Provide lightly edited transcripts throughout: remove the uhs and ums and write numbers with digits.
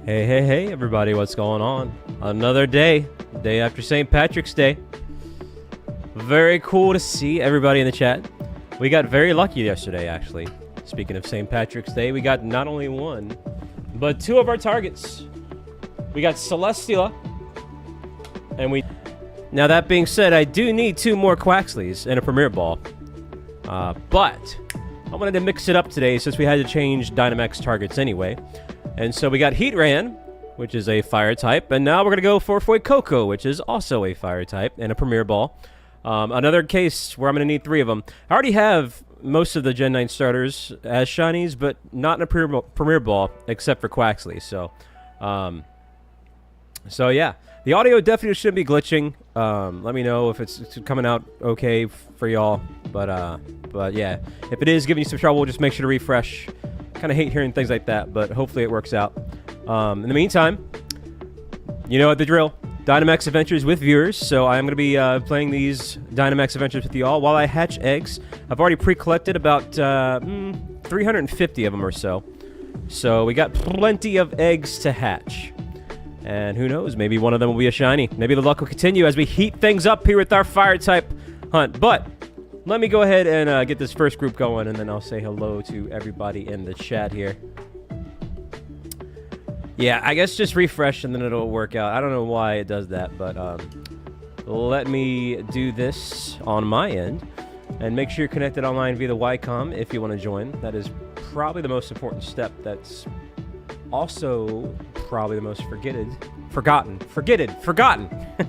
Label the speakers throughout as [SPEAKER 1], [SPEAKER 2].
[SPEAKER 1] Hey, hey, hey, everybody, what's going on? Another day after St. Patrick's Day. Very cool to see everybody in the chat. We got very lucky yesterday, actually. Speaking of St. Patrick's Day, we got not only one, but two of our targets. We got Celesteela, and we... Now, that being said, I do need two more Quaxleys and a Premier Ball. But I wanted to mix it up today since we had to change Dynamax targets anyway. And so we got Heatran, which is a fire type, and now we're going to go for Fuecoco, which is also a fire type, and a Premier Ball. Another case where I'm going to need three of them. I already have most of the Gen 9 starters as shinies, but not in a Premier Ball, except for Quaxley. So yeah, the audio definitely shouldn't be glitching. Let me know if it's coming out okay for y'all. But yeah, if it is giving you some trouble, just make sure to refresh. Kind of hate hearing things like that, but hopefully it works out. In the meantime, you know the drill. Dynamax Adventures with viewers, so I'm going to be playing these Dynamax Adventures with y'all while I hatch eggs. I've already pre-collected about 350 of them or so. So we got plenty of eggs to hatch. And who knows, maybe one of them will be a shiny. Maybe the luck will continue as we heat things up here with our fire-type hunt. But let me go ahead and get this first group going, and then I'll say hello to everybody in the chat here. Yeah, I guess just refresh and then it'll work out. I don't know why it does that, but let me do this on my end. And make sure you're connected online via the Ycom if you want to join. That is probably the most important step. That's also probably the most forgotten.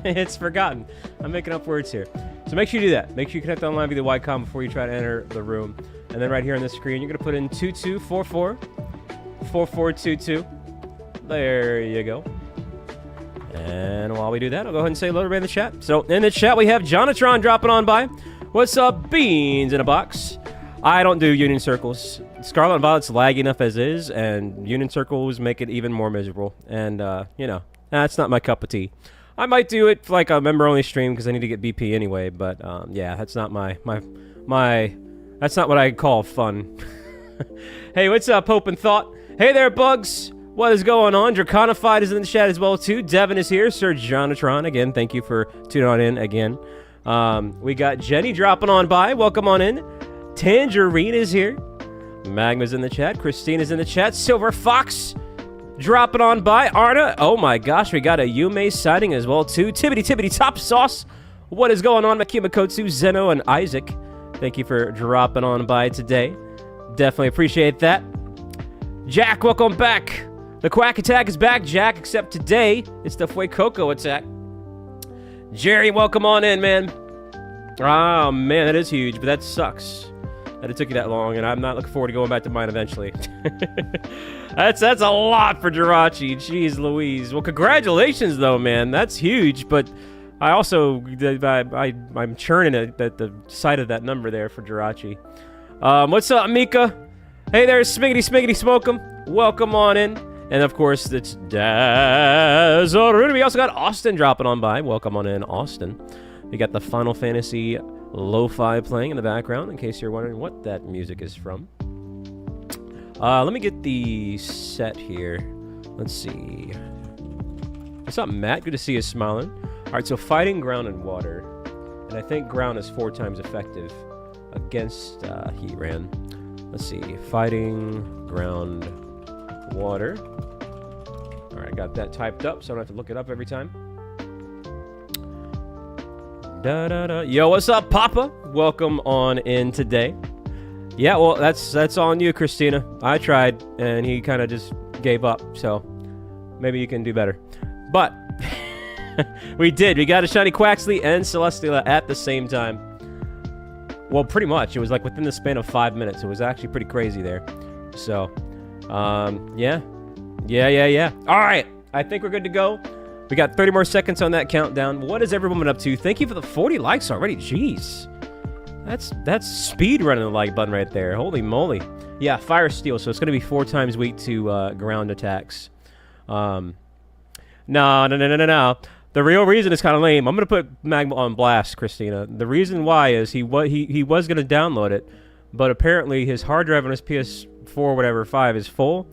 [SPEAKER 1] It's forgotten. I'm making up words here. So make sure you do that. Make sure you connect online via the Ycom before you try to enter the room. And then right here on the screen, you're going to put in 2244-4422. There you go. And while we do that, I'll go ahead and say hello to everybody in the chat. So in the chat, we have Jonatron dropping on by. What's up, beans in a box? I don't do union circles. Scarlet and Violet's laggy enough as is, and union circles make it even more miserable. And, you know, that's not my cup of tea. I might do it for like a member-only stream because I need to get BP anyway, but, yeah, that's not that's not what I call fun. Hey, what's up, Hope and Thought? Hey there, Bugs. What is going on? Draconified is in the chat as well, too. Devin is here. Sir Jonatron, again, thank you for tuning on in again. We got Jenny dropping on by. Welcome on in. Tangerine is here. Magma's in the chat. Christina's in the chat. Silver Fox dropping on by. Arna. Oh my gosh, we got a Yume sighting as well, too. Tibbity Top Sauce. What is going on? Makimakotsu, Zeno, and Isaac. Thank you for dropping on by today. Definitely appreciate that. Jack, welcome back. The Quack Attack is back, Jack, except today, it's the Fuecoco attack. Jerry, welcome on in, man. Oh, man, that is huge, but that sucks that it took you that long, and I'm not looking forward to going back to mine eventually. That's a lot for Jirachi. Jeez Louise. Well, congratulations, though, man. That's huge, but I also, I'm churning at the sight of that number there for Jirachi. What's up, Mika? Hey there, Smiggity Smoke'em. Welcome on in. And of course, it's Daz. We also got Austin dropping on by. Welcome on in, Austin. We got the Final Fantasy lo-fi playing in the background, in case you're wondering what that music is from. Let me get the set here. Let's see. What's up, Matt? Good to see you smiling. All right, so fighting, ground, and water. And I think ground is 4 times effective against Heatran. Let's see. Fighting, ground, water. All right, I got that typed up, so I don't have to look it up every time. Yo, what's up, Papa? Welcome on in today. Yeah, well, that's on you, Christina. I tried, and he kind of just gave up, so maybe you can do better. But we did. We got a shiny Quaxley and Celesteela at the same time. Well, pretty much. It was like within the span of 5 minutes. It was actually pretty crazy there. So, yeah. All right. I think we're good to go. We got 30 more seconds on that countdown. What is everyone up to? Thank you for the 40 likes already. Jeez. That's speed running the like button right there. Holy moly. Yeah, Fire Steel. So it's going to be 4 times weak to ground attacks. No. The real reason is kind of lame. I'm going to put Magma on blast, Christina. The reason why is he was going to download it, but apparently his hard drive on his PS4 whatever 5 is full.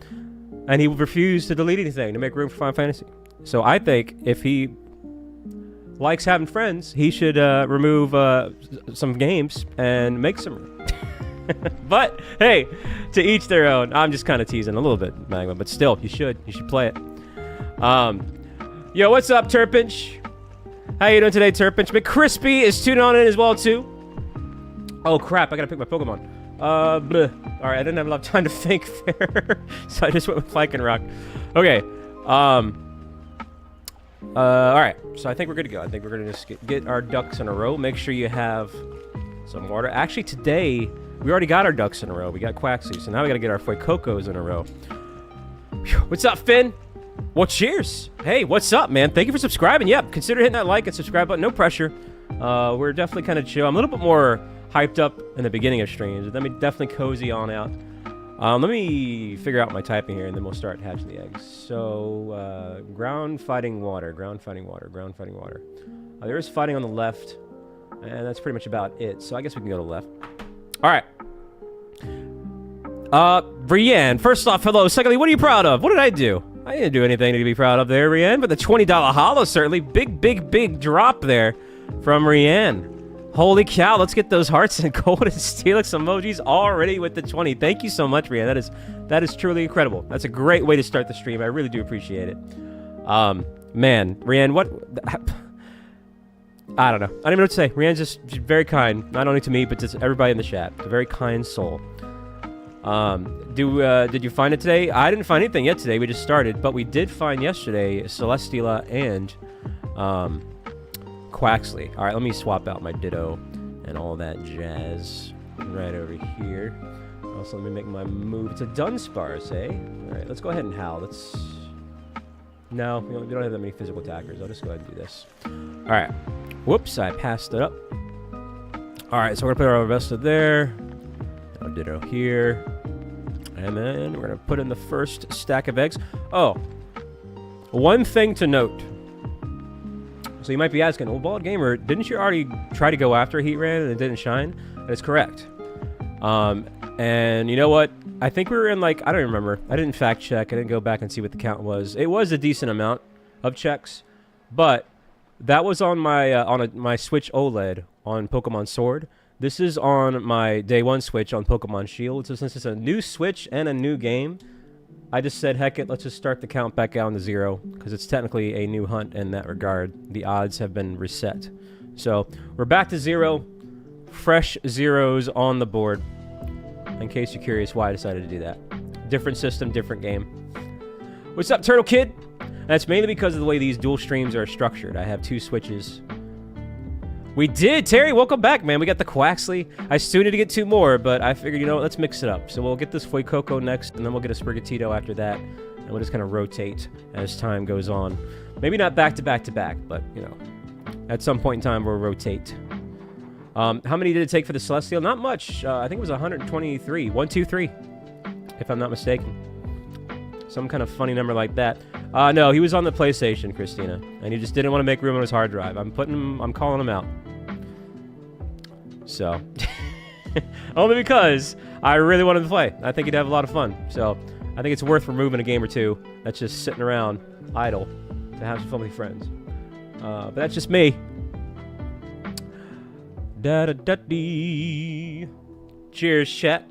[SPEAKER 1] and he refused to delete anything to make room for Final Fantasy. So I think if he likes having friends, he should remove some games and make some room. But hey, to each their own. I'm just kind of teasing a little bit, Magma, but still, you should play it. Yo, what's up, Turpinch? How you doing today, Turpinch? McCrispy is tuning on in as well too. Oh crap, I gotta pick my Pokemon. Bleh. All right, I didn't have a lot of time to think there, so I just went with Lycanroc. Okay. All right, so I think we're good to go. I think we're gonna just get our ducks in a row. Make sure you have some water. Actually, today we already got our ducks in a row. We got Quaxley, so now we gotta get our Fuecocos in a row. Whew. What's up, Finn? Well, cheers. Hey, what's up, man? Thank you for subscribing. Yep, consider hitting that like and subscribe button. No pressure. We're definitely kind of chill. I'm a little bit more hyped up in the beginning of streams. Let me definitely cozy on out. Let me figure out my typing here, and then we'll start hatching the eggs. So, ground fighting water, ground fighting water, ground fighting water. There is fighting on the left, and that's pretty much about it. So I guess we can go to the left. All right. Brienne, first off, hello. Secondly, what are you proud of? What did I do? I didn't do anything to be proud of there, Brienne, but the $20 holo, certainly. Big drop there from Brienne. Holy cow, let's get those hearts and gold and Steelix emojis already with the 20. Thank you so much, Brienne. That is truly incredible. That's a great way to start the stream. I really do appreciate it. Man, Brienne, what... I don't know. I don't even know what to say. Brienne's just very kind, not only to me, but to everybody in the chat. A very kind soul. Did you find it today? I didn't find anything yet today. We just started, but we did find yesterday Celesteela and Quaxley. All right, let me swap out my Ditto and all that jazz right over here. Also, let me make my move. It's a Dunsparce, eh? All right, let's go ahead and howl. Let's... No, we don't have that many physical attackers. I'll just go ahead and do this. All right. Whoops, I passed it up. All right, so we're going to put our Vesta there. Ditto here. And then we're going to put in the first stack of eggs. Oh, one thing to note. So you might be asking, well, Bald Gamer, didn't you already try to go after Heatran and it didn't shine? That is correct. And you know what? I think we were in, like, I don't remember. I didn't fact check. I didn't go back and see what the count was. It was a decent amount of checks, but that was on my my Switch OLED on Pokemon Sword. This is on my Day 1 Switch on Pokemon Shield. So since it's a new Switch and a new game, I just said, heck it, let's just start the count back down to 0, because it's technically a new hunt in that regard. The odds have been reset. So we're back to 0. Fresh zeros on the board. In case you're curious why I decided to do that. Different system, different game. What's up, Turtle Kid? That's mainly because of the way these dual streams are structured. I have 2 Switches. We did! Terry, welcome back, man. We got the Quaxley. I still need to get 2 more, but I figured, you know what, let's mix it up. So we'll get this Fuecoco next, and then we'll get a Sprigatito after that. And we'll just kind of rotate as time goes on. Maybe not back to back to back, but, you know, at some point in time, we'll rotate. How many did it take for the Celestial? Not much. I think it was 123. 123, if I'm not mistaken. Some kind of funny number like that. No, he was on the PlayStation, Christina, and he just didn't want to make room on his hard drive. I'm calling him out. So, only because I really wanted to play. I think he'd have a lot of fun. So, I think it's worth removing a game or 2 that's just sitting around idle to have some fun with your friends. But that's just me. Da-da-da-dee. Cheers, chat.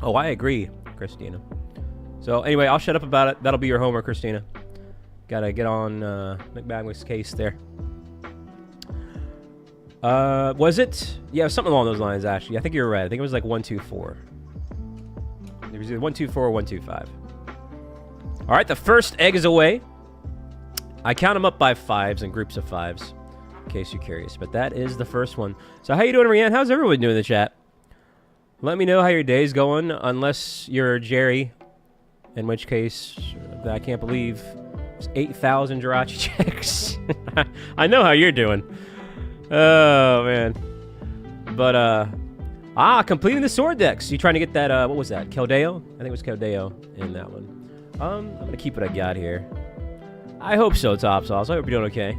[SPEAKER 1] Oh, I agree, Christina. So, anyway, I'll shut up about it. That'll be your homework, Christina. Gotta get on McBagwicks' case there. Was it? Yeah, something along those lines, actually. I think you're right. I think it was like 124. It was either 124 or 125. All right, the first egg is away. I count them up by 5s and groups of 5s, in case you're curious. But that is the first one. So how you doing, Rianne? How's everyone doing in the chat? Let me know how your day's going, unless you're Jerry, in which case I can't believe it's 8,000 Jirachi checks. I know how you're doing. Oh, man. But, completing the sword decks. You trying to get that, what was that? Keldeo? I think it was Keldeo in that one. I'm going to keep what I got here. I hope so, Top Sauce. I hope you're doing okay.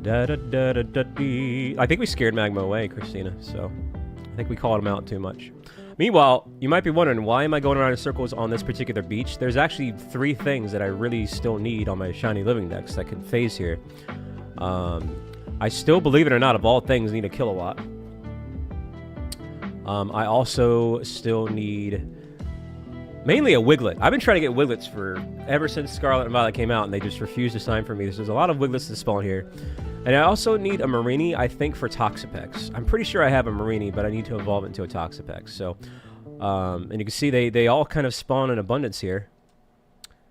[SPEAKER 1] I think we scared Magma away, Christina, so I think we called him out too much. Meanwhile, you might be wondering, why am I going around in circles on this particular beach? There's actually 3 things that I really still need on my shiny living decks that can phase here. I still, believe it or not, of all things, need a kilowatt. I also still need mainly a Wiglet. I've been trying to get Wiglets ever since Scarlet and Violet came out, and they just refuse to sign for me. There's a lot of Wiglets that spawn here. And I also need a Marini, I think, for Toxapex. I'm pretty sure I have a Marini, but I need to evolve it into a Toxapex. So, and you can see they all kind of spawn in abundance here.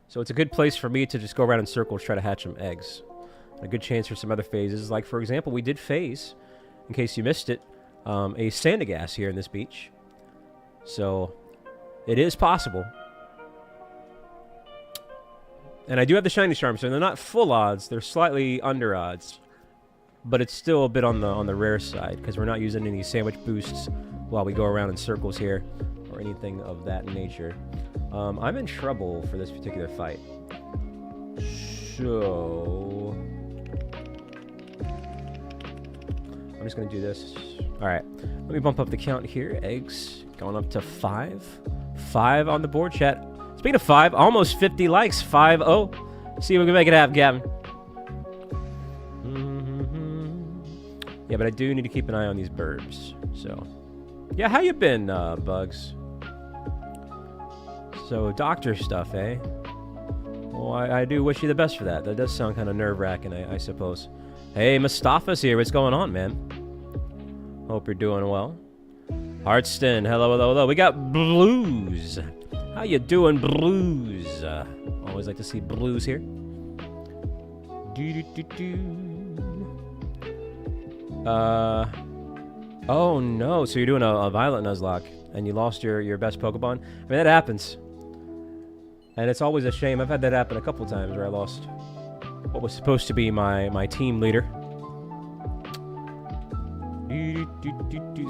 [SPEAKER 1] So it's a good place for me to just go around in circles, try to hatch some eggs. And a good chance for some other phases. Like, for example, we did phase, in case you missed it, a Sandygast here in this beach. So it is possible. And I do have the Shiny Charm, so they're not full odds. They're slightly under odds. But it's still a bit on the rare side, because we're not using any sandwich boosts while we go around in circles here, or anything of that nature. I'm in trouble for this particular fight. So I'm just going to do this. Alright, let me bump up the count here. Eggs going up to 5. 5 on the board, chat. Speaking of 5, almost 50 likes. 5-0. See if we can make it happen, Gavin. Yeah, but I do need to keep an eye on these burbs. So, yeah, how you been, Bugs? So, doctor stuff, eh? Well, I do wish you the best for that. That does sound kind of nerve-wracking, I suppose. Hey, Mustafa's here. What's going on, man? Hope you're doing well. Heartston, hello, hello, hello. We got Blues. How you doing, Blues? Always like to see Blues here. Oh no, so you're doing a Violet Nuzlocke, and you lost your best Pokemon? I mean, that happens. And it's always a shame. I've had that happen a couple times where I lost what was supposed to be my team leader.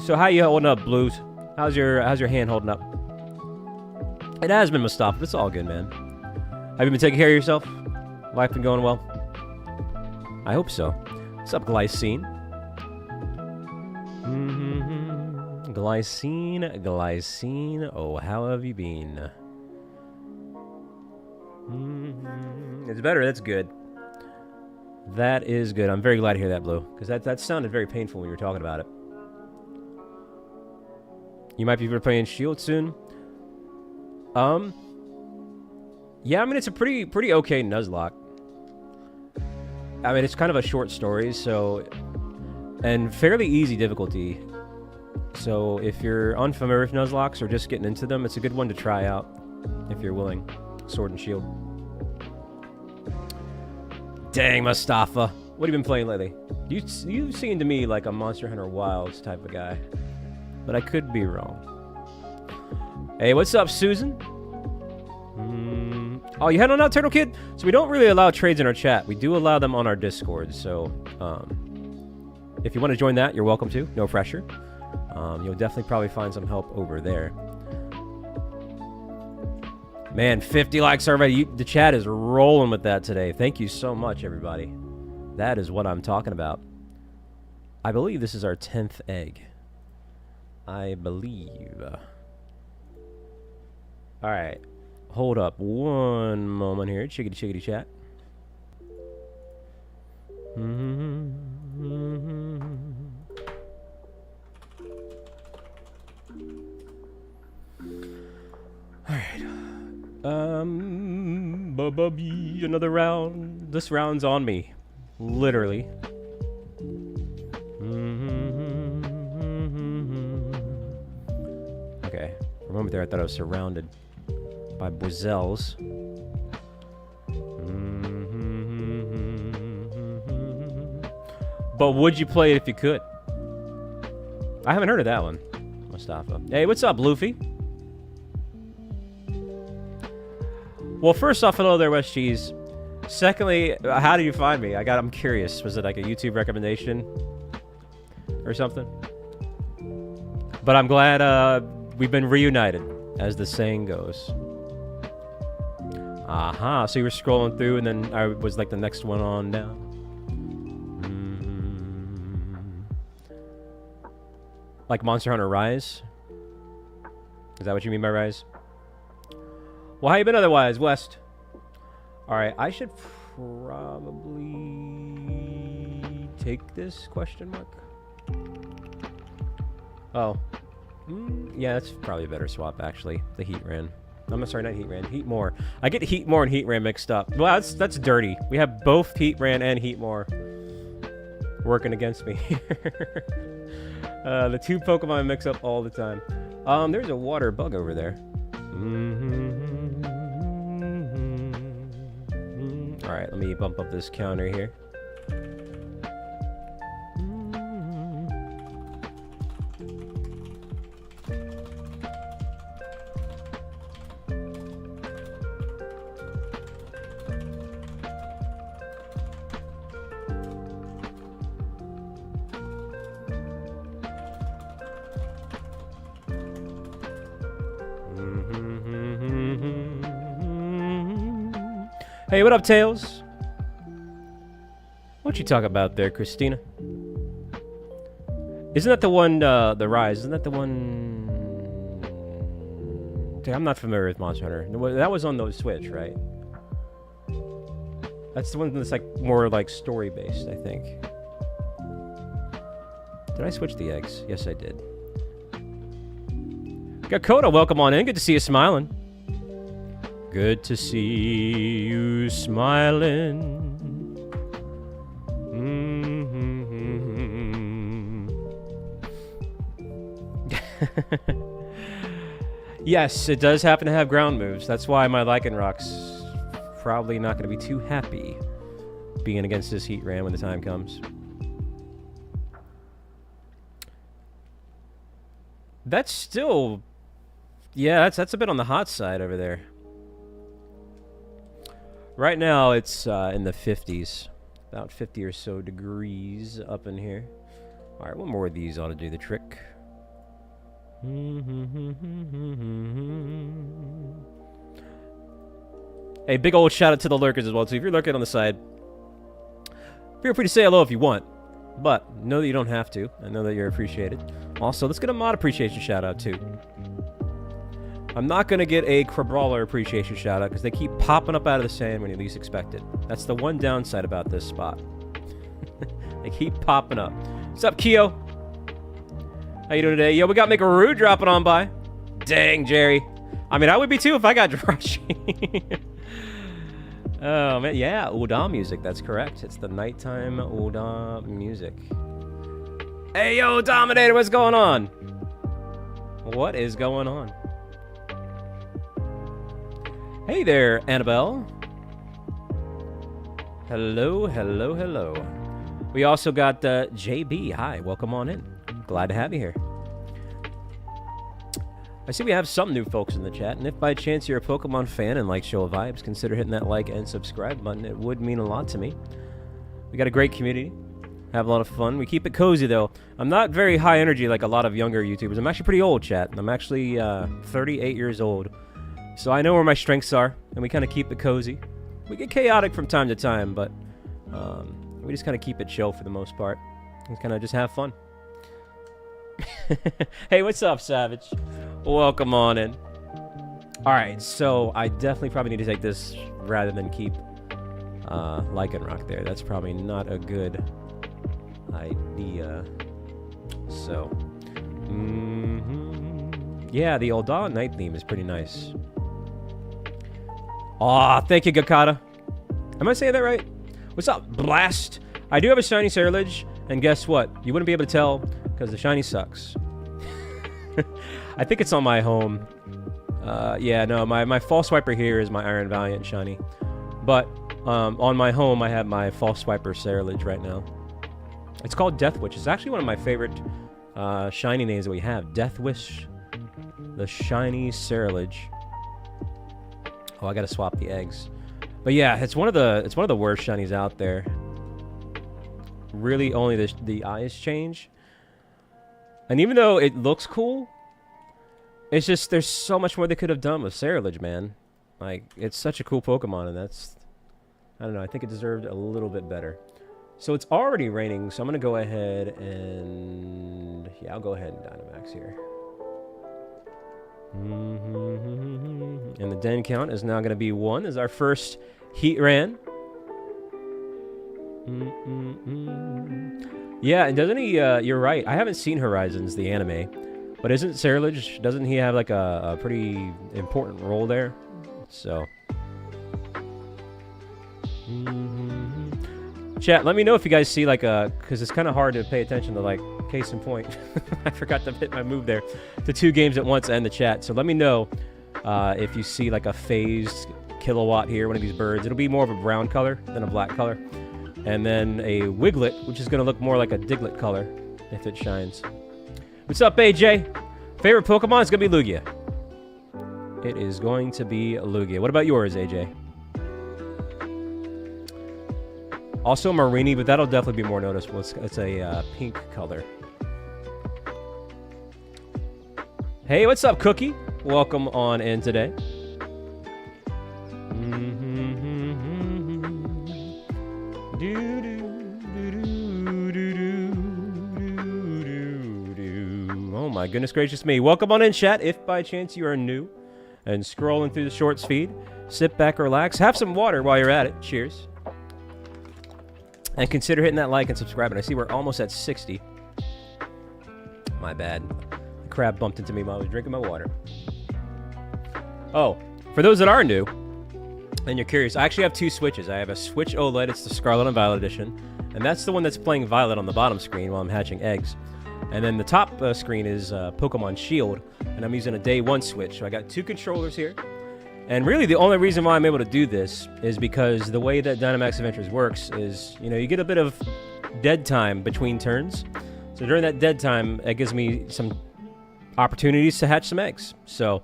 [SPEAKER 1] So how you holding up, Blues? How's your hand holding up? It has been Mustafa. It's all good, man. Have you been taking care of yourself? Life been going well? I hope so. What's up, Glycine? Glycine. Oh, how have you been? It's better. That's good. That is good. I'm very glad to hear that, Blue, because that sounded very painful when you were talking about it. You might be playing Shield soon. Yeah, I mean, it's a pretty okay Nuzlocke. I mean, it's kind of a short story, so, and fairly easy difficulty. So if you're unfamiliar with Nuzlocks or just getting into them, it's a good one to try out if you're willing. Sword and Shield. Dang, Mustafa. What have you been playing lately? You seem to me like a Monster Hunter Wilds type of guy. But I could be wrong. Hey, what's up, Susan? Oh, you heading on out, Turtle Kid? So we don't really allow trades in our chat. We do allow them on our Discord. So if you want to join that, you're welcome to. No pressure. You'll definitely probably find some help over there. Man, 50 likes already. The chat is rolling with that today. Thank you so much, everybody. That is what I'm talking about. I believe this is our 10th egg. I believe. Alright. Hold up one moment here. Chickity chat. Alright. Another round. This round's on me. Literally. Okay. For a moment there, I thought I was surrounded by Boizels. But would you play it if you could? I haven't heard of that one, Mustafa. Hey, what's up, Luffy? Well, first off, hello there, West Cheese. Secondly, how do you find me? I'm curious. Was it like a YouTube recommendation or something? But I'm glad we've been reunited, as the saying goes. Aha, so you were scrolling through and then I was like the next one on down. Like Monster Hunter Rise? Is that what you mean by Rise? Well, how you been otherwise, West? Alright, I should probably take this question mark. Oh. Yeah, that's probably a better swap, actually. The Heatran. I'm sorry, not Heatran. Heatmore. I get Heatmore and Heatran mixed up. Well, that's dirty. We have both Heatran and Heatmore working against me here. The two Pokemon mix up all the time. There's a water bug over there. Alright, let me bump up this counter here. Hey, what up, Tails? What you talk about there, Christina? Isn't that the one, the Rise? Isn't that the one... I'm not familiar with Monster Hunter. That was on the Switch, right? That's the one that's like more like story-based, I think. Did I switch the eggs? Yes, I did. Gakoda, welcome on in. Good to see you smiling. Good to see you smiling. Yes, it does happen to have ground moves. That's why my Lycanroc's probably not going to be too happy being against this Heatran when the time comes. That's still... Yeah, that's a bit on the hot side over there. Right now, it's in the 50s. About 50 or so degrees up in here. Alright, one more of these ought to do the trick. Hey, big old shout out to the lurkers as well, too. If you're lurking on the side, feel free to say hello if you want. But know that you don't have to. I know that you're appreciated. Also, let's get a mod appreciation shout out, too. I'm not going to get a Crabrawler appreciation shout-out because they keep popping up out of the sand when you least expect it. That's the one downside about this spot. They keep popping up. What's up, Keo? How you doing today? Yo, we got Makeroo dropping on by. Dang, Jerry. I mean, I would be too if I got Jirachi. Oh, man. Yeah, Udon music. That's correct. It's the nighttime Udon music. Hey, yo, Dominator, what's going on? What is going on? Hey there, Annabelle. Hello, hello, hello. We also got JB. Hi, welcome on in. Glad to have you here. I see we have some new folks in the chat, and if by chance you're a Pokemon fan and like Show Vibes, consider hitting that like and subscribe button. It would mean a lot to me. We got a great community. Have a lot of fun. We keep it cozy, though. I'm not very high energy like a lot of younger YouTubers. I'm actually pretty old, chat. I'm actually 38 years old. So I know where my strengths are, and we kind of keep it cozy. We get chaotic from time to time, but we just kind of keep it chill for the most part. And kind of just have fun. Hey, what's up, Savage? Welcome on in. Alright, so I definitely probably need to take this rather than keep Lycanroc there. That's probably not a good idea. So, yeah, the Uldaw night theme is pretty nice. Aw, thank you, Gakata. Am I saying that right? What's up, Blast? I do have a shiny Ceruledge, and guess what? You wouldn't be able to tell, because the shiny sucks. I think it's on my home. Yeah, no, my False Swiper here is my Iron Valiant shiny. But, on my home, I have my False Swiper Ceruledge right now. It's called Death Wish. It's actually one of my favorite shiny names that we have. Death Wish. The shiny Ceruledge. Oh, I gotta swap the eggs. But yeah, it's one of the worst shinies out there. Really, only the eyes change. And even though it looks cool, it's just there's so much more they could have done with Ceruledge, man. Like, it's such a cool Pokemon, and that's, I don't know, I think it deserved a little bit better. So it's already raining, so I'm gonna go ahead and yeah, I'll go ahead and Dynamax here. And the den count is now going to be 1 as our first Heatran. Yeah, and doesn't he, you're right, I haven't seen Horizons, the anime, but isn't Ceruledge, doesn't he have like a pretty important role there? So. Chat, let me know if you guys see like because it's kind of hard to pay attention to, like, case in point. I forgot to hit my move there to 2 games at once and the chat. So let me know if you see like a phased Kilowatt here, one of these birds. It'll be more of a brown color than a black color. And then a Wiglet, which is going to look more like a Diglett color if it shines. What's up, AJ? Favorite Pokemon is going to be Lugia. It is going to be Lugia. What about yours, AJ? Also Marini, but that'll definitely be more noticeable. It's a pink color. Hey, what's up, Cookie? Welcome on in today. Oh my goodness gracious me. Welcome on in, chat. If by chance you are new and scrolling through the shorts feed, sit back, relax, have some water while you're at it. Cheers. And consider hitting that like and subscribing. I see we're almost at 60. My bad. The crab bumped into me while I was drinking my water. Oh, for those that are new, and you're curious, I actually have 2 Switches. I have a Switch OLED. It's the Scarlet and Violet edition. And that's the one that's playing Violet on the bottom screen while I'm hatching eggs. And then the top screen is Pokemon Shield. And I'm using a Day 1 Switch. So I got 2 controllers here. And really, the only reason why I'm able to do this is because the way that Dynamax Adventures works is, you know, you get a bit of dead time between turns. So during that dead time, it gives me some opportunities to hatch some eggs. So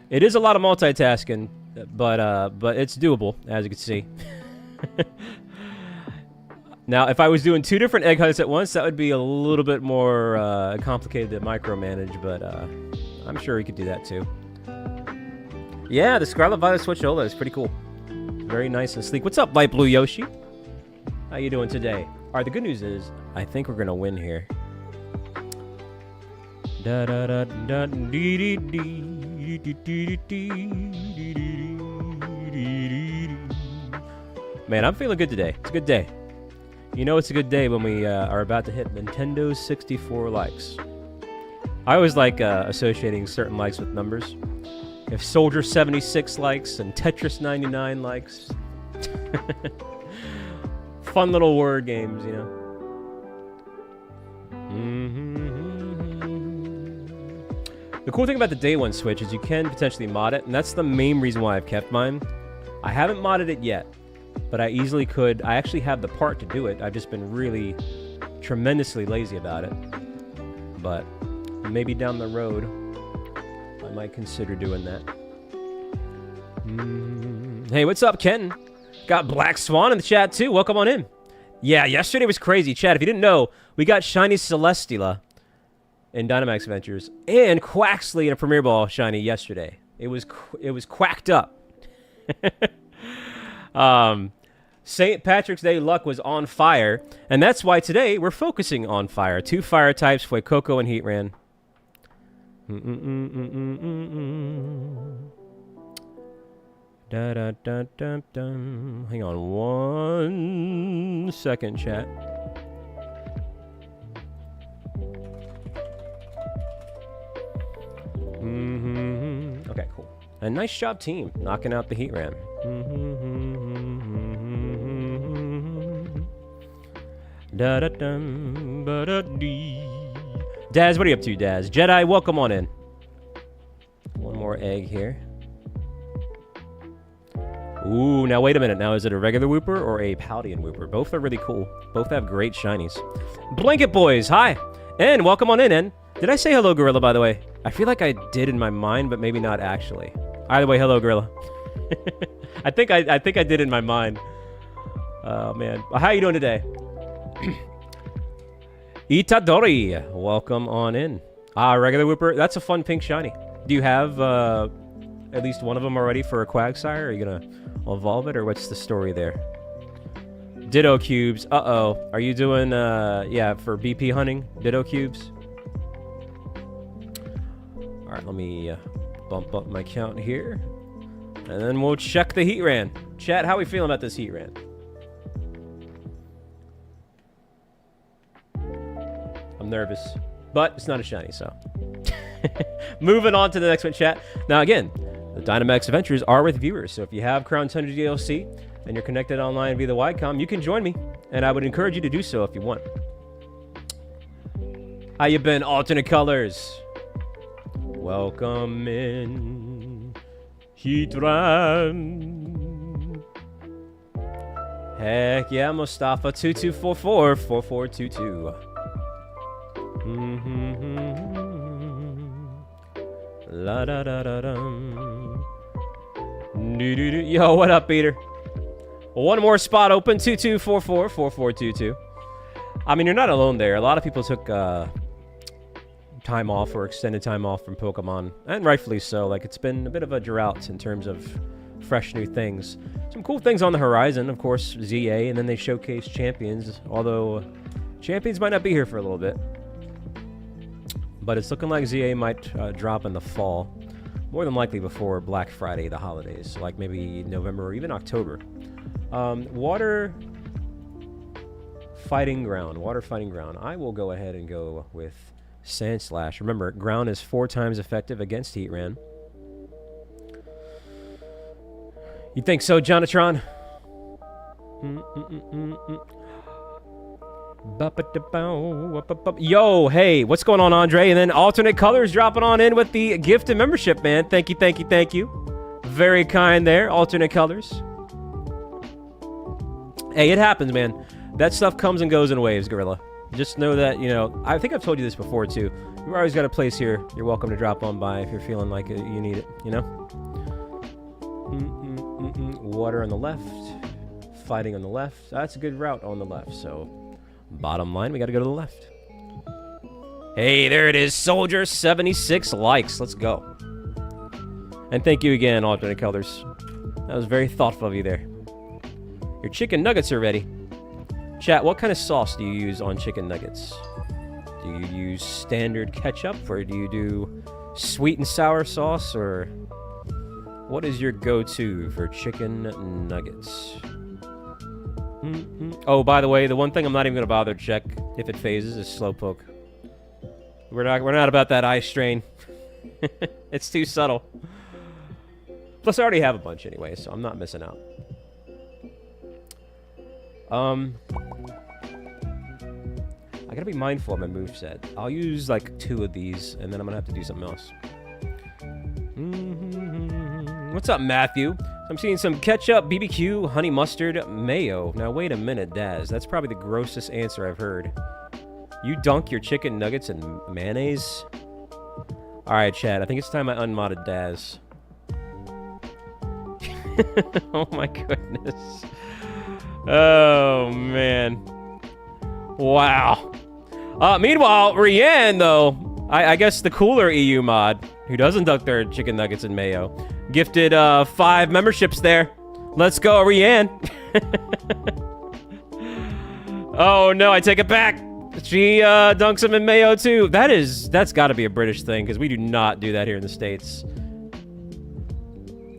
[SPEAKER 1] it is a lot of multitasking, but it's doable, as you can see. Now, if I was doing 2 different egg hunts at once, that would be a little bit more complicated to micromanage, but I'm sure we could do that too. Yeah, the Scarlet Violet Switch OLED is pretty cool. Very nice and sleek. What's up, Light Blue Yoshi? How you doing today? All right, the good news is, I think we're going to win here. Man, I'm feeling good today. It's a good day. You know it's a good day when we are about to hit Nintendo 64 likes. I always like associating certain likes with numbers. If Soldier 76 likes and Tetris 99 likes. Fun little word games, you know. The cool thing about the Day 1 Switch is you can potentially mod it, and that's the main reason why I've kept mine. I haven't modded it yet, but I easily could. I actually have the part to do it. I've just been really tremendously lazy about it. But maybe down the road, I might consider doing that. Hey, what's up, Ken? Got Black Swan in the chat, too. Welcome on in. Yeah, yesterday was crazy. Chat, if you didn't know, we got Shiny Celesteela in Dynamax Adventures and Quaxley in a Premier Ball Shiny yesterday. It was quacked up. St. Patrick's Day luck was on fire, and that's why today we're focusing on fire. 2 fire types, Fuecoco and Heatran. Hang on 1 second, chat. Okay, cool. And nice job, team, knocking out the Heatran. Daz, what are you up to, Daz? Jedi, welcome on in. 1 more egg here. Ooh, now wait a minute. Now, is it a regular Wooper or a Paldean Wooper? Both are really cool. Both have great shinies. Blanket Boys, hi. And welcome on in, En. Did I say hello, Gorilla, by the way? I feel like I did in my mind, but maybe not actually. Either way, hello, Gorilla. I think I did in my mind. Oh, man. How you doing today? Itadori, welcome on in. Regular Wooper. That's a fun pink shiny. Do you have at least one of them already for a Quagsire? Are you going to evolve it, or what's the story there? Ditto Cubes. Uh-oh. Are you doing, yeah, for BP hunting? Ditto Cubes? All right, let me bump up my count here. And then we'll check the Heatran. Chat, how are we feeling about this Heatran? I'm nervous, but it's not a shiny, so. Moving on to the next one, chat. Now, again, the Dynamax Adventures are with viewers, so if you have Crown Tundra DLC and you're connected online via the Widecom, you can join me, and I would encourage you to do so if you want. How you been, alternate colors? Welcome in, Heatran. Heck yeah, Mustafa 2244 4422. La da da da dum. Yo, what up, Peter? One more spot open, 2244 4422. I mean, you're not alone there. A lot of people took time off or extended time off from Pokemon, and rightfully so. Like, it's been a bit of a drought in terms of fresh new things. Some cool things on the horizon, of course, ZA, and then they showcase Champions, although Champions might not be here for a little bit. But it's looking like ZA might drop in the fall, more than likely before Black Friday, the holidays, so like maybe November or even October. Water Fighting Ground. I will go ahead and go with Sand Slash. Remember, ground is 4 times effective against Heatran. You think so, Jonatron? Yo, hey, what's going on, Andre? And then alternate colors dropping on in with the gift and membership, man. Thank you, thank you, thank you. Very kind there, alternate colors. Hey, it happens, man. That stuff comes and goes in waves, Gorilla. Just know that, you know, I think I've told you this before, too. You've always got a place here. You're welcome to drop on by if you're feeling like you need it, you know? Water on the left. Fighting on the left. That's a good route on the left, so... Bottom line, we got to go to the left. Hey, there it is. Soldier, 76 likes. Let's go. And thank you again, alternate colors. That was very thoughtful of you there. Your chicken nuggets are ready. Chat, what kind of sauce do you use on chicken nuggets? Do you use standard ketchup, or do you do sweet and sour sauce, or what is your go-to for chicken nuggets? Oh, by the way, the one thing I'm not even going to bother to check if it phases is Slowpoke. We're not about that ice strain. It's too subtle. Plus, I already have a bunch anyway, so I'm not missing out. I gotta be mindful of my moveset. I'll use like 2 of these, and then I'm gonna have to do something else. What's up, Matthew? I'm seeing some ketchup, BBQ, honey mustard, mayo. Now, wait a minute, Daz. That's probably the grossest answer I've heard. You dunk your chicken nuggets in mayonnaise? Alright, Chad. I think it's time I unmodded Daz. Oh, my goodness. Oh, man. Wow. Meanwhile, Rianne, though, I guess the cooler EU mod, who doesn't dunk their chicken nuggets in mayo, gifted 5 memberships there. Let's go, Rianne. Oh, no, I take it back. She dunks them in mayo, too. That's got to be a British thing, because we do not do that here in the States.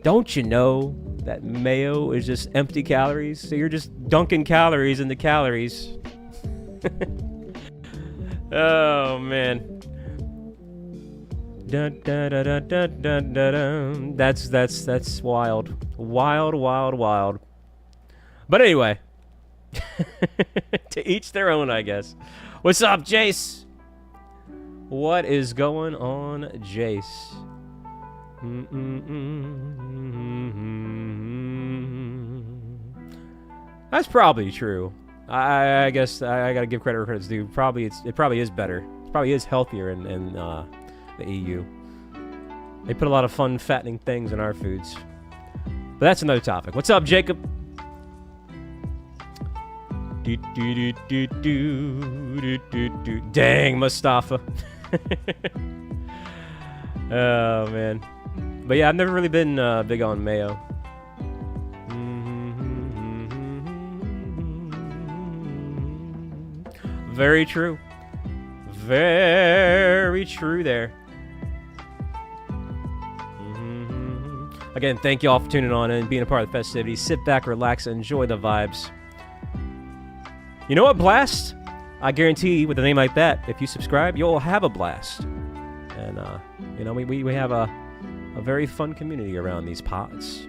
[SPEAKER 1] Don't you know that mayo is just empty calories? So you're just dunking calories into calories. Oh, man. Dun, dun, dun, dun, dun, dun, dun. That's wild. Wild. But anyway. To each their own, I guess. What's up, Jace? What is going on, Jace? That's probably true. I guess I gotta give credit where credit's due. It probably is better. It probably is healthier in the EU. They put a lot of fun, fattening things in our foods. But that's another topic. What's up, Jacob? Dang, Mustafa. Oh, man. But yeah, I've never really been big on mayo. Very true. Very true there. Again, thank you all for tuning on and being a part of the festivities. Sit back, relax, and enjoy the vibes. You know what, Blast? I guarantee with a name like that, if you subscribe, you'll have a blast. And, you know, we have a very fun community around these pods.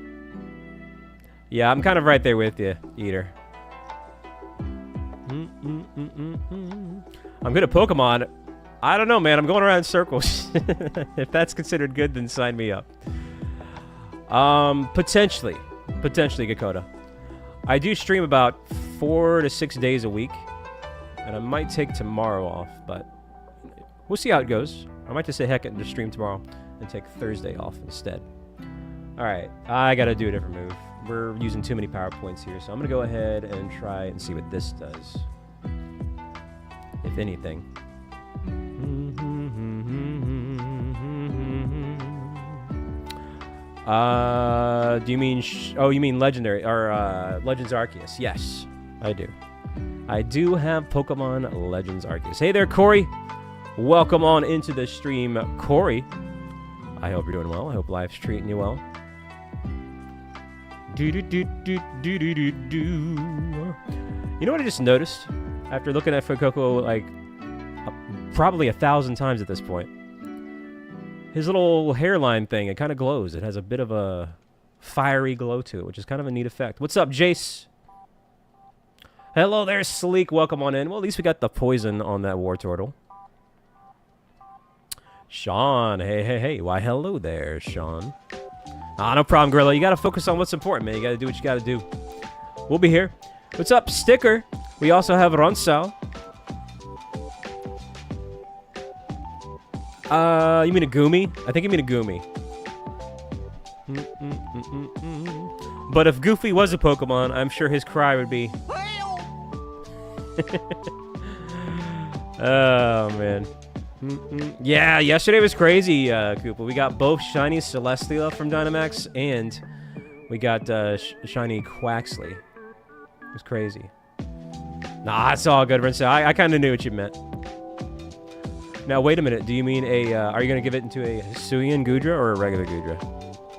[SPEAKER 1] Yeah, I'm kind of right there with you, Eater. I'm good at Pokemon. I don't know, man. I'm going around in circles. If that's considered good, then sign me up. Potentially, Gakoda. I do stream about 4 to 6 days a week, and I might take tomorrow off, but we'll see how it goes. I might just say heck it and just stream tomorrow and take Thursday off instead. All right, I gotta do a different move. We're using too many power points here, so I'm gonna go ahead and try and see what this does, if anything. Do you mean oh, you mean legendary or Legends Arceus? Yes, I do. I do have Pokemon Legends Arceus. Hey there, Corey. Welcome on into the stream, Corey. I hope you're doing well. I hope life's treating you well. You know what I just noticed after looking at Fuecoco like probably 1,000 times at this point? His little hairline thing, it kind of glows. It has a bit of a fiery glow to it, which is kind of a neat effect. What's up, Jace? Hello there, Sleek. Welcome on in. Well, at least we got the poison on that Wartortle. Sean, hey. Why, hello there, Sean. No problem, Gorilla. You got to focus on what's important, man. You got to do what you got to do. We'll be here. What's up, Sticker? We also have Ronsal. You mean a Goomy? I think you mean a Goomy. But if Goofy was a Pokemon, I'm sure his cry would be... Oh, man. Yeah, yesterday was crazy, Koopa. We got both Shiny Celestia from Dynamax, and we got Shiny Quaxley. It was crazy. Nah, it's all good, Rinsa. I kind of knew what you meant. Now, wait a minute. Do you mean a... are you going to give it into a Hisuian Gudra or a regular Gudra?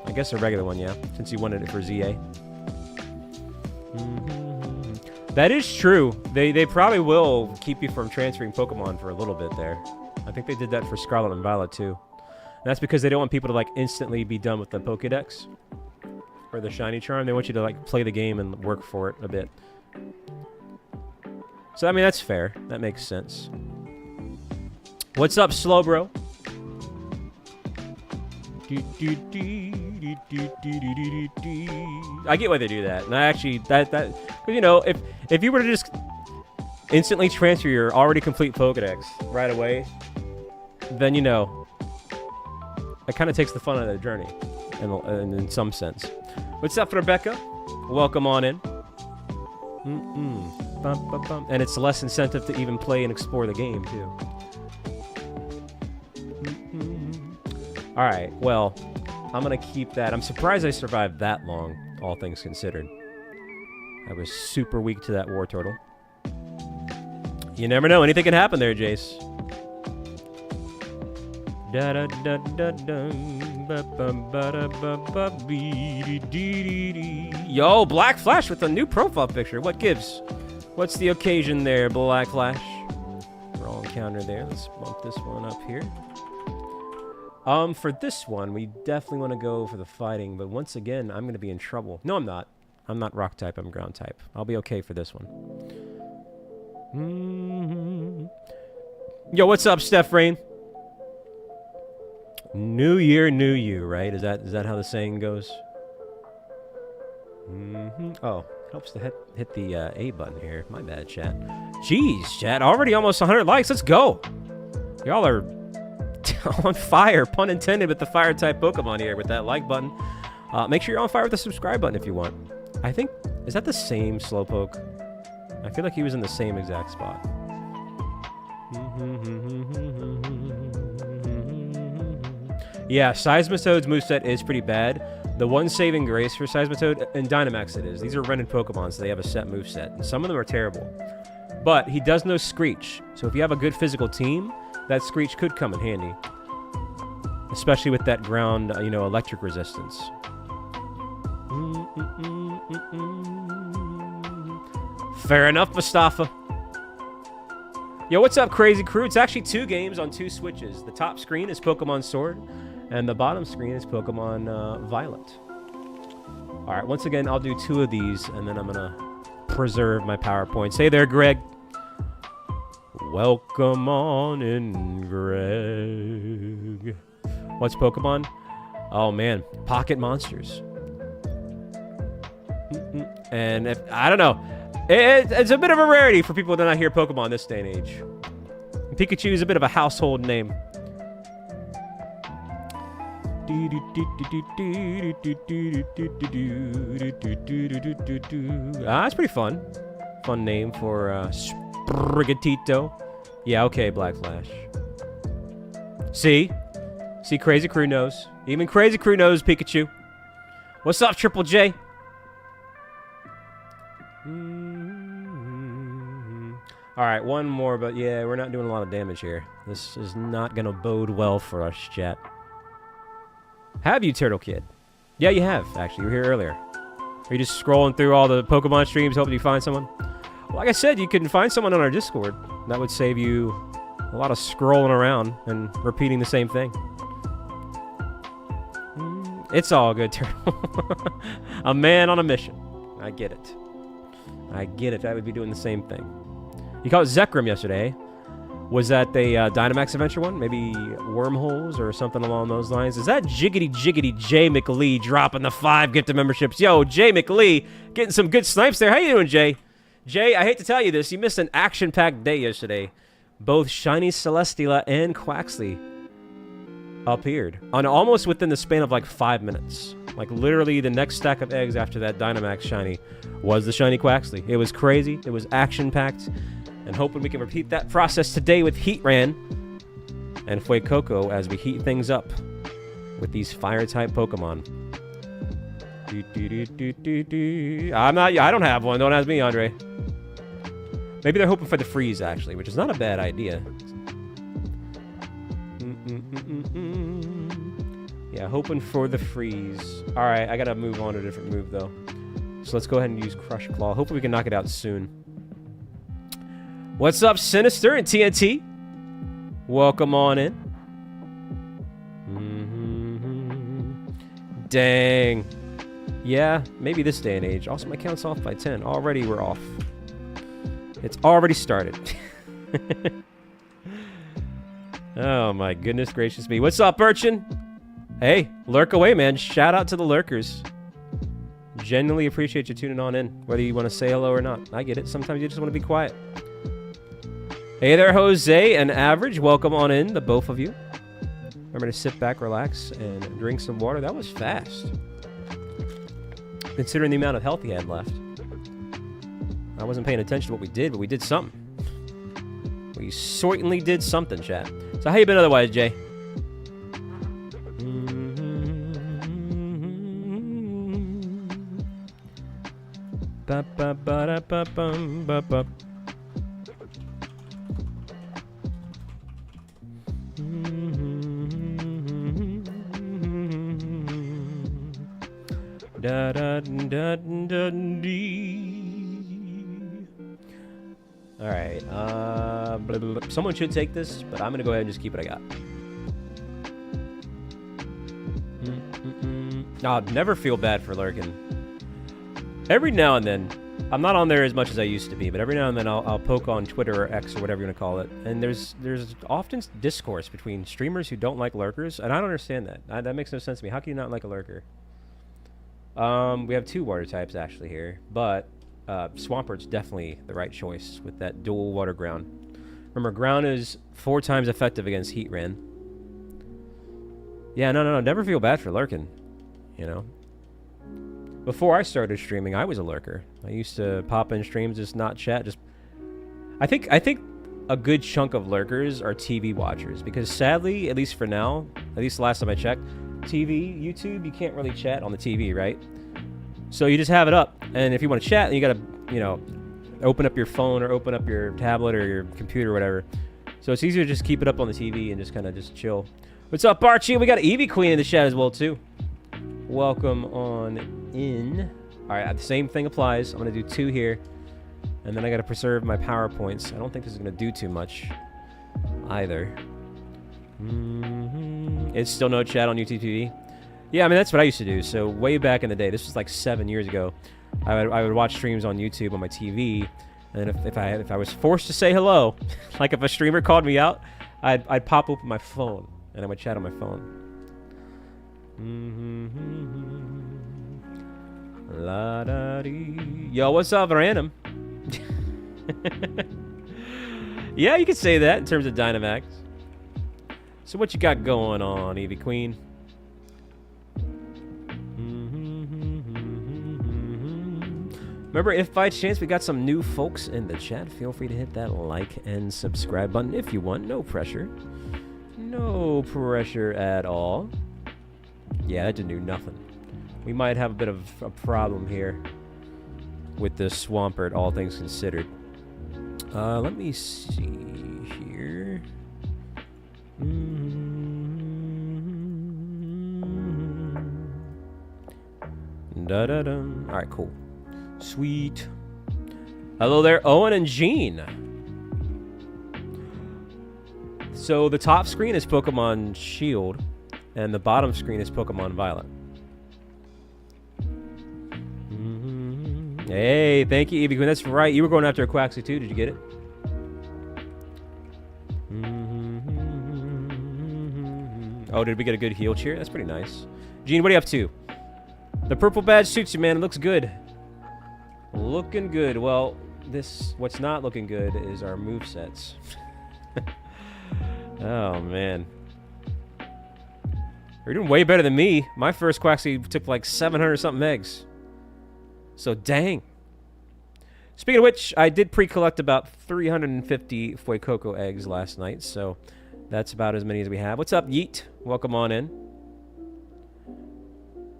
[SPEAKER 1] I guess a regular one, yeah, since you wanted it for ZA. That is true. They probably will keep you from transferring Pokemon for a little bit there. I think they did that for Scarlet and Violet, too. And that's because they don't want people to, like, instantly be done with the Pokédex or the Shiny Charm. They want you to, like, play the game and work for it a bit. So, I mean, that's fair. That makes sense. What's up, Slowbro? I get why they do that. And I actually, you know, if you were to just instantly transfer your already complete Pokédex right away, then, you know, it kind of takes the fun out of the journey, in some sense. What's up, Rebecca? Welcome on in. And it's less incentive to even play and explore the game, too. Alright, well, I'm going to keep that. I'm surprised I survived that long, all things considered. I was super weak to that Wartortle. You never know. Anything can happen there, Jace. Yo, Black Flash with a new profile picture. What gives? What's the occasion there, Black Flash? Wrong counter there. Let's bump this one up here. For this one, we definitely want to go for the fighting, but once again, I'm going to be in trouble. No, I'm not. I'm not rock type, I'm ground type. I'll be okay for this one. Yo, what's up, Steph Rain? New year, new you, right? Is that how the saying goes? Oh, it helps to hit the A button here. My bad, chat. Jeez, chat, already almost 100 likes. Let's go. Y'all are on fire, pun intended, with the fire type Pokemon here with that like button. Make sure you're on fire with the subscribe button if you want. I think, is that the same Slowpoke? I feel like he was in the same exact spot. Yeah, Seismitoad's moveset is pretty bad. The one saving grace for Seismitoad, and Dynamax it is, these are rented Pokemon, so they have a set moveset. And some of them are terrible. But he does know Screech, so if you have a good physical team, that Screech could come in handy. Especially with that ground, you know, electric resistance. Fair enough, Mustafa. Yo, what's up, Crazy Crew? It's actually 2 games on 2 Switches. The top screen is Pokemon Sword, and the bottom screen is Pokemon Violet. All right, once again, I'll do 2 of these, and then I'm going to preserve my PowerPoint. Hey there, Greg. Welcome on in, Greg. What's Pokemon? Oh, man. Pocket monsters. And if, I don't know. It's a bit of a rarity for people to not hear Pokemon this day and age. Pikachu is a bit of a household name. That's pretty fun. Fun name for Sprigatito. Yeah, okay, Black Flash. See, Crazy Crew knows. Even Crazy Crew knows Pikachu. What's up, Triple J? All right, one more, but yeah, we're not doing a lot of damage here. This is not going to bode well for us, chat. Have you, Turtle Kid? Yeah, you have, actually. You were here earlier. Are you just scrolling through all the Pokemon streams hoping you find someone? Well, like I said, you can find someone on our Discord. That would save you a lot of scrolling around and repeating the same thing. It's all good, Turtle. A man on a mission. I get it. I get it. I would be doing the same thing. You caught Zekrom yesterday. Was that the Dynamax Adventure one? Maybe Wormholes or something along those lines? Is that Jiggity Jay McLee dropping the 5 gifted memberships? Yo, Jay McLee, getting some good snipes there. How you doing, Jay? Jay, I hate to tell you this. You missed an action-packed day yesterday. Both Shiny Celesteela and Quaxley appeared. On almost within the span of like 5 minutes. Like literally the next stack of eggs after that Dynamax Shiny was the Shiny Quaxley. It was crazy. It was action-packed. And hoping we can repeat that process today with Heatran and Fuecoco as we heat things up with these fire-type Pokemon. I don't have one. Don't ask me, Andre. Maybe they're hoping for the freeze, actually, which is not a bad idea. Yeah, hoping for the freeze. All right, I got to move on to a different move, though. So let's go ahead and use Crush Claw. Hopefully we can knock it out soon. What's up, Sinister and TNT? Welcome on in. Dang. Yeah, maybe this day and age. Also, my count's off by 10. Already we're off. It's already started. Oh, my goodness gracious me. What's up, Urchin? Hey, lurk away, man. Shout out to the lurkers. Genuinely appreciate you tuning on in, whether you want to say hello or not. I get it. Sometimes you just want to be quiet. Hey there, Jose and Average. Welcome on in, the both of you. Remember to sit back, relax, and drink some water. That was fast. Considering the amount of health he had left. I wasn't paying attention to what we did, but we did something. We certainly did something, chat. So how you been otherwise, Jay? Ba-ba-ba-da-ba-bum-ba-ba. Da da da da dee. All right. Blah, blah, blah. Someone should take this, but I'm gonna go ahead and just keep what I got. I'll never feel bad for lurking. Every now and then, I'm not on there as much as I used to be, but every now and then I'll poke on Twitter or X or whatever you want to call it, and there's often discourse between streamers who don't like lurkers, and I don't understand that. That makes no sense to me. How can you not like a lurker? We have 2 water types actually here, but Swampert's definitely the right choice with that dual water ground. Remember, ground is 4 times effective against Heatran. Yeah, no, never feel bad for lurking, you know. Before I started streaming, I was a lurker. I used to pop in streams, just not chat. Just, I think a good chunk of lurkers are TV watchers because sadly, at least for now, at least the last time I checked, TV, YouTube, you can't really chat on the TV, right? So you just have it up, and if you want to chat, then you gotta, you know, open up your phone or open up your tablet or your computer or whatever. So it's easier to just keep it up on the TV and just kind of just chill. What's up, Archie? We got Eevee Queen in the chat as well too. Welcome on in. Alright, the same thing applies. I'm going to do 2 here. And then I got to preserve my power points. I don't think this is going to do too much either. It's still no chat on YouTube TV. Yeah, I mean, that's what I used to do. So way back in the day, this was like 7 years ago, I would watch streams on YouTube on my TV. And if I was forced to say hello, like if a streamer called me out, I'd pop open my phone and I would chat on my phone. La da dee. Yo, what's up, random? Yeah, you could say that in terms of Dynamax. So what you got going on, Eevee Queen? Remember, if by chance we got some new folks in the chat, feel free to hit that like and subscribe button if you want. No pressure. No pressure at all. Yeah, that didn't do nothing. We might have a bit of a problem here with this Swampert, all things considered. Let me see here. Da-da-dum. All right, cool. Sweet. Hello there, Owen and Jean. So the top screen is Pokemon Shield, and the bottom screen is Pokemon Violet. Hey, thank you, Eevee Queen. That's right. You were going after a Quaxly too. Did you get it? Oh, did we get a good heal cheer? That's pretty nice. Gene, what are you up to? The purple badge suits you, man. It looks good. Looking good. Well, what's not looking good is our movesets. Oh, man. You're doing way better than me. My first Quaxly took like 700-something eggs. So, dang. Speaking of which, I did pre-collect about 350 Fuecoco eggs last night, so that's about as many as we have. What's up, Yeet? Welcome on in.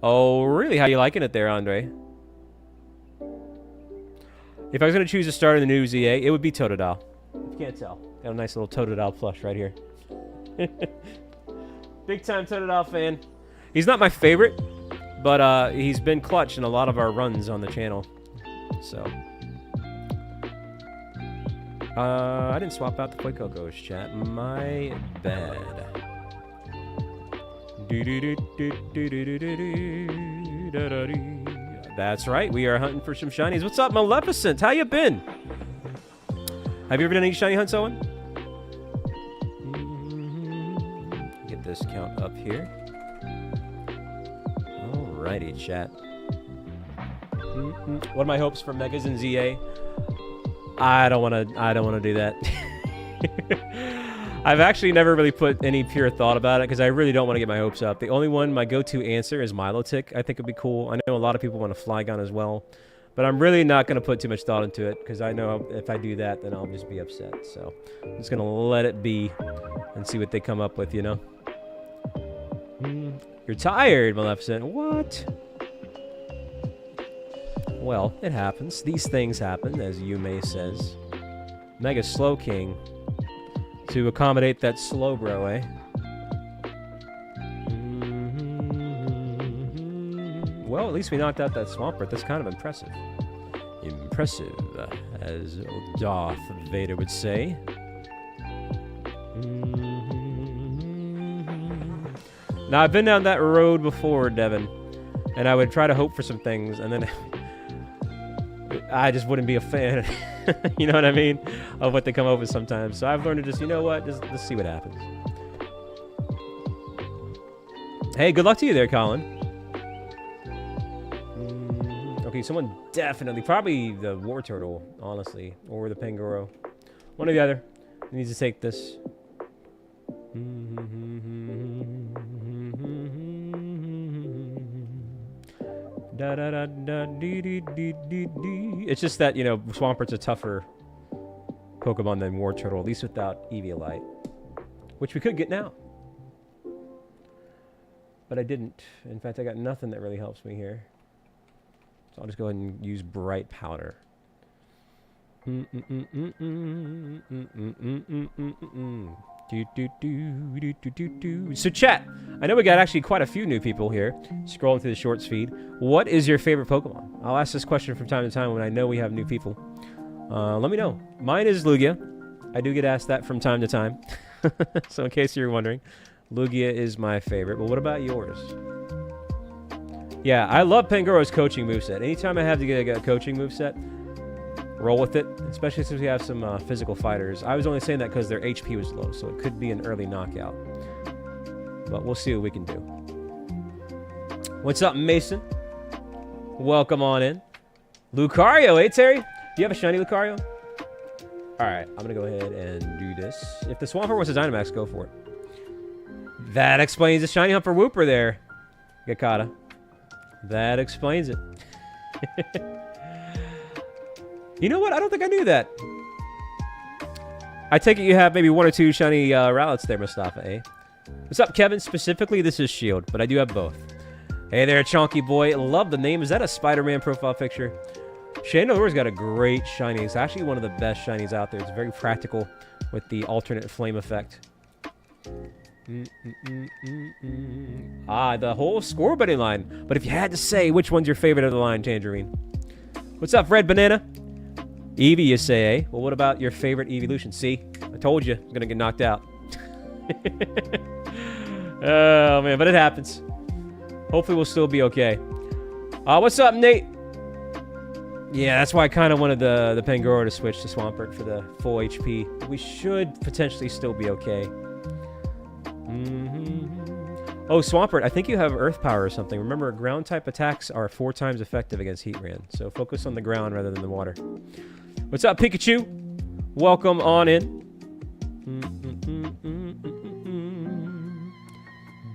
[SPEAKER 1] Oh, really? How you liking it there, Andre? If I was going to choose a starter in the new ZA, it would be Totodile. If you can't tell. Got a nice little Totodile plush right here. Big-time Totodile fan. He's not my favorite, but he's been clutch in a lot of our runs on the channel. So. I didn't swap out the Fuecoco's chat. My bad. That's right. We are hunting for some shinies. What's up, Maleficent? How you been? Have you ever done any shiny hunts, Owen? Get this count up here. Alrighty, chat. What are my hopes for Megas and ZA? I don't want to do that. I've actually never really put any pure thought about it because I really don't want to get my hopes up. The only one, my go-to answer is Milotic. I think it'd be cool. I know a lot of people want to Flygon as well, but I'm really not going to put too much thought into it because I know if I do that, then I'll just be upset. So I'm just going to let it be and see what they come up with, you know? You're tired, Maleficent. What? Well, it happens. These things happen, as Yume says. Mega Slow King. To accommodate that slow bro, eh? Well, at least we knocked out that Swampert. That's kind of impressive. Impressive, as Darth Vader would say. Now, I've been down that road before, Devin, and I would try to hope for some things, and then I just wouldn't be a fan, you know what I mean, of what they come up with sometimes. So I've learned to just, you know what, just see what happens. Hey, good luck to you there, Colin. Okay, someone definitely, probably the War Turtle, honestly, or the Pangoro. One or the other needs to take this. Da da da da dee dee dee dee dee. It's just that, you know, Swampert's a tougher Pokemon than War Turtle, at least without Eviolite, which we could get now. But I didn't. In fact, I got nothing that really helps me here. So I'll just go ahead and use Bright Powder. Do So chat, I know we got actually quite a few new people here scrolling through the shorts feed. What is your favorite Pokemon? I'll ask this question from time to time when I know we have new people. Let me know. Mine is Lugia. I do get asked that from time to time. So in case you're wondering, Lugia is my favorite. But what about yours? Yeah, I love Pangoro's coaching moveset. Anytime I have to get a coaching moveset, roll with it, especially since we have some physical fighters. I was only saying that because their HP was low, so it could be an early knockout. But we'll see what we can do. What's up, Mason? Welcome on in. Lucario, hey, Terry? Do you have a shiny Lucario? Alright, I'm going to go ahead and do this. If the Swampert wants a Dynamax, go for it. That explains the shiny hunt for Wooper there, Gakata. That explains it. You know what? I don't think I knew that. I take it you have maybe 1 or 2 shiny Rowlets there, Mustafa, eh? What's up, Kevin? Specifically, this is Shield, but I do have both. Hey there, Chonky Boy. Love the name. Is that a Spider-Man profile picture? Chandelore's got a great shiny. It's actually one of the best shinies out there. It's very practical with the alternate flame effect. Ah, the whole score betting line. But if you had to say which one's your favorite of the line, Tangerine. What's up, Red Banana? Eevee, you say, eh? Well, what about your favorite evolution? See, I told you, I'm going to get knocked out. Oh, man, but it happens. Hopefully we'll still be okay. What's up, Nate? Yeah, that's why I kind of wanted the Pangoro to switch to Swampert for the full HP. We should potentially still be okay. Oh, Swampert, I think you have Earth Power or something. Remember, ground-type attacks are 4 times effective against Heatran, so focus on the ground rather than the water. What's up, Pikachu? Welcome on in.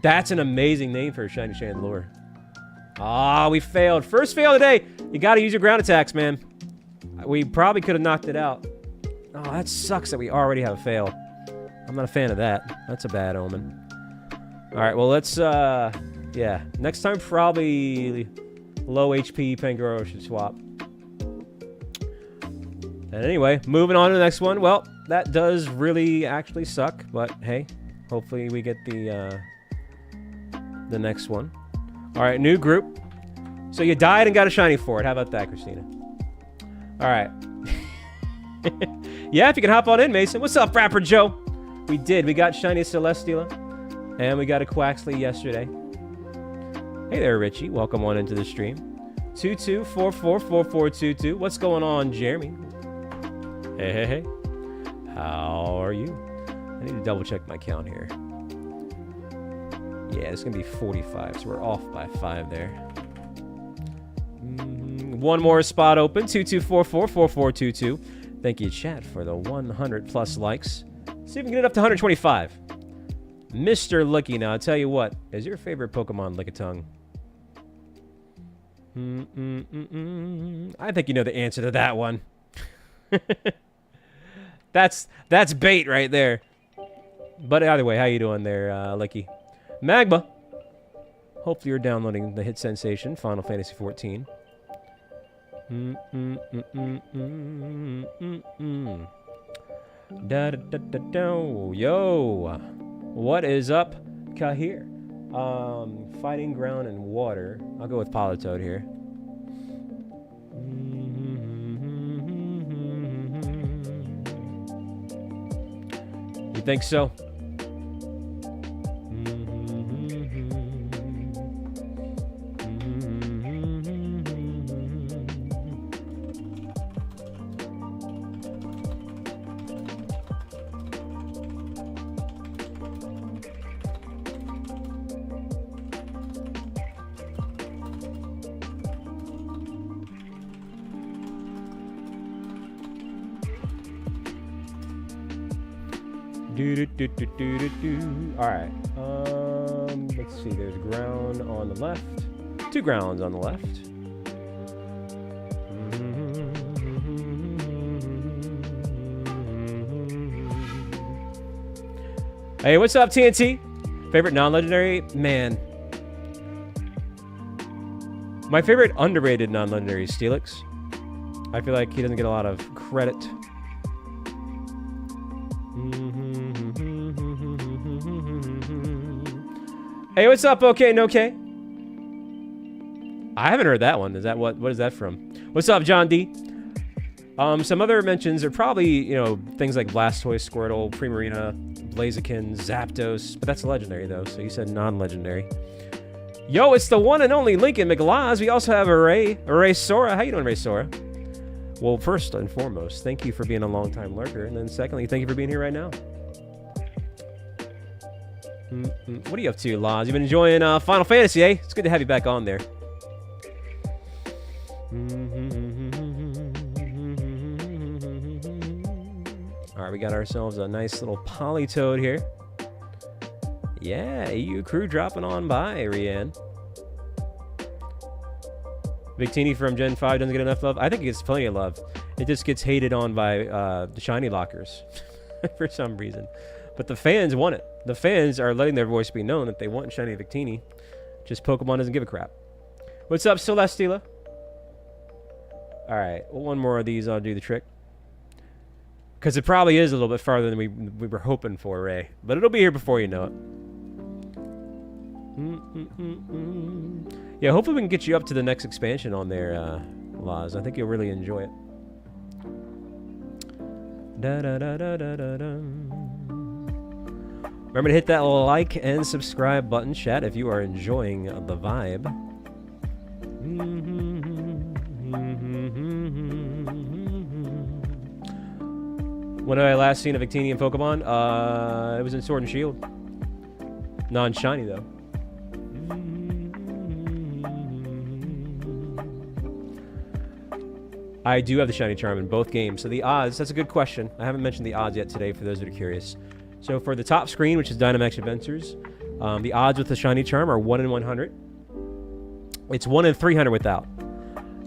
[SPEAKER 1] That's an amazing name for a shiny Chandelure. Ah, we failed. First fail today. You got to use your ground attacks, man. We probably could have knocked it out. Oh, that sucks that we already have a fail. I'm not a fan of that. That's a bad omen. All right, well, let's, yeah. Next time, probably low HP Pangoro should swap. And anyway, moving on to the next one. Well, that does really actually suck, but hey, hopefully we get the next one. All right, new group. So you died and got a shiny for it. How about that, Christina? All right. Yeah, if you can hop on in, Mason. What's up, Rapper Joe? We did. We got shiny Celesteela. And we got a Quaxley yesterday. Hey there, Richie. Welcome on into the stream. 22444422. What's going on, Jeremy? Hey, hey, hey. How are you? I need to double check my count here. Yeah, it's going to be 45, so we're off by 5 there. One more spot open. 22444422. Thank you, chat, for the 100 plus likes. See if we can get it up to 125. Mr. Licky, now, I'll tell you what. Is your favorite Pokemon Lickitung? I think you know the answer to that one. That's bait right there. But either way, how you doing there, Licky? Magma. Hopefully you're downloading the hit sensation, Final Fantasy XIV. Yo. What is up, Kahir? Fighting ground and water. I'll go with Politoed here. You think so? Alright. Let's see. There's ground on the left. 2 grounds on the left. Hey, what's up, TNT? Favorite non-legendary? Man. My favorite underrated non-legendary is Steelix. I feel like he doesn't get a lot of credit. Hey, what's up, okay, no K? I haven't heard that one. Is that what is that from? What's up, John D? Some other mentions are probably, you know, things like Blastoise, Squirtle, Primarina, Blaziken, Zapdos, but that's legendary though, so you said non-legendary. Yo, it's the one and only Lincoln McLaws. We also have Array Sora. How you doing, Array Sora? Well, first and foremost, thank you for being a long-time lurker, and then secondly, thank you for being here right now. What are you up to, Laws? You've been enjoying Final Fantasy, eh? It's good to have you back on there. Alright, we got ourselves a nice little Politoed here. Yeah, EU crew dropping on by, Rianne. Victini from Gen 5 doesn't get enough love. I think it gets plenty of love. It just gets hated on by the shiny lockers for some reason. But the fans want it. The fans are letting their voice be known that they want shiny Victini. Just Pokemon doesn't give a crap. What's up, Celesteela? Alright, well, one more of these I'll do the trick. Because it probably is a little bit farther than we were hoping for, Ray. But it'll be here before you know it. Yeah, hopefully we can get you up to the next expansion on there, Laz. I think you'll really enjoy it. Remember to hit that like and subscribe button, chat, if you are enjoying the vibe. When have I last seen a Victini in Pokemon? It was in Sword and Shield. Non-shiny, though. I do have the shiny charm in both games. So the odds, that's a good question. I haven't mentioned the odds yet today for those that are curious. So for the top screen, which is Dynamax Adventures, the odds with the shiny charm are 1 in 100. It's 1 in 300 without.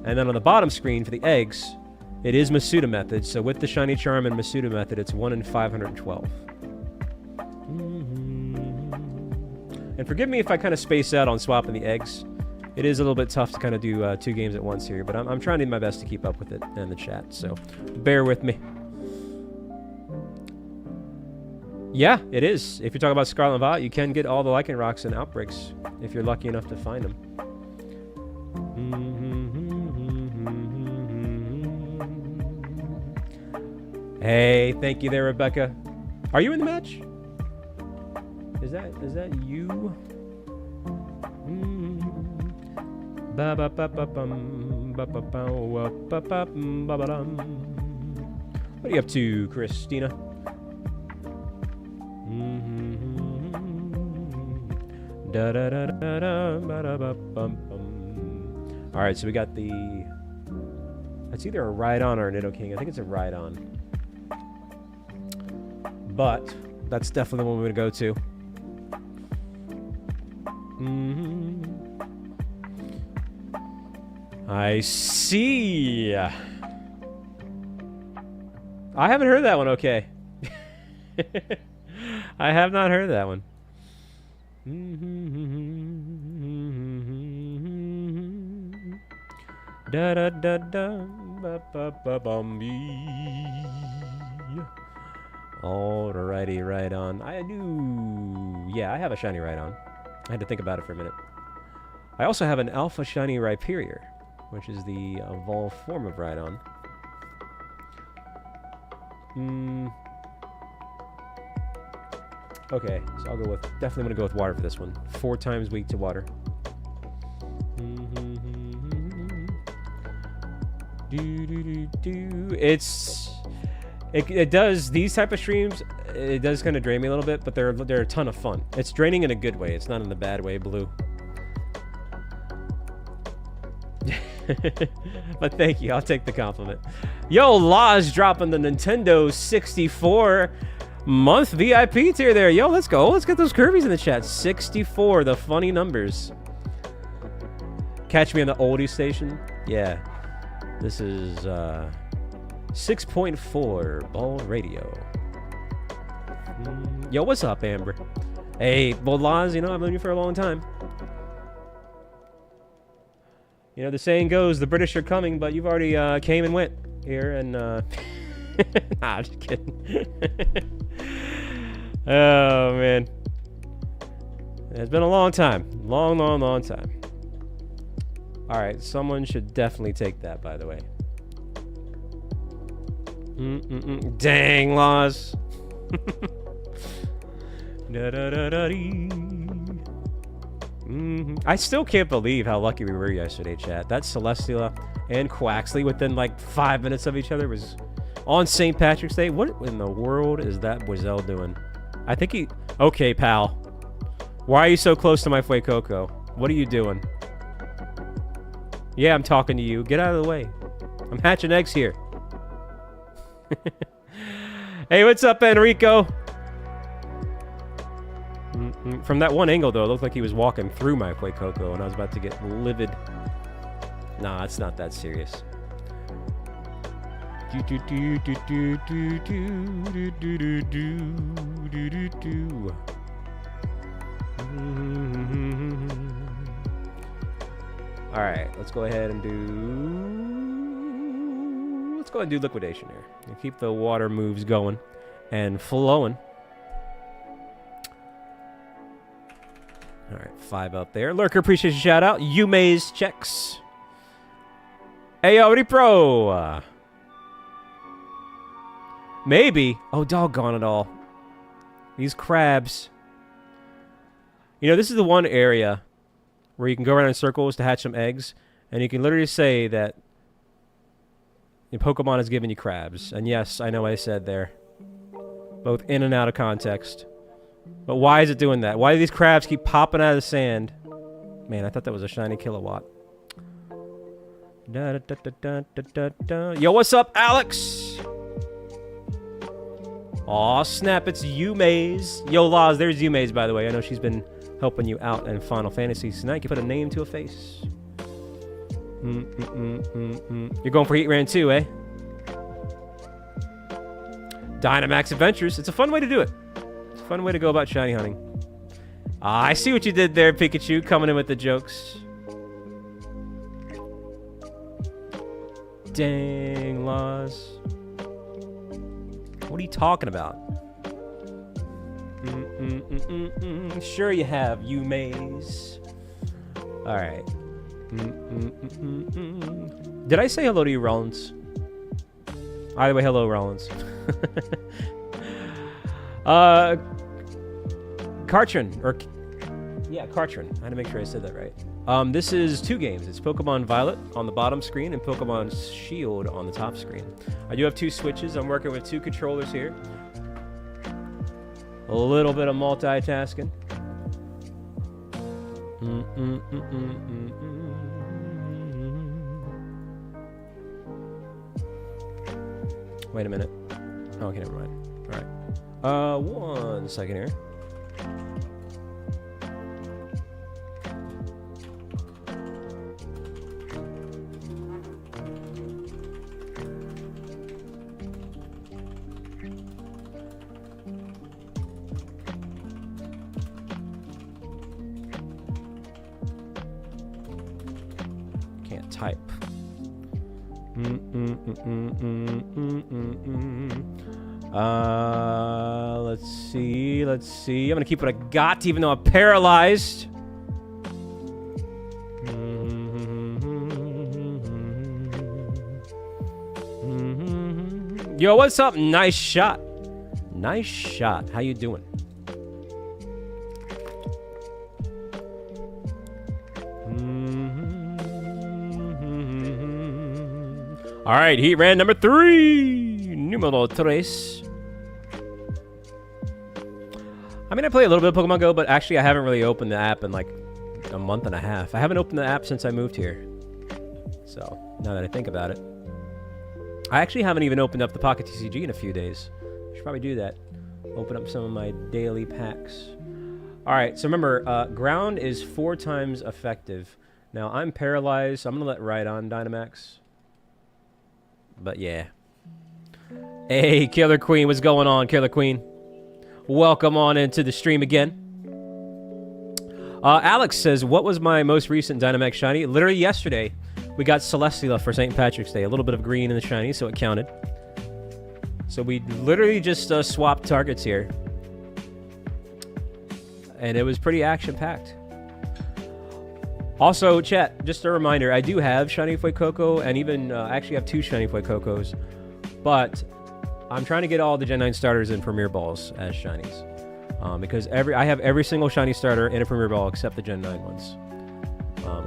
[SPEAKER 1] And then on the bottom screen for the eggs, it is Masuda method. So with the shiny charm and Masuda method, it's 1 in 512. And forgive me if I kind of space out on swapping the eggs. It is a little bit tough to kind of do 2 games at once here, but I'm trying to do my best to keep up with it in the chat, so bear with me. Yeah, it is. If you're talking about Scarlet and Violet, you can get all the Lycan Rocks and Outbreaks if you're lucky enough to find them. Hey, thank you there, Rebecca. Are you in the match? Is that you? What are you up to, Christina? Alright, so we got the... It's either a Rhydon or a Nidoking. I think it's a Rhydon. But that's definitely the one we're going to go to. I see. I haven't heard that one, okay. I have not heard that one. Da da da da ba ba ba bum bee. Alrighty, right on. I do. Yeah, I have a shiny Rhydon. I had to think about it for a minute. I also have an Alpha Shiny Rhyperior, which is the evolved form of Rhydon. Okay, so I'll go with... Definitely going to go with water for this one. 4 times weak to water. It does... These type of streams, it does kind of drain me a little bit, but they're a ton of fun. It's draining in a good way. It's not in the bad way, Blue. But thank you. I'll take the compliment. Yo, Laz dropping the Nintendo 64 month VIP tier there. Yo, let's go. Let's get those Kirby's in the chat. 64, the funny numbers. Catch me on the oldie station. Yeah. This is 6.4 Ball Radio. Yo, what's up, Amber? Hey, well, Laz, you know, I've known you for a long time. You know, the saying goes, the British are coming, but you've already came and went here, and nah, I'm just kidding. Oh, man. It's been a long time. Long, long, long time. Alright, someone should definitely take that, by the way. Dang, Laws. I still can't believe how lucky we were yesterday, chat. That Celesteela and Quaxley within like 5 minutes of each other was on St. Patrick's Day. What in the world is that Boiselle doing? I think he... Okay, pal. Why are you so close to my Fuecoco? What are you doing? Yeah, I'm talking to you. Get out of the way. I'm hatching eggs here. Hey, what's up, Enrico? From that one angle, though, it looked like he was walking through my Fuecoco, and I was about to get livid. Nah, it's not that serious. Alright, let's go ahead and do... Let's go ahead and do liquidation here. And keep the water moves going and flowing. Alright, 5 up there. Lurker, appreciate your shout out. Yume's checks. Hey, yo, Pro. Maybe. Oh, doggone it all. These crabs. You know, this is the one area where you can go around in circles to hatch some eggs, and you can literally say that your Pokemon is giving you crabs. And yes, I know I said there. Both in and out of context. But why is it doing that? Why do these crabs keep popping out of the sand? Man, I thought that was a shiny kilowatt. Yo, what's up, Alex? Aw, snap, it's Yume's. Yo, Laz, there's Yume's, by the way. I know she's been helping you out in Final Fantasy tonight. You can put a name to a face. You're going for Heatran too, eh? Dynamax Adventures. It's a fun way to do it. It's a fun way to go about shiny hunting. Ah, I see what you did there, Pikachu, coming in with the jokes. Dang, Laws. What are you talking about? Sure you have, you maze. Alright. Did I say hello to you, Rollins? Either way, hello, Rollins. Cartron, or... Yeah, Cartron. I had to make sure I said that right. This is 2 games. It's Pokemon Violet on the bottom screen and Pokemon Shield on the top screen. I do have 2 switches. I'm working with 2 controllers here. A little bit of multitasking. Wait a minute. Oh, okay, never mind. All right. 1 second here. Type. Let's see. I'm gonna keep what I got, even though I'm paralyzed. Yo, what's up? Nice shot. Nice shot. How you doing? All right, Heatran number 3. Numero 3. I mean, I play a little bit of Pokemon Go, but actually I haven't really opened the app in like a month and a half. I haven't opened the app since I moved here. So, now that I think about it. I actually haven't even opened up the Pocket TCG in a few days. I should probably do that. Open up some of my daily packs. All right, so remember, ground is 4 times effective. Now, I'm paralyzed, so I'm going to let Rhydon Dynamax. But yeah. Hey, Killer Queen, what's going on, Killer Queen? Welcome on into the stream again. Alex says, what was my most recent Dynamax Shiny? Literally yesterday, we got Celesteela for St. Patrick's Day. A little bit of green in the Shiny, so it counted. So we literally just swapped targets here. and it was pretty action-packed. Also, chat, just a reminder, I do have shiny Fuecoco, and even actually have 2 shiny Fuecocos, but I'm trying to get all the Gen 9 starters in Premier Balls as shinies. Because I have every single shiny starter in a Premier Ball except the Gen 9 ones.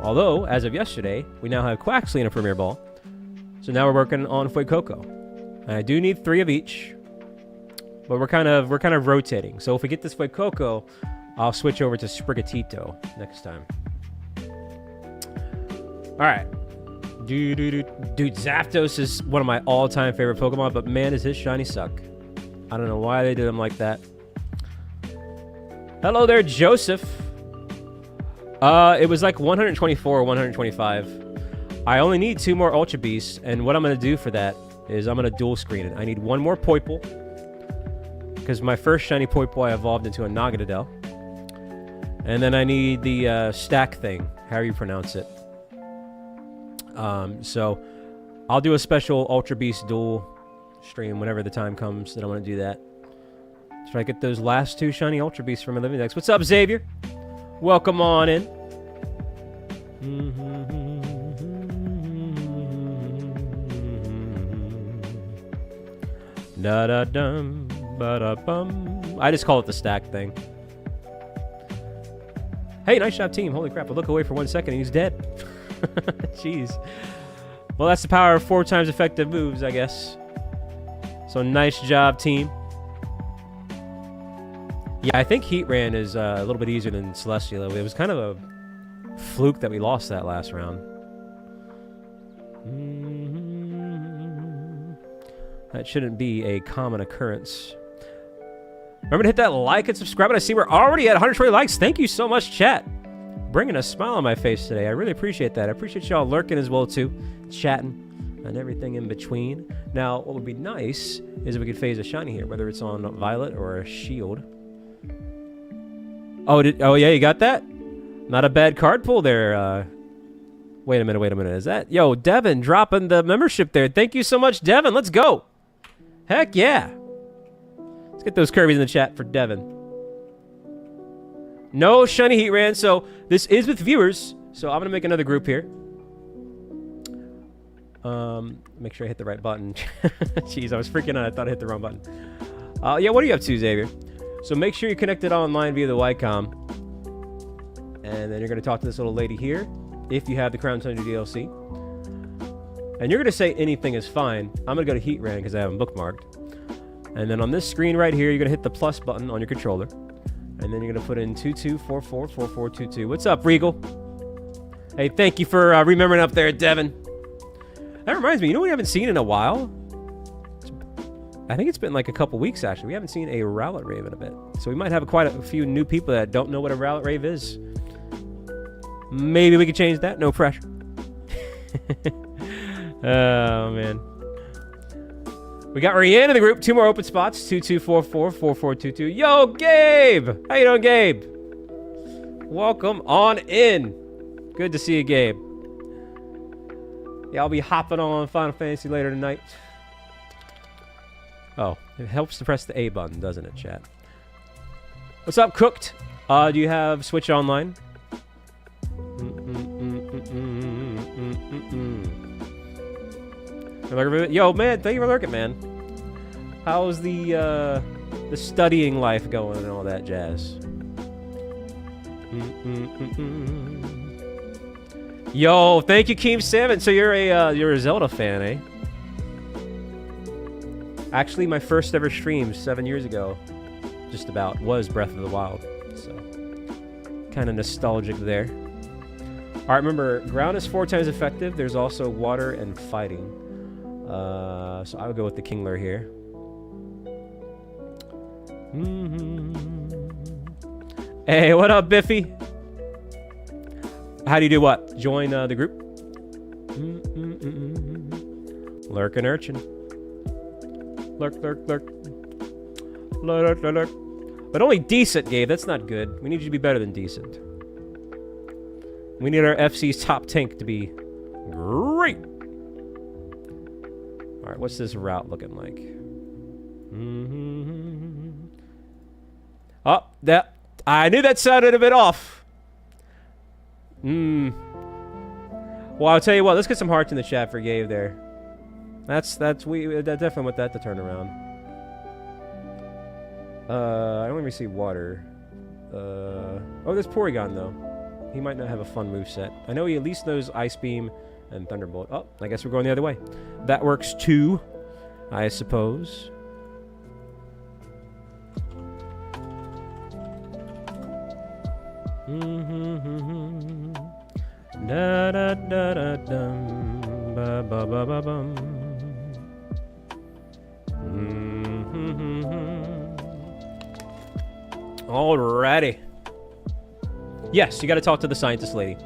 [SPEAKER 1] Although, as of yesterday, we now have Quaxley in a Premier Ball, so now we're working on Fuecoco. And I do need 3 of each, but we're kind of rotating. So if we get this Fuecoco, I'll switch over to Sprigatito next time. Alright. Dude, Zapdos is one of my all-time favorite Pokemon, but man, does his shiny suck. I don't know why they did him like that. Hello there, Joseph. It was like 124 or 125. I only need 2 more Ultra Beasts, and what I'm going to do for that is I'm going to dual screen it. I need 1 more Poipole, because my first shiny Poipole I evolved into a Naganadel. And then I need the stack thing, however you pronounce it. So I'll do a special Ultra Beast duel stream whenever the time comes that I want to do that. Try to get those last 2 shiny Ultra Beasts from my living decks. What's up, Xavier? Welcome on in. Da-da-dum, ba-da-bum. I just call it the stack thing. Hey, nice job, team. Holy crap, I look away for 1 second and he's dead. Jeez. Well, that's the power of 4 times effective moves, I guess. So nice job, team. Yeah, I think Heatran is a little bit easier than Celestial. It was kind of a fluke that we lost that last round. That shouldn't be a common occurrence. Remember to hit that like and subscribe. And I see we're already at 120 likes. Thank you so much, chat. Bringing a smile on my face today. I really appreciate that. I appreciate y'all lurking as well, too. Chatting and everything in between. Now, what would be nice is if we could phase a shiny here, whether it's on Violet or a Shield. Oh, yeah, you got that? Not a bad card pull there. Wait a minute. Is that... Yo, Devin dropping the membership there. Thank you so much, Devin. Let's go. Heck yeah. Let's get those Kirby's in the chat for Devin. No shiny Heatran, so this is with viewers. So I'm going to make another group here. Make sure I hit the right button. Jeez, I was freaking out. I thought I hit the wrong button. Yeah, what are you up to, Xavier? So make sure you're connected online via the Wycom. And then you're going to talk to this little lady here, if you have the Crown Tundra DLC. And you're going to say anything is fine. I'm going to go to Heatran because I have them bookmarked. And then on this screen right here, you're going to hit the plus button on your controller. And then you're going to put in 22444422. What's up, Regal? Hey, thank you for remembering up there, Devin. That reminds me, you know what we haven't seen in a while? I think it's been like a couple weeks, actually. We haven't seen a Rowlet Rave in a bit. So we might have quite a few new people that don't know what a Rowlet Rave is. Maybe we could change that. No pressure. Oh, man. We got Rianne in the group. 2 more open spots. 22444422. Yo, Gabe! How you doing, Gabe? Welcome on in. Good to see you, Gabe. Yeah, I'll be hopping on Final Fantasy later tonight. Oh, it helps to press the A button, doesn't it, chat? What's up, Cooked? Do you have Switch Online? Yo, man, thank you for lurking, man. How's the studying life going and all that jazz? Yo, thank you, Keem Salmon. So you're a Zelda fan, eh? Actually, my first ever stream 7 years ago, just about, was Breath of the Wild. So, kind of nostalgic there. All right, remember, ground is 4 times effective. There's also water and fighting. So I would go with the Kingler here. Hey, what up, Biffy? How do you do what? Join the group? Lurkin' urchin. Lurk. Lurk. But only decent, Gabe. That's not good. We need you to be better than decent. We need our FC's top tank to be great. All right, what's this route looking like? Oh, that I knew that sounded a bit off. Well, I'll tell you what. Let's get some hearts in the chat for Gabe there. That's definitely want that to turn around. I don't even see water. Oh, there's Porygon though. He might not have a fun moveset. I know he at least knows Ice Beam and Thunderbolt. Oh, I guess we're going the other way. That works too, I suppose. Da da da da dum ba ba ba ba bum. Alrighty. Yes, you got to talk to the scientist lady.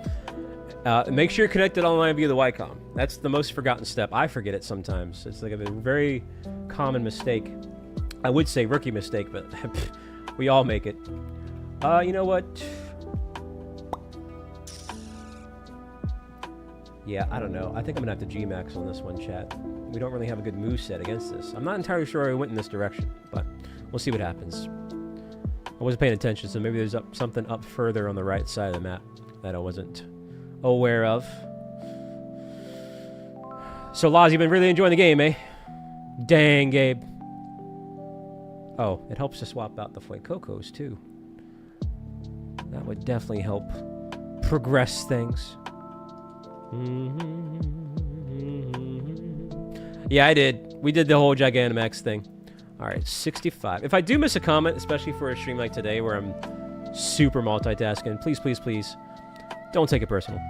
[SPEAKER 1] Make sure you're connected online via the Wycom. That's the most forgotten step. I forget it sometimes. It's like a very common mistake. I would say rookie mistake, but we all make it. You know what? Yeah, I don't know. I think I'm going to have to G-Max on this one, chat. We don't really have a good moveset against this. I'm not entirely sure I went in this direction, but we'll see what happens. I wasn't paying attention, so maybe there's something up further on the right side of the map that I wasn't aware of. So, Laz, you've been really enjoying the game, eh? Dang, Gabe. Oh, it helps to swap out the Fuecocos, too. That would definitely help progress things. Yeah, I did. We did the whole Gigantamax thing. Alright, 65. If I do miss a comment, especially for a stream like today where I'm super multitasking, please, please, please, don't take it personal.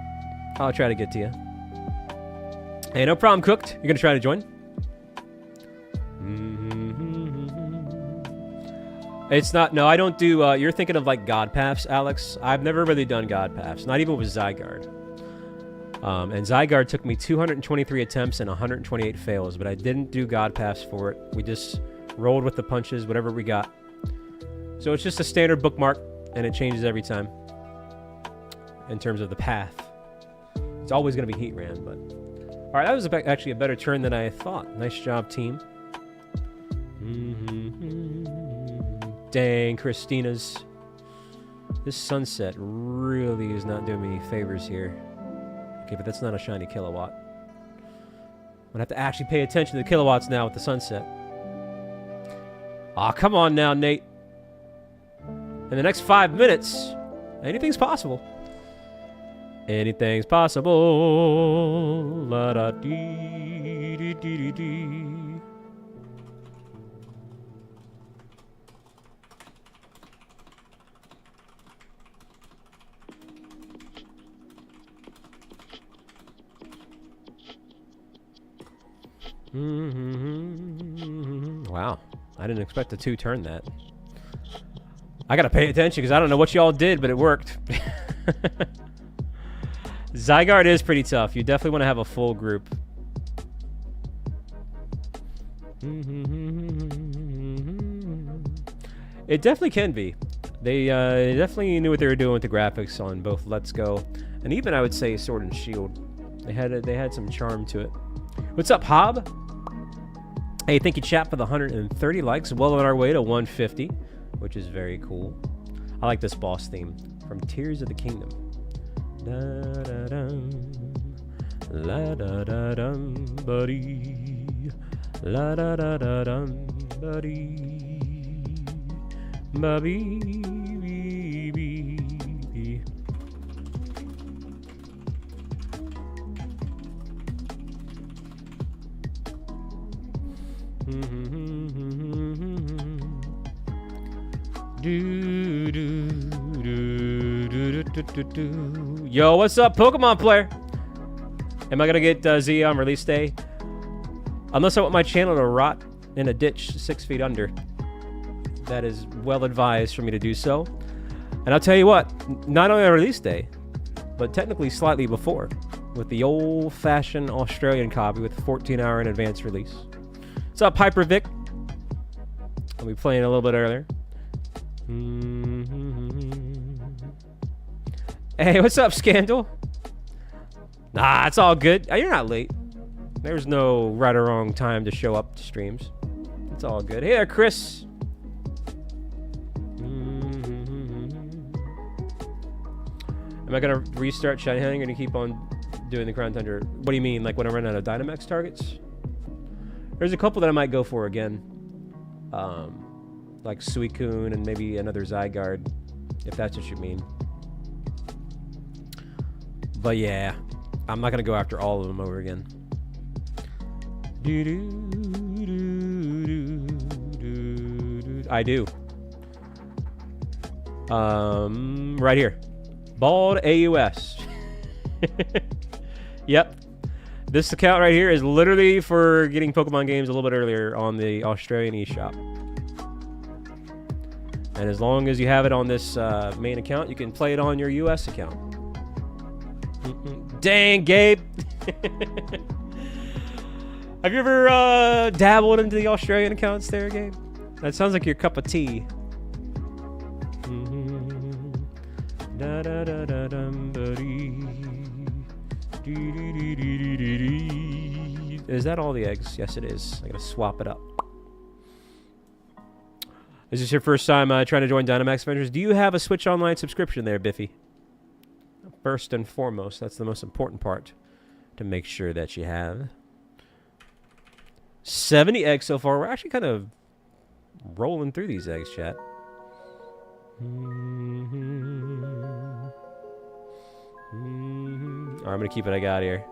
[SPEAKER 1] I'll try to get to you. Hey, no problem, Cooked. You're going to try to join? It's not... No, I don't do... you're thinking of, like, God Paths, Alex. I've never really done God Paths. Not even with Zygarde. And Zygarde took me 223 attempts and 128 fails, but I didn't do God Paths for it. We just rolled with the punches, whatever we got. So it's just a standard bookmark, and it changes every time in terms of the path. It's always going to be Heatran, but... Alright, that was actually a better turn than I thought. Nice job, team. Dang, Christina's. This sunset really is not doing me any favors here. Okay, but that's not a shiny kilowatt. I'm gonna have to actually pay attention to the kilowatts now with the sunset. Aw, come on now, Nate. In the next 5 minutes, anything's possible. Anything's possible. La da dee dee dee dee dee. Wow, I didn't expect to two-turn that. I gotta pay attention because I don't know what y'all did, but it worked. Zygarde is pretty tough. You definitely want to have a full group. It definitely can be. They definitely knew what they were doing with the graphics on both Let's Go and even I would say Sword and Shield. They had some charm to it. What's up, Hob? Hey, thank you, chat, for the 130 likes. Well on our way to 150, which is very cool. I like this boss theme from Tears of the Kingdom. Da da dum, la da da dum, buddy. La da da da dum, buddy. Bubby, bee, bee, bee. Yo, what's up, Pokemon player? Am I gonna get Z on release day? Unless I want my channel to rot in a ditch 6 feet under. That is well advised for me to do so. And I'll tell you what, not only on release day, but technically slightly before, with the old-fashioned Australian copy with 14-hour in advance release. What's up, Hyper Vic? I'll be playing a little bit earlier. Hey, what's up, Scandal? Nah, it's all good. You're not late. There's no right or wrong time to show up to streams. It's all good. Hey there, Chris. Am I gonna restart Shiny Hunting or gonna keep on doing the Crown Tundra? What do you mean, like when I run out of Dynamax targets? There's a couple that I might go for again. Like Suicune and maybe another Zygarde, if that's what you mean. But yeah, I'm not gonna go after all of them over again. I do. Right here. Bald AUS. Yep. This account right here is literally for getting Pokemon games a little bit earlier on the Australian eShop. And as long as you have it on this main account, you can play it on your US account. Dang, Gabe. Have you ever dabbled into the Australian accounts there, Gabe? That sounds like your cup of tea. Is that all the eggs? Yes, it is. I gotta swap it up. Is this your first time trying to join Dynamax Adventures? Do you have a Switch Online subscription there, Biffy? First and foremost, that's the most important part to make sure that you have. 70 eggs so far. We're actually kind of rolling through these eggs, chat. Alright, I'm gonna keep what I got here.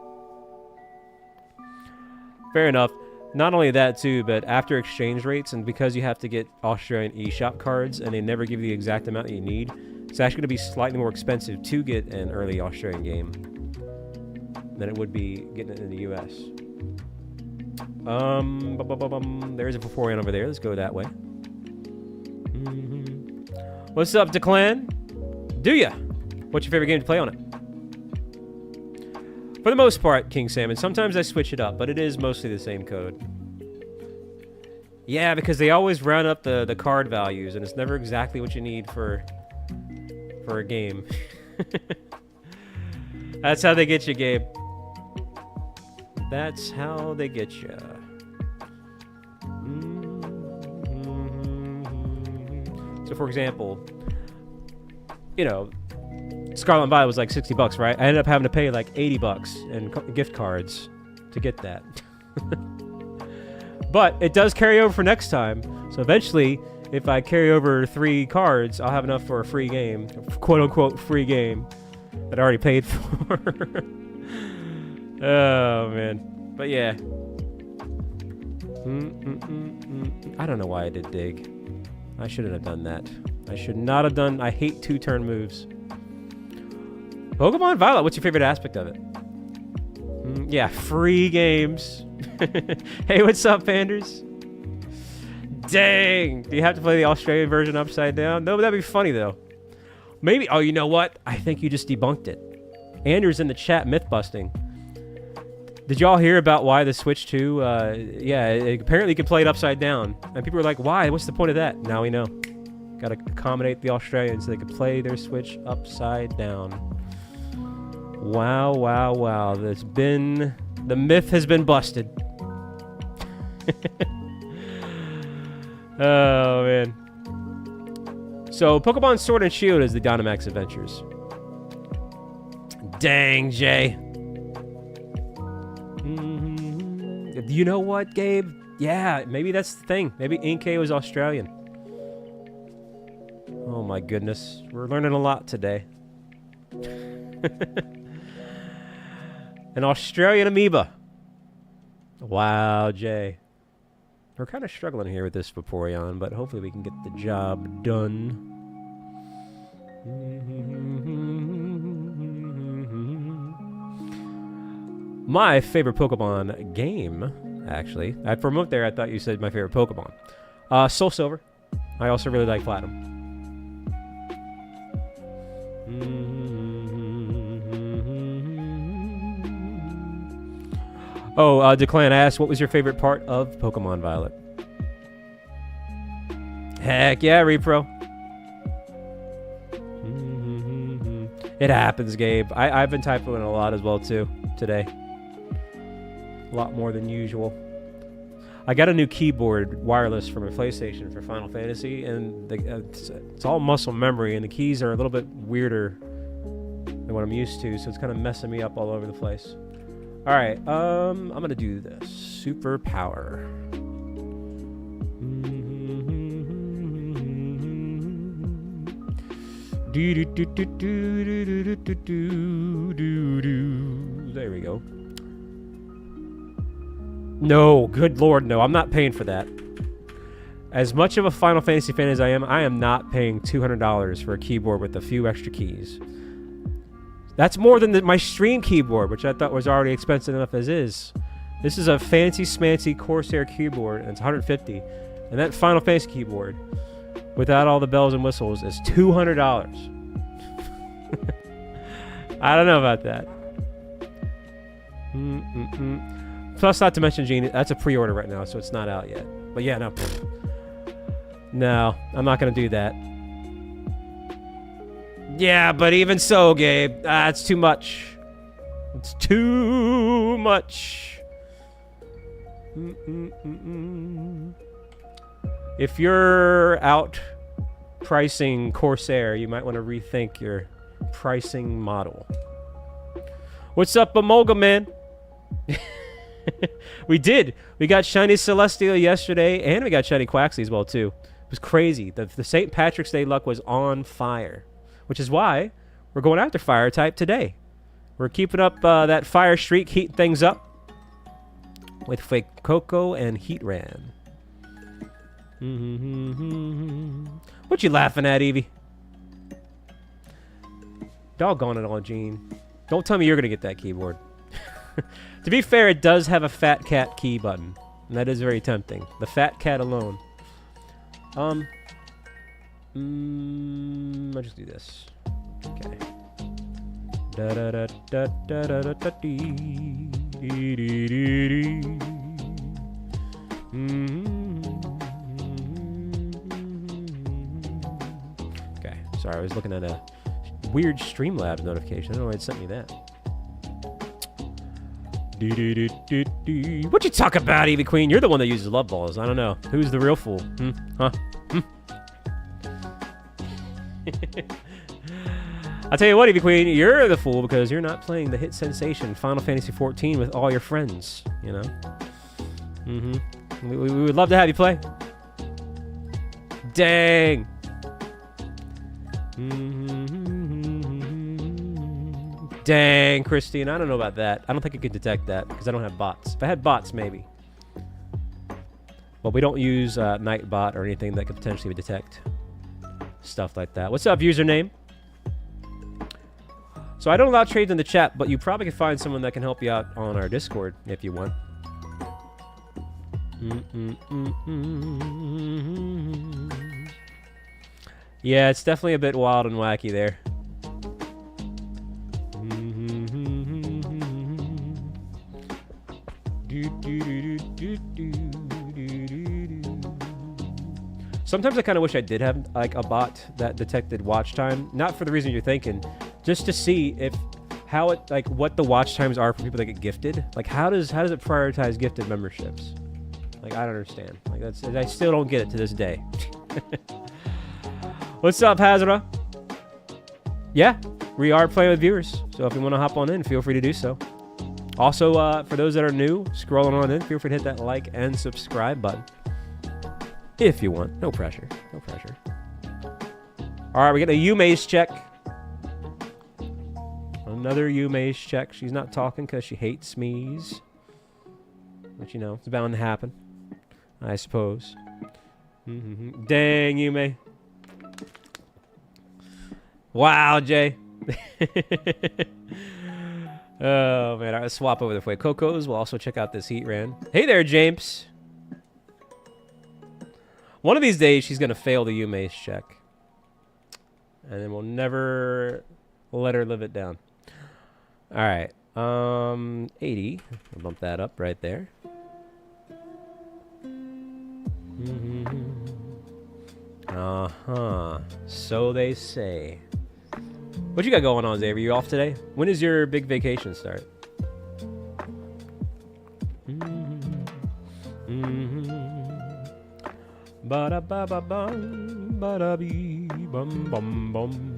[SPEAKER 1] Fair enough. Not only that too, but after exchange rates, and because you have to get Australian eShop cards and they never give you the exact amount that you need, it's actually going to be slightly more expensive to get an early Australian game than it would be getting it in the US. There's a Vaporeon over there. Let's go that way. What's up, Declan? Do ya? What's your favorite game to play on it? For the most part, King Salmon. Sometimes I switch it up, but it is mostly the same code. Yeah, because they always round up the card values, and it's never exactly what you need for a game. That's how they get you, Gabe. That's how they get you. So, for example, you know, Scarlet and Violet was like 60 bucks, right? I ended up having to pay like 80 bucks in gift cards to get that. But it does carry over for next time. So eventually, if I carry over 3 cards, I'll have enough for a free game. Quote-unquote free game that I already paid for. Oh, man. But yeah. I don't know why I did dig. I shouldn't have done that. I should not have done... I hate 2-turn moves. Pokemon Violet, what's your favorite aspect of it? Yeah, free games. Hey, what's up, Panders? Dang! Do you have to play the Australian version upside down? No, but that'd be funny, though. Maybe... Oh, you know what? I think you just debunked it. Anders in the chat myth-busting. Did y'all hear about why the Switch 2... yeah, apparently you can play it upside down. And people were like, why? What's the point of that? Now we know. Gotta accommodate the Australians so they can play their Switch upside down. Wow, wow, wow. There's been... The myth has been busted. Oh, man. So, Pokemon Sword and Shield is the Dynamax Adventures. Dang, Jay. You know what, Gabe? Yeah, maybe that's the thing. Maybe Inkay was Australian. Oh, my goodness. We're learning a lot today. An Australian amoeba. Wow, Jay. We're kind of struggling here with this Vaporeon, but hopefully we can get the job done. My favorite Pokemon game, actually. For a moment there, I thought you said my favorite Pokemon. Soul Silver. I also really like Platinum. Oh, Declan asked, what was your favorite part of Pokemon Violet? Heck yeah, Repro. It happens, Gabe. I've been typing a lot as well, too, today. A lot more than usual. I got a new keyboard wireless for my PlayStation for Final Fantasy, and it's all muscle memory, and the keys are a little bit weirder than what I'm used to, so it's kind of messing me up all over the place. All right, I'm gonna do this. Super power. There we go. No, good lord, no. I'm not paying for that. As much of a Final Fantasy fan as I am not paying $200 for a keyboard with a few extra keys. That's more than my stream keyboard, which I thought was already expensive enough as is. This is a fancy smancy Corsair keyboard, and it's $150. And that Final Fantasy keyboard, without all the bells and whistles, is $200. I don't know about that. Plus, not to mention, Gene, that's a pre-order right now, so it's not out yet. But yeah, no. No, I'm not going to do that. Yeah, but even so, Gabe, that's too much. It's too much. If you're out pricing Corsair, you might want to rethink your pricing model. What's up, Amolga, man? We did. We got Shiny Celestial yesterday, and we got Shiny Quaxley as well, too. It was crazy. The St. Patrick's Day luck was on fire, which is why we're going after Fire type today. We're keeping up that fire streak, heating things up with Fuecoco and Heatran. What you laughing at, Eevee? Doggone it all, Gene. Don't tell me you're going to get that keyboard. To be fair, it does have a Fat Cat key button, and that is very tempting. The Fat Cat alone. I'll just do this. Okay. Da da da da da da da da dee dee dee dee dee. Okay, sorry, I was looking at a weird Streamlabs notification. I don't know why it sent me that. What you talk about, Eevee Queen? You're the one that uses love balls. I don't know. Who's the real fool? Huh? I'll tell you what, Eevee Queen, you're the fool because you're not playing the hit sensation Final Fantasy XIV with all your friends, you know? We would love to have you play. Dang! Dang, Christine, I don't know about that. I don't think I could detect that because I don't have bots. If I had bots, maybe. But we don't use Nightbot or anything that could potentially detect stuff like that. What's up, username? So I don't allow trades in the chat, but you probably can find someone that can help you out on our Discord if you want. Yeah, it's definitely a bit wild and wacky there. Sometimes I kind of wish I did have like a bot that detected watch time, not for the reason you're thinking, just to see if how it like what the watch times are for people that get gifted. Like how does it prioritize gifted memberships? Like I don't understand. Like I still don't get it to this day. What's up, Hazara? Yeah, we are playing with viewers, so if you want to hop on in, feel free to do so. Also, for those that are new, scrolling on in, feel free to hit that like and subscribe button. If you want. No pressure. No pressure. Alright, we get a Yume's check. Another Yume's check. She's not talking because she hates smees. But you know, it's bound to happen. I suppose. Dang, Yume. Wow, Jay. Oh, man. I'll swap over the Fuecocos. We'll also check out this Heatran. Hey there, James. One of these days, she's going to fail the Yume's check. And then we'll never let her live it down. All right. 80. I'll bump that up right there. Uh-huh. So they say. What you got going on, Xavier? You off today? When does your big vacation start? Ba-da-ba-ba-bum, ba-da-bee-bum-bum-bum.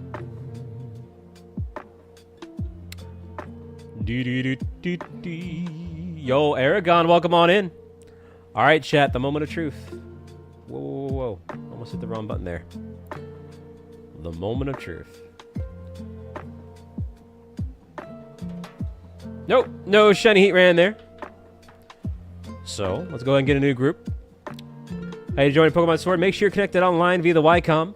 [SPEAKER 1] Yo, Aragon, welcome on in. All right, chat, the moment of truth. Whoa, whoa, whoa. Almost hit the wrong button there. The moment of truth. Nope, no shiny Heatran there. So, let's go ahead and get a new group. Hey, join Pokemon Sword. Make sure you're connected online via the Wycom.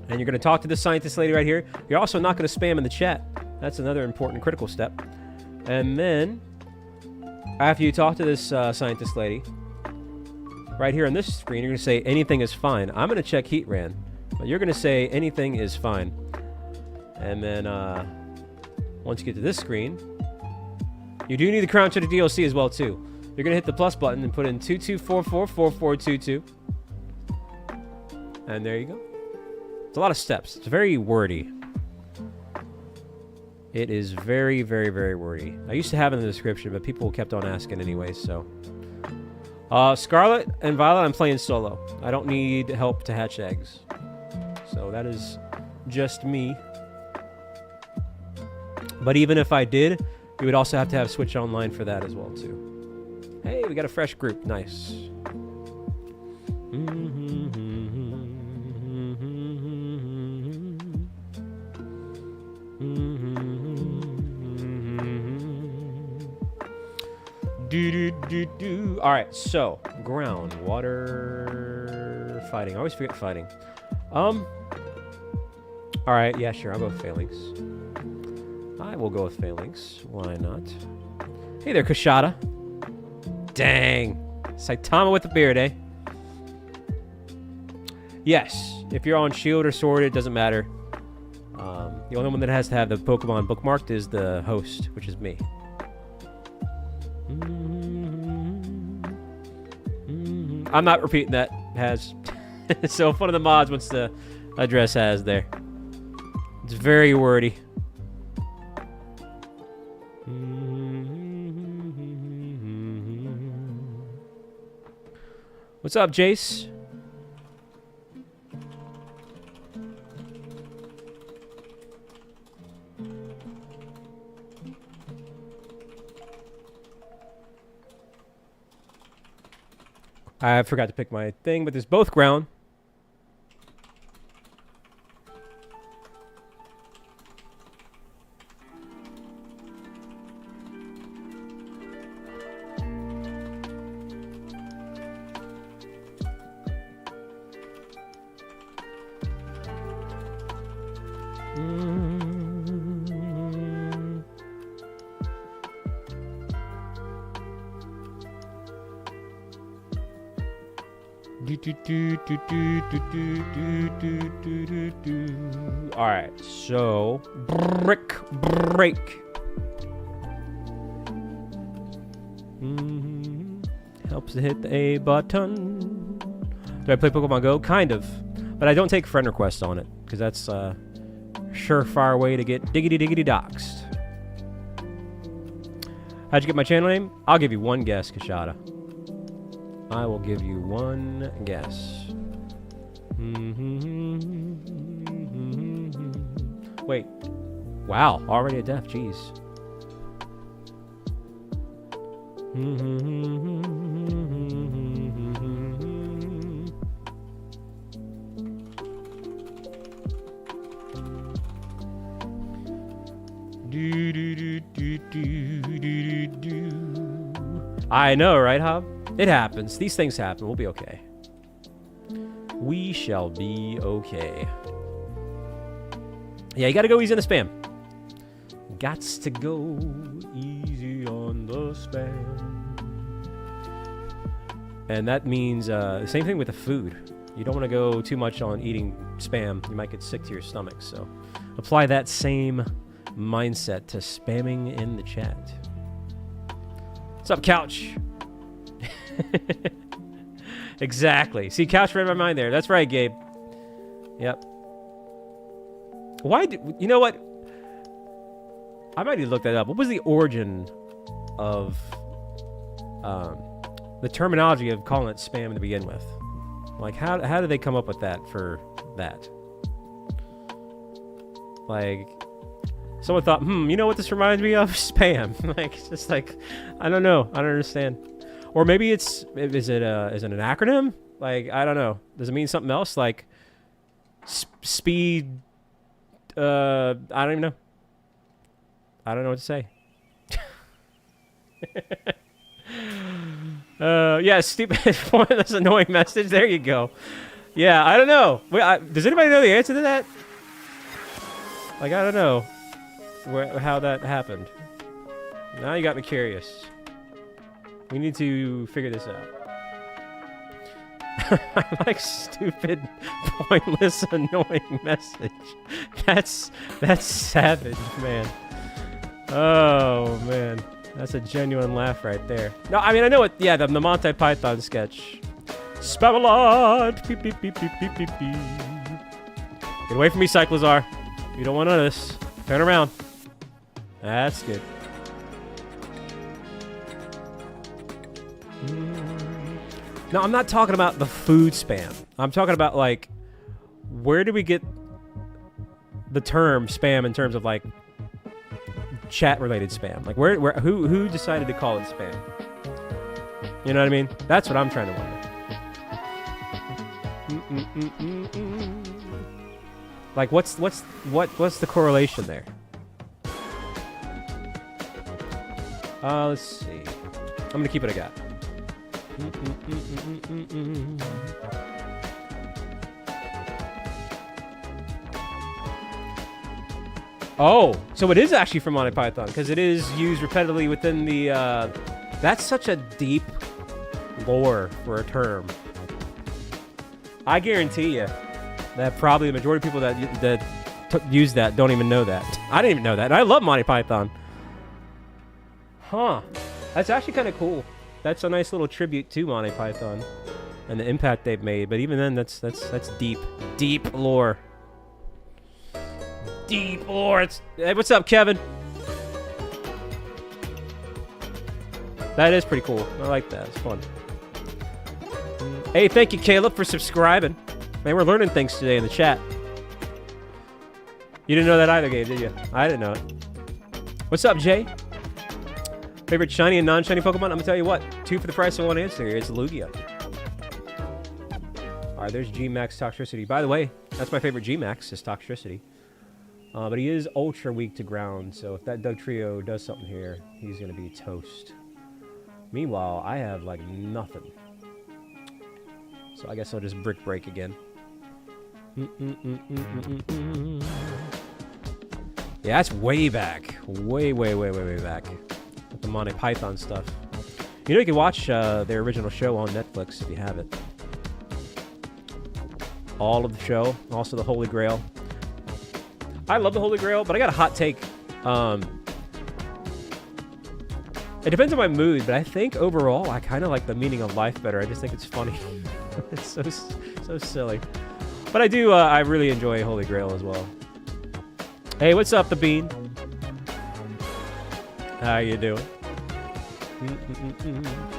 [SPEAKER 1] And you're going to talk to this scientist lady right here. You're also not going to spam in the chat. That's another important critical step. And then, after you talk to this scientist lady, right here on this screen, you're going to say anything is fine. I'm going to check Heatran, but you're going to say anything is fine. And then, once you get to this screen, you do need the Crown to the DLC as well, too. You're going to hit the plus button and put in 22444422. And there you go. It's a lot of steps. It's very wordy. It is very, very, very wordy. I used to have it in the description, but people kept on asking anyway, so. Scarlet and Violet, I'm playing solo. I don't need help to hatch eggs. So that is just me. But even if I did, you would also have to have Switch Online for that as well, too. Hey, we got a fresh group. Nice. All right, so ground, water, fighting. I always forget fighting. All right, yeah, sure. I'll go with Phalanx. I will go with Phalanx. Why not? Hey there, Kashada. Dang. Saitama with the beard, eh? Yes. If you're on Shield or Sword, it doesn't matter. The only one that has to have the Pokemon bookmarked is the host, which is me. I'm not repeating that, Has. So if one of the mods wants to address Has there. It's very wordy. What's up, Jace? I forgot to pick my thing, but there's both ground. Alright, so break. Helps to hit the A button. Do I play Pokemon Go? Kind of. But I don't take friend requests on it, because that's a surefire way to get diggity doxed. How'd you get my channel name? I'll give you one guess, Kashada. I will give you one guess. Wait. Wow, already a death, jeez. I know, right, Hob? It happens. These things happen. We'll be okay. We shall be okay. Yeah, you gotta go easy on the spam. Gots to go easy on the spam. And that means the same thing with the food. You don't want to go too much on eating spam. You might get sick to your stomach. So apply that same mindset to spamming in the chat. What's up, Couch? Exactly. See, Couch read my mind there. That's right, Gabe. Yep. Why you know what? I might need to look that up. What was the origin of the terminology of calling it spam to begin with? Like, how did they come up with that for that? Like, Someone thought, you know what this reminds me of? Spam. Like, it's just like, I don't know. I don't understand. Or maybe is it an acronym? Like, I don't know. Does it mean something else? Like, speed, I don't even know. I don't know what to say. Yeah, stupid, pointless, annoying message. There you go. Yeah, I don't know. Wait, does anybody know the answer to that? Like, I don't know how that happened. Now you got me curious. We need to figure this out. I like stupid, pointless, annoying message. That's savage, man. Oh, man. That's a genuine laugh right there. No, I mean, I know it. Yeah, the Monty Python sketch. Spam-a-lot. Beep, beep, beep, beep, beep, beep, beep. Get away from me, Cyclozar. You don't want none of this. Turn around. That's good. No, I'm not talking about the food spam. I'm talking about, like, where do we get the term spam in terms of, like, chat-related spam? Like, who decided to call it spam? You know what I mean? That's what I'm trying to wonder. Like, what's the correlation there? Let's see. I'm gonna keep it a gap. Oh, so it is actually from Monty Python, because it is used repetitively within the, that's such a deep lore for a term. I guarantee you that probably the majority of people that use that don't even know that. I didn't even know that, and I love Monty Python. Huh. That's actually kind of cool. That's a nice little tribute to Monty Python and the impact they've made, but even then, that's deep. Deep lore. Deep lore. Hey, what's up, Kevin? That is pretty cool. I like that. It's fun. Hey, thank you, Caleb, for subscribing. Man, we're learning things today in the chat. You didn't know that either, Gabe, did you? I didn't know it. What's up, Jay? Favorite shiny and non-shiny Pokemon? I'm gonna tell you what. 2 for the price of 1 answer here. It's Lugia. Alright, there's G-Max Toxtricity. By the way, that's my favorite G-Max, is Toxtricity. But he is ultra weak to ground, so if that Dugtrio does something here, he's going to be toast. Meanwhile, I have, like, nothing. So I guess I'll just Brick Break again. Yeah, that's way back. Way back. With the Monty Python stuff. You know, you can watch their original show on Netflix if you have it. All of the show. Also the Holy Grail. I love the Holy Grail, but I got a hot take. It depends on my mood, but I think overall I kind of like The Meaning of Life better. I just think it's funny. It's so silly. But I do, I really enjoy Holy Grail as well. Hey, what's up, The Bean? How you doing?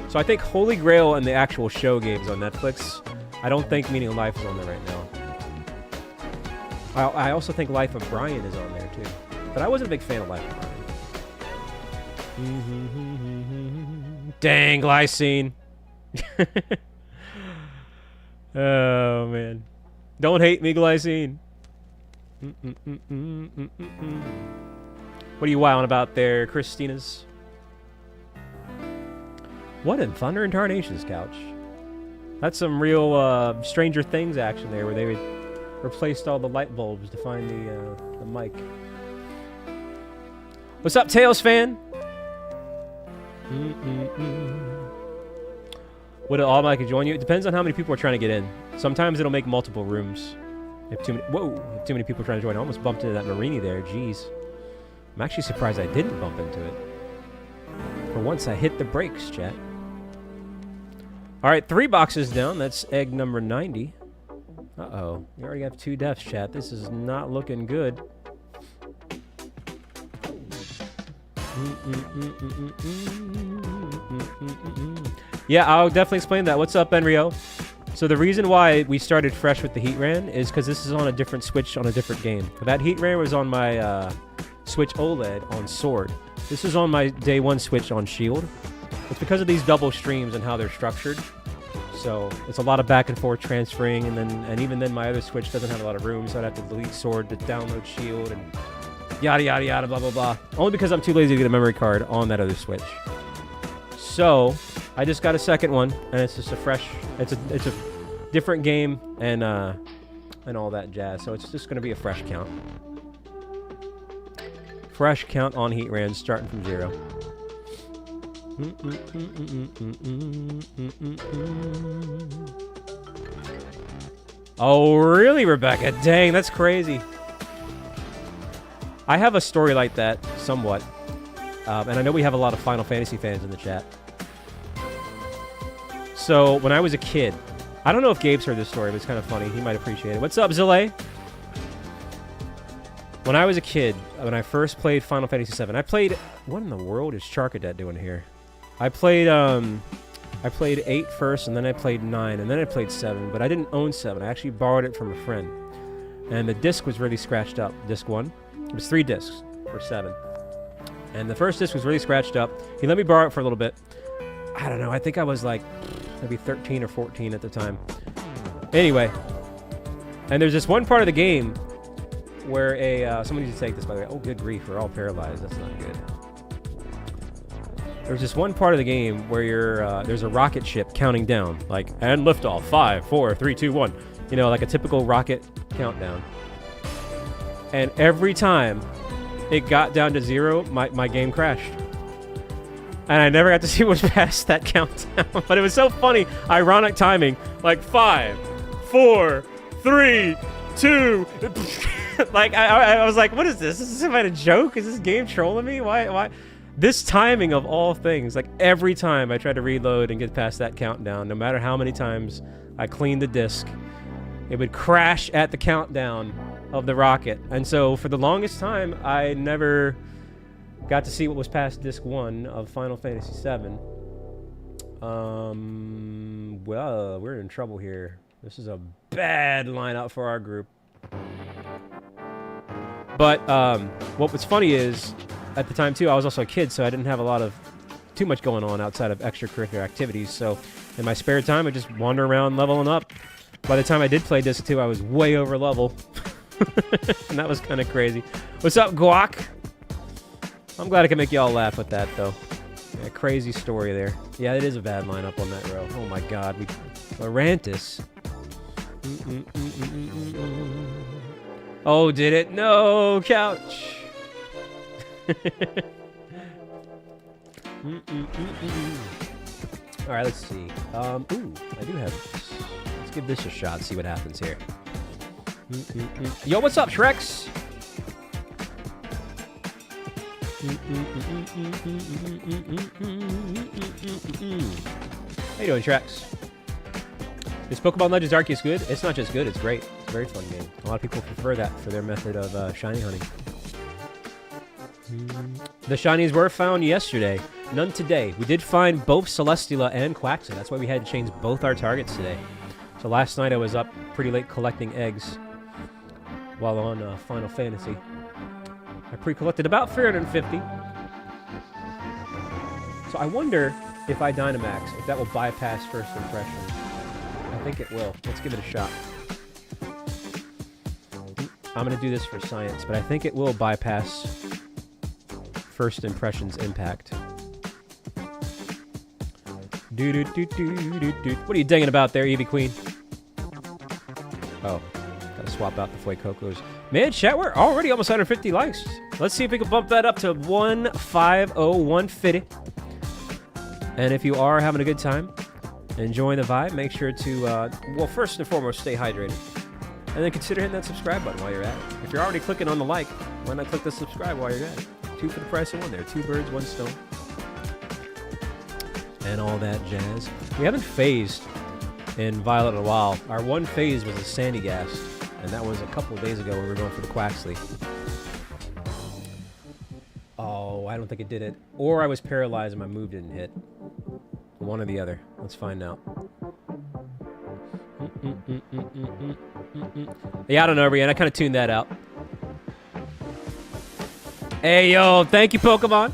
[SPEAKER 1] So I think Holy Grail and the actual show games on Netflix. I don't think Meaning of Life is on there right now. I also think Life of Brian is on there, too. But I wasn't a big fan of Life of Brian. Dang, Glycine. Oh, man. Don't hate me, Glycine. What are you wilding about there, Christina's? What in Thunder and Tarnations, Couch? That's some real Stranger Things action there, where they replaced all the light bulbs to find the mic. What's up, Tails fan? Would it automatically join you? It depends on how many people are trying to get in. Sometimes it'll make multiple rooms. If too many people are trying to join. I almost bumped into that Marini there. Jeez. I'm actually surprised I didn't bump into it. For once, I hit the brakes, chat. All right, 3 boxes down. That's egg number 90. Uh-oh. We already have 2 deaths, chat. This is not looking good. Yeah, I'll definitely explain that. What's up, Enrio? So the reason why we started fresh with the Heatran is because this is on a different Switch on a different game. That Heatran was on my Switch OLED on Sword. This is on my day one Switch on Shield. It's because of these double streams and how they're structured. So it's a lot of back and forth transferring, and even then my other Switch doesn't have a lot of room, so I'd have to delete Sword to download Shield and yada yada yada blah blah blah. Only because I'm too lazy to get a memory card on that other Switch. So I just got a second one, and it's just a fresh. It's a different game and all that jazz. So it's just gonna be a fresh count. Fresh count on Heatran starting from 0. Oh, really, Rebecca? Dang, that's crazy. I have a story like that, somewhat. And I know we have a lot of Final Fantasy fans in the chat. So, when I was a kid, I don't know if Gabe's heard this story, but it's kind of funny. He might appreciate it. What's up, Zilay? When I was a kid, when I first played Final Fantasy VII, I played... What in the world is Charcadet doing here? I played 8 first, and then I played 9, and then I played 7, but I didn't own 7. I actually borrowed it from a friend. And the disc was really scratched up, disc 1. It was 3 discs for 7. And the first disc was really scratched up. He let me borrow it for a little bit. I don't know, I think I was like maybe 13 or 14 at the time. Anyway, and there's this one part of the game where someone needs to take this, by the way. Oh, good grief, we're all paralyzed. That's not good. There's this one part of the game where there's a rocket ship counting down, like, and liftoff, 5, 4, 3, 2, 1. You know, like a typical rocket countdown. And every time it got down to 0, my game crashed. And I never got to see what was past that countdown. But it was so funny. Ironic timing. Like, 5, 4, 3, 2... Like, I was like, what is this? Is this about a joke? Is this game trolling me? Why? This timing of all things, like every time I tried to reload and get past that countdown, no matter how many times I cleaned the disc, it would crash at the countdown of the rocket. And so for the longest time, I never got to see what was past disc 1 of Final Fantasy VII. Well, we're in trouble here. This is a bad lineup for our group. But what was funny is, at the time too, I was also a kid, so I didn't have a lot of too much going on outside of extracurricular activities. So in my spare time, I just wander around leveling up. By the time I did play Disc 2, I was way over level. And that was kind of crazy. What's up, Guac? I'm glad I can make y'all laugh with that, though. Yeah, crazy story there. Yeah, it is a bad lineup on that row. Oh my god. Lorantis. Oh, did it? No, couch. All right, let's see. Ooh, I do have. Let's give this a shot. See what happens here. Yo, what's up, Shrex? How you doing, Shrex? Is Pokemon Legends Arceus good? It's not just good, it's great. It's a very fun game. A lot of people prefer that for their method of shiny hunting. The shinies were found yesterday. None today. We did find both Celesteela and Quaxly. That's why we had to change both our targets today. So last night I was up pretty late collecting eggs while on Final Fantasy. I pre-collected about 350. So I wonder if I Dynamax, if that will bypass first impression. I think it will. Let's give it a shot. I'm going to do this for science, but I think it will bypass first impression's impact. What are you dinging about there, Eevee Queen? Oh, gotta swap out the Fuecocos. Man, chat, we're already almost 150 likes. Let's see if we can bump that up to 150, 150. And if you are having a good time, enjoying the vibe, make sure to, well, first and foremost, stay hydrated. And then consider hitting that subscribe button while you're at it. If you're already clicking on the like, why not click the subscribe while you're at it? 2 for the price of 1 there. 2 birds, 1 stone. And all that jazz. We haven't phased in Violet in a while. Our one phase was a Sandygast, and that was a couple of days ago when we were going for the Quaxly. Oh, I don't think it did it. Or I was paralyzed and my move didn't hit. One or the other. Let's find out. Yeah, I don't know, Brianna. I kind of tuned that out. Hey, yo, thank you, Pokemon.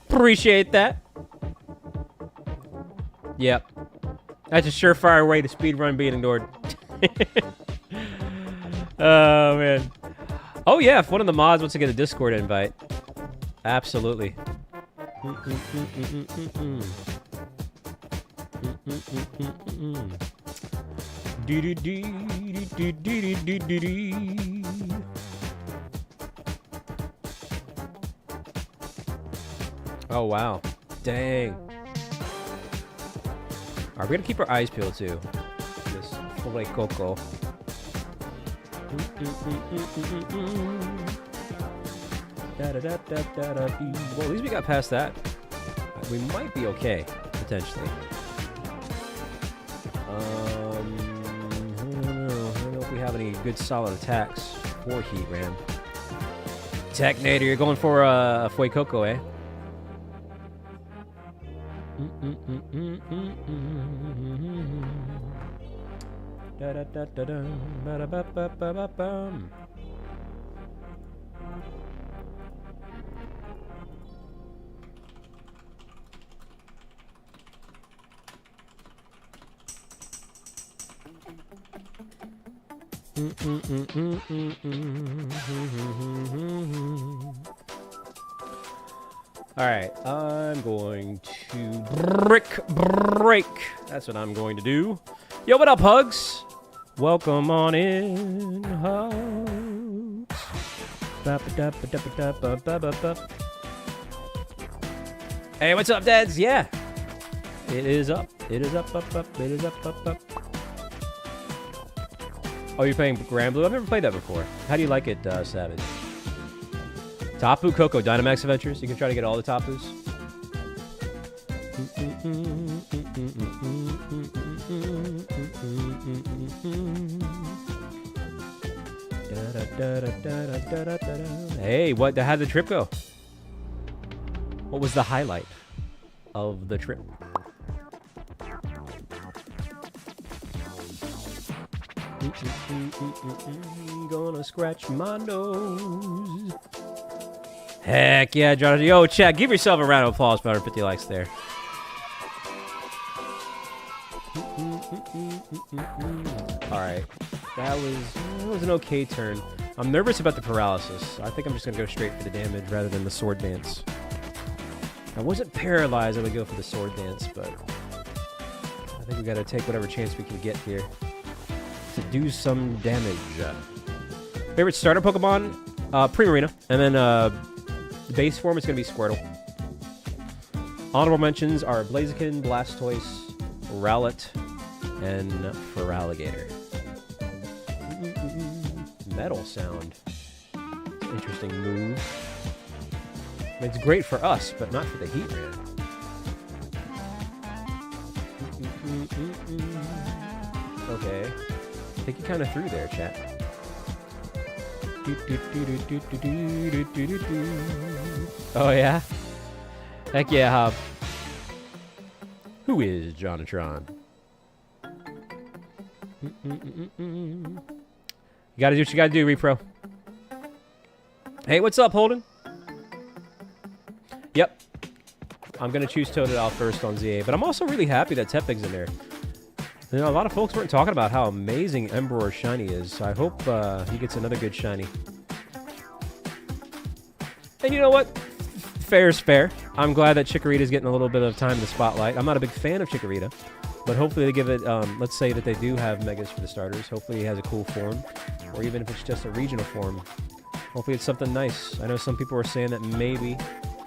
[SPEAKER 1] Appreciate that. Yep. That's a surefire way to speedrun being ignored. Oh, man. Oh, yeah, if one of the mods wants to get a Discord invite. Absolutely. Oh, wow. Dang. Alright, we're gonna keep our eyes peeled, too. This Fuecoco. Well, at least we got past that. We might be okay, potentially. I don't know if we have any good solid attacks for Heatran. Technator, you're going for a Fuecoco, eh? Alright, I'm going to break. That's what I'm going to do. Yo, what up, Hugs? Welcome on in, Hugs. Hey, what's up, Dads? Yeah. It is up. It is up. It is up. Oh, you're playing Grand Blue? I've never played that before. How do you like it, Savage? Tapu Koko Dynamax Adventures. You can try to get all the Tapus. Hey, how did the trip go? What was the highlight of the trip? Gonna scratch my nose. Heck yeah, Jonathan. Yo, chat, give yourself a round of applause for 150 likes there. Alright. That was an okay turn. I'm nervous about the paralysis. I think I'm just gonna go straight for the damage rather than the sword dance. I wasn't paralyzed, I would go for the sword dance, but I think we gotta take whatever chance we can get here to do some damage. Favorite starter Pokemon? Primarina. And then the base form is going to be Squirtle. Honorable mentions are Blaziken, Blastoise, Rowlet, and Feraligatr. Metal sound. It's an interesting move. I mean, it's great for us, but not for the Heatran. Okay. I think you kind of threw there, chat. Oh, yeah? Heck yeah, Hob. Who is Jonatron? You gotta do what you gotta do, Repro. Hey, what's up, Holden? Yep. I'm gonna choose Totodile first on ZA, but I'm also really happy that Tepig's in there. You know, a lot of folks weren't talking about how amazing Emperor Shiny is, so I hope he gets another good Shiny. And you know what? Fair's fair. I'm glad that Chikorita's getting a little bit of time in the spotlight. I'm not a big fan of Chikorita, but hopefully they give it, let's say that they do have Megas for the starters. Hopefully he has a cool form, or even if it's just a regional form. Hopefully it's something nice. I know some people were saying that maybe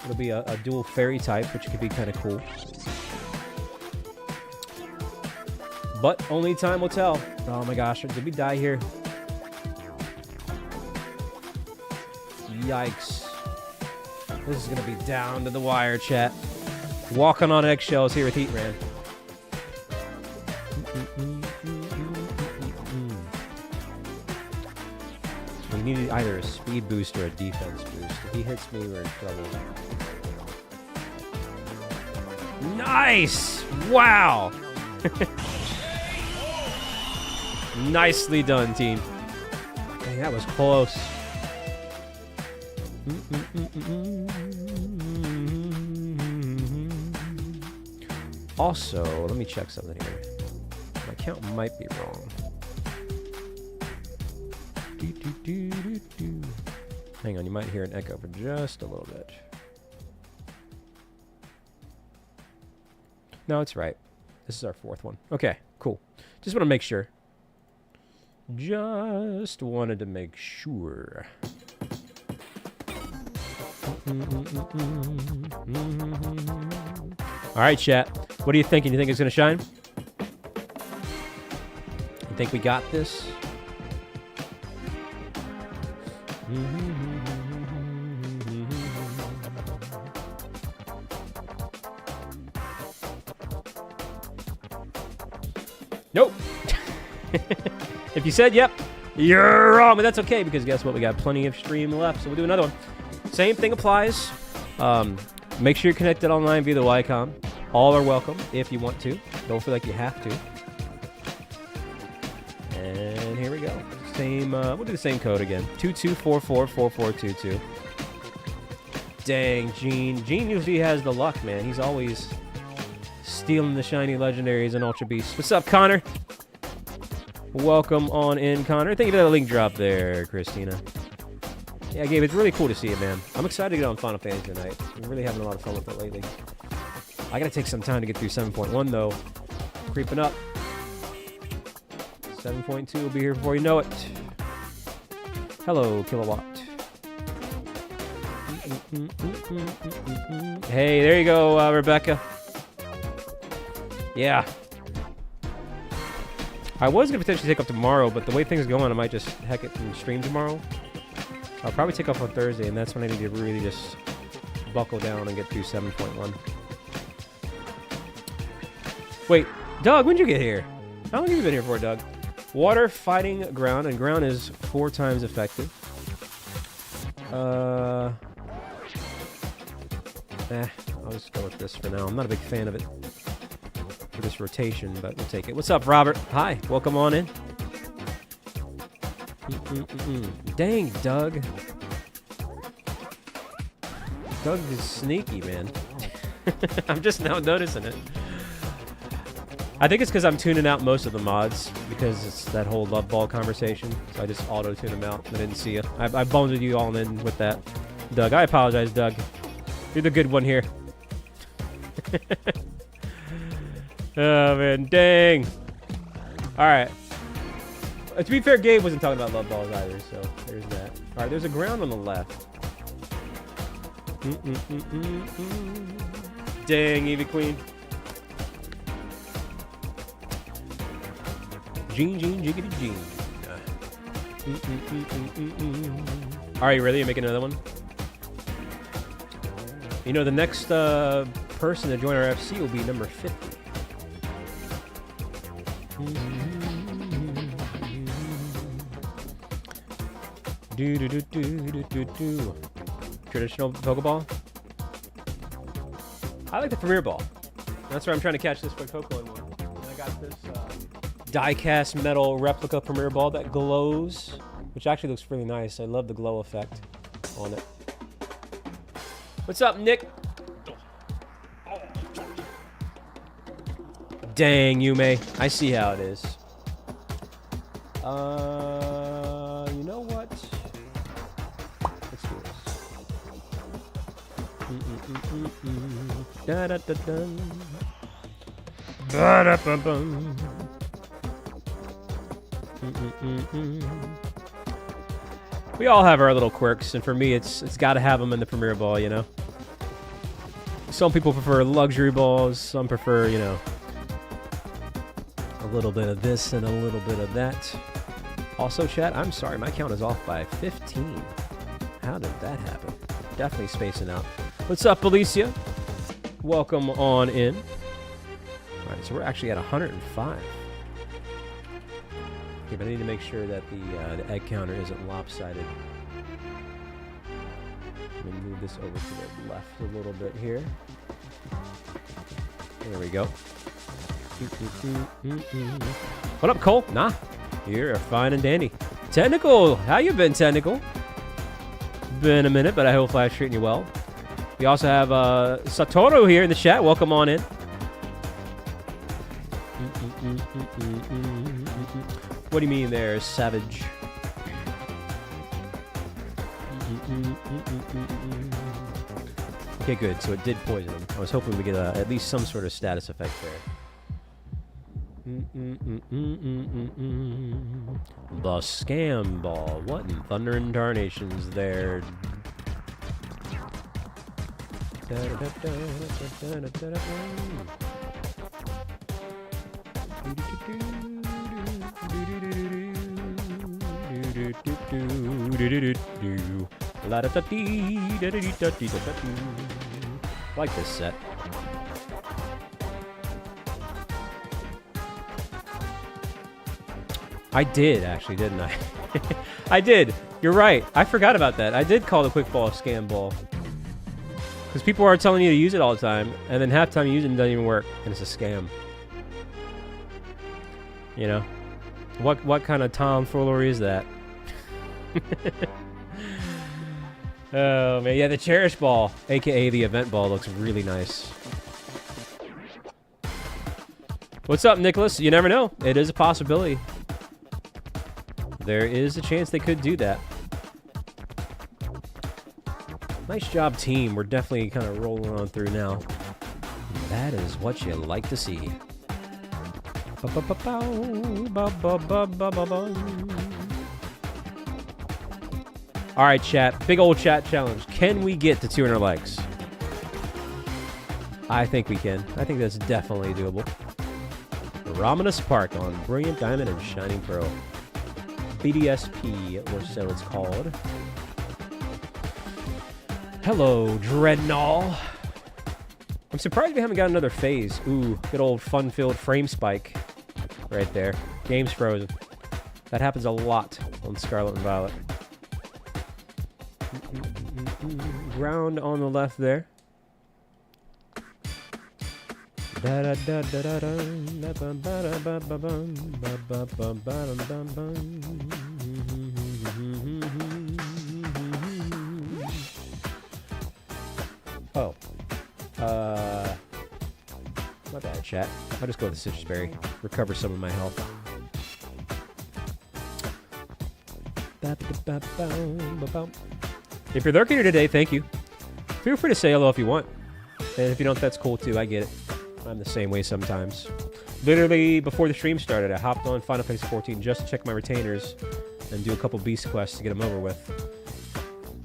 [SPEAKER 1] it'll be a dual fairy type, which could be kind of cool. But only time will tell. Oh my gosh, did we die here? Yikes. This is going to be down to the wire, chat. Walking on eggshells here with Heatran. We need either a speed boost or a defense boost. If he hits me, we're in trouble. Nice! Wow! Nicely done, team. Dang, that was close. Also, let me check something here. My count might be wrong. Hang on, you might hear an echo for just a little bit. No, it's right. This is our 4th one. Okay, cool. Just want to make sure. Just wanted to make sure. All right, chat. What are you thinking? You think it's going to shine? You think we got this? Nope. If you said yep, you're wrong, but that's okay because guess what? We got plenty of stream left, so we'll do another one. Same thing applies. Make sure you're connected online via the Wycom. All are welcome if you want to. Don't feel like you have to. And here we go. Same. We'll do the same code again. 22444422. Dang, Gene. Gene usually has the luck, man. He's always stealing the shiny legendaries and Ultra Beasts. What's up, Connor? Welcome on in, Connor. Thank you for that link drop there, Christina. Yeah, Gabe, it's really cool to see it, man. I'm excited to get on Final Fantasy tonight. I'm really having a lot of fun with it lately. I gotta take some time to get through 7.1, though. Creeping up. 7.2 will be here before you know it. Hello, Kilowatt. Hey, there you go, Rebecca. Yeah. I was going to potentially take up tomorrow, but the way things are going, I might just heck it and stream tomorrow. I'll probably take off on Thursday, and that's when I need to really just buckle down and get through 7.1. Wait, Doug, when'd you get here? How long have you been here for, Doug? Water, fighting, ground, and ground is 4 times effective. I'll just go with this for now. I'm not a big fan of it for this rotation, but we'll take it. What's up, Robert? Hi, welcome on in. Dang, Doug. Doug is sneaky, man. I'm just now noticing it. I think it's because I'm tuning out most of the mods because it's that whole love ball conversation. So I just auto-tune them out. I didn't see you. I boned you all in with that, Doug. I apologize, Doug. You're the good one here. Oh, man. Dang. All right. To be fair, Gabe wasn't talking about love balls either, so there's that. All right, there's a ground on the left. Dang, Eevee Queen. Gene, jiggity, Gene. Are you ready to make another one? You know, the next person to join our FC will be number 50. Traditional Pokeball. I like the Premier Ball. That's where I'm trying to catch this Fuecoco in one. I got this die-cast metal replica Premier Ball that glows, which actually looks really nice. I love the glow effect on it. What's up, Nick? Dang, Yume. I see how it is. You know what? Let's do this. Da-da-da-dun. Ba-da-bum-bum. We all have our little quirks, and for me, it's got to have them in the Premier Ball, you know? Some people prefer luxury balls. Some prefer, you know, a little bit of this and a little bit of that. Also, chat, I'm sorry, my count is off by 15. How did that happen? Definitely spacing out. What's up, Alicia? Welcome on in. All right, so we're actually at 105. Okay, but I need to make sure that the egg counter isn't lopsided. Let me move this over to the left a little bit here. There we go. What up, Cole? Nah, you're fine and dandy. Technical, how you been, Technical? Been a minute, but I hope life's treating you well. We also have Satoru here in the chat. Welcome on in. What do you mean there, Savage? Okay, good. So it did poison him. I was hoping we get at least some sort of status effect there. The scam ball. What in thunder and tarnations there? Like this set. I did, actually, didn't I? I did. You're right. I forgot about that. I did call the quick ball a scam ball. Because people are telling you to use it all the time, and then half the time you use it and it doesn't even work, and it's a scam. You know? What kind of tomfoolery is that? Oh, man. Yeah, the Cherish Ball, a.k.a. the Event Ball, looks really nice. What's up, Nicholas? You never know. It is a possibility. There is a chance they could do that. Nice job, team. We're definitely kind of rolling on through now. That is what you like to see. All right, chat. Big old chat challenge. Can we get to 200 likes? I think we can. I think that's definitely doable. Ramanas Park on Brilliant Diamond and Shining Pearl. BDSP, or so it's called. Hello, Dreadnought. I'm surprised we haven't got another phase. Ooh, good old fun-filled frame spike right there. Game's frozen. That happens a lot on Scarlet and Violet. Ground on the left there. Oh. My bad, chat. I'll just go with the citrus berry. Recover some of my health. If you're lurking here today, thank you. Feel free to say hello if you want. And if you don't, that's cool too. I get it. I'm the same way sometimes. Literally, before the stream started, I hopped on Final Fantasy 14 just to check my retainers and do a couple beast quests to get them over with.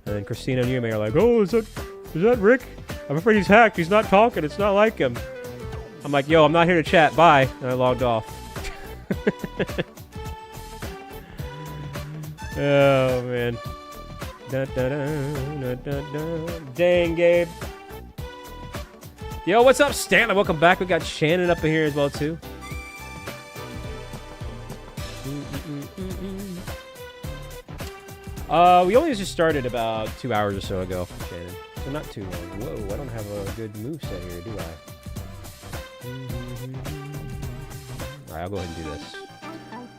[SPEAKER 1] And then Christina and Yumi are like, oh, is that Rick? I'm afraid he's hacked. He's not talking. It's not like him. I'm like, yo, I'm not here to chat. Bye. And I logged off. Oh, man. Dang, Gabe. Yo, what's up, Stanley? Welcome back. We got Shannon up in here as well, too. We only just started about 2 hours or so ago, Shannon. So not too long. Whoa, I don't have a good moveset here, do I? Alright, I'll go ahead and do this.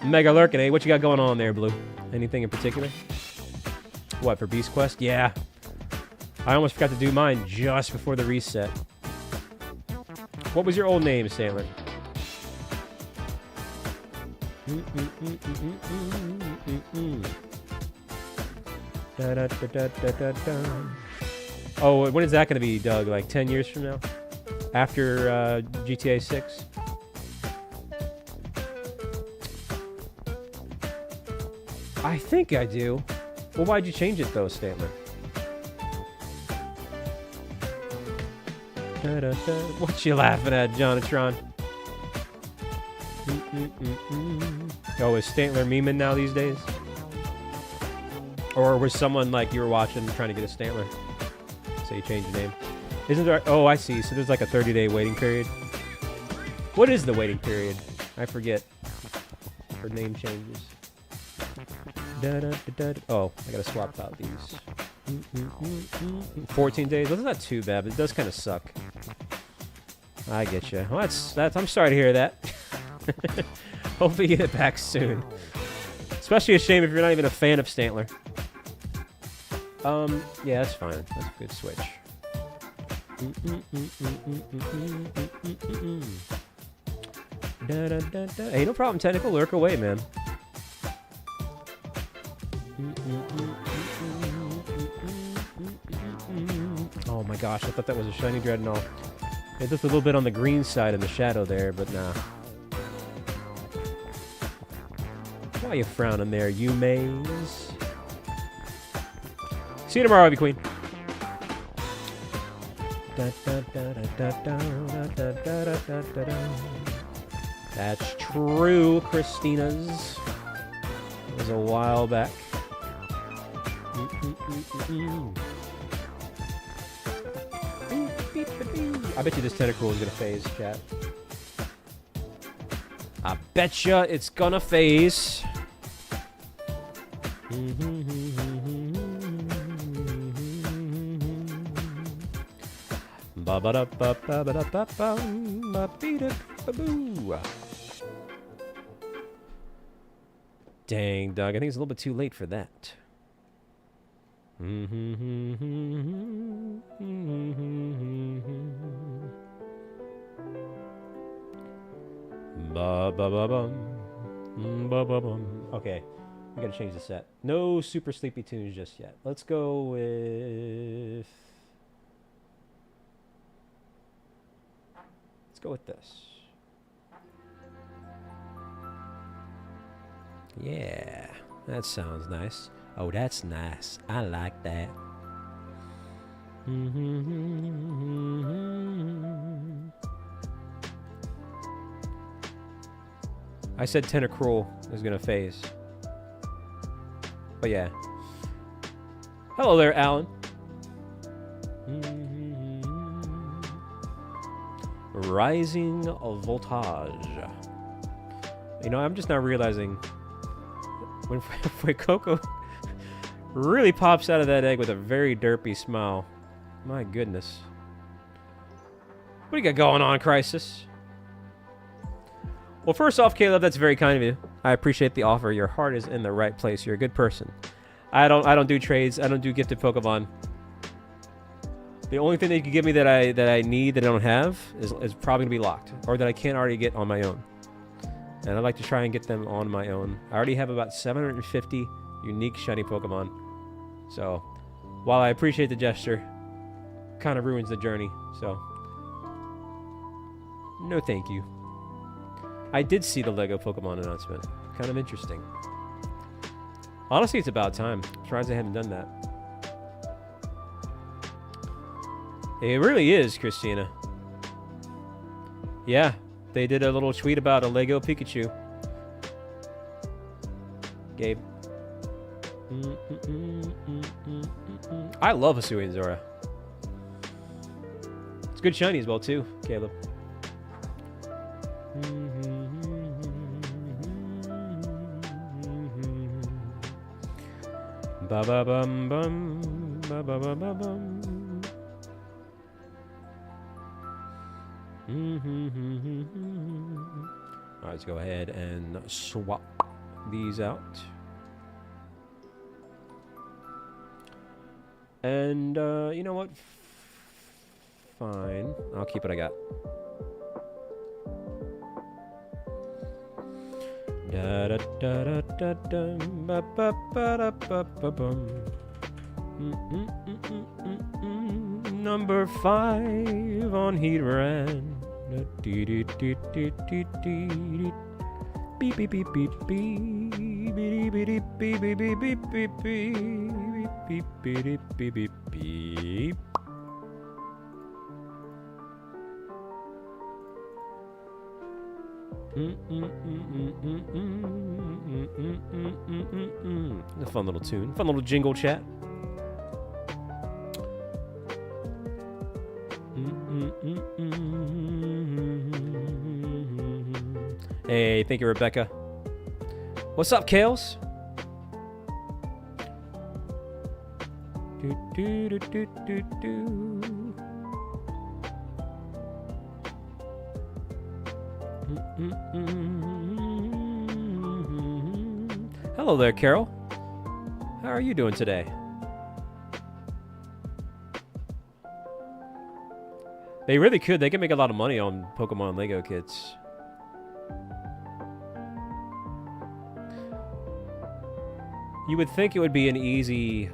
[SPEAKER 1] Mega Lurkin, hey, what you got going on there, Blue? Anything in particular? What, for Beast Quest? Yeah. I almost forgot to do mine just before the reset. What was your old name, Sailor? Oh, when is that going to be, Doug? Like 10 years from now? After GTA 6? I think I do. Well, why'd you change it, though, Stanley? What you laughing at, Jonatron? Oh, is Stantler memeing now these days? Or was someone like you were watching trying to get a Stantler? So you changed your name. Isn't there... Oh, I see. So there's like a 30-day waiting period. What is the waiting period? I forget. For name changes. Oh, I gotta swap out these. 14 days. That's not too bad, but it does kind of suck. I get you. Well, that's. I'm sorry to hear that. Hopefully you get it back soon. Especially a shame if you're not even a fan of Stantler. Yeah, that's fine. That's a good switch. Hey, no problem, Technical. Lurk away, man. Oh my gosh, I thought that was a shiny Dreadnought. It looked a little bit on the green side in the shadow there, but nah. Why are you frowning there, you maze? See you tomorrow, Ivy Queen. That's true, Christina's. It was a while back. I bet you this Tentacruel is gonna phase, chat. I betcha it's gonna phase. Dang, dog. I think it's a little bit too late for that. Okay, we gotta change the set. No super sleepy tunes just yet. Let's go with... Let's go with this. Yeah, that sounds nice. Oh, that's nice. I like that. I said Tentacruel is gonna phase. But yeah. Hello there, Alan. Rising voltage. You know, I'm just now realizing when Fuecoco really pops out of that egg with a very derpy smile. My goodness. What do you got going on, Crisis? Well, first off, Caleb, that's very kind of you. I appreciate the offer. Your heart is in the right place. You're a good person. I don't do trades. I don't do gifted Pokemon. The only thing that you can give me that I need that I don't have is probably gonna be locked, or that I can't already get on my own. And I'd like to try and get them on my own. I already have about 750 unique shiny Pokemon. So, while I appreciate the gesture, kind of ruins the journey. So, no thank you. I did see the Lego Pokemon announcement. Kind of interesting. Honestly, it's about time. I'm surprised I haven't done that. It really is, Christina. Yeah, they did a little tweet about a Lego Pikachu. Gabe. I love Hisuian Zora. It's good shiny as well, too, Caleb. Ba-ba-bum-bum. Ba-ba-ba-ba-bum. Alright, let's go ahead and swap these out. And, you know what? Fine. I'll keep what I got. Da da da da da da ba ba ba da ba ba bum. Number 5 on Heatran. Beep beep beep beep beep beep beep beep beep beep beep beep beep beep beep beep beep. A fun little tune, fun little jingle, chat. Hey, thank you, Rebecca. What's up, Kales? Hello there, Carol. How are you doing today? They really could. They can make a lot of money on Pokemon Lego kits. You would think it would be an easy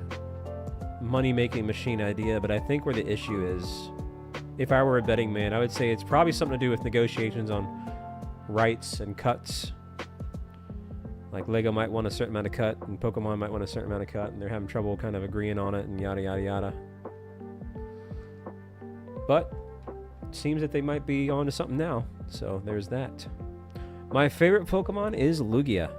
[SPEAKER 1] money-making machine idea, but I think where the issue is, if I were a betting man, I would say it's probably something to do with negotiations on rights and cuts. Like Lego might want a certain amount of cut, and Pokemon might want a certain amount of cut, and they're having trouble kind of agreeing on it, and yada, yada, yada. But it seems that they might be on to something now, so there's that. My favorite Pokemon is Lugia.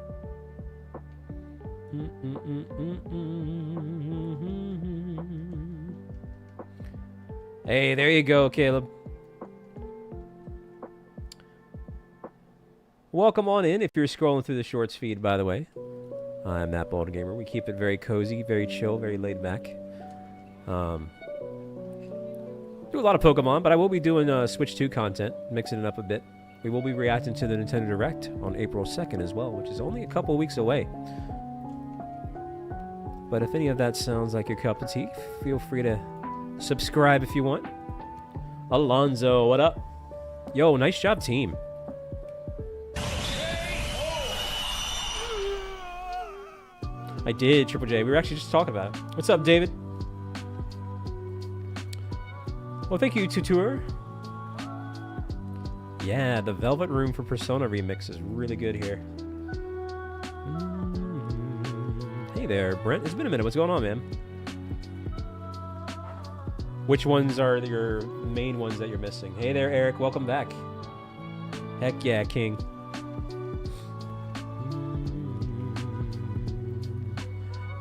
[SPEAKER 1] Hey, there you go, Caleb. Welcome on in if you're scrolling through the shorts feed, by the way. I'm That Bold Gamer. We keep it very cozy, very chill, very laid back. Do a lot of Pokemon, but I will be doing Switch 2 content, mixing it up a bit. We will be reacting to the Nintendo Direct on April 2nd as well, which is only a couple weeks away. But if any of that sounds like your cup of tea, feel free to subscribe if you want. Alonzo, what up? Yo, nice job, team. I did, Triple J. We were actually just talking about it. What's up, David? Well, thank you, Tutor. Yeah, the Velvet Room for Persona remix is really good here. Hey there, Brent. It's been a minute. What's going on, man? Which ones are your main ones that you're missing? Hey there, Eric. Welcome back. Heck yeah, King.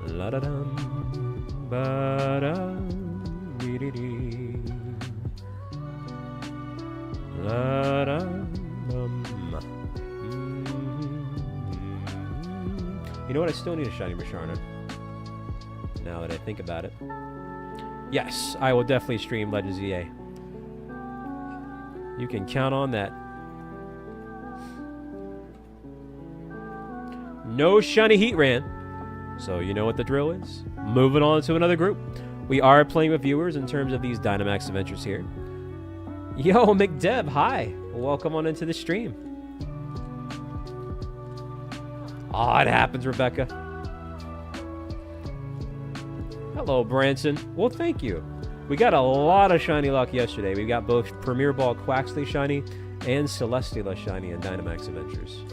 [SPEAKER 1] La-da-dum, ba-dum, dee-dee-dee. La-da-dum. You know what? I still need a shiny Musharna. Now that I think about it. Yes, I will definitely stream Legends EA. You can count on that. No shiny Heatran. So you know what the drill is. Moving on to another group. We are playing with viewers in terms of these Dynamax Adventures here. Yo, McDeb, hi. Welcome on into the stream. Oh, it happens, Rebecca. Hello, Branson. Well, thank you. We got a lot of shiny luck yesterday. We got both Premier Ball Quaxley shiny and Celesteela shiny in Dynamax Adventures.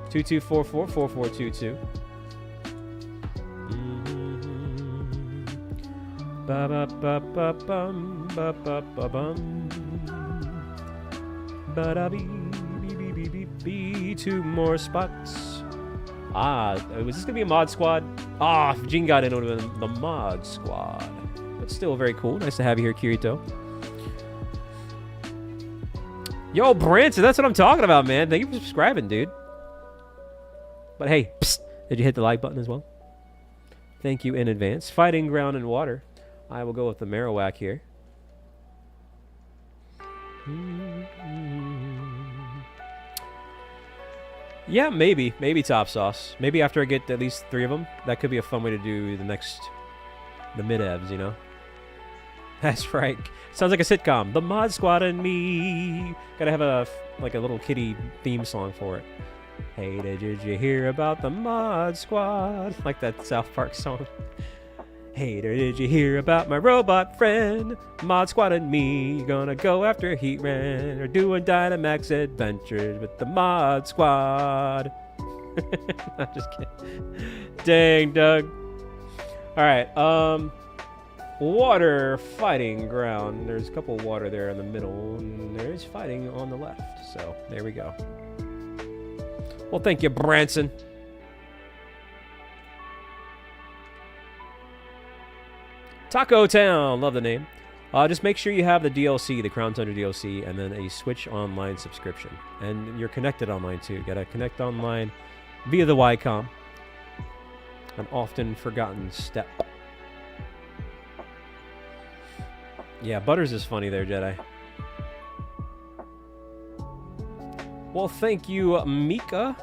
[SPEAKER 1] 22444422. Ba ba ba ba bum ba ba ba bum. Ba da bee bee bee bee bee bee. 2 more spots. Ah, was this gonna be a mod squad? Ah, if Gene got in, it would have been the mod squad. But still very cool. Nice to have you here, Kirito. Yo, Branson, that's what I'm talking about, man. Thank you for subscribing, dude. But hey, psst, did you hit the like button as well? Thank you in advance. Fighting Ground and Water. I will go with the Marowak here. Yeah, maybe. Maybe Top Sauce. Maybe after I get at least 3 of them. That could be a fun way to do the mid-evs, you know? That's right. Sounds like a sitcom. The Mod Squad and me. Gotta have a little kitty theme song for it. Hey, did you hear about the Mod Squad? Like that South Park song. Hey, did you hear about my robot friend? Mod Squad and me gonna go after Heatran. We're doing Dynamax Adventures with the Mod Squad. I'm just kidding. Dang, Doug. Alright, water, fighting ground. There's a couple of water there in the middle, and there's fighting on the left. So, there we go. Well, thank you, Branson. Taco Town, love the name. Just make sure you have the DLC, the Crown Tundra DLC, and then a Switch Online subscription. And you're connected online, too. Gotta connect online via the Wycom. An often forgotten step. Yeah, Butters is funny there, Jedi. Well, thank you, Mika.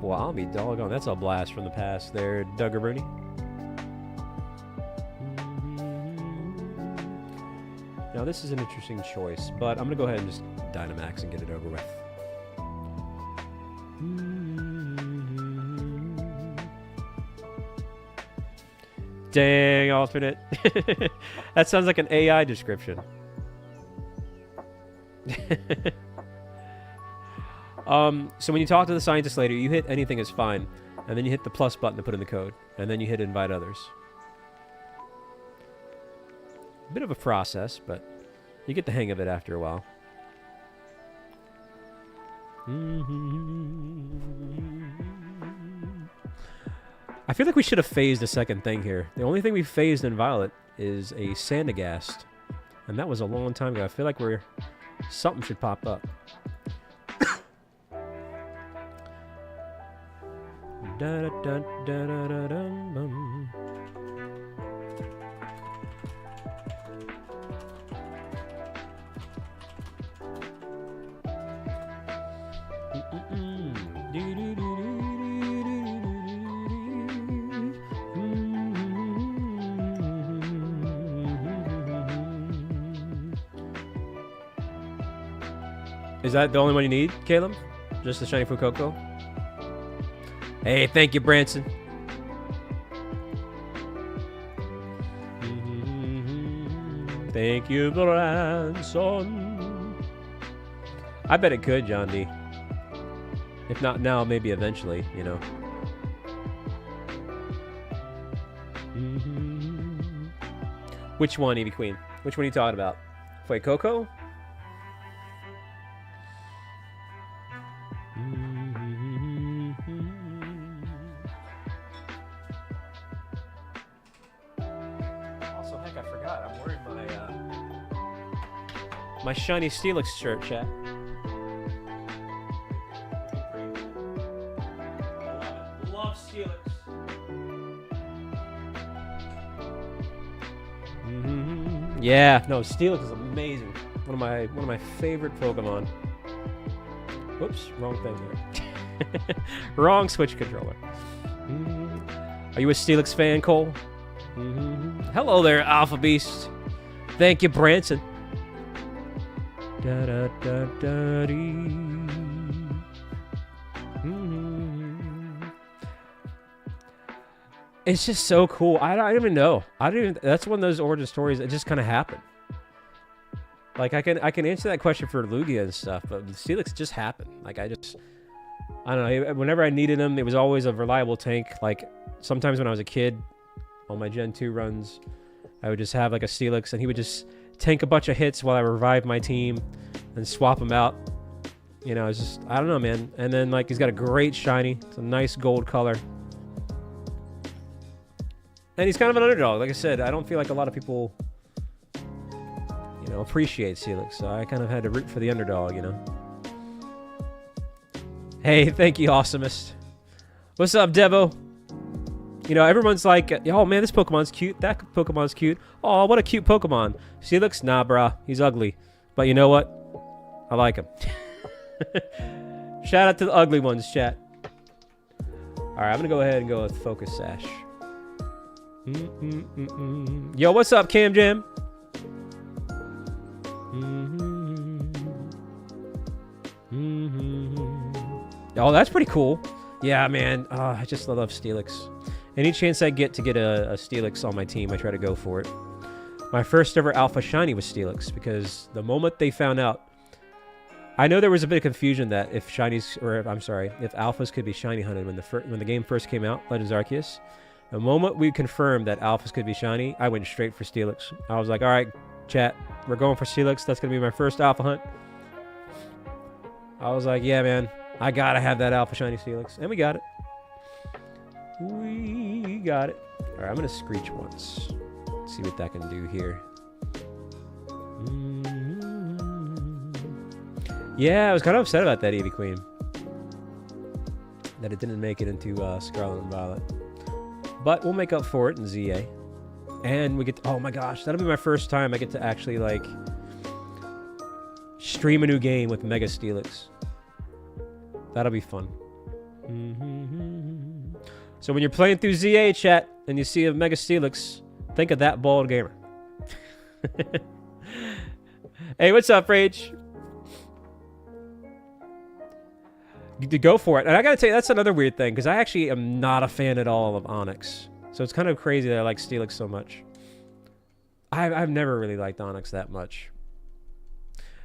[SPEAKER 1] Well, I'll be doggone. That's a blast from the past there, Duggar Bruni. Now, this is an interesting choice, but I'm going to go ahead and just Dynamax and get it over with. Dang, alternate. That sounds like an AI description. So when you talk to the scientist later, you hit anything is fine. And then you hit the plus button to put in the code. And then you hit invite others. A bit of a process, but you get the hang of it after a while. I feel like we should have phased a second thing here. The only thing we phased in Violet is a Sandagast. And that was a long time ago. I feel like something should pop up. Is that the only one you need, Caleb? Just the shiny Fuecoco? Hey, thank you, Branson. Thank you, Branson. I bet it could, John D. If not now, maybe eventually, you know. Which one, Eevee Queen? Which one are you talking about? Fuecoco? My shiny Steelix shirt, chat. Love Steelix. Yeah, no, Steelix is amazing. One of my favorite Pokemon. Whoops, wrong thing here. Wrong Switch controller. Are you a Steelix fan, Cole? Hello there, Alpha Beast. Thank you, Branson. Da, da, da, da, dee. It's just so cool. I don't even know. That's one of those origin stories that just kind of happened. Like I can answer that question for Lugia and stuff, but Steelix just happened. Like I don't know. Whenever I needed him, it was always a reliable tank. Like sometimes when I was a kid, on my Gen 2 runs, I would just have like a Steelix, and he would just tank a bunch of hits while I revive my team and swap them out. You know, it's just, I don't know, man. And then, like, he's got a great shiny. It's a nice gold color. And he's kind of an underdog. Like I said, I don't feel like a lot of people, you know, appreciate Steelix. So I kind of had to root for the underdog, you know. Hey, thank you, Awesomest. What's up, Devo? You know, everyone's like, oh man, this Pokemon's cute. That Pokemon's cute. Oh, what a cute Pokemon. Steelix? Nah, brah. He's ugly. But you know what? I like him. Shout out to the ugly ones, chat. Alright, I'm going to go ahead and go with Focus Sash. Yo, what's up, Cam Jam? Oh, that's pretty cool. Yeah, man. I just love Steelix. Any chance I get to get a Steelix on my team, I try to go for it. My first ever Alpha Shiny was Steelix, because the moment they found out, I know there was a bit of confusion that if shinies, or I'm sorry, if alphas could be shiny hunted when the game first came out, Legends Arceus. The moment we confirmed that alphas could be shiny, I went straight for Steelix. I was like, all right, chat, we're going for Steelix. That's going to be my first alpha hunt. I was like, yeah, man, I got to have that alpha shiny Steelix. And we got it. We got it. All right, I'm going to Screech once. Let's see what that can do here. Yeah, I was kind of upset about that Eevee Queen. That it didn't make it into Scarlet and Violet. But we'll make up for it in ZA. And we get... oh my gosh, that'll be my first time I get to actually, like, stream a new game with Mega Steelix. That'll be fun. So when you're playing through ZA, chat, and you see a Mega Steelix, think of that bald gamer. Hey, what's up, Rage? To go for it. And I gotta tell you, that's another weird thing, because I actually am not a fan at all of Onyx. So it's kind of crazy that I like Steelix so much. I've never really liked Onyx that much.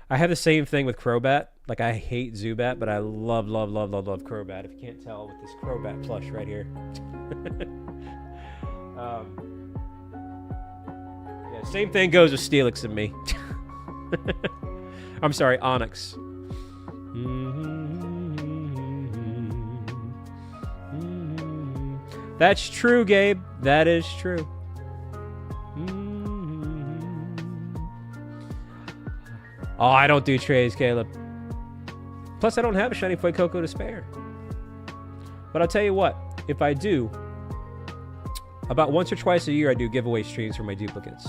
[SPEAKER 1] I have the same thing with Crobat. Like, I hate Zubat, but I love Crobat. If you can't tell with this Crobat plush right here. Yeah, same thing goes with Steelix and me. I'm sorry, Onyx. That's true, Gabe. That is true. Oh, I don't do trades, Caleb. Plus, I don't have a shiny Fuecoco to spare. But I'll tell you what. If I do, about once or twice a year, I do giveaway streams for my duplicates.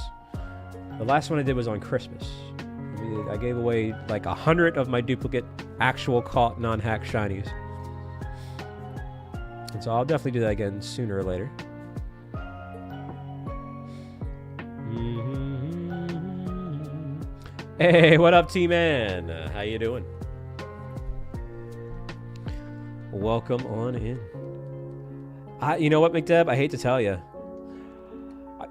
[SPEAKER 1] The last one I did was on Christmas. I gave away like 100 of my duplicate actual caught non-hack shinies. And so I'll definitely do that again sooner or later. Hey, what up, T-Man? How you doing? Welcome on in. You know what, McDeb? I hate to tell you.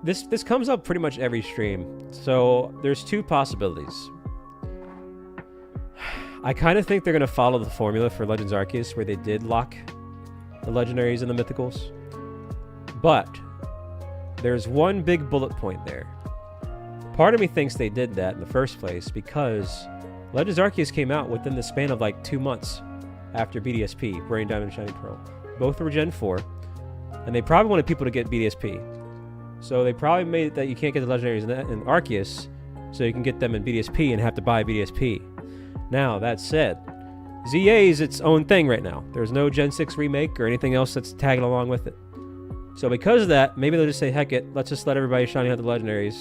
[SPEAKER 1] This comes up pretty much every stream. So there's two possibilities. I kind of think they're going to follow the formula for Legends Arceus, where they did lock the legendaries and the mythicals. But there's one big bullet point there. Part of me thinks they did that in the first place because Legends Arceus came out within the span of like 2 months after BDSP, Brain Diamond, Shining Pearl. Both were Gen 4, and they probably wanted people to get BDSP. So they probably made it that you can't get the legendaries in Arceus, so you can get them in BDSP and have to buy BDSP. Now, that said, ZA is its own thing right now. There's no Gen 6 remake or anything else that's tagging along with it. So because of that, maybe they'll just say, heck it, let's just let everybody shiny out the legendaries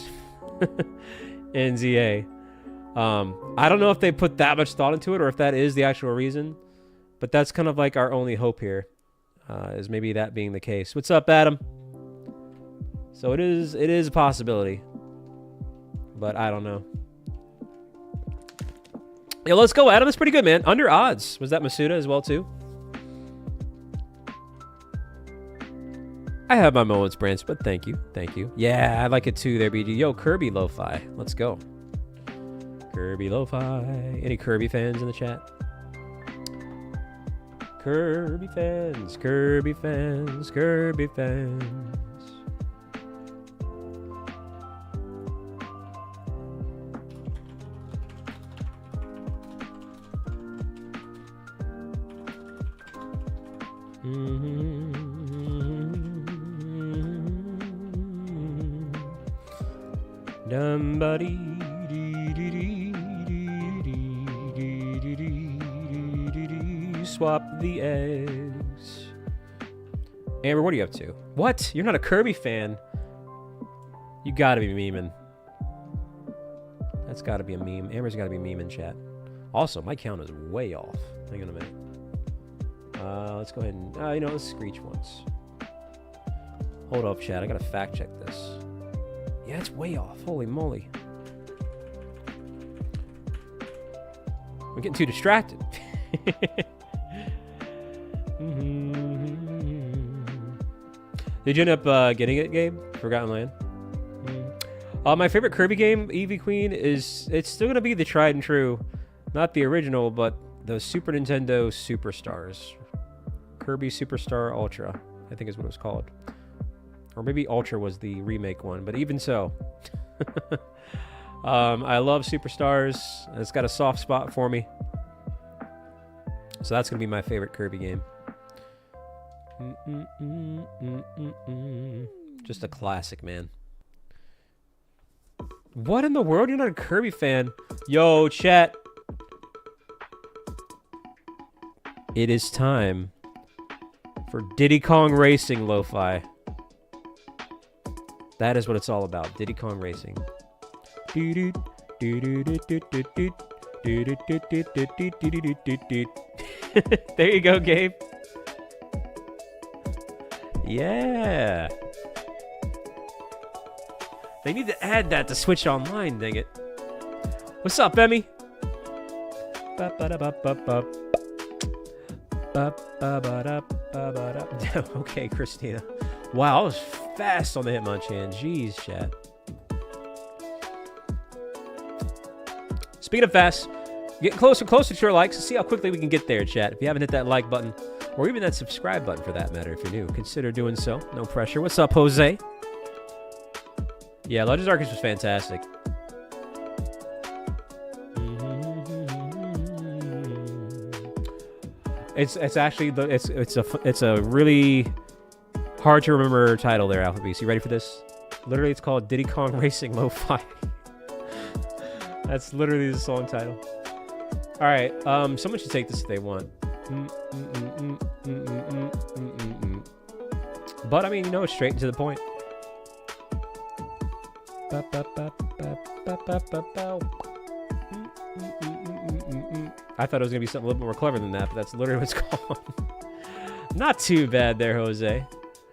[SPEAKER 1] in ZA. I don't know if they put that much thought into it or if that is the actual reason, but that's kind of like our only hope here, is maybe that being the case. What's up, Adam? So it is a possibility, but I don't know. Yeah, let's go, Adam. That's pretty good, man. Under odds. Was that Masuda as well, too? I have my moments, Brance, but thank you. Thank you. Yeah, I like it too there, BG. Yo, Kirby Lo-Fi. Let's go. Kirby Lo-Fi. Any Kirby fans in the chat? Kirby fans. Kirby fans. Kirby fans. Swap the eggs. Amber, what are you up to? What? You're not a Kirby fan? You gotta be memeing. That's gotta be a meme. Amber's gotta be memeing, chat. Also, my count is way off. Hang on a minute. Let's go ahead and... you know, let's screech once. Hold up, chat. I gotta fact check this. Yeah, it's way off. Holy moly. I'm getting too distracted. Did you end up getting it, Gabe? Forgotten Land? My favorite Kirby game, Eevee Queen, it's still going to be the tried and true. Not the original, but the Super Nintendo Superstars. Kirby Superstar Ultra, I think is what it was called. Or maybe Ultra was the remake one, but even so. I love Superstars, and it's got a soft spot for me. So that's going to be my favorite Kirby game. Just a classic, man. What in the world? You're not a Kirby fan? Yo, chat. It is time for Diddy Kong Racing, Lo-Fi. That is what it's all about. Diddy Kong Racing. There you go, Gabe. Yeah. They need to add that to Switch Online, dang it. What's up, Emmy? Okay, Christina. Wow, I was fast on the Hitmonchan. Jeez, chat. Speaking of fast, getting closer and closer to our likes. Let's see how quickly we can get there, chat. If you haven't hit that like button, or even that subscribe button for that matter, if you're new, consider doing so. No pressure. What's up, Jose? Yeah, Legends Arceus was fantastic. It's actually it's a really hard to remember title there, Alpha Beast. You ready for this? Literally, it's called Diddy Kong Racing Lo-Fi. That's literally the song title. All right, someone should take this if they want. But I mean, you know, it's straight to the point. I thought it was gonna be something a little bit more clever than that, but that's literally what it's called. Not too bad there, Jose.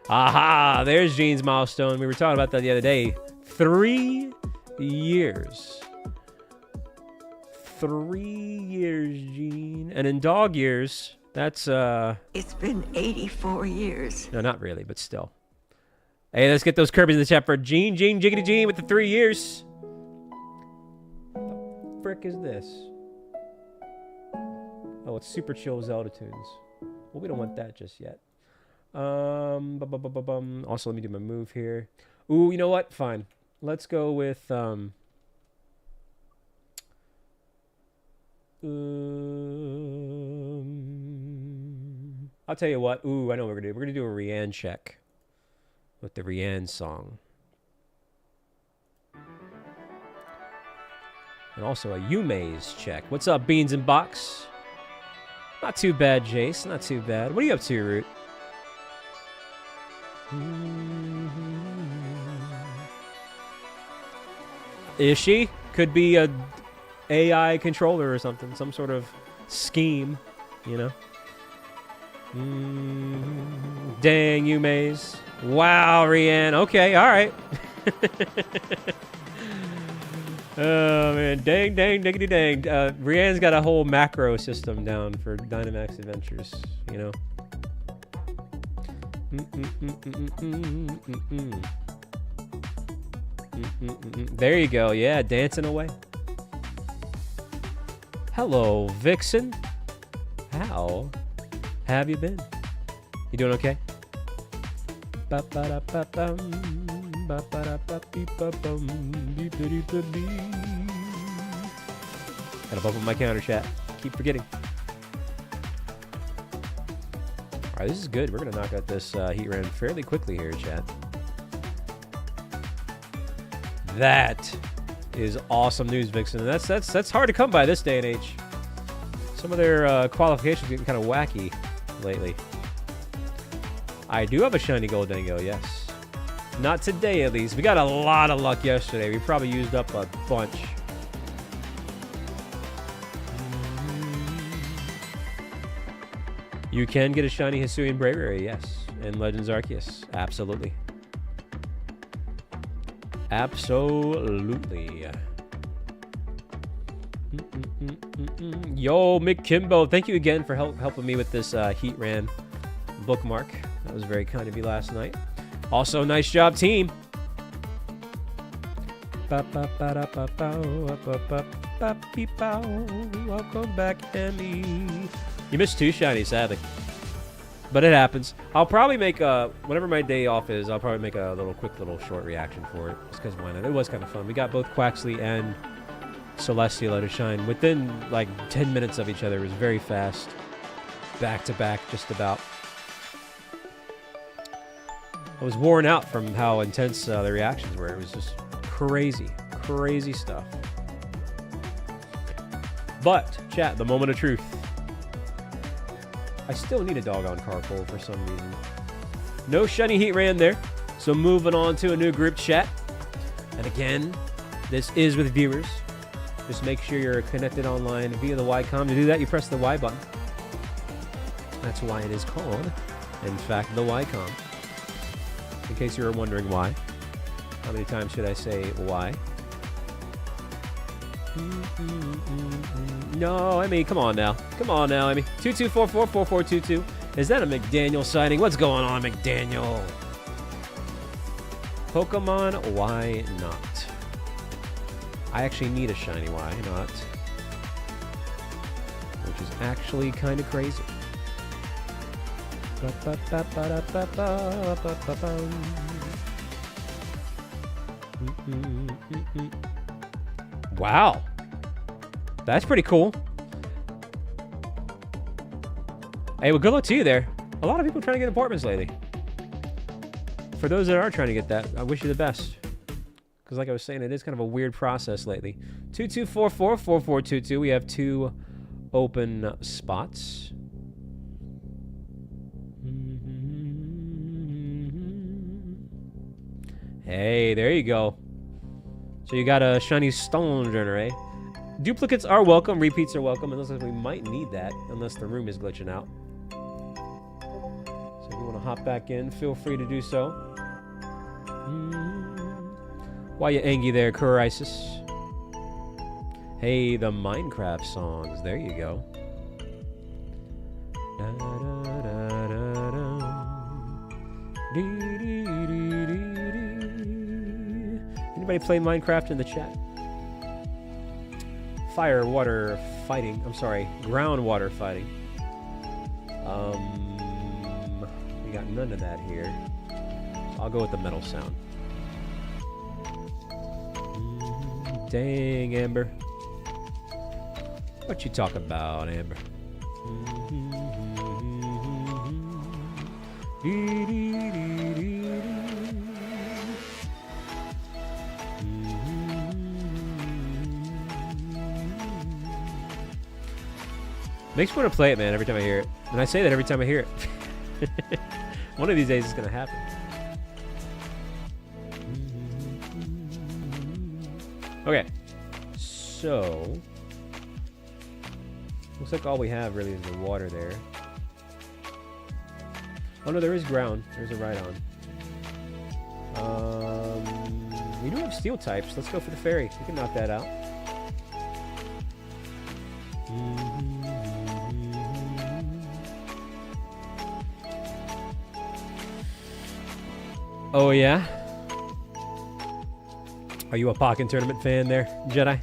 [SPEAKER 1] Aha! There's Gene's milestone. We were talking about that the other day. 3 years. 3 years, Gene. And in dog years, that's
[SPEAKER 2] It's been 84 years.
[SPEAKER 1] No, not really, but still. Hey, let's get those Kirby's in the chat for Gene, Jiggity Gene with the 3 years. What the frick is this? Oh, it's super chill Zelda tunes. Well, we don't want that just yet. Also, let me do my move here. Ooh, you know what? Fine. Let's go with I'll tell you what. Ooh, I know what we're gonna do. We're gonna do a Rian check with the Rian song. And also a Yume's check. What's up, Beans and Box? Not too bad, Jace. Not too bad. What are you up to, Root? Is she? Could be a AI controller or something. Some sort of scheme, you know? Dang, Yume's. Wow, Rian. Okay, all right. Oh, man. Dang, dang, diggity dang. Rian's got a whole macro system down for Dynamax Adventures, you know? There you go. Yeah, dancing away. Hello, Vixen. How have you been? You doing okay? Gotta bump up my counter, chat. Keep forgetting. Alright, this is good. We're gonna knock out this Heatran fairly quickly here, chat. That is awesome news, Vixen. That's hard to come by this day and age. Some of their qualifications are getting kind of wacky lately. I do have a shiny Goldango, yes. Not today, at least. We got a lot of luck yesterday. We probably used up a bunch. You can get a shiny Hisuian Braviary, yes. In Legends Arceus, absolutely. Absolutely. Yo, Mick Kimbo, thank you again for helping me with this Heatran bookmark. That was very kind of you last night. Also, nice job, team. Welcome back, Emmy. You missed 2 shinies, sadly. But it happens. I'll probably make whenever my day off is, I'll probably make a quick little short reaction for it. Just because why not? It was kind of fun. We got both Quaxley and Celestia to shine within like 10 minutes of each other. It was very fast. Back to back, just about. I was worn out from how intense the reactions were. It was just crazy, crazy stuff. But, chat, the moment of truth. I still need a doggone Carpool for some reason. No shiny Heatran there. So moving on to a new group chat. And again, this is with viewers. Just make sure you're connected online via the Y-Com. To do that, you press the Y button. That's why it is called, in fact, the Y-Com. In case you were wondering why. How many times should I say why? No, Emmy, come on now. Come on now, Emmy. 22444422. Is that a McDaniel sighting? What's going on, McDaniel? Pokemon, why not? I actually need a shiny, why not? Which is actually kind of crazy. Wow. That's pretty cool. Hey, well, good luck to you there. A lot of people trying to get apartments lately. For those that are trying to get that, I wish you the best. Because like I was saying, it is kind of a weird process lately. 22444422. We have 2 open spots. Hey, there you go. So you got a shiny stone journal, eh? Duplicates are welcome, repeats are welcome. It looks like we might need that, unless the room is glitching out. So if you want to hop back in, feel free to do so. Why you angry there, Crisis? Hey, the Minecraft songs. There you go. Anybody play Minecraft in the chat? Fire, water, fighting. I'm sorry, groundwater fighting. We got none of that here. So I'll go with the metal sound. Dang, Amber. What you talking about, Amber? Makes me want to play it, man, every time I hear it. And I say that every time I hear it. One of these days it's going to happen. Okay. So. Looks like all we have really is the water there. Oh no, there is ground. There's a Rhydon. We do have steel types. Let's go for the fairy. We can knock that out. Oh yeah? Are you a Pokken Tournament fan there, Jedi?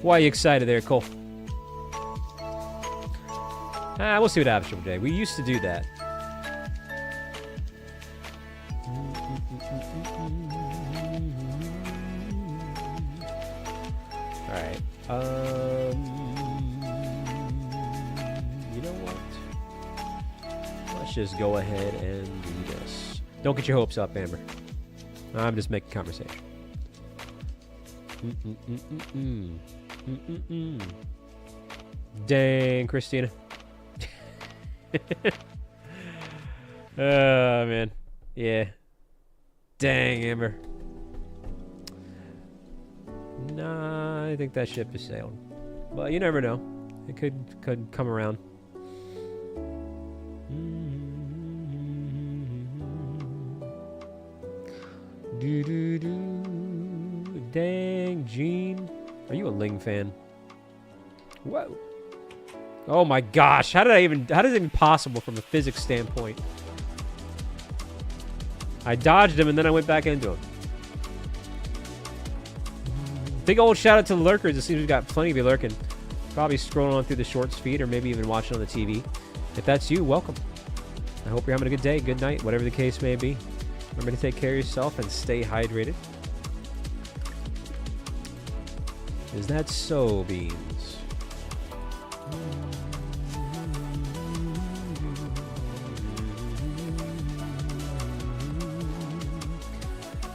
[SPEAKER 1] Why are you excited there, Cole? We'll see what happens today. We used to do that. Alright. You know what? Let's just go ahead and do this. Don't get your hopes up, Amber. I'm just making conversation. Dang, Christina. Oh, man. Yeah. Dang, Amber. Nah, I think that ship has sailed. But you never know. It could come around. Dang, Gene. Are you a Ling fan? Whoa. Oh my gosh. How is it even possible from a physics standpoint? I dodged him and then I went back into him. Big old shout out to the lurkers. It seems we've got plenty of you lurking. Probably scrolling on through the shorts feed or maybe even watching on the TV. If that's you, welcome. I hope you're having a good day, good night, whatever the case may be. Remember to take care of yourself and stay hydrated. Is that so, Beans?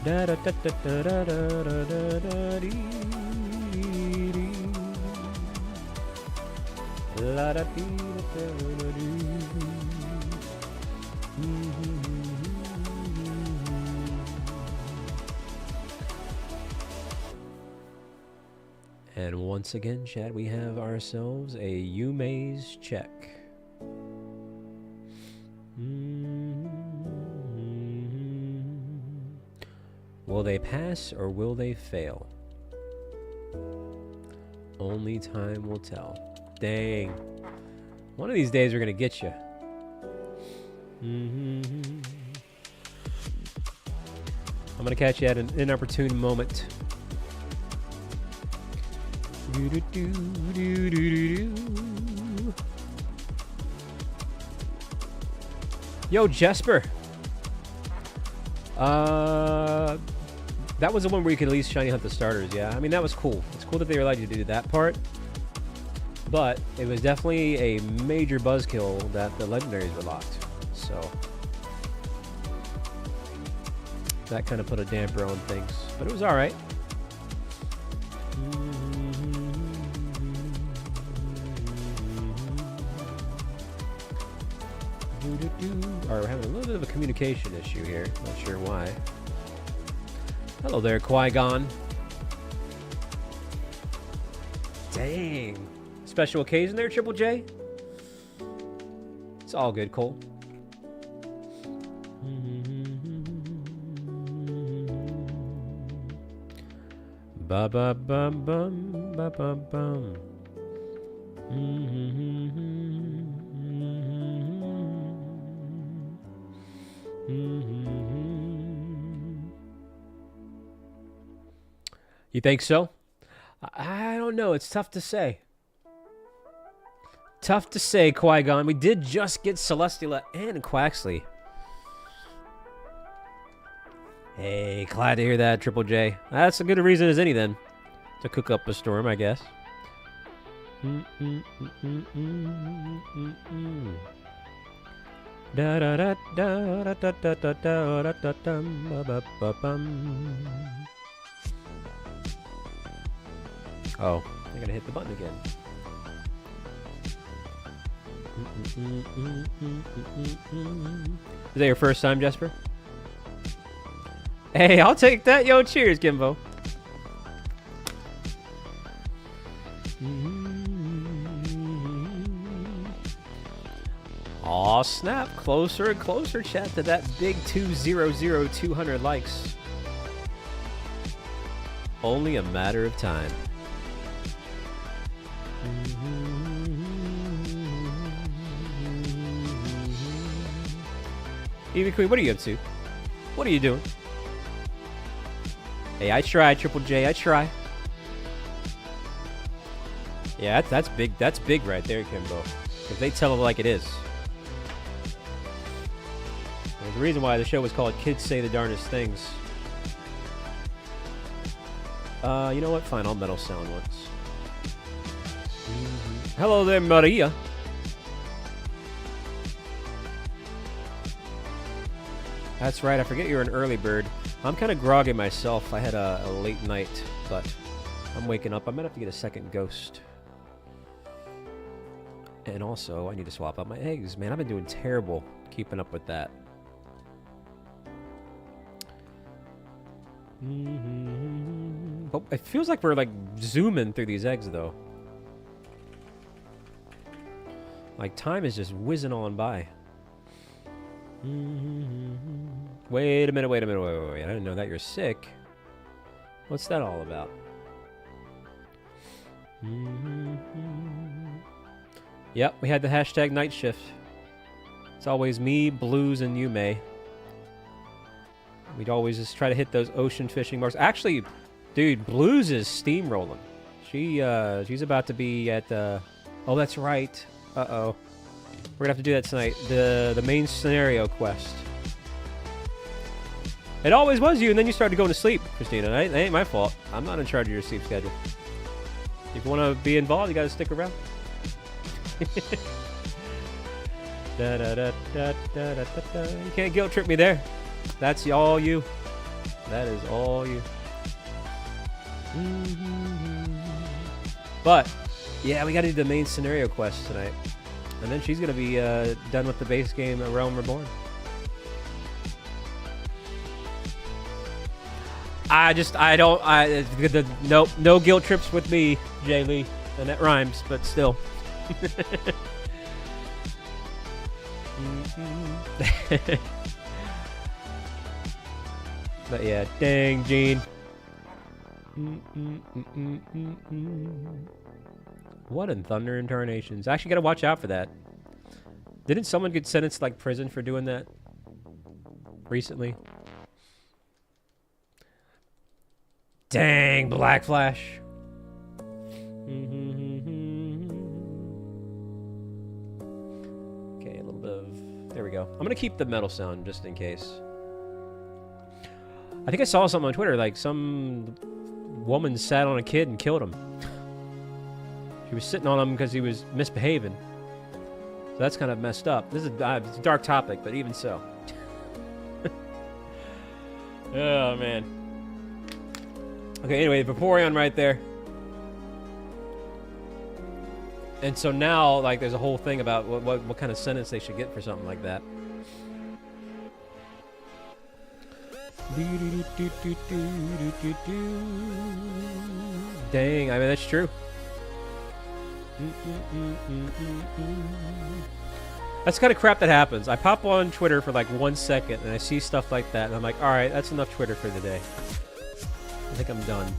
[SPEAKER 1] Da da da da da da da da da dee dee. La da dee da da dee. And once again, chat, we have ourselves a Yume's check. Will they pass or will they fail? Only time will tell. Dang. One of these days we're going to get you. I'm going to catch you at an inopportune moment. Yo, Jesper. That was the one where you could at least shiny hunt the starters, yeah. I mean, that was cool. It's cool that they allowed you to do that part. But it was definitely a major buzzkill that the legendaries were locked. So that kind of put a damper on things. But it was alright. Alright, we're having a little bit of a communication issue here. Not sure why. Hello there, Qui-Gon. Dang. Special occasion there, Triple J? It's all good, Cole. Ba-ba-bum-bum, ba-ba-bum. You think so? I don't know. It's tough to say. Tough to say, Qui-Gon. We did just get Celestiala and Quaxley. Hey, glad to hear that, Triple J. That's a good reason as any, then, to cook up a storm, I guess. Da da da da da da da da da da da da ba bum. Oh, I gotta hit the button again. Is that your first time, Jesper? Hey, I'll take that. Yo, cheers, Gimbo. Aw, snap. Closer and closer, chat, to that big 200 likes. Only a matter of time. Evie Queen, what are you up to? What are you doing? Hey, I try, Triple J. I try. Yeah, that's big. That's big right there, Kimbo. If they tell it like it is. There's a reason why the show was called Kids Say the Darndest Things. You know what? Fine, I'll metal sound once. Hello there, Maria. That's right, I forget you're an early bird. I'm kind of groggy myself. I had a late night, but I'm waking up. I might have to get a second ghost. And also, I need to swap out my eggs. Man, I've been doing terrible keeping up with that. But it feels like we're like zooming through these eggs, though. Like time is just whizzing on by. Wait a minute, wait. I didn't know that you're sick. What's that all about? Yep, we had the hashtag night shift. It's always me, Blues, and you, May. We'd always just try to hit those ocean fishing marks. Actually, dude, Blues is steamrolling. She's about to be at the... Oh, that's right. Uh-oh. We're gonna have to do that tonight. The main scenario quest. It always was you, and then you started going to sleep, Christina. That ain't my fault. I'm not in charge of your sleep schedule. If you want to be involved, you gotta stick around. Da, da, da, da, da, da, da. You can't guilt trip me there. That's all you. That is all you. But yeah, we gotta do the main scenario quest tonight. And then she's going to be done with the base game, Realm Reborn. Nope, no guilt trips with me, Jay Lee. And that rhymes, but still. But yeah, dang, Gene. What in thunder and tarnations? Actually, gotta watch out for that. Didn't someone get sentenced to, like, prison for doing that recently? Dang, Black Flash. Okay, a little bit of... There we go. I'm gonna keep the metal sound just in case. I think I saw something on Twitter, like some woman sat on a kid and killed him. She was sitting on him because he was misbehaving. So that's kind of messed up. This is it's a dark topic, but even so. Oh, man. Okay, anyway, Vaporeon right there. And so now, like, there's a whole thing about what kind of sentence they should get for something like that. Dang, I mean, that's true. That's the kind of crap that happens. I pop on Twitter for like 1 second and I see stuff like that and I'm like, alright, that's enough Twitter for the day. I think I'm done.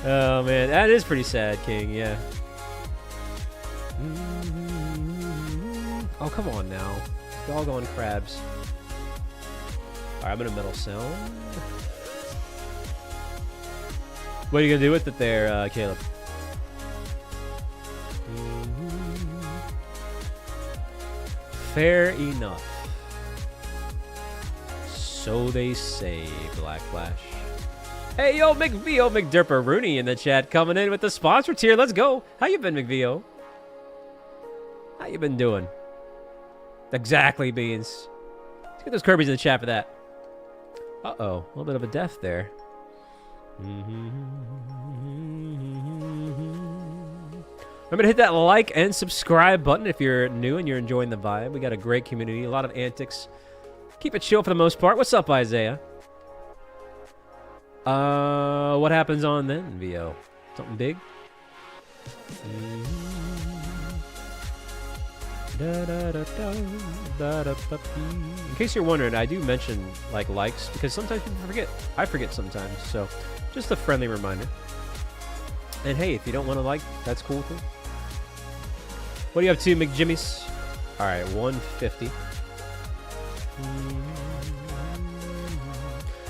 [SPEAKER 1] Oh man, that is pretty sad, King, yeah. Oh, come on now. Doggone crabs. Alright, I'm gonna metal sound. What are you gonna do with it there, Caleb? Fair enough. So they say, Black Flash. Hey, yo, McVio, McDurper Rooney in the chat coming in with the sponsor tier. Let's go. How you been, McVio? How you been doing? Exactly, Beans. Let's get those Kirby's in the chat for that. Uh-oh, a little bit of a death there. Remember to hit that like and subscribe button if you're new and you're enjoying the vibe. We got a great community, a lot of antics. Keep it chill for the most part. What's up, Isaiah? What happens on then, VO? Something big? In case you're wondering, I do mention like likes because sometimes people forget. I forget sometimes, so just a friendly reminder. And hey, if you don't want to like, that's cool too. What are you up to, McJimmies? All right, 150.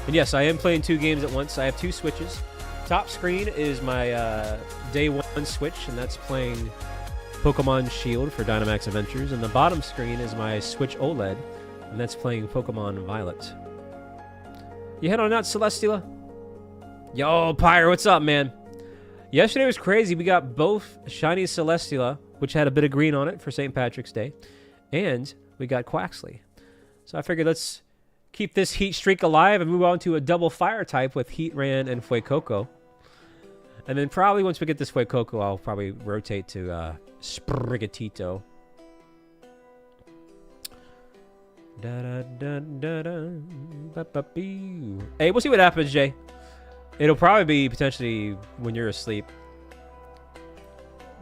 [SPEAKER 1] And yes, I am playing 2 games at once. I have 2 Switches. Top screen is my day 1 Switch, and that's playing Pokemon Shield for Dynamax Adventures. And the bottom screen is my Switch OLED, and that's playing Pokemon Violet. You head on out, Celestila? Yo, Pyre, what's up, man? Yesterday was crazy. We got both Shiny Celestila, which had a bit of green on it for St. Patrick's Day, and we got Quaxley. So I figured let's keep this heat streak alive and move on to a double fire type with Heatran and Fuecoco. And then probably once we get this Fuecoco, I'll probably rotate to Sprigatito. Hey, we'll see what happens, Jay. It'll probably be potentially when you're asleep.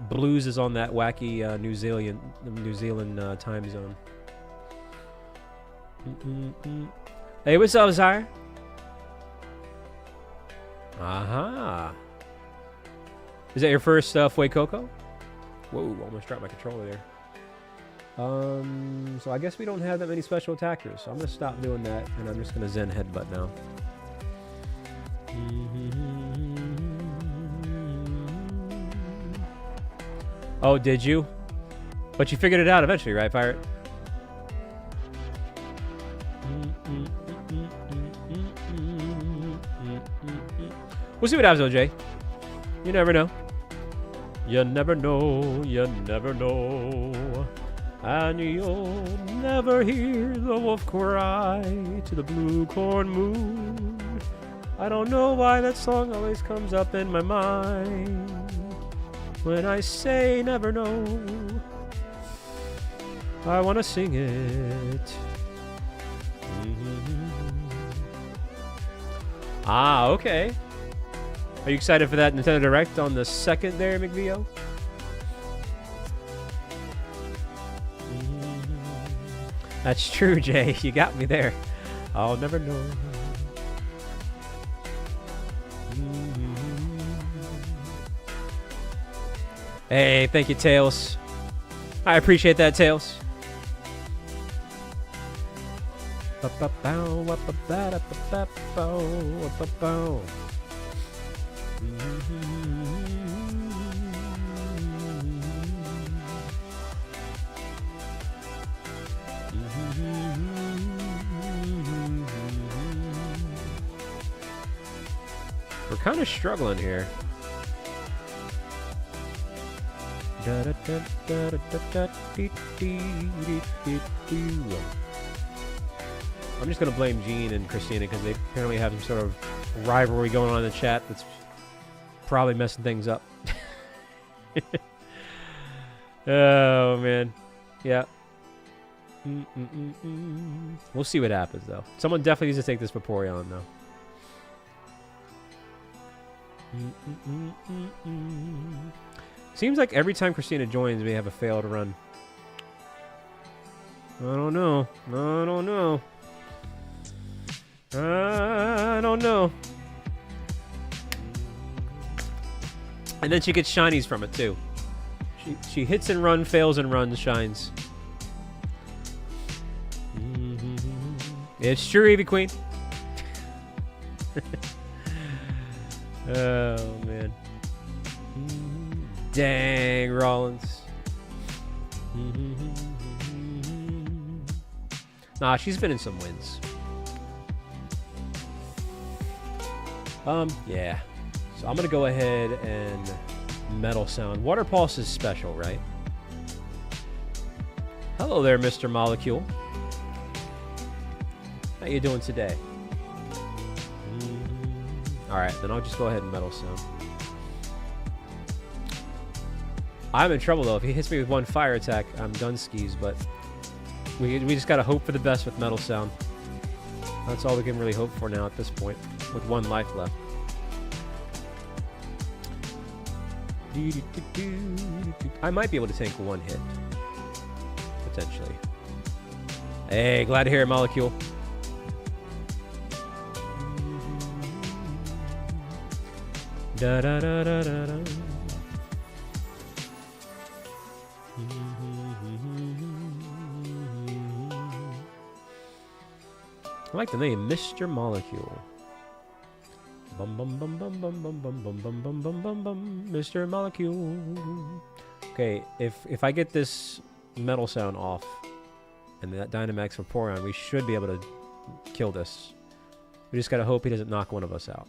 [SPEAKER 1] Blues is on that wacky New Zealand time zone. Hey, what's up, Zire? Aha. Is that your first Fuecoco? Whoa, almost dropped my controller there. So I guess we don't have that many special attackers, so I'm going to stop doing that, and I'm just going to Zen Headbutt now. Oh, did you? But you figured it out eventually, right, Pirate? We'll see what happens, OJ. You never know. You never know. You never know. And you'll never hear the wolf cry to the blue corn moon. I don't know why that song always comes up in my mind when I say never know. I want to sing it. Ah, okay. Are you excited for that Nintendo Direct on the 2nd there, That's true, Jay. You got me there. I'll never know. Hey, thank you, Tails. I appreciate that, Tails. We're kind of struggling here. I'm just gonna blame Jean and Christina because they apparently have some sort of rivalry going on in the chat that's probably messing things up. Oh man, yeah. We'll see what happens though. Someone definitely needs to take this Vaporeon though. Seems like every time Christina joins, we have a failed run. I don't know. I don't know. I don't know. And then she gets shinies from it too. She hits and run, fails and runs, shines. It's true, Eevee Queen. Oh man. Dang, Rollins. Nah, she's been in some wins. Yeah. So I'm gonna go ahead and Metal Sound. Water Pulse is special, right? Hello there, Mr. Molecule. How you doing today? Alright, then I'll just go ahead and Metal Sound. I'm in trouble, though. If he hits me with one fire attack, I'm done skis, but we just gotta hope for the best with Metal Sound. That's all we can really hope for now at this point, with one life left. I might be able to tank one hit. Potentially. Hey, glad to hear it, Molecule. Da da da da da da. I like the name, Mr. Molecule. Bum bum bum bum bum bum bum bum bum bum bum bum bum. Mr. Molecule. Okay, if I get this Metal Sound off and that Dynamax Vaporeon, we should be able to kill this. We just gotta hope he doesn't knock one of us out.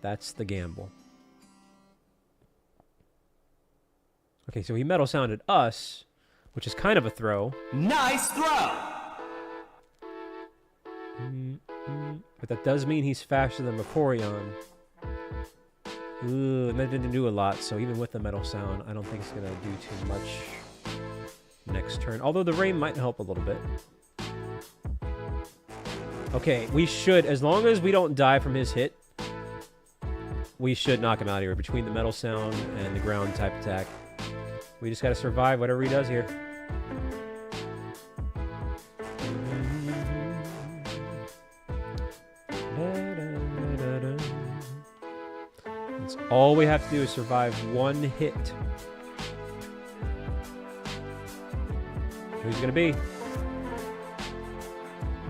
[SPEAKER 1] That's the gamble. Okay, so he Metal Sounded us, which is kind of a throw.
[SPEAKER 3] Nice throw!
[SPEAKER 1] But that does mean he's faster than Vaporeon. Ooh, and that didn't do a lot, so even with the Metal Sound, I don't think it's going to do too much next turn. Although the rain might help a little bit. Okay, we should, as long as we don't die from his hit, we should knock him out here between the Metal Sound and the ground type attack. We just got to survive whatever he does here. That's all we have to do is survive one hit. Who's it gonna be?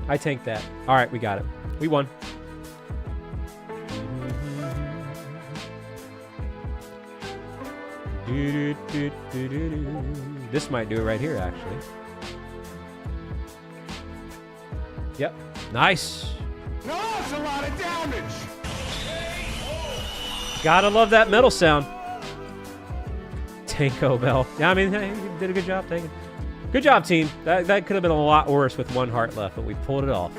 [SPEAKER 1] I tanked that. All right, we got it. We won. This might do it right here, actually. Yep. Nice.
[SPEAKER 3] No, that's a lot of damage.
[SPEAKER 1] Gotta love that Metal Sound. Tanko Bell. Yeah, I mean, hey, you did a good job tanking. Good job, team. That could have been a lot worse with one heart left, but we pulled it off.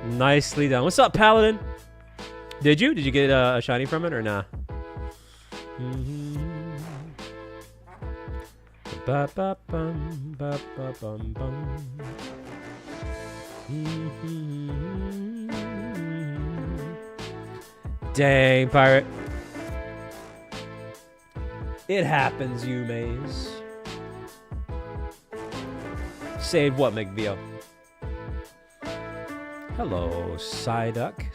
[SPEAKER 1] Nicely done. What's up, Paladin? Did you get a shiny from it or nah? Ba ba bum ba ba bum bum. Dang, pirate. It happens, you maze. Saved what, McVio? Hello, Psyduck.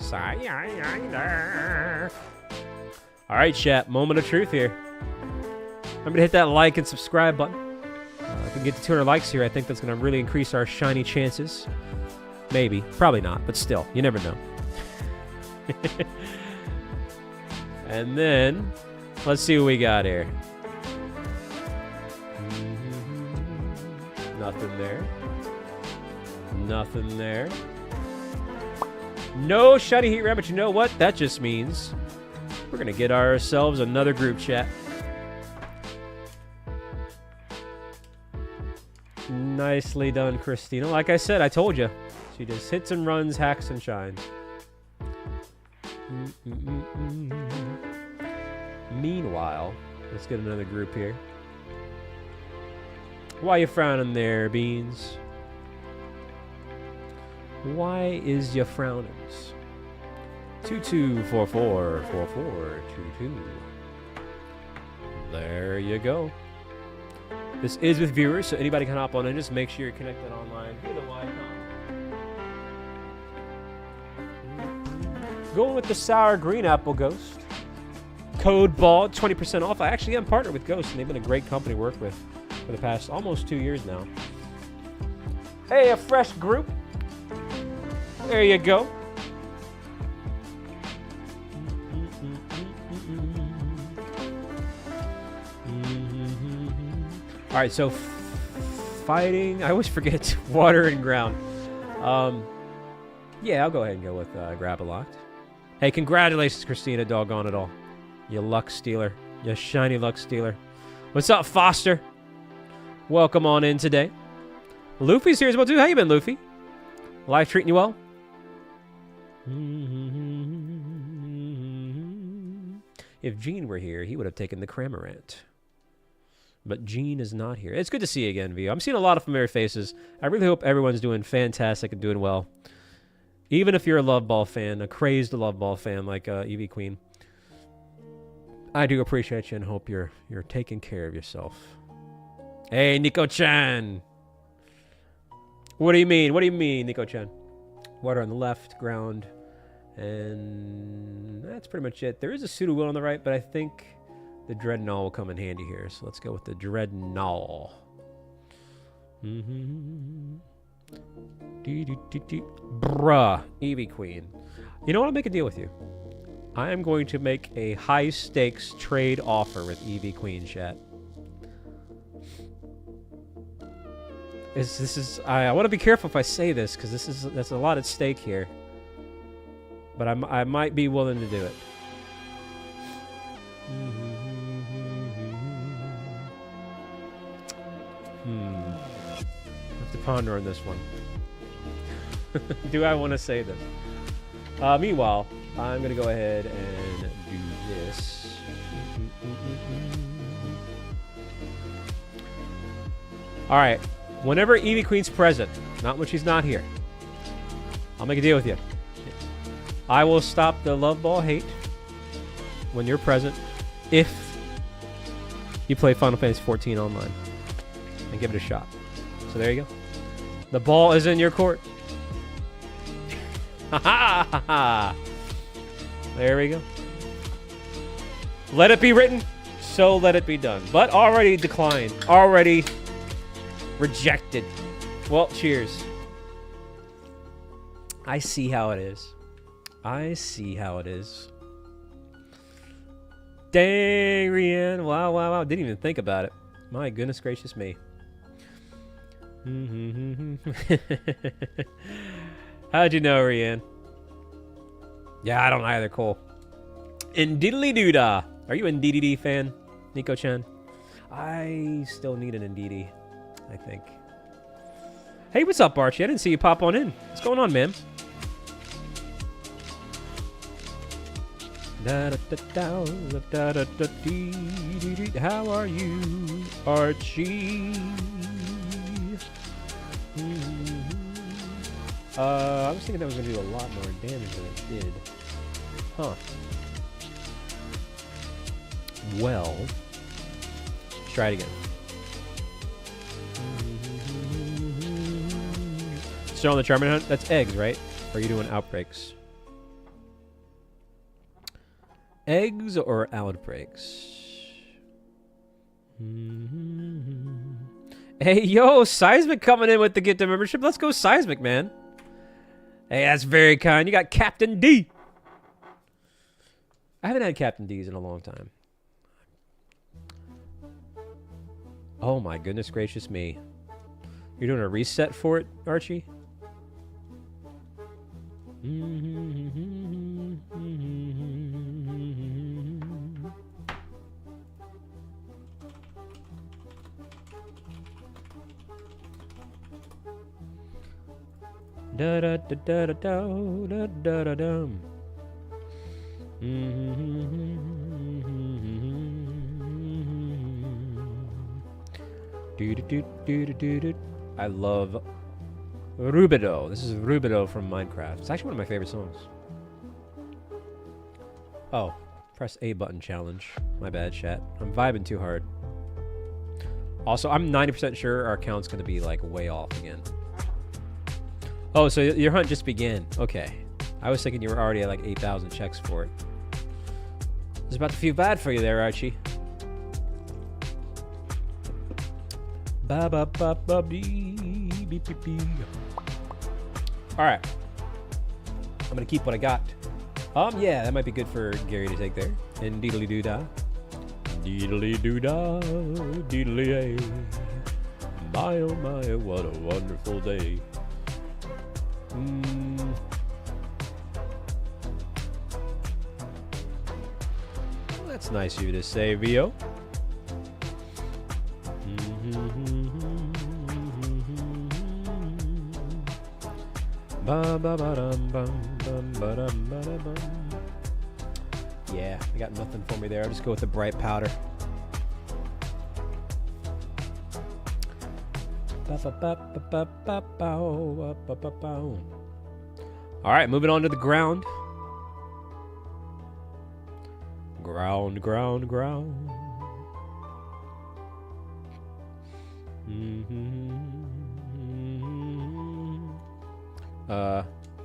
[SPEAKER 1] All right, chat. Moment of truth here. Remember to hit that like and subscribe button. If we can get to 200 likes here, I think that's going to really increase our shiny chances. Maybe. Probably not, but still. You never know. And then, let's see what we got here. Nothing there. Nothing there. No shiny Heatran, but you know what? That just means we're going to get ourselves another group chat. Nicely done, Christina. Like I said, I told you. She just hits and runs, hacks and shines. Meanwhile, let's get another group here. Why you frowning there, Beans? Why is you frowning? 22444422. There you go. This is with viewers, so anybody can hop on and just make sure you're connected online via the Wi-Fi. Going with the sour green apple Ghost. Code BALD, 20% off. I actually am partnered with Ghost, and they've been a great company to work with for the past almost 2 years now. Hey, a fresh group. There you go. All right, so fighting. I always forget water and ground. Yeah, I'll go ahead and go with Grab-A-Locked. Hey, congratulations, Christina, doggone it all. You luck stealer. You shiny luck stealer. What's up, Foster? Welcome on in today. Luffy's here as well, too. How you been, Luffy? Life treating you well? If Gene were here, he would have taken the Cramorant. But Gene is not here. It's good to see you again, Vio. I'm seeing a lot of familiar faces. I really hope everyone's doing fantastic and doing well. Even if you're a Love Ball fan, a crazed Love Ball fan like Eevee Queen, I do appreciate you and hope you're taking care of yourself. Hey, Nico-chan! What do you mean? What do you mean, Nico-chan? Water on the left, ground, and that's pretty much it. There is a Sudowoodo on the right, but I think the Dreadnought will come in handy here. So let's go with the Dreadnought. Bruh, Eevee Queen. You know what? I'll make a deal with you. I am going to make a high-stakes trade offer with Eevee Queen, chat. I want to be careful if I say this, because that's a lot at stake here. But I might be willing to do it. I have to ponder on this one. Do I want to say this? Meanwhile, I'm going to go ahead and do this. Alright. Whenever Eevee Queen's present, not when she's not here, I'll make a deal with you. I will stop the Love Ball hate when you're present if you play Final Fantasy XIV online and give it a shot. So there you go. The ball is in your court. Ha ha ha! There we go. Let it be written, so let it be done. But already declined. Already rejected. Well, cheers. I see how it is. I see how it is. Dang, Rianne. Wow, wow, wow. Didn't even think about it. My goodness gracious me. How'd you know, Rianne? Yeah, I don't either, Cole. Indiddly-doo-dah. Are you an DDD fan, Nico-chan? I still need an Indeedee, I think. Hey, what's up, Archie? I didn't see you pop on in. What's going on, man? How are you, Archie? I was thinking that was going to do a lot more damage than it did. Huh. Well, let's try it again. Still on the Charmander hunt? That's eggs, right? Or are you doing outbreaks? Eggs or outbreaks? Hey, yo, Seismic coming in with the gift of membership. Let's go, Seismic, man. Hey, that's very kind. You got Captain D. I haven't had Captain D's in a long time. Oh, my goodness gracious me. You're doing a reset for it, Archie? Da da da da da da da da dum. I love Rubido. This is Rubido from Minecraft. It's actually one of my favorite songs. Oh, press A button challenge. My bad, chat. I'm vibing too hard. Also, I'm 90% sure our account's going to be, like, way off again. Oh, so your hunt just began. Okay. I was thinking you were already at, like, 8,000 checks for it. I was about to feel bad for you there, Archie. Ba ba ba ba bee beep beep beep. All right. I'm gonna keep what I got. Yeah, that might be good for Gary to take there. And deedly doo da, deedly doo da, deedly a. My oh my, what a wonderful day. Well, that's nice of you to say, Vio. Yeah, I got nothing for me there. I'll just go with the bright powder. Alright, moving on to the ground. Ground.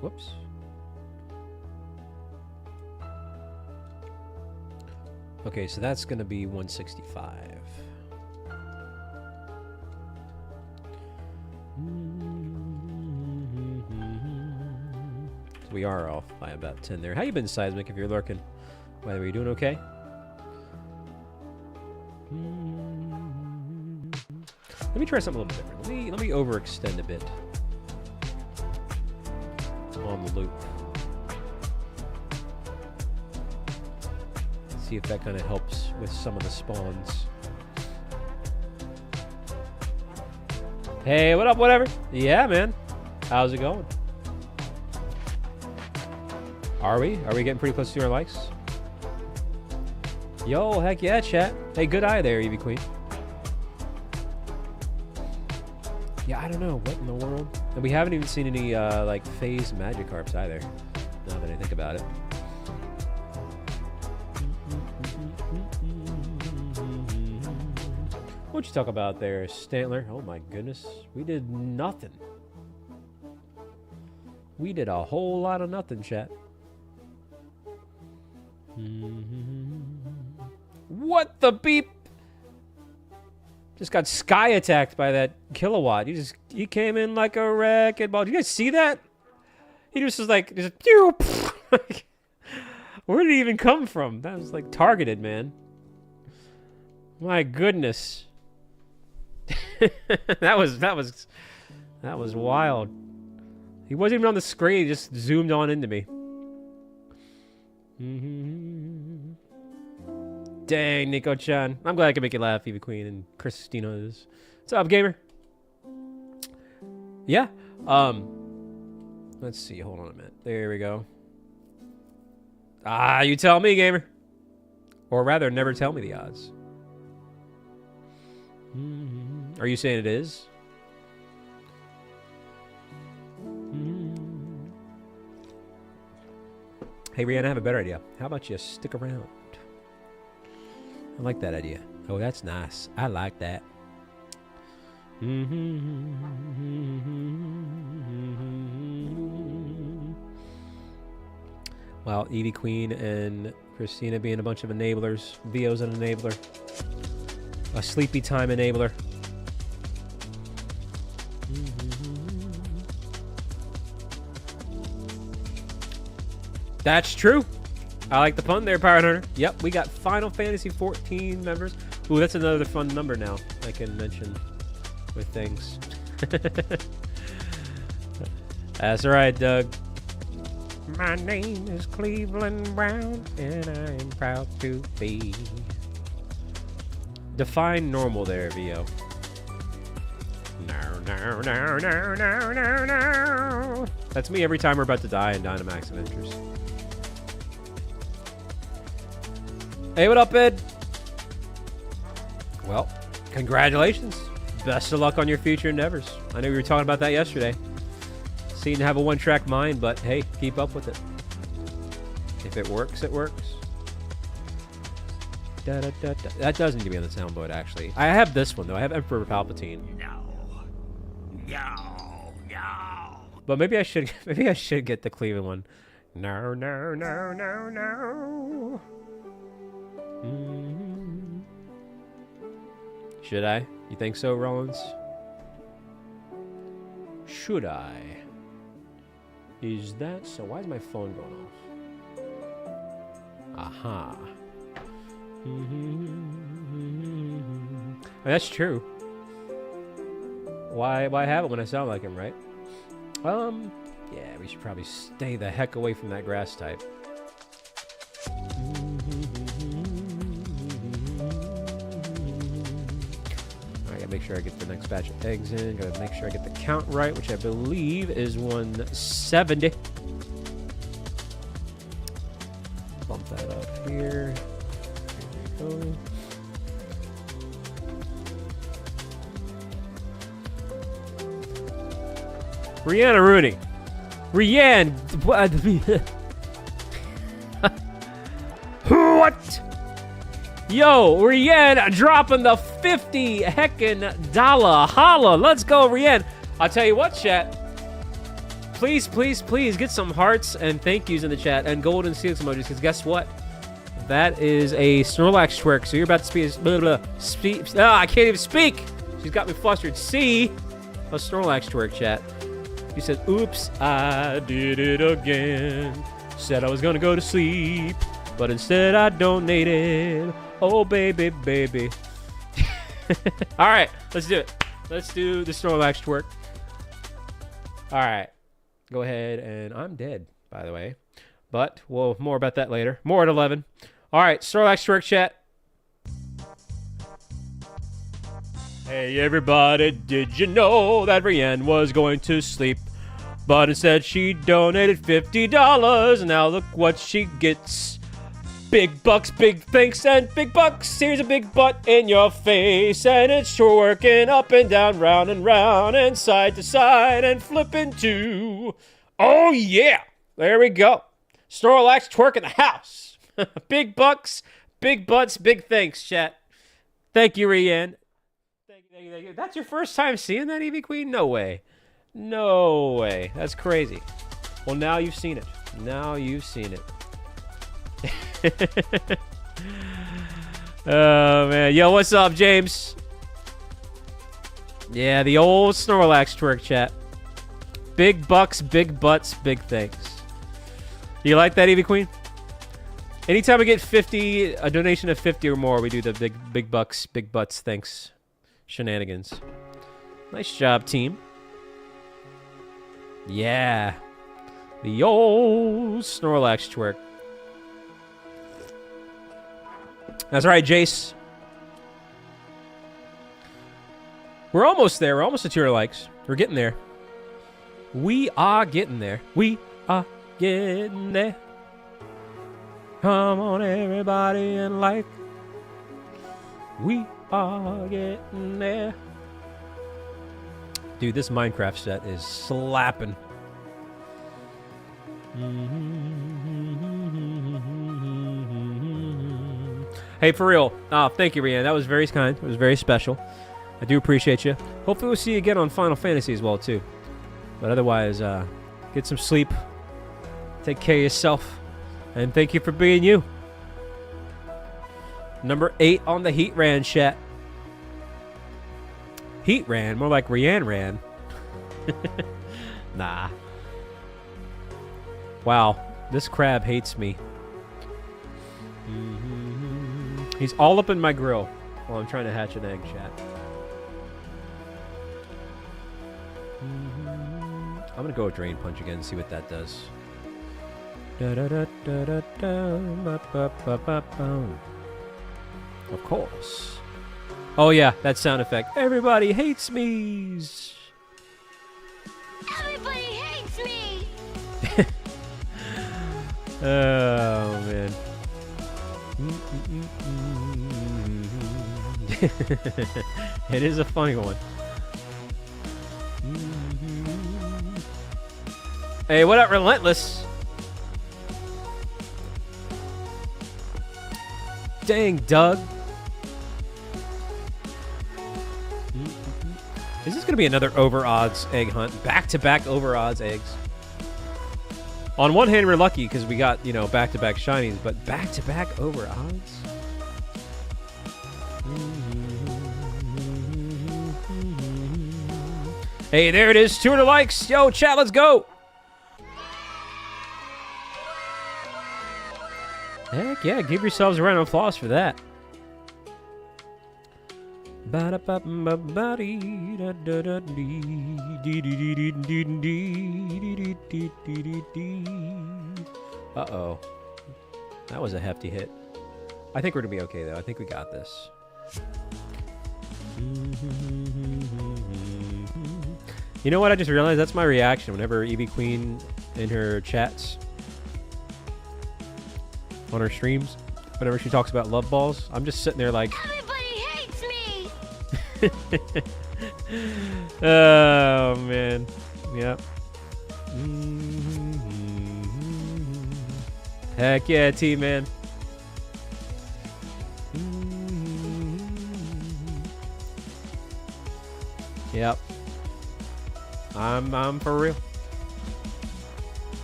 [SPEAKER 1] Whoops. Okay, so that's gonna be 165. So we are off by about 10 there. How you been, Seismic, if you're lurking? By the way, you doing okay? Let me try something a little bit different. Let me overextend a bit on the loop. See if that kind of helps with some of the spawns. Hey, what up, whatever? Yeah, man. How's it going? Are we getting pretty close to our likes? Yo, heck yeah, chat. Hey, good eye there, Eevee Queen. Yeah, I don't know. What in the world? And we haven't even seen any, like, phase Magikarps either, now that I think about it. What you talk about there, Stantler? Oh, my goodness. We did nothing. We did a whole lot of nothing, chat. What the beep? Just got sky attacked by that kilowatt. He came in like a wrecking ball. Did you guys see that? He just was like, where did he even come from? That was like targeted, man. My goodness. that was wild. He wasn't even on the screen. He just zoomed on into me. Dang, Nico-chan. I'm glad I could make you laugh, Eevee Queen and Christina is. What's up, gamer? Yeah. Let's see. Hold on a minute. There we go. Ah, you tell me, gamer. Or rather, never tell me the odds. Are you saying it is? Hey, Rihanna, I have a better idea. How about you stick around? I like that idea. Oh, that's nice. I like that. Well, Eevee Queen and Christina being a bunch of enablers. Vio's an enabler. A sleepy time enabler. That's true. I like the pun there, Pirate Hunter. Yep, we got Final Fantasy 14 members. Ooh, that's another fun number now I can mention with things. That's right, Doug. My name is Cleveland Brown, and I am proud to be. Define normal there, Vio. No, no, no, no, no, no. That's me every time we're about to die in Dynamax Adventures. Hey, what up, Ed? Well, congratulations. Best of luck on your future endeavors. I know we were talking about that yesterday. Seem to have a one-track mind, but hey, keep up with it. If it works, it works. Da, da, da, da. That does need to be on the soundboard, actually. I have this one, though. I have Emperor Palpatine.
[SPEAKER 3] No.
[SPEAKER 1] But maybe I should get the Cleveland one. No, no, no, no, no. Should I? You think so, Rollins? Should I? Is that so? Why is my phone going off? Aha. That's true. Why have it when I sound like him, right? Yeah, we should probably stay the heck away from that grass type. Alright, gotta make sure I get the next batch of eggs in. Gotta make sure I get the count right, which I believe is 170. Bump that up here. There we go. Rihanna Rooney. Rianne. What? Yo, Rianne dropping the 50 heckin' dollar holla. Let's go, Rianne. I'll tell you what, chat. Please, please, please get some hearts and thank yous in the chat and golden seal emojis, because guess what? That is a Snorlax twerk. So you're about to speak. I can't even speak. She's got me flustered. See a Snorlax twerk, chat. He said, oops, I did it again. Said I was gonna go to sleep, but instead I donated. Oh, baby, baby. All right, let's do it. Let's do the Snorlax twerk. All right, go ahead, and I'm dead, by the way. But, well, more about that later. More at 11. All right, Snorlax twerk, chat. Hey everybody, did you know that Rianne was going to sleep? But instead she donated $50, and now look what she gets. Big bucks, big thanks, and big bucks. Here's a big butt in your face, and it's sure working up and down, round and round, and side to side, and flipping too. Oh yeah, there we go. Snorlax twerk in the house. Big bucks, big butts, big thanks, chat. Thank you, Rianne. Thank you. That's your first time seeing that, Eevee Queen? No way. No way. That's crazy. Well, now you've seen it. Now you've seen it. Oh, man. Yo, what's up, James? Yeah, the old Snorlax twerk, chat. Big bucks, big butts, big thanks. You like that, Eevee Queen? Anytime we get 50, a donation of 50 or more, we do the big bucks, big butts, thanks. Shenanigans. Nice job, team. Yeah. The old Snorlax twerk. That's right, Jace. We're almost there. We're almost to tier likes. We're getting there. We are getting there. We are getting there. Come on, everybody, and like. We are getting there. Dude, this Minecraft set is slapping. Hey, for real. Oh, thank you, Rianne. That was very kind. It was very special. I do appreciate you. Hopefully we'll see you again on Final Fantasy as well, too. But otherwise, get some sleep. Take care of yourself. And thank you for being you. Number 8 on the Heatran chat. Heatran? More like Rian Ran. Nah. Wow. This crab hates me. He's all up in my grill while I'm trying to hatch an egg, chat. I'm gonna go with Drain Punch again and see what that does. Of course. Oh yeah, that sound effect. Everybody hates me.
[SPEAKER 4] Everybody hates me!
[SPEAKER 1] Oh man. It is a funny one. Hey, what up, Relentless? Dang, Doug. Is this going to be another over odds egg hunt? Back-to-back over odds eggs. On one hand, we're lucky because we got, you know, back-to-back shinies, but back-to-back over odds? Hey, there it is. 200 likes. Yo, chat, let's go. Heck yeah, give yourselves a round of applause for that. Uh-oh. That was a hefty hit. I think we're going to be okay, though. I think we got this. You know what? I just realized that's my reaction whenever EV Queen in her chats on her streams, whenever she talks about love balls, I'm just sitting there like,
[SPEAKER 4] Everybody hates me!
[SPEAKER 1] oh man, yep. Heck yeah, T-Man. Yep. I'm for real.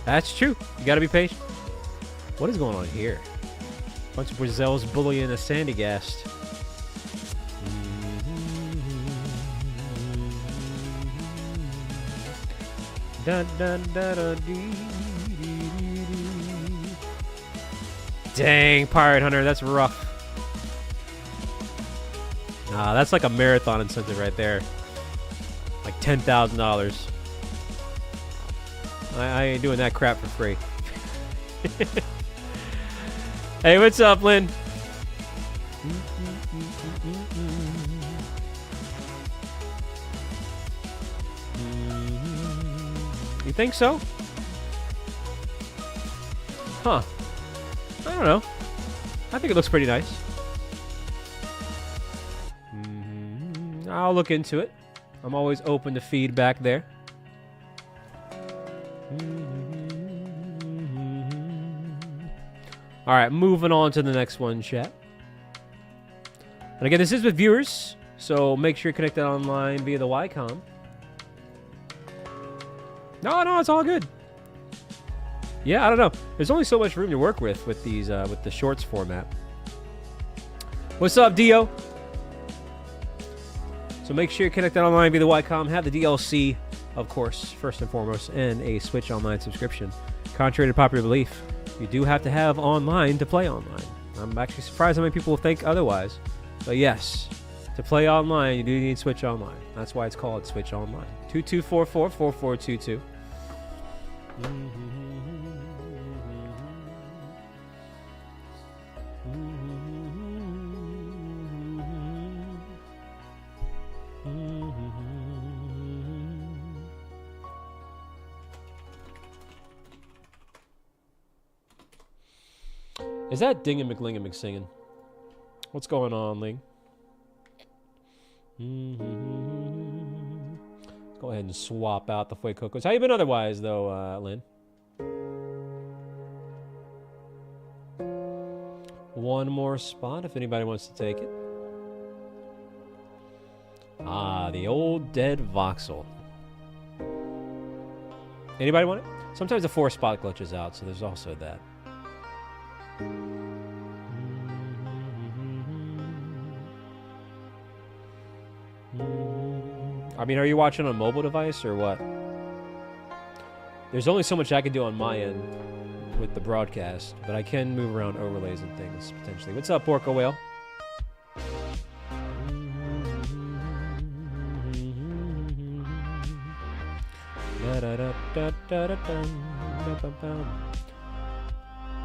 [SPEAKER 1] That's true. You gotta be patient. What is going on here? Bunch of Brazils bullying a Sandygast. Dun, dun, dun, dun, dee, dee, dee, dee. Dang, Pirate Hunter, that's rough. Nah, that's like a marathon incentive right there. Like $10,000. I ain't doing that crap for free. Hey, what's up, Lynn? You think so? Huh. I don't know. I think it looks pretty nice. I'll look into it. I'm always open to feedback there. All right, moving on to the next one, chat. And again, this is with viewers, so make sure you're connected online via the Wycom. No, it's all good. Yeah, I don't know. There's only so much room to work with these with the shorts format. What's up, Dio? So make sure you're connected online via the Wycom. Have the DLC, of course, first and foremost, and a Switch Online subscription. Contrary to popular belief, you do have to have online to play online. I'm actually surprised how many people think otherwise. But yes, to play online, you do need Switch Online. That's why it's called Switch Online. 2244-4422. Is that Ding and McLingamig singing? What's going on, Ling? Let's go ahead and swap out the Fuecocos. How you been otherwise, though, Lynn? One more spot if anybody wants to take it. Ah, the old dead voxel. Anybody want it? Sometimes the 4-spot glitches out, so there's also that. I mean, are you watching on a mobile device or what? There's only so much I can do on my end with the broadcast, but I can move around overlays and things, potentially. What's up, Porco Whale?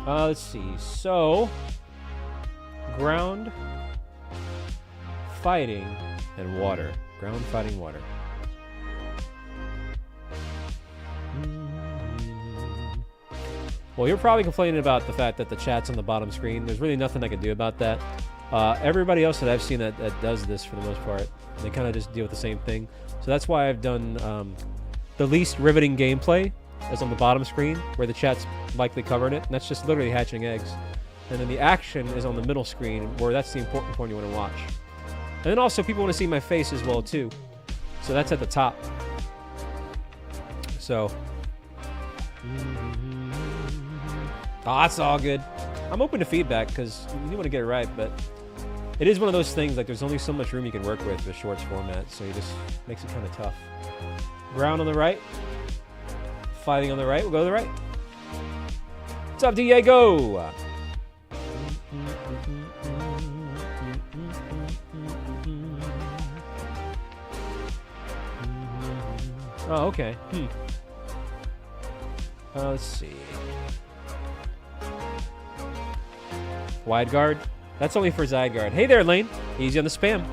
[SPEAKER 1] Let's see. So, ground, fighting, and water. Ground, fighting, water. Well, you're probably complaining about the fact that the chat's on the bottom screen. There's really nothing I can do about that. Everybody else that I've seen that does this, for the most part, they kind of just deal with the same thing. So that's why I've done the least riveting gameplay is on the bottom screen, where the chat's likely covering it. And that's just literally hatching eggs. And then the action is on the middle screen, where that's the important point you want to watch. And then also, people want to see my face as well, too. So that's at the top. So... Oh, that's all good. I'm open to feedback, because you want to get it right, but it is one of those things, like, there's only so much room you can work with shorts format, so it just makes it kind of tough. Ground on the right. Fighting on the right. We'll go to the right. What's up, Diego? Oh, okay. Let's see. Wide guard. That's only for Zygarde. Hey there, Lane. Easy on the spam.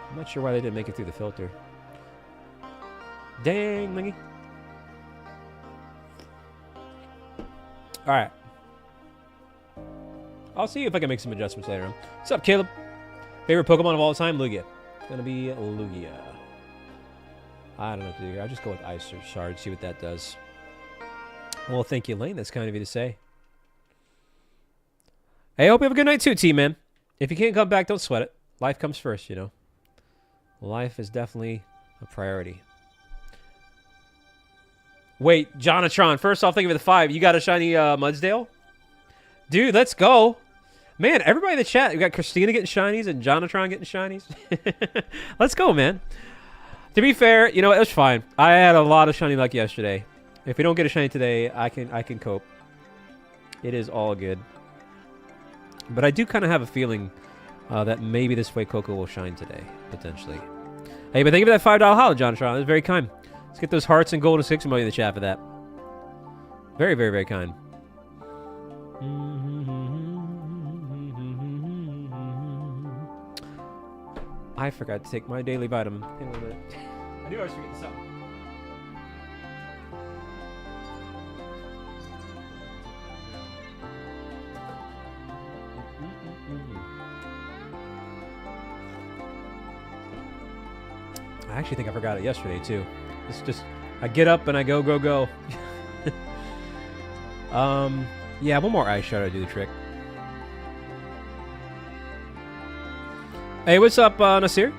[SPEAKER 1] I'm not sure why they didn't make it through the filter. Dang, Lingy. Alright. I'll see if I can make some adjustments later on. What's up, Caleb? Favorite Pokemon of all time? Lugia. It's gonna be Lugia. I don't know what to do here. I'll just go with Ice or Shard, see what that does. Well, thank you, Lane. That's kind of you to say. Hey, I hope you have a good night too, team, man. If you can't come back, don't sweat it. Life comes first, you know. Life is definitely a priority. Wait, Jonatron. First off, thank you for the 5. You got a shiny Mudsdale? Dude, let's go. Man, everybody in the chat. We got Christina getting shinies and Jonatron getting shinies. Let's go, man. To be fair, you know, it was fine. I had a lot of shiny luck yesterday. If we don't get a shiny today, I can cope. It is all good. But I do kind of have a feeling that maybe this Fuecoco will shine today, potentially. Hey, but thank you for that $5 holo, Jonatron. That's very kind. Let's get those hearts and golden 6 million in the chat for that. Very, very, very kind. I forgot to take my daily vitamin. Hang on a minute. I knew I was forgetting something. I actually think I forgot it yesterday, too. It's just, I get up and I go, go, go. Yeah, one more ice shot to do the trick. Hey, what's up, Nasir?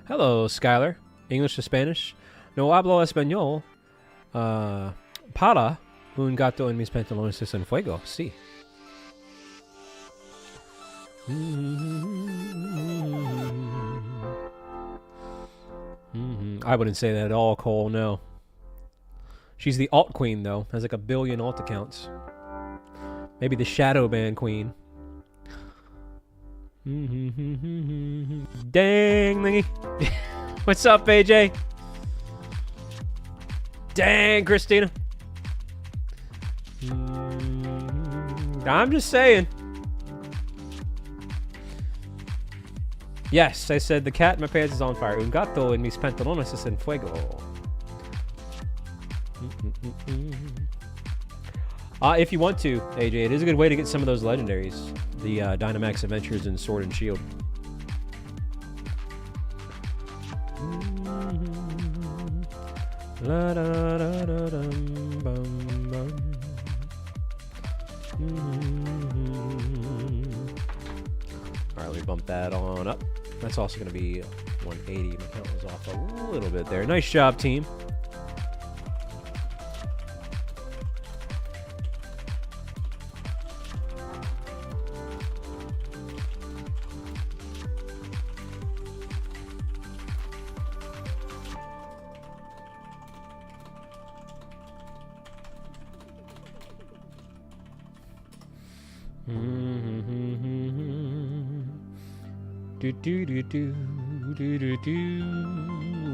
[SPEAKER 1] Hello, Skylar. English to Spanish. No hablo español. Para un gato en mis pantalones en fuego. Sí. I wouldn't say that at all, Cole, no. She's the alt queen, though. Has like 1 billion alt accounts. Maybe the shadow ban queen. Dang, Lingy. What's up, AJ? Dang, Christina. I'm just saying. Yes, I said the cat in my pants is on fire. Un gato en mis pantalones es en fuego. If you want to, AJ, it is a good way to get some of those legendaries. The Dynamax Adventures and Sword and Shield. bump that on up. That's also going to be 180. My count was off a little bit there. Nice job, team.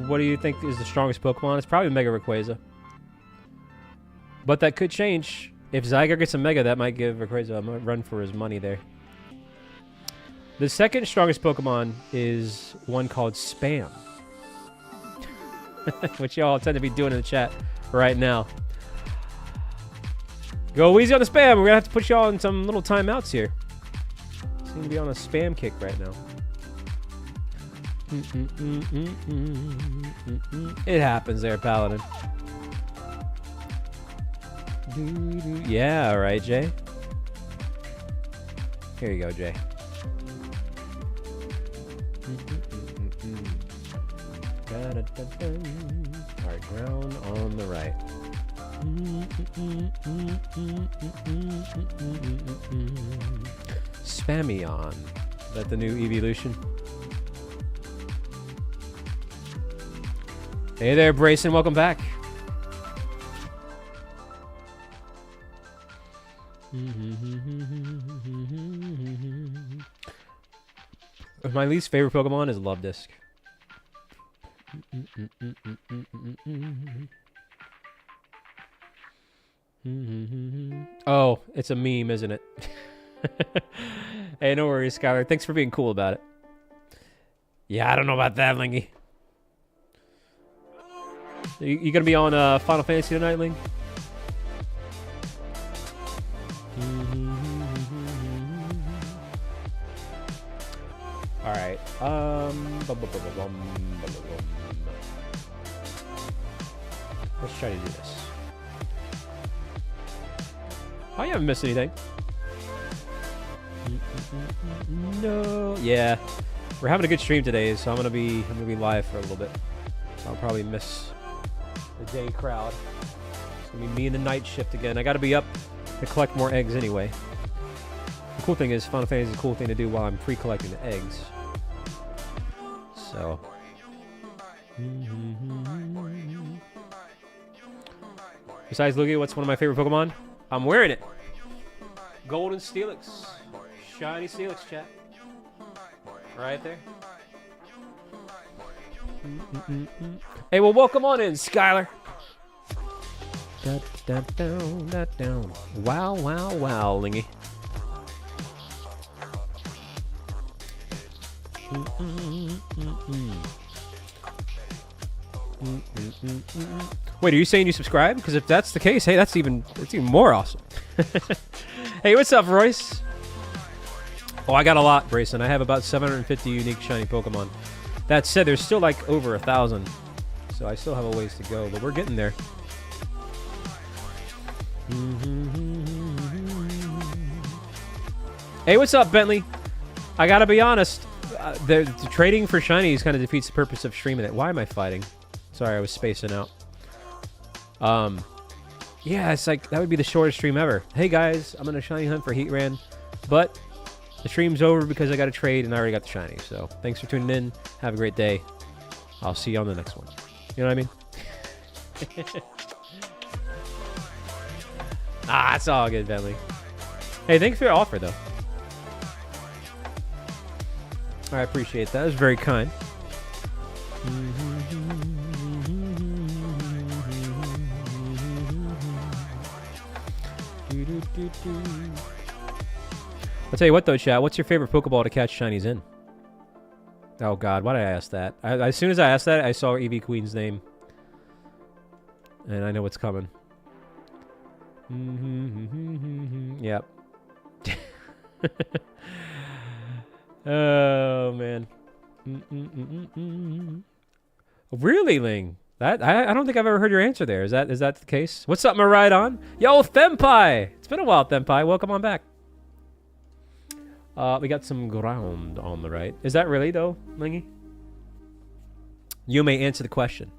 [SPEAKER 1] What do you think is the strongest Pokemon? It's probably Mega Rayquaza. But that could change. If Zygarde gets a Mega, that might give Rayquaza a run for his money there. The second strongest Pokemon is one called Spam. Which y'all tend to be doing in the chat right now. Go easy on the spam. We're going to have to put y'all in some little timeouts here. Seem to be on a spam kick right now. It happens there, Paladin. Yeah, all right, Jay. Here you go, Jay. All right, ground on the right. Spamion. Is that the new evolution? Hey there, Brayson. Welcome back. My least favorite Pokemon is Luvdisc. Oh, it's a meme, isn't it? Hey, no worries, Skylar. Thanks for being cool about it. Yeah, I don't know about that, Lingy. You gonna be on Final Fantasy tonight, Ling? All right. Let's try to do this. Oh, you haven't missed anything. No. Yeah, we're having a good stream today, so I'm gonna be live for a little bit. I'll probably miss the day crowd. It's gonna be me in the night shift again. I gotta be up to collect more eggs anyway. The cool thing is, Final Fantasy is a cool thing to do while I'm pre-collecting the eggs. So. Besides Lugia, what's one of my favorite Pokemon? I'm wearing it. Golden Steelix. Shiny Steelix, chat. Right there. Hey, well, welcome on in, Skylar. Down. Wow, wow, wow, Lingy. Wait, are you saying you subscribe? Because if that's the case, hey, that's even more awesome. Hey, what's up, Royce? Oh, I got a lot, Brayson. I have about 750 unique shiny Pokemon. That said, there's still like over 1,000, so I still have a ways to go, but we're getting there. Hey, what's up, Bentley? I gotta be honest, the trading for shinies kind of defeats the purpose of streaming it. Why am I fighting? Sorry, I was spacing out. Yeah, it's like, that would be the shortest stream ever. Hey guys, I'm gonna shiny hunt for Heatran, but the stream's over because I got to trade and I already got the shiny. So thanks for tuning in. Have a great day. I'll see you on the next one. You know what I mean? It's all good, Bentley. Hey, thanks for your offer, though. I appreciate that. It was very kind. I'll tell you what, though, chat. What's your favorite Pokeball to catch shinies in? Oh, God. Why did I ask that? As soon as I asked that, I saw EV Queen's name. And I know what's coming. Yep. Oh, man. Really, Ling? That I don't think I've ever heard your answer there. Is that the case? What's up, Maridon? Yo, Thempai! It's been a while, Thempai. Welcome on back. We got some ground on the right. Is that really, though, Lingy? You may answer the question.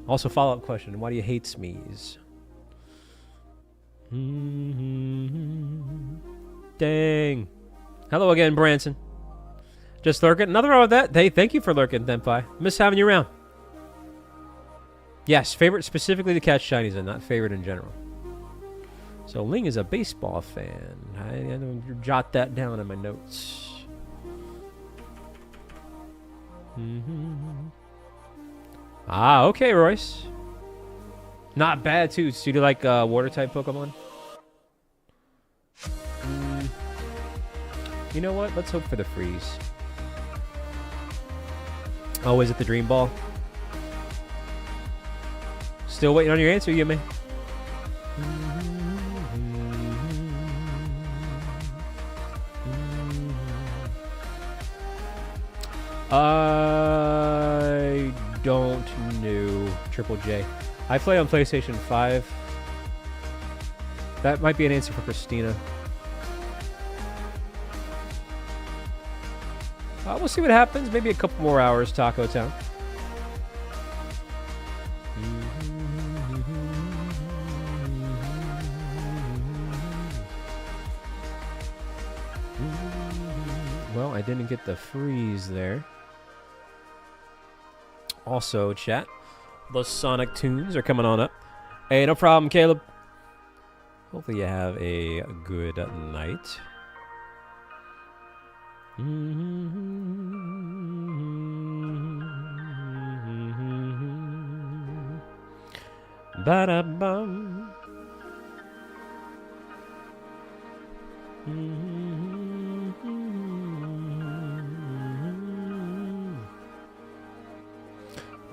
[SPEAKER 1] Also, follow-up question. Why do you hate Smeeze? Dang. Hello again, Branson. Just lurking. Nothing wrong with that. Hey, thank you for lurking, Denpai. Miss having you around. Yes, favorite specifically to catch shinies and not favorite in general. So Ling is a baseball fan. I jot that down in my notes. Ah, okay, Royce. Not bad, too. So you do like water-type Pokemon? You know what? Let's hope for the freeze. Oh, is it the Dream Ball? Still waiting on your answer, Yume. I don't know. Triple J. I play on PlayStation 5. That might be an answer for Christina. We'll see what happens. Maybe a couple more hours, Taco Town. Well, I didn't get the freeze there. Also, chat, the Sonic tunes are coming on up. Hey, no problem, Caleb. Hopefully you have a good night. Ba-da-bum.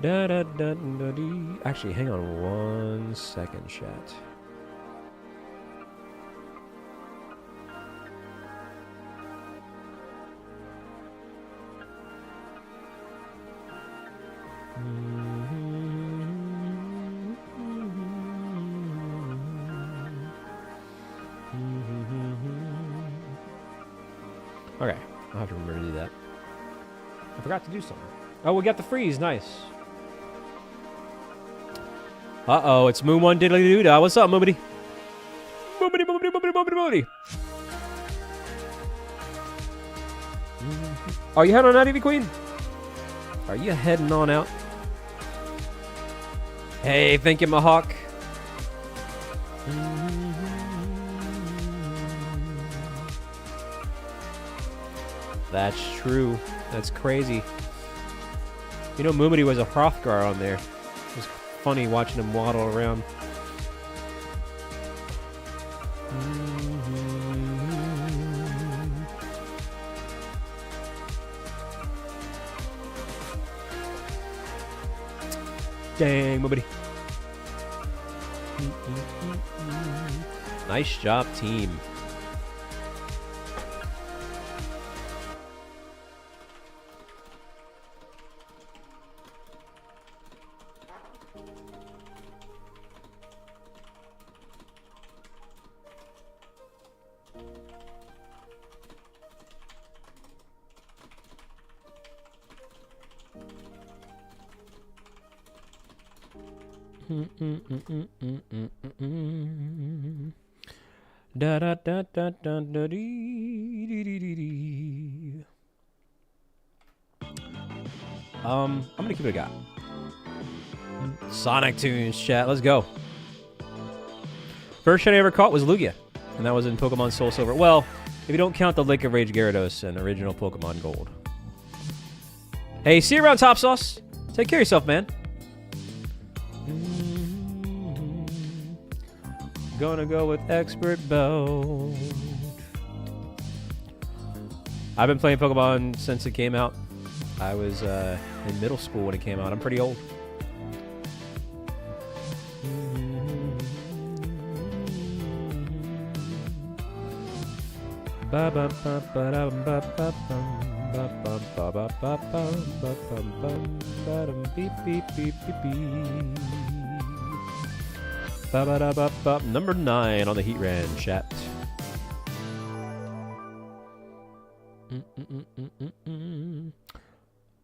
[SPEAKER 1] Da-da-da-da-dee. Actually, hang on 1 second, chat. Okay, I'll have to remember to do that. I forgot to do something. Oh, we got the freeze. Nice. Uh-oh, it's Moon One Diddly Doo-Dah. What's up, Moobity? Moobity, moobity, moobity, moobity, moobity. Are you heading on out, Eevee Queen? Are you heading on out? Hey, thank you, Mahawk. That's true. That's crazy. You know, Moomity was a Hrothgar on there. It was funny watching him waddle around. Dang, Moomity. Nice job, team. Da da da da da da dee dee dee dee dee. I'm gonna keep it a guy. Sonic tunes, chat. Let's go. First shiny I ever caught was Lugia, and that was in Pokemon Soul Silver. Well, if you don't count the Lake of Rage Gyarados and original Pokemon Gold. Hey, see you around, Top Sauce. Take care of yourself, man. Gonna go with Expert Belt. I've been playing Pokemon since it came out. I was in middle school when it came out. I'm pretty old. Number 9 on the Heatran chat.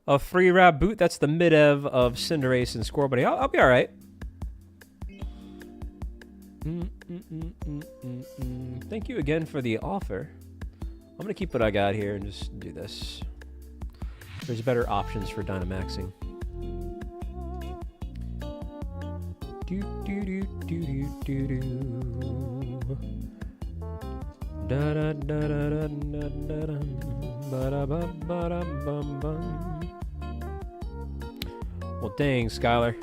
[SPEAKER 1] A free rab boot. That's the mid-ev of Cinderace and Squirrel Buddy. I'll be all right. Thank you again for the offer. I'm gonna keep what I got here and just do this. There's better options for Dynamaxing. Do do do do do do do. Da da da da da da da da. Ba da ba ba da bum bum. Well, dang, Skylar.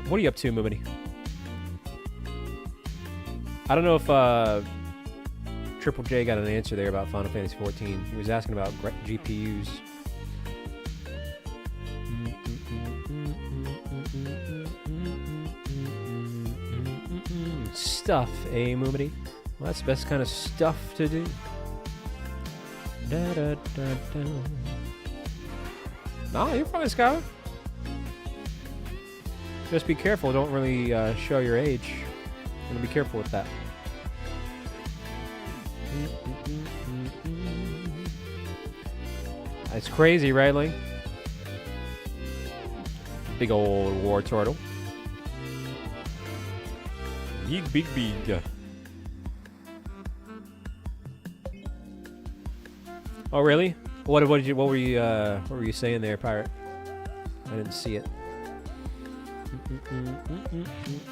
[SPEAKER 1] What are you up to, Moomity? I don't know if Triple J got an answer there about Final Fantasy XIV. He was asking about GPUs. Stuff, eh, Moomity? Well, that's the best kind of stuff to do. Da da da da. Nah, you're fine, Skylar. Just be careful. Don't really show your age. I'm gonna be careful with that. That's crazy, right, Ling? Big old war turtle. Big, big, big. Oh, really? What were you saying there, Pirate? I didn't see it.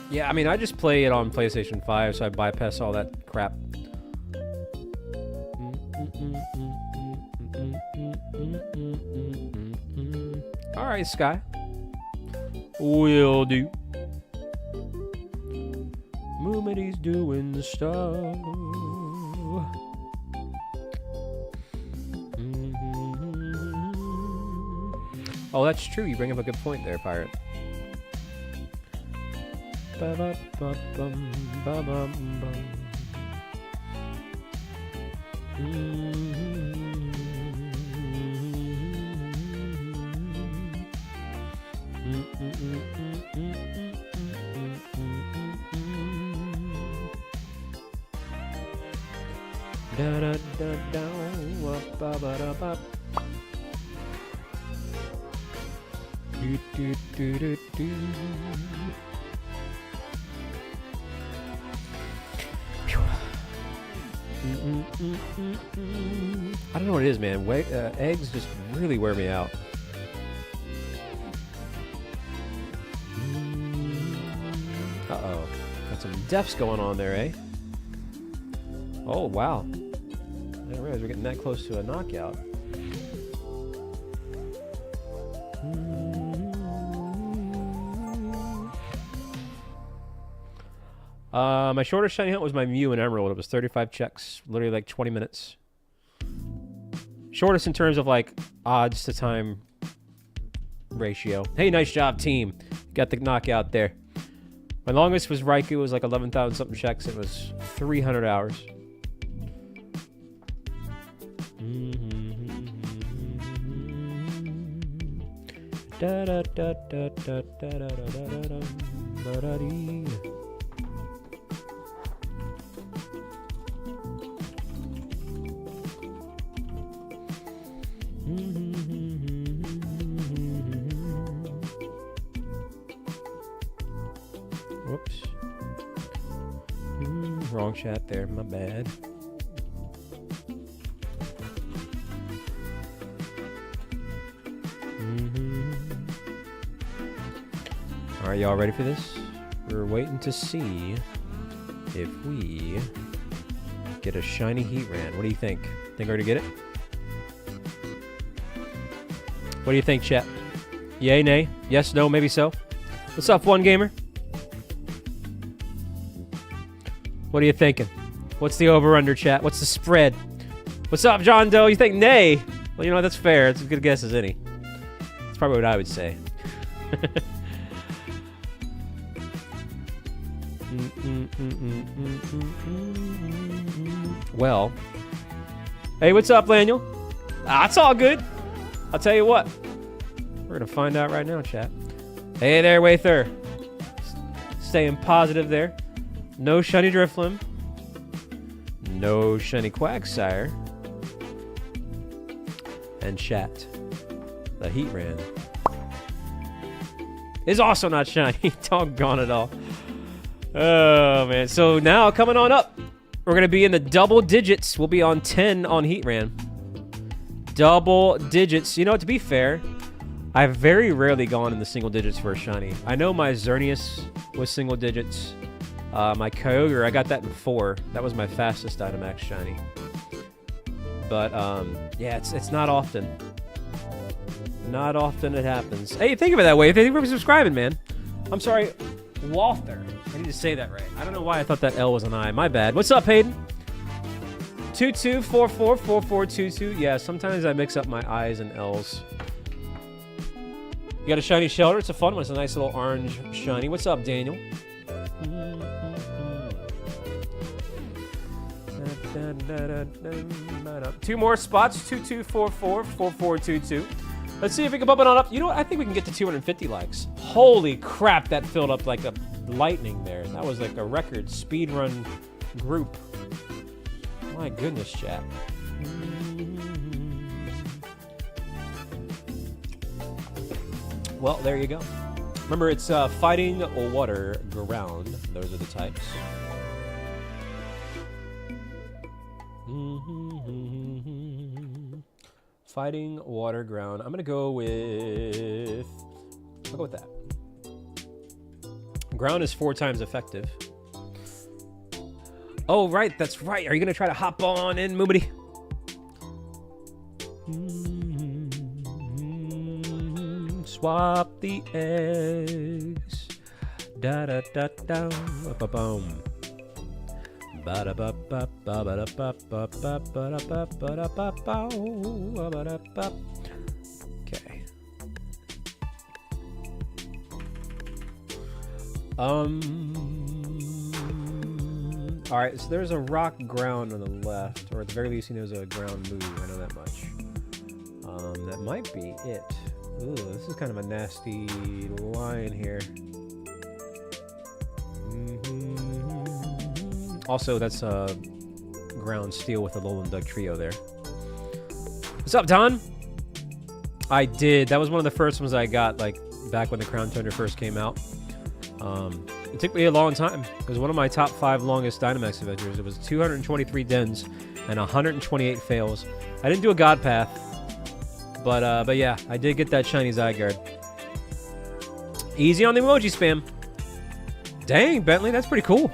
[SPEAKER 1] Yeah, I mean, I just play it on PlayStation 5, so I bypass all that crap. All right, Sky. Will do. Moomity's doing the stuff. Oh, that's true. You bring up a good point there, Pirate. Da da da da ba ba da ba. Do do do do do. I don't know what it is, man. Eggs just really wear me out. Uh-oh. Got some deaths going on there, eh? Oh, wow. I didn't realize we're getting that close to a knockout. My shortest shiny hunt was my Mew and Emerald. It was 35 checks, literally like 20 minutes. Shortest in terms of like odds to time ratio. Hey, nice job, team. Got the knockout there. My longest was Raikou. It was like 11,000 something checks. It was 300 hours. Da da da da da da da da da da da dee. Whoops. Wrong chat there, my bad. Alright, y'all ready for this? We're waiting to see if we get a shiny Heatran. What do you think? Think we're gonna get it? What do you think, chat? Yay, nay? Yes, no, maybe so? What's up, One Gamer? What are you thinking? What's the over-under, chat? What's the spread? What's up, John Doe? You think nay? Well, you know, that's fair. It's as good a guess as any. That's probably what I would say. Well. Hey, what's up, Daniel? It's all good. I'll tell you what. We're going to find out right now, chat. Hey there, Wather. Staying positive there. No shiny Drifloon. No shiny Quagsire. And chat. The Heatran is also not shiny. Doggone it all. Oh, man. So now, coming on up, we're going to be in the double digits. We'll be on 10 on Heatran. Double digits. You know, to be fair, I've very rarely gone in the single digits for a shiny. I know my Xerneas was single digits. My Kyogre, I got that in 4. That was my fastest Dynamax shiny. But, yeah, it's not often. Not often it happens. Hey, think of it that way. Thank you for subscribing, man. I'm sorry, Walther. I need to say that right. I don't know why I thought that L was an I. My bad. What's up, Hayden? 22444422. Yeah, sometimes I mix up my I's and L's. You got a shiny Shelter. It's a fun one. It's a nice little orange shiny. What's up, Daniel? 2 more spots. 22444422. Let's see if we can bump it on up. You know what? I think we can get to 250 likes. Holy crap, that filled up like a lightning there. That was like a record speed run group. My goodness, chat. Well, there you go. Remember, it's fighting, water, ground. Those are the types. Fighting, water, ground. I'm gonna go with... I'll go with that. Ground is 4 times effective. Oh, right, that's right. Are you gonna try to hop on in, Moobity? Swap the eggs. Da da da da. Ba boom. Ba da ba ba ba ba da ba ba ba ba da ba ba da ba ba ba da ba. Okay. All right. So there's a rock ground on the left, or at the very least, he knows a ground move. I know that much. That might be it. Ooh, this is kind of a nasty line here. Also, that's ground steel with a Alolan Dug trio there. What's up, Don? I did. That was one of the first ones I got, like, back when the Crown Tundra first came out. It took me a long time. It was one of my top 5 longest Dynamax Adventures. It was 223 dens and 128 fails. I didn't do a God Path. But yeah, I did get that shiny Zygarde. Easy on the emoji spam. Dang, Bentley, that's pretty cool.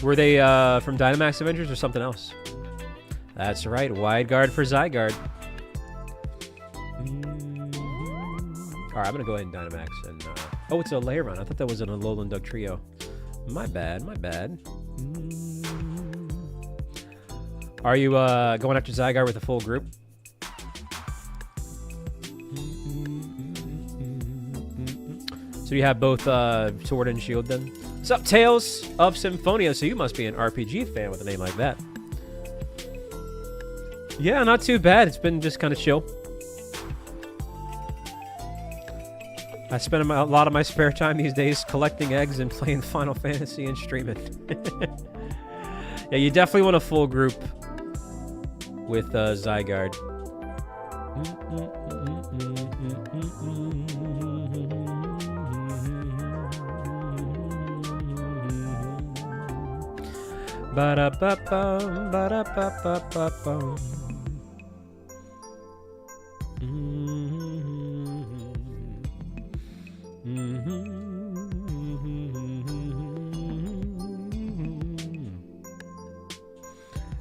[SPEAKER 1] Were they from Dynamax Adventures or something else? That's right, wide guard for Zygarde. Alright, I'm going to go ahead and Dynamax. And, oh, it's a layer run. I thought that was an Alolan Dug trio. My bad, my bad. Are you going after Zygarde with a full group? So you have both Sword and Shield then? What's up, Tales of Symphonia? So you must be an RPG fan with a name like that. Yeah, not too bad. It's been just kind of chill. I spend a lot of my spare time these days collecting eggs and playing Final Fantasy and streaming. Yeah, you definitely want a full group with Zygarde. Ba-da-ba-bum, ba-da-ba-ba-ba-bum.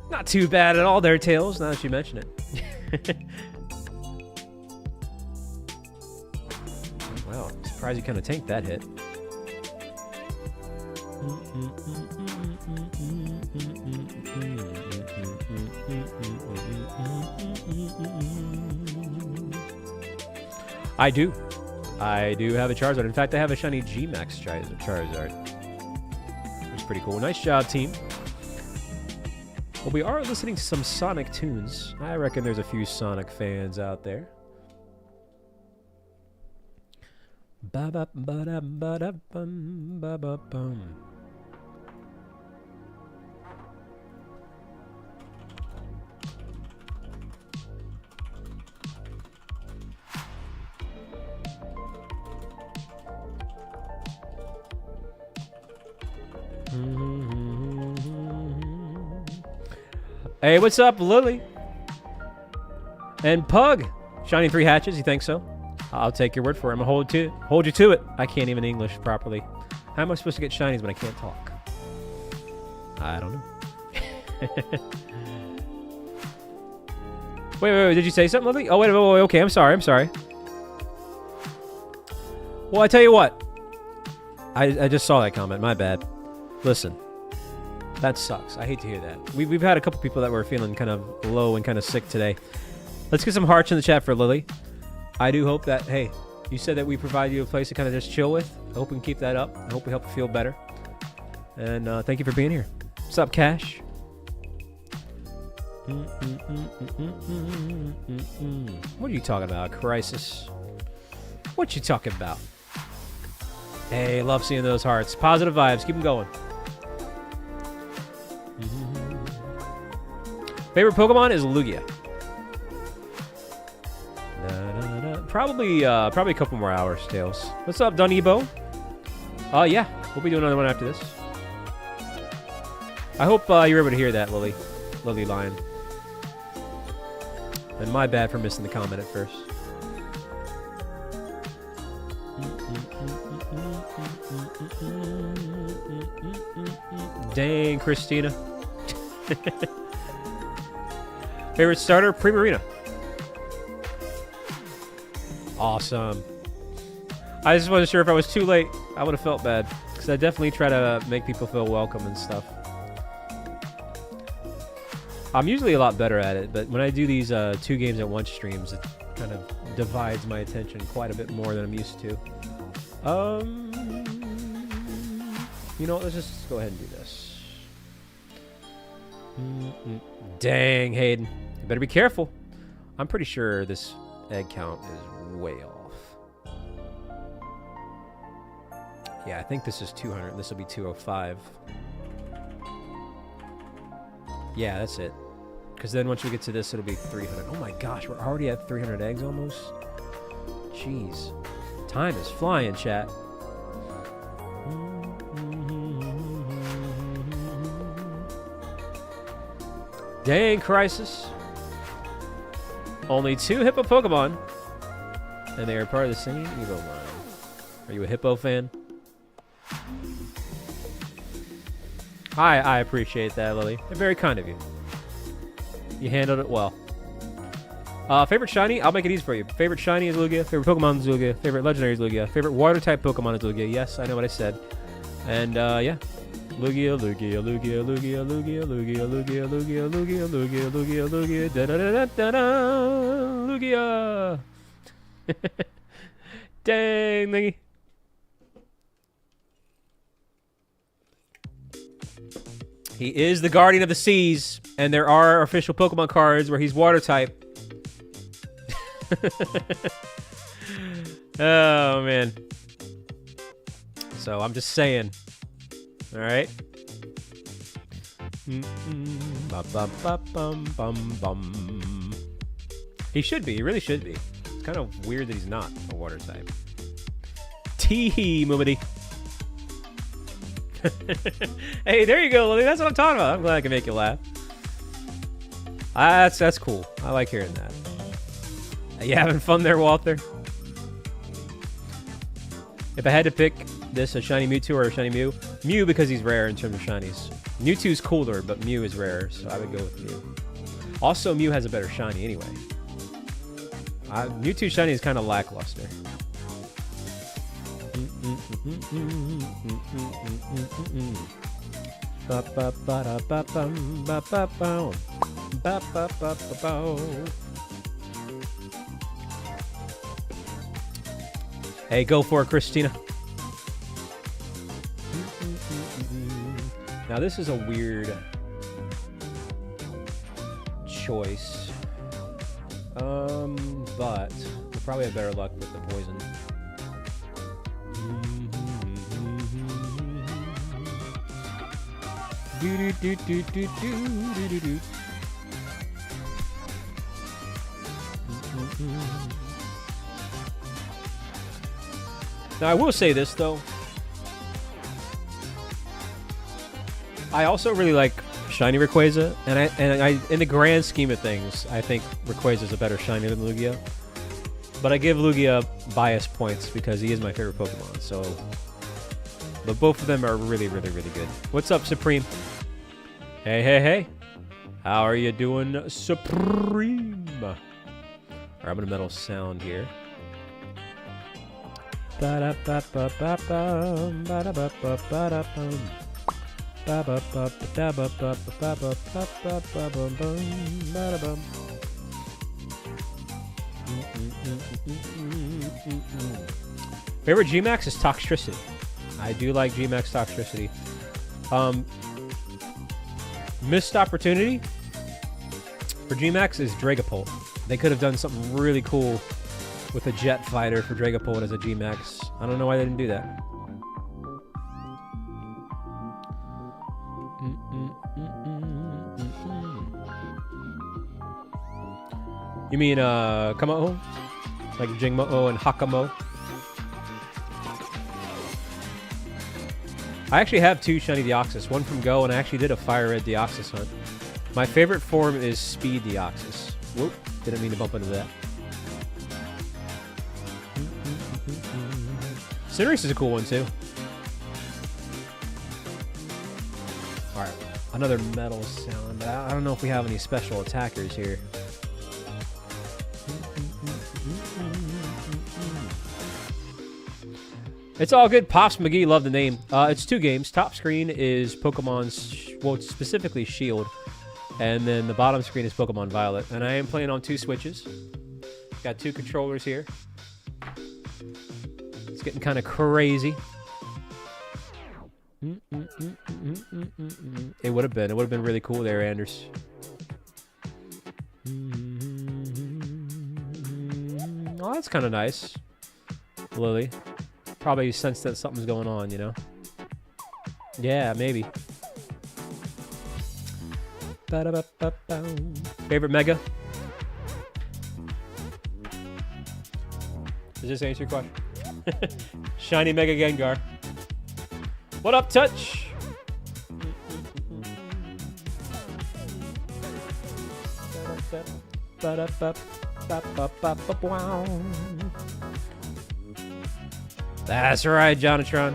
[SPEAKER 1] Not too bad at all there, Tails, now that you mention it. Wow, I'm surprised you kind of tanked that hit. I do. I do have a Charizard. In fact, I have a shiny G-Max Charizard. Which is pretty cool. Nice job, team. Well, we are listening to some Sonic tunes. I reckon there's a few Sonic fans out there. Ba-ba-ba-da-ba-da-bum-ba-ba-bum. Hey, what's up, Lily? And Pug. Shining 3 hatches, you think so? I'll take your word for it. I'm going to hold you to it. I can't even English properly. How am I supposed to get shinies when I can't talk? I don't know. Wait. Did you say something, Lily? Oh, wait. Okay, I'm sorry. Well, I tell you what. I just saw that comment. My bad. Listen. That sucks. I hate to hear that. We've had a couple people that were feeling kind of low and kind of sick today. Let's get some hearts in the chat for Lily. I do hope that, hey, you said that we provide you a place to kind of just chill with. I hope we can keep that up. I hope we help you feel better. And thank you for being here. What's up, Cash? What are you talking about, Crisis? What you talking about? Hey, love seeing those hearts. Positive vibes. Keep them going. Favorite Pokemon is Lugia. Probably a couple more hours, Tails. What's up, Dunebo? Yeah, we'll be doing another one after this. I hope you were able to hear that, Lily Lion. And my bad for missing the comment at first. Dang, Christina. Favorite starter, Primarina. Awesome. I just wasn't sure if I was too late. I would have felt bad. Because I definitely try to make people feel welcome and stuff. I'm usually a lot better at it, but when I do these 2 games at once streams, it kind of divides my attention quite a bit more than I'm used to. You know what? Let's just go ahead and do this. Dang, Hayden. You better be careful. I'm pretty sure this egg count is way off. Yeah, I think this is 200, and this will be 205. Yeah, that's it. Because then once we get to this, it'll be 300. Oh my gosh, we're already at 300 eggs almost? Jeez. Time is flying, chat. Dang, Crisis. Only 2 hippo Pokemon. And they are part of the same Evo line. Are you a hippo fan? I appreciate that, Lily. Very kind of you. You handled it well. Favorite shiny? I'll make it easy for you. Favorite shiny is Lugia. Favorite Pokemon is Lugia. Favorite legendary is Lugia. Favorite water type Pokemon is Lugia. Yes, I know what I said. And yeah. Lugia, Lugia, Lugia, Lugia, Lugia, Lugia, Lugia, Lugia, Lugia, Lugia, Lugia, Lugia, da da da da da, Lugia. Dang, thingy. He is the guardian of the seas, and there are official Pokemon cards where he's water type. Oh, man. So I'm just saying. All right. He should be. He really should be. It's kind of weird that he's not a water type. Tee-hee, Moomity. Hey, there you go, Lily. That's what I'm talking about. I'm glad I can make you laugh. That's cool. I like hearing that. Are you having fun there, Walter? If I had to pick this, a shiny Mewtwo or a shiny Mew? Mew, because he's rare in terms of shinies. Mewtwo's cooler, but Mew is rarer, so I would go with Mew. Also, Mew has a better shiny anyway. Mewtwo shiny is kind of lackluster. Hey, go for it, Christina. Now, this is a weird choice. But we'll probably have better luck with the poison. Now I will say this though. I also really like shiny Rayquaza, and I in the grand scheme of things, I think Rayquaza is a better shiny than Lugia. But I give Lugia bias points because he is my favorite Pokemon. So, but both of them are really, really, really good. What's up, Supreme? Hey, hey, hey! How are you doing, Supreme? Alright, I'm gonna metal sound here. Ba-da-ba-ba-ba-bum, ba-da-ba-ba-ba-da-bum. Favorite G-Max is Toxtricity. I do like G-Max Toxtricity. Missed opportunity for G-Max is Dragapult. They could have done something really cool with a Jet Fighter for Dragapult as a G-Max. I don't know why they didn't do that. You mean Kamo? Like Jingmo and Hakamo? I actually have 2 shiny Deoxys, one from Go, and I actually did a Fire Red Deoxys hunt. My favorite form is Speed Deoxys. Whoop, didn't mean to bump into that. Cinderace is a cool one too. Alright, another metal sound, but I don't know if we have any special attackers here. It's all good. Pops McGee, love the name. It's 2 games. Top screen is Pokemon's, well, specifically Shield. And then the bottom screen is Pokemon Violet. And I am playing on 2 Switches. Got 2 controllers here. It's getting kind of crazy. It would have been really cool there, Anders. Oh, that's kind of nice. Lily. Probably sense that something's going on, you know? Yeah, maybe. Favorite Mega? Does this answer your question? Shiny Mega Gengar. What up, Touch? That's right, Jonatron.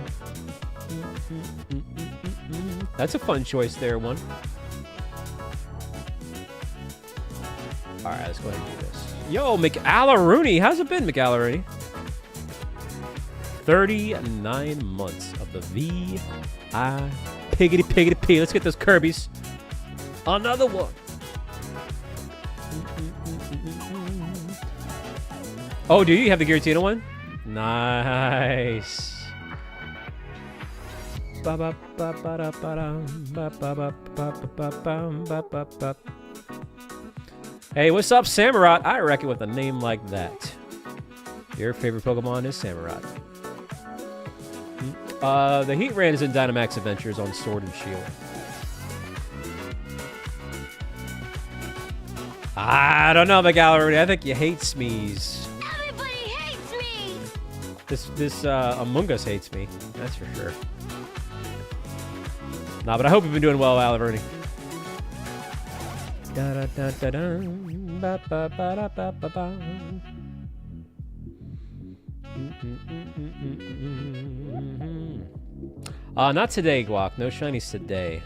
[SPEAKER 1] That's a fun choice there, one. All right, let's go ahead and do this. Yo, McAllaroonie. How's it been, McAllaroonie? 39 months of the V.I. Piggity P. Let's get those Kirby's. Another one. Oh, do you have the Giratina one? Nice. Hey, what's up, Samurott? I reckon with a name like that. Your favorite Pokemon is Samurott. The Heatran is in Dynamax Adventures on Sword and Shield. I don't know, McAllaroonie. I think you hate Smeeze.
[SPEAKER 4] Everybody hates me!
[SPEAKER 1] This Among Us hates me. That's for sure. Nah, but I hope you've been doing well, Allaroonie. Not today, Guac. No shinies today.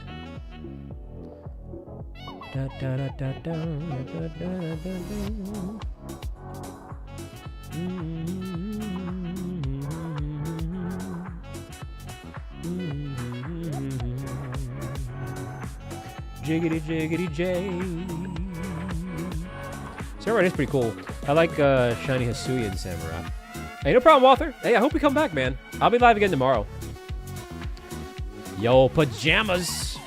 [SPEAKER 1] Jiggity jiggity jay. Samurai is pretty cool. I like shiny Hisuian and Samurai. Hey, no problem, Walter. Hey, I hope you come back, man. I'll be live again tomorrow. Yo, pajamas.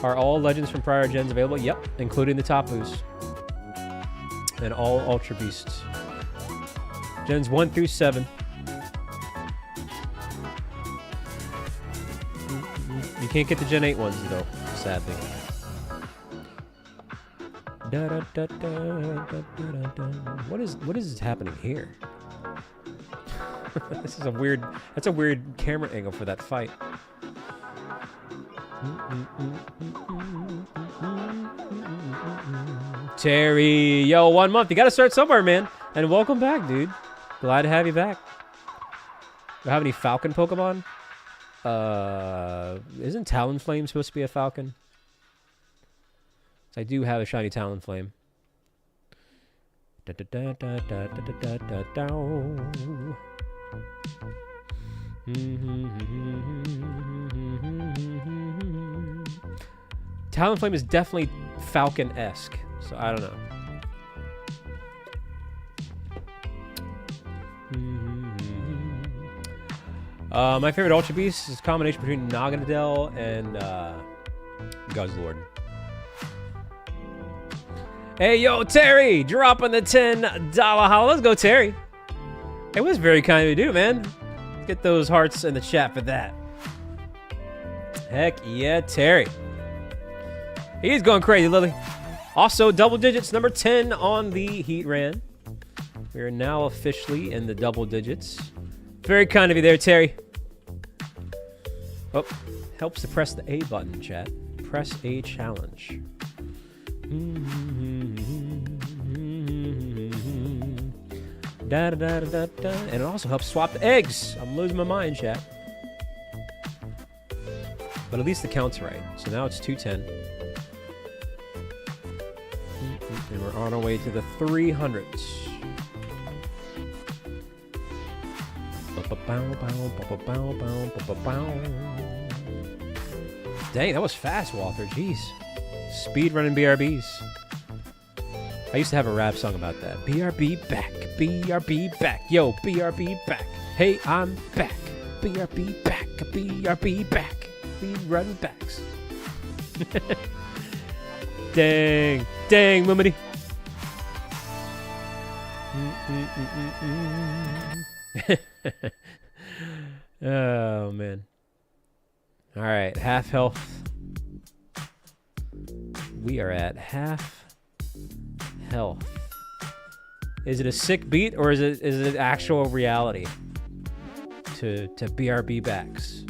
[SPEAKER 1] Are all legends from prior gens available? Yep, including the Tapus. And all Ultra Beasts. Gens 1 through 7. can't get the Gen 8 ones, though, sadly. What is happening here? This is a weird... That's a weird camera angle for that fight. Terry, yo, 1 month. You gotta start somewhere, man. And welcome back, dude. Glad to have you back. Do I have any Falcon Pokemon? Isn't Talonflame supposed to be a Falcon? So I do have a shiny Talonflame. Talonflame is definitely Falcon-esque, so I don't know. My favorite Ultra Beast is a combination between Naganadel and Guzzlord. Hey, yo, Terry! Dropping the $10 holla. Let's go, Terry. It was very kind of you to do, man. Let's get those hearts in the chat for that. Heck yeah, Terry. He's going crazy, Lily. Also, double digits, number 10 on the Heatran. We are now officially in the double digits. Very kind of you there, Terry. Oh, helps to press the A button, chat. Press A challenge. Da, da, da, da, da. And it also helps swap the eggs. I'm losing my mind, chat. But at least the count's right. So now it's 210. And we're on our way to the 300s. Dang, that was fast, Walter. Jeez. Speed running BRBs. I used to have a rap song about that. BRB back. BRB back. Yo, BRB back. Hey, I'm back. BRB back. BRB back. Speed running backs. Dang. Dang, Mumity. Oh, man. All right, half health. We are at half health. Is it a sick beat or is it actual reality to BRB backs?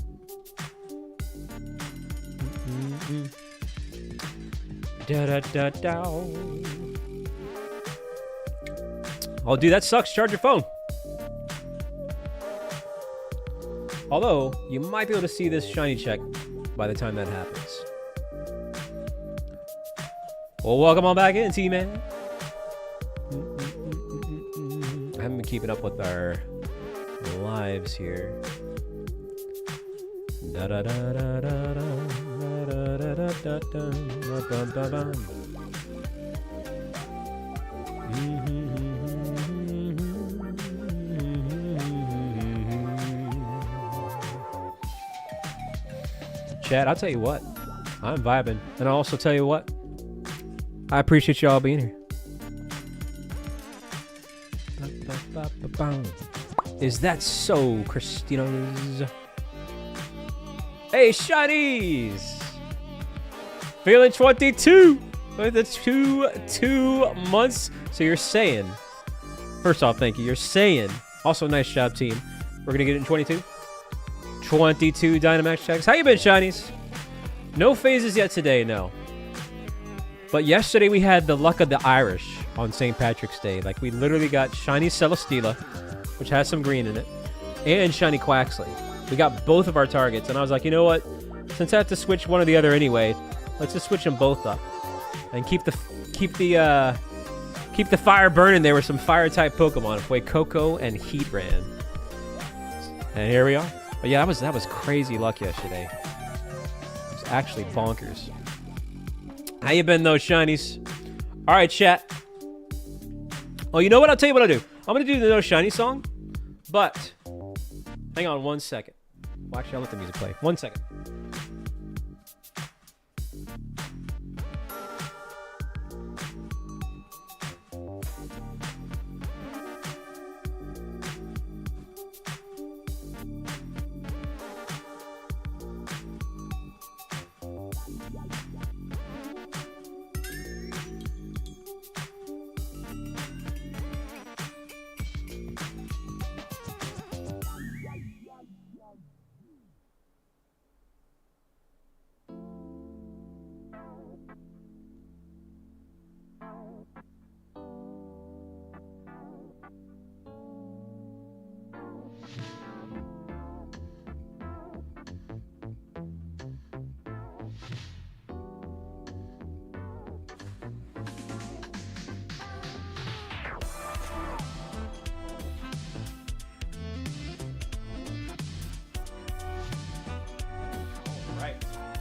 [SPEAKER 1] Da da da da. Oh, dude, that sucks. Charge your phone. Although, you might be able to see this shiny check by the time that happens. Well, welcome on back in, T-Man. I haven't been keeping up with our lives here. Da da da da da da da da da da da da. Chat, I'll tell you what, I'm vibing. And I'll also tell you what, I appreciate y'all being here. Is that so, Christina's? Hey, shinies! Feeling 22 with the two months. So you're saying, first off, thank you. You're saying, also nice job, team. We're gonna get it in 22. 22 Dynamax checks. How you been, shinies? No phases yet today, no. But yesterday we had the luck of the Irish on St. Patrick's Day. Like, we literally got shiny Celesteela, which has some green in it, and shiny Quaxley. We got both of our targets, and I was like, you know what? Since I have to switch one or the other anyway, let's just switch them both up and keep the fire burning there with some fire-type Pokemon, Fuecoco and Heatran. And here we are. But yeah, that was crazy luck yesterday. It was actually bonkers. How you been, though, shinies? All right, chat. Oh, you know what? I'll tell you what I'll do. I'm going to do the No Shiny song, but hang on 1 second. Well, actually, I'll let the music play. 1 second.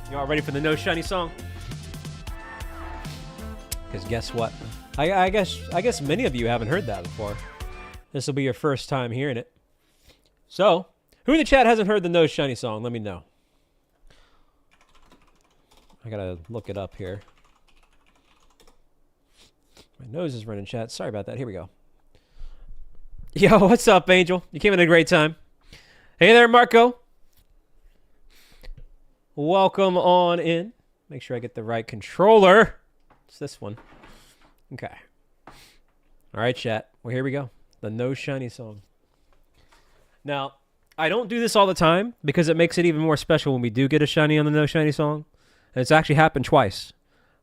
[SPEAKER 1] You all ready for the No Shiny song? Because guess what? I guess many of you haven't heard that before. This will be your first time hearing it. So, who in the chat hasn't heard the No Shiny song? Let me know. I gotta look it up here. My nose is running, chat. Sorry about that. Here we go. Yo, what's up, Angel? You came in at a great time. Hey there, Marco. Welcome on in. Make sure I get the right controller. It's this one. Okay. All right, chat. Well, here we go. The No Shiny song. Now, I don't do this all the time because it makes it even more special when we do get a shiny on the No Shiny song. And it's actually happened twice.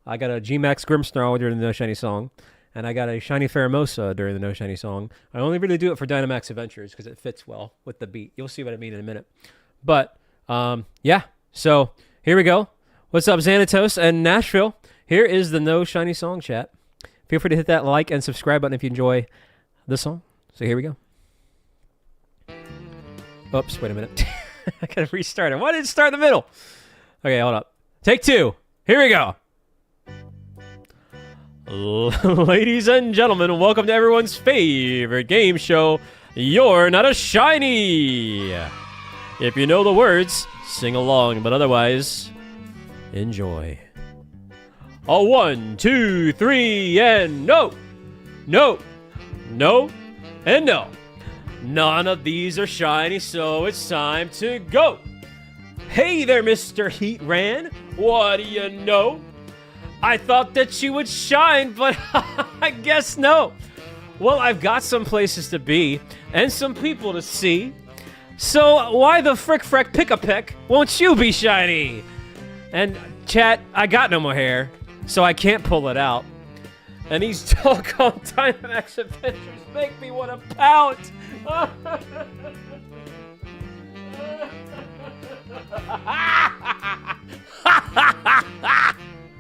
[SPEAKER 1] I got a G-Max Grimmsnarl during the No Shiny song, and I got a Shiny Pheromosa during the No Shiny song. I only really do it for Dynamax Adventures because it fits well with the beat. You'll see what I mean in a minute. But, yeah. So, here we go. What's up, Xanatos and Nashville? Here is the No Shiny song, chat. Feel free to hit that like and subscribe button if you enjoy the song. So here we go. Oops, wait a minute. I gotta restart it. Why did it start in the middle? Okay, hold up. Take 2. Here we go. Ladies and gentlemen, welcome to everyone's favorite game show, You're Not a Shiny. If you know the words, sing along, but otherwise, enjoy. A 1, 2, 3, and no, no, no, and no. None of these are shiny, so it's time to go. Hey there, Mr. Heatran. What do you know? I thought that you would shine, but I guess no. Well, I've got some places to be and some people to see. So why the frick pick-a-peck won't you be shiny? And chat, I got no more hair, so I can't pull it out. And these doggone Dynamax Adventures make me want to pout.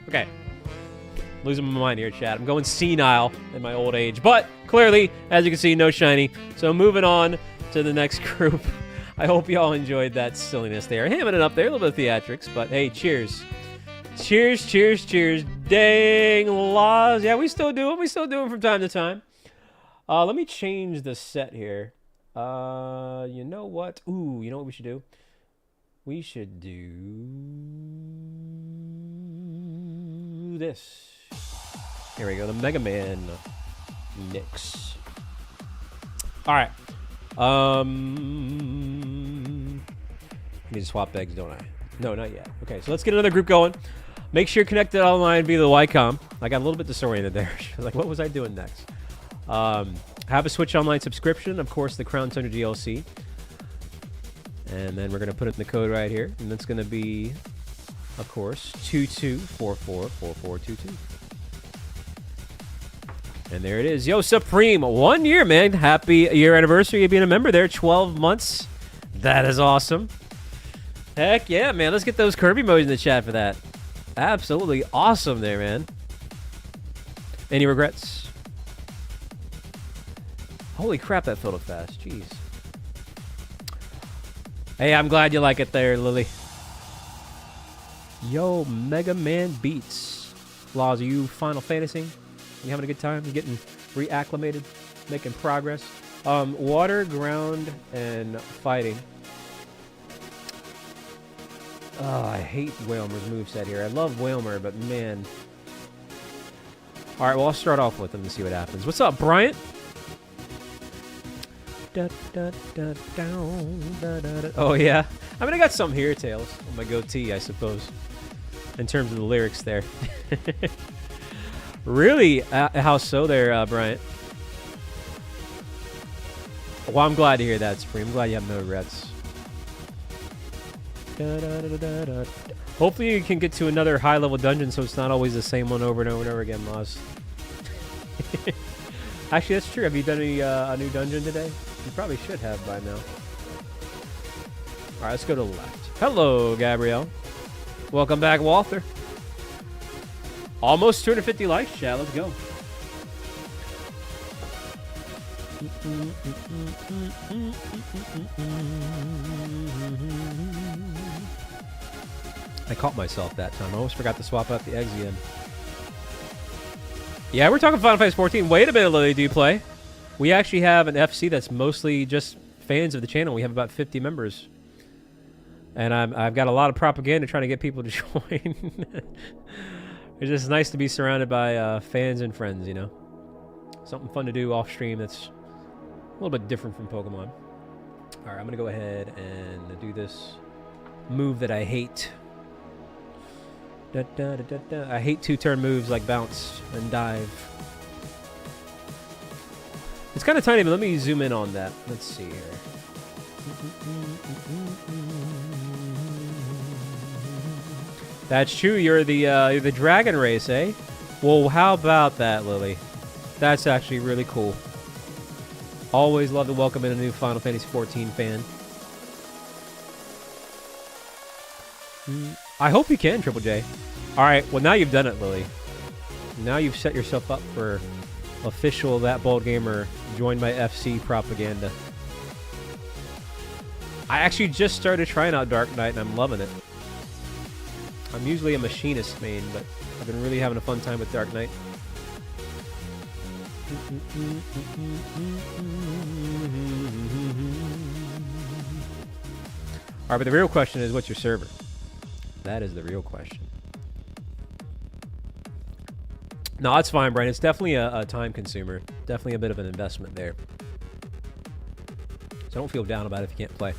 [SPEAKER 1] Okay. Losing my mind here, chat. I'm going senile in my old age. But clearly, as you can see, no shiny. So moving on to the next group. I hope you all enjoyed that silliness there. Hamming it up there, a little bit of theatrics. But hey, cheers. Cheers, cheers, cheers. Dang laws. Yeah, we still do them. We still do them from time to time. Let me change the set here. You know what? Ooh, you know what we should do? We should do this. Here we go, the Mega Man Nix. All right. I need to swap bags, don't I? No, not yet. Okay, so let's get another group going. Make sure you're connected online via the YCOM. I got a little bit disoriented there. I was like, what was I doing next? Have a Switch Online subscription. Of course, the Crown Tundra DLC. And then we're going to put it in the code right here. And that's going to be, of course, 22444422. And there it is. Yo, Supreme, 1 year, man. Happy year anniversary of being a member there. 12 months. That is awesome. Heck yeah, man. Let's get those Kirby emojis in the chat for that. Absolutely awesome there, man. Any regrets? Holy crap, that filled up fast. Jeez. Hey, I'm glad you like it there, Lily. Yo, Mega Man Beats. Laws, are you Final Fantasy? You having a good time? You getting reacclimated? Making progress? Water, ground, and fighting. Oh, I hate Whalmer's moveset here. I love Whalmer, but man. Alright, well, I'll start off with him and see what happens. What's up, Bryant? Oh, yeah. I mean, I got some hair tails on my goatee, I suppose, in terms of the lyrics there. Really? How so there, Bryant? Well, I'm glad to hear that, Supreme. I'm glad you have no regrets. Hopefully you can get to another high-level dungeon so it's not always the same one over and over and over again, Moz. Actually, that's true. Have you done a new dungeon today? You probably should have by now. All right, let's go to the left. Hello, Gabrielle. Welcome back, Walter. Almost 250 likes, chat. Let's go. I caught myself that time. I almost forgot to swap out the eggs again. Yeah, we're talking Final Fantasy 14. Wait a minute, Lily, do you play? We actually have an FC that's mostly just fans of the channel. We have about 50 members. And I've got a lot of propaganda trying to get people to join. It's just nice to be surrounded by fans and friends, you know? Something fun to do off stream that's a little bit different from Pokemon. All right, I'm going to go ahead and do this move that I hate. I hate two-turn moves like bounce and dive. It's kind of tiny, but let me zoom in on that. Let's see here. That's true. You're the dragon race, eh? Well, how about that, Lily? That's actually really cool. Always love to welcome in a new Final Fantasy 14 fan. I hope you can, Triple J. All right. Well, now you've done it, Lily. Now you've set yourself up for official That Bold Gamer joined by FC propaganda. I actually just started trying out Dark Knight, and I'm loving it. I'm usually a machinist main, but I've been really having a fun time with Dark Knight. Alright, but the real question is, what's your server? That is the real question. No, it's fine, Brian. It's definitely a time consumer. Definitely a bit of an investment there. So don't feel down about it if you can't play.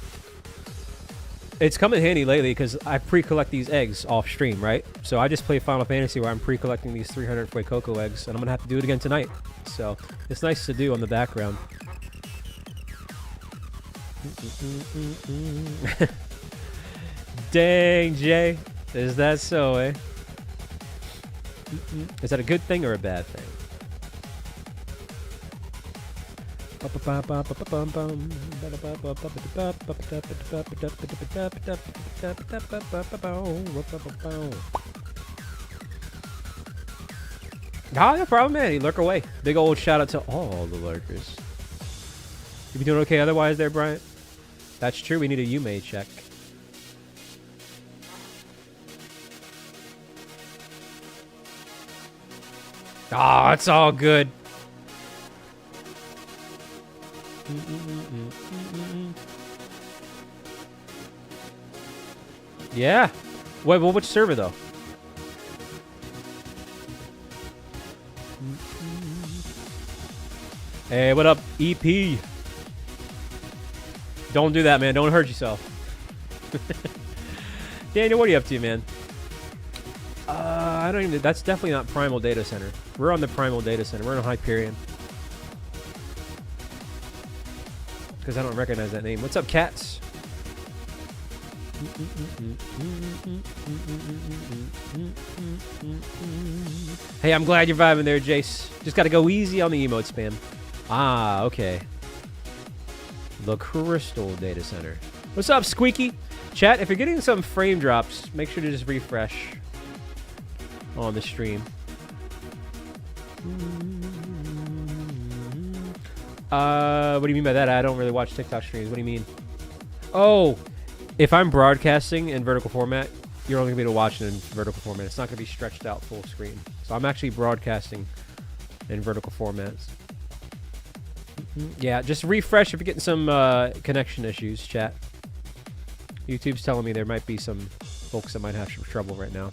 [SPEAKER 1] It's come in handy lately because I pre-collect these eggs off stream, right? So I just play Final Fantasy where I'm pre-collecting these 300 Fuecoco eggs, and I'm going to have to do it again tonight. So it's nice to do on the background. Dang, Jay. Is that so, eh? Is that a good thing or a bad thing? Ah, no problem, man. You lurk away. Big old shout out to all the lurkers. You be doing okay otherwise there, Bryant? That's true. We need a Yume check. Ah, it's all good. Yeah. Wait, well, which server though? Hey, what up, EP? Don't do that, man. Don't hurt yourself. Daniel, what are you up to, man? I don't even. That's definitely not Primal Data Center. We're on the Primal Data Center. We're in Hyperion. Because I don't recognize that name. What's up, cats? Hey, I'm glad you're vibing there, Jace. Just got to go easy on the emote spam. Ah, okay. The Crystal Data Center. What's up, Squeaky? Chat, if you're getting some frame drops, make sure to just refresh on the stream. What do you mean by that? I don't really watch TikTok streams. What do you mean? Oh, if I'm broadcasting in vertical format, you're only going to be able to watch it in vertical format. It's not going to be stretched out full screen. So I'm actually broadcasting in vertical formats. Yeah, just refresh if you're getting some connection issues, chat. YouTube's telling me there might be some folks that might have some trouble right now.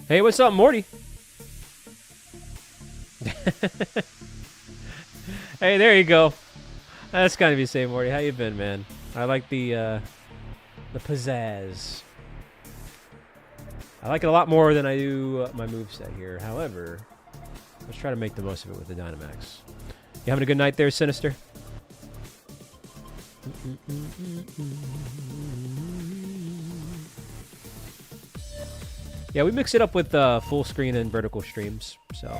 [SPEAKER 1] Hey, what's up, Morty? Hey, there you go. That's gotta be saying, Morty. How you been, man? I like the pizzazz. I like it a lot more than I do my moveset here. However, let's try to make the most of it with the Dynamax. You having a good night there, Sinister? Yeah, we mix it up with full screen and vertical streams. So,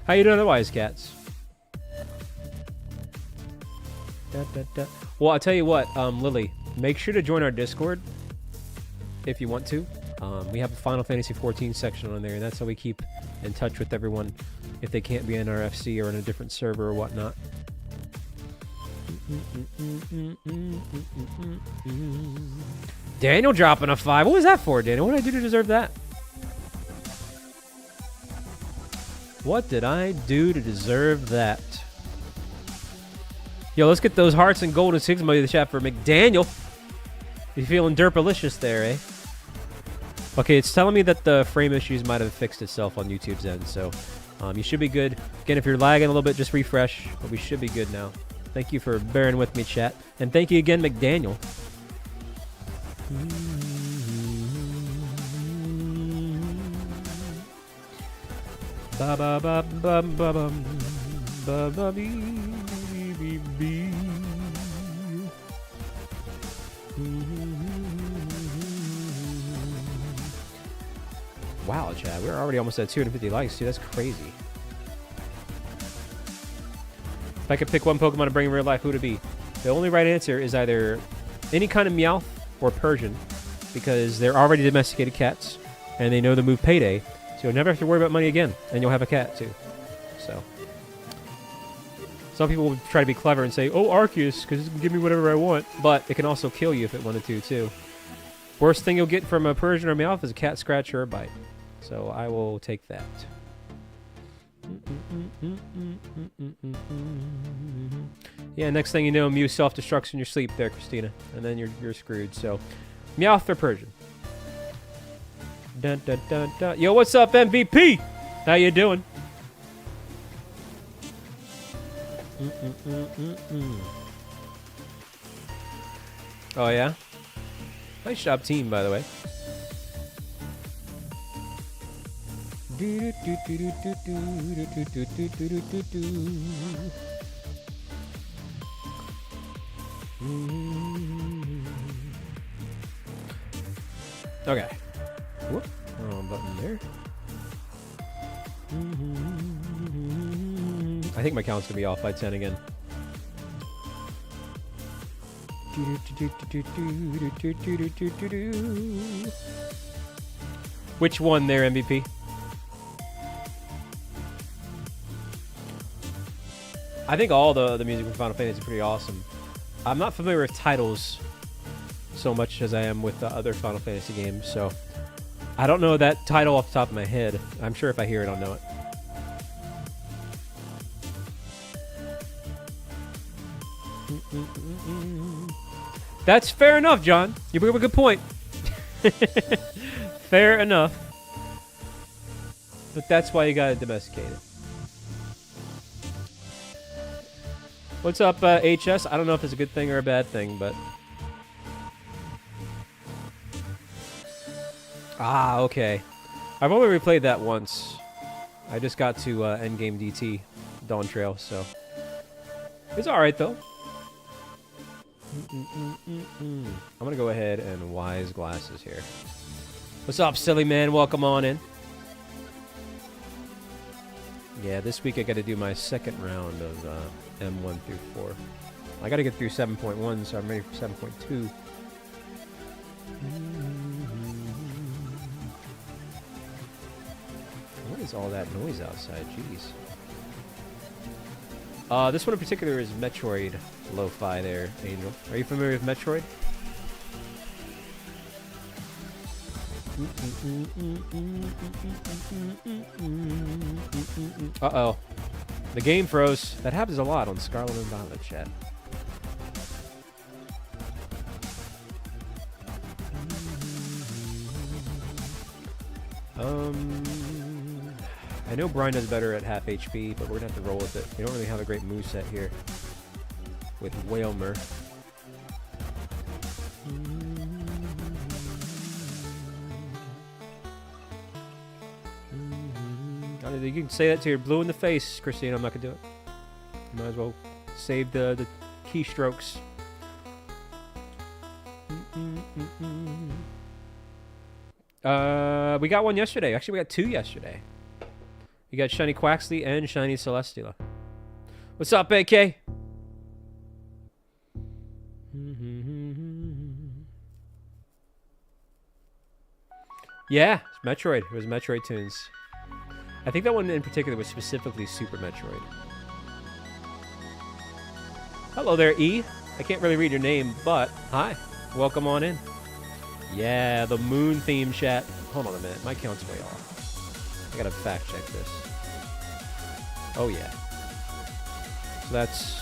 [SPEAKER 1] how you doing otherwise, cats? Well, I'll tell you what, Lily, make sure to join our Discord if you want to. We have a Final Fantasy 14 section on there, and that's how we keep in touch with everyone if they can't be in our FC or in a different server or whatnot. Daniel dropping a 5. What was that for, Daniel? What did I do to deserve that? What did I do to deserve that? Yo, let's get those hearts and gold and Sigma in the chat for McDaniel. You feeling derpalicious there, eh? Okay, it's telling me that the frame issues might have fixed itself on YouTube's end, so you should be good. Again, if you're lagging a little bit, just refresh, but we should be good now. Thank you for bearing with me, chat. And thank you again, McDaniel. Ba ba ba ba ba ba ba ba bee bee. Wow, Chad, we're already almost at 250 likes, dude. That's crazy. If I could pick one Pokemon to bring in real life, who would it be? The only right answer is either any kind of Meowth or Persian, because they're already domesticated cats, and they know the move Payday, so you'll never have to worry about money again, and you'll have a cat, too. So, some people will try to be clever and say, oh, Arceus, because it can give me whatever I want, but it can also kill you if it wanted to, too. Worst thing you'll get from a Persian or Meowth is a cat scratch or a bite. So I will take that. Yeah, next thing you know, Mew self-destructs in your sleep there, Christina. And then you're screwed. So, Meowth or Persian? Dun, dun, dun, dun. Yo, what's up, MVP? How you doing? Oh, yeah? Nice job, team, by the way. Okay. Whoop. Wrong button there. I think my count's gonna be off by 10 again. Which one there, MVP? I think all the music from Final Fantasy is pretty awesome. I'm not familiar with titles so much as I am with the other Final Fantasy games, so I don't know that title off the top of my head. I'm sure if I hear it, I'll know it. That's fair enough, John. You bring up a good point. Fair enough. But that's why you gotta domesticate it. What's up, HS? I don't know if it's a good thing or a bad thing, but... Ah, okay. I've only replayed that once. I just got to Endgame DT, Dawn Trail, so... It's alright, though. I'm gonna go ahead and Wise Glasses here. What's up, silly man? Welcome on in. Yeah, this week I gotta do my second round of M1 through 4. I gotta get through 7.1, so I'm ready for 7.2. What is all that noise outside? Jeez. This one in particular is Metroid Lo-Fi there, Angel. Are you familiar with Metroid? Uh-oh. The game froze. That happens a lot on Scarlet and Violet, chat. I know Brian does better at half HP, but we're gonna have to roll with it. We don't really have a great moveset here with Whalmer. You can say that to your blue in the face, Christine. I'm not gonna do it. You might as well save the keystrokes. We got one yesterday. Actually, we got two yesterday. We got Shiny Quaxley and Shiny Celesteela. What's up, AK? Yeah, Metroid. It was Metroid tunes. I think that one in particular was specifically Super Metroid. Hello there, E. I can't really read your name, but hi. Welcome on in. Yeah, the moon theme chat. Hold on a minute. My count's way off. I gotta fact check this. Oh, yeah. So that's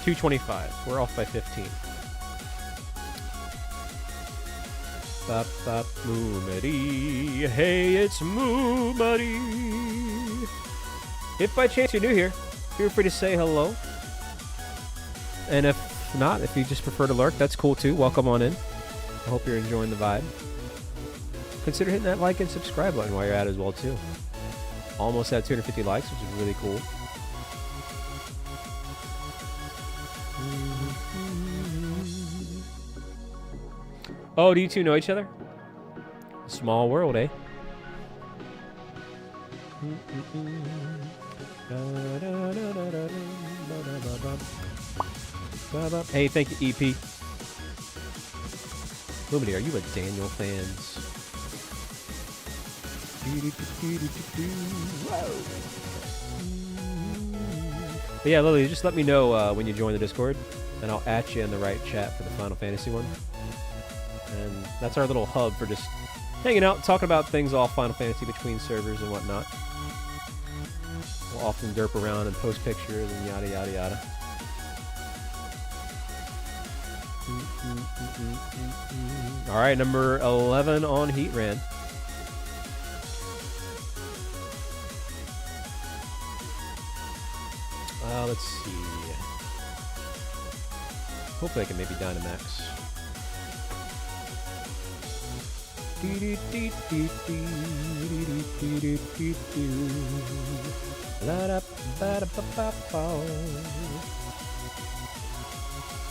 [SPEAKER 1] 225. We're off by 15. Bop, bop, Moo-Muddy. Hey, it's Moo-Muddy. If by chance you're new here, feel free to say hello. And if not, if you just prefer to lurk, that's cool too. Welcome on in. I hope you're enjoying the vibe. Consider hitting that like and subscribe button while you're at it as well too. Almost at 250 likes, which is really cool. Oh, do you two know each other? Small world, eh? Hey, thank you, EP. Lumity, are you a Daniel fans? But yeah, Lily, just let me know when you join the Discord, and I'll at you in the right chat for the Final Fantasy one. And that's our little hub for just hanging out, talking about things all Final Fantasy between servers and whatnot. We'll often derp around and post pictures and yada yada yada. Alright, number 11 on Heatran. Let's see. Hopefully I can maybe Dynamax.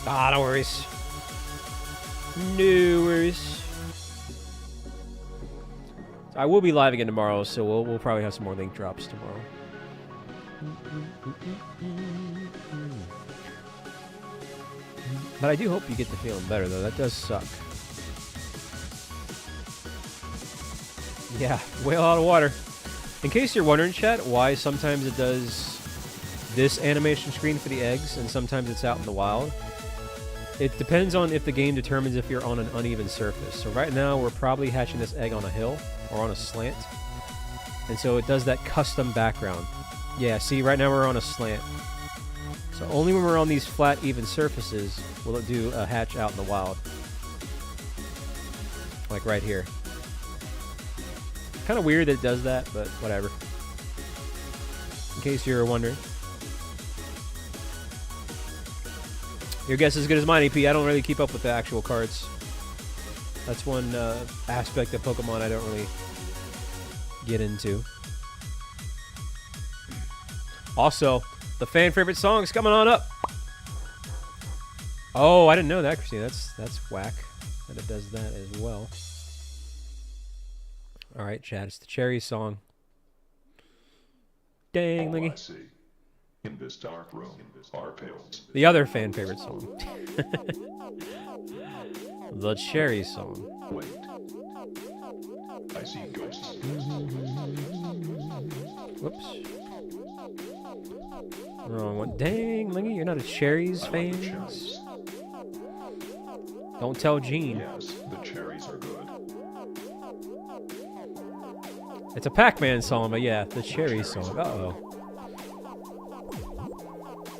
[SPEAKER 1] Ah, no worries. No worries. I will be live again tomorrow, so we'll probably have some more link drops tomorrow. But I do hope you get the feeling better, though. That does suck. Yeah, whale out of water. In case you're wondering, chat, why sometimes it does this animation screen for the eggs and sometimes it's out in the wild, it depends on if the game determines if you're on an uneven surface. So right now, we're probably hatching this egg on a hill or on a slant. And so it does that custom background. Yeah, see, right now we're on a slant. So only when we're on these flat, even surfaces will it do a hatch out in the wild. Like right here. Kind of weird that it does that, but whatever. In case you're wondering. Your guess is as good as mine, EP. I don't really keep up with the actual cards. That's one aspect of Pokemon I don't really get into. Also, the fan favorite song's coming on up. Oh, I didn't know that, Christine. That's whack that it does that as well. All right, Chad. It's the Cherry song. Dang, Lingy.
[SPEAKER 5] I see. In this dark room are pills.
[SPEAKER 1] The other fan favorite song. The Cherry song.
[SPEAKER 5] Wait. I see ghosts.
[SPEAKER 1] Whoops. Wrong one. Dang, Lingy, you're not a Cherries fan?
[SPEAKER 5] Like cherries.
[SPEAKER 1] Don't tell Gene.
[SPEAKER 5] Yes, the cherries are good.
[SPEAKER 1] It's a Pac-Man song, but yeah, the Cherry song. Uh-oh.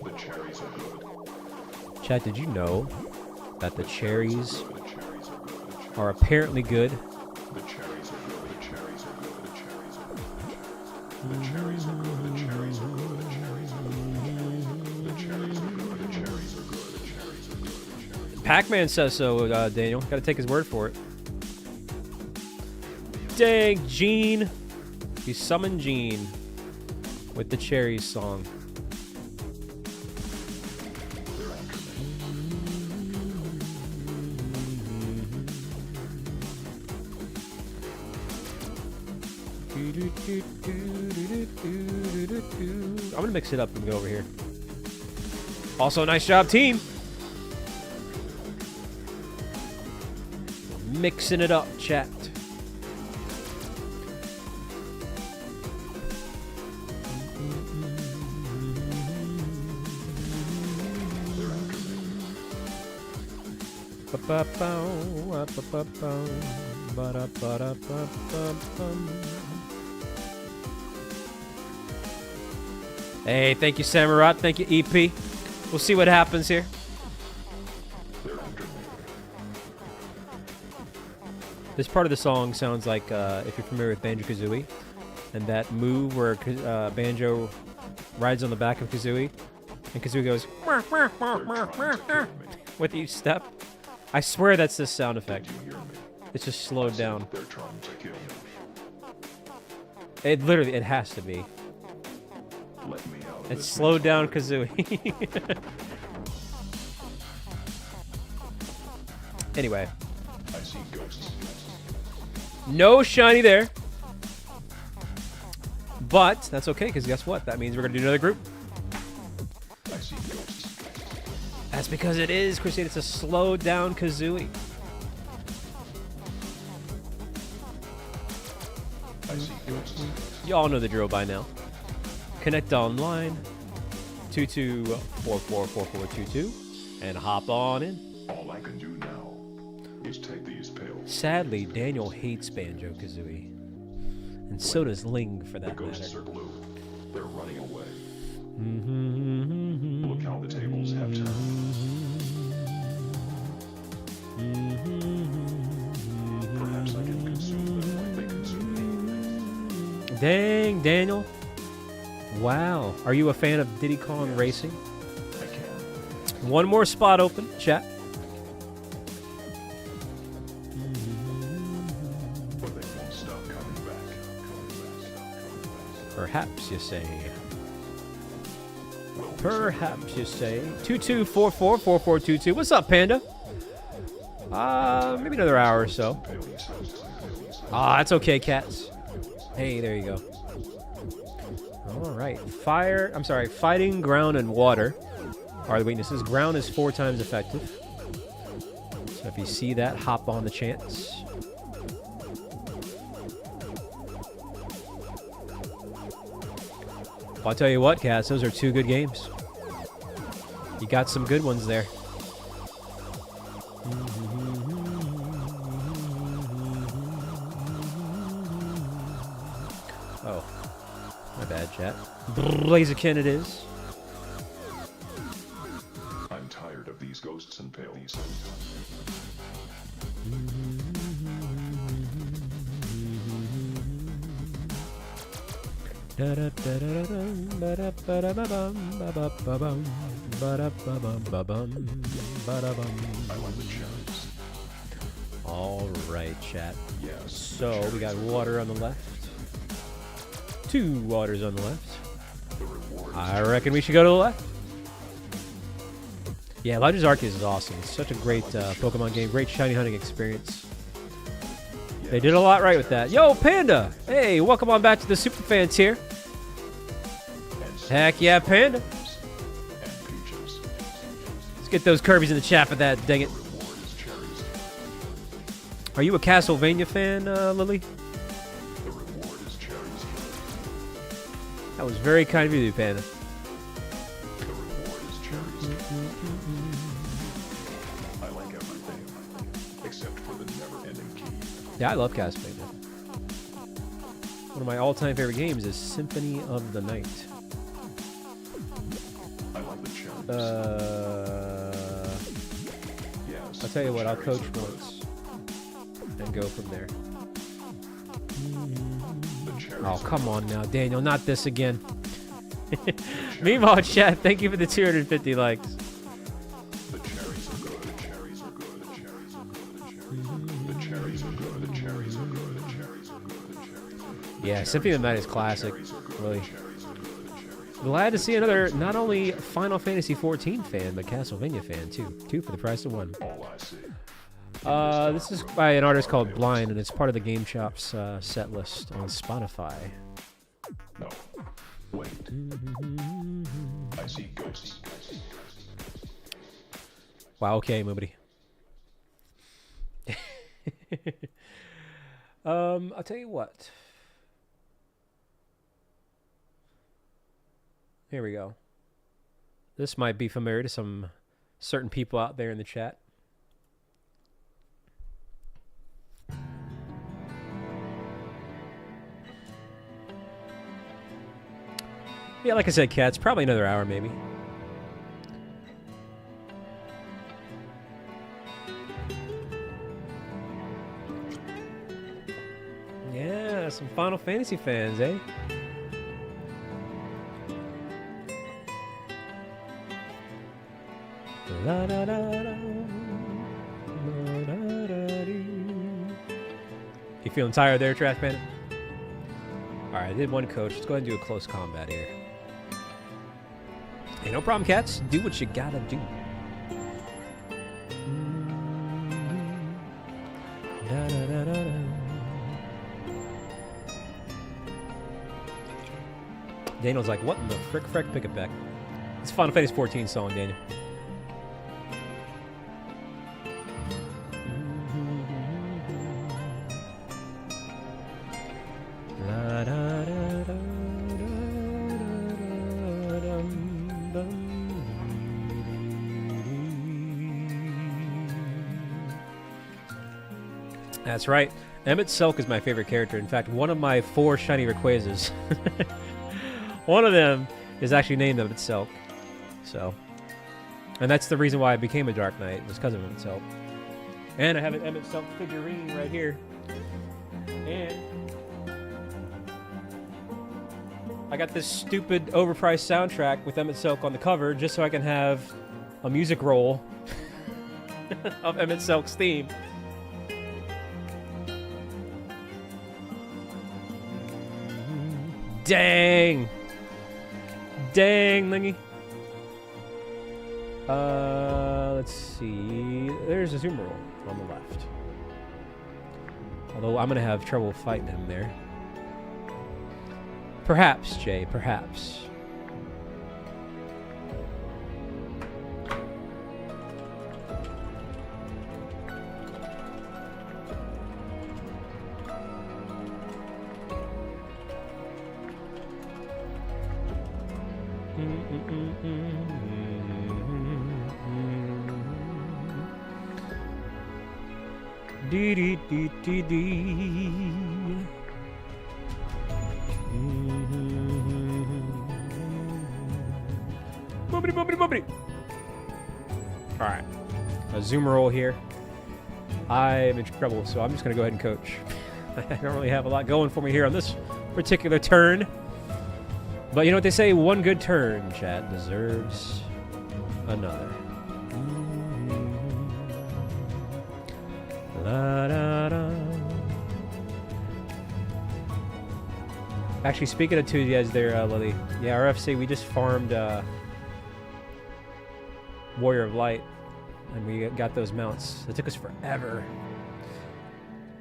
[SPEAKER 5] The cherries are good.
[SPEAKER 1] Chad, did you know that the cherries
[SPEAKER 5] The cherries are good.
[SPEAKER 1] are apparently good?
[SPEAKER 5] The cherries are good. The cherries are good. The cherries are good. The cherries are good. The cherries are good. The cherries are good. The cherries are good. The cherries are good. The cherries are good.
[SPEAKER 1] Pac-Man says so, Daniel. Gotta take his word for it. Dang, Gene. You summoned Gene with the Cherries song. I'm gonna mix it up and go over here. Also, nice job, team. Mixing it up, chat. Hey, thank you, Samurai. Thank you, EP. We'll see what happens here. This part of the song sounds like, if you're familiar with Banjo-Kazooie, and that move where Banjo rides on the back of Kazooie, and Kazooie goes with each step. I swear that's this sound effect. It's just slowed down. It literally, it has to be. It's slowed down Kazooie. Anyway. No shiny there. But that's okay, because guess what? That means we're going to do another group. That's because it is, Crusade. It's a slowed down Kazooie. You all know the drill by now. Connect online, 22444422, and hop on in.
[SPEAKER 5] All I can do now is take these pills.
[SPEAKER 1] Sadly, Daniel hates Banjo-Kazooie. And so does Ling, for that
[SPEAKER 5] The ghosts
[SPEAKER 1] matter.
[SPEAKER 5] are blue. They're running away. Look how the tables have turned. Perhaps I can consume them like they consume me.
[SPEAKER 1] Dang, Daniel. Wow. Are you a fan of Diddy Kong Racing?
[SPEAKER 5] I can.
[SPEAKER 1] One more spot open, chat.
[SPEAKER 5] But they won't stop coming back.
[SPEAKER 1] Perhaps you say. Perhaps you say. 22444422. What's up, Panda? Maybe another hour or so. That's okay, cats. Hey, there you go. All right. Fighting, ground, and water are the weaknesses. Ground is 4 times effective. So if you see that, hop on the chance. I'll tell you what, cats, those are 2 good games. You got some good ones there. Oh, my bad, chat. Blaziken it is.
[SPEAKER 5] I'm tired of these ghosts and pales.
[SPEAKER 1] All right, chat.
[SPEAKER 5] Yes.
[SPEAKER 1] So we got water on the left. 2 waters on the left. I reckon we should go to the left. Yeah, Legends Arceus is awesome. It's such a great Pokemon game. Great shiny hunting experience. They did a lot right with that. Yo, Panda! Hey, welcome on back to the Super Fans here. Heck yeah, Panda. Let's get those Kirby's in the chat for that, dang it. Are you a Castlevania fan, Lily? That was very kind of you, Panda.
[SPEAKER 5] I like everything, except for the never-ending key.
[SPEAKER 1] Yeah, I love Castlevania. One of my all-time favorite games is Symphony of the Night.
[SPEAKER 5] I like the cherries. Yes.
[SPEAKER 1] I'll tell you what, I'll coach once and go from there. Oh, come on now, Daniel, not this again. Meanwhile, chat, thank you for the 250 likes.
[SPEAKER 5] The cherries are good. The cherries are good. The cherries are good. The cherries are good. The cherries are good. The cherries are good. The cherries are good.
[SPEAKER 1] Yeah, Symphony of the Night is classic. Really. Glad to see another, not only Final Fantasy XIV fan, but Castlevania fan, too. 2 for the price of 1.
[SPEAKER 5] All I see.
[SPEAKER 1] This is by an artist called Blind, and it's part of the Game Shop's set list on Spotify.
[SPEAKER 5] No. Wait. I see ghosts.
[SPEAKER 1] Wow, okay, Moobity. I'll tell you what. Here we go. This might be familiar to some certain people out there in the chat. Yeah, like I said, cats, probably another hour maybe. Yeah, some Final Fantasy fans, eh? La, da, da, da, da, da, da, dee. You feeling tired there, Trash Bandit? Alright, I did one coach. Let's go ahead and do a close combat here. Hey, no problem, cats. Do what you gotta do. Da, da, da, da, da. Daniel's like, what in the frick, pick it back. It's Final Fantasy 14 song, Daniel. La, da, da, da, da, dum, dum, That's right. Emmett Selk is my favorite character. In fact, one of my 4 shiny Rayquazas. One of them is actually named Emmett Selk. So, and that's the reason why I became a Dark Knight, was because of Emmett Selk. And I have an Emmett Selk figurine right here. And I got this stupid overpriced soundtrack with Emmett Selk on the cover just so I can have a music roll of Emmett Selk's theme. Dang! Dang, Lingy. Let's see. There's a Zoomer on the left. Although I'm going to have trouble fighting him there. Perhaps, Jay, perhaps. Dee dee dee dee dee. Boobity boobity boobity. Alright. A Zoomer roll here. I'm in trouble, so I'm just going to go ahead and coach. I don't really have a lot going for me here on this particular turn. But you know what they say? One good turn, chat, deserves another. La, da, da. Actually, speaking of 2Ds there, Lily. Yeah, RFC, we just farmed Warrior of Light. And we got those mounts. It took us forever.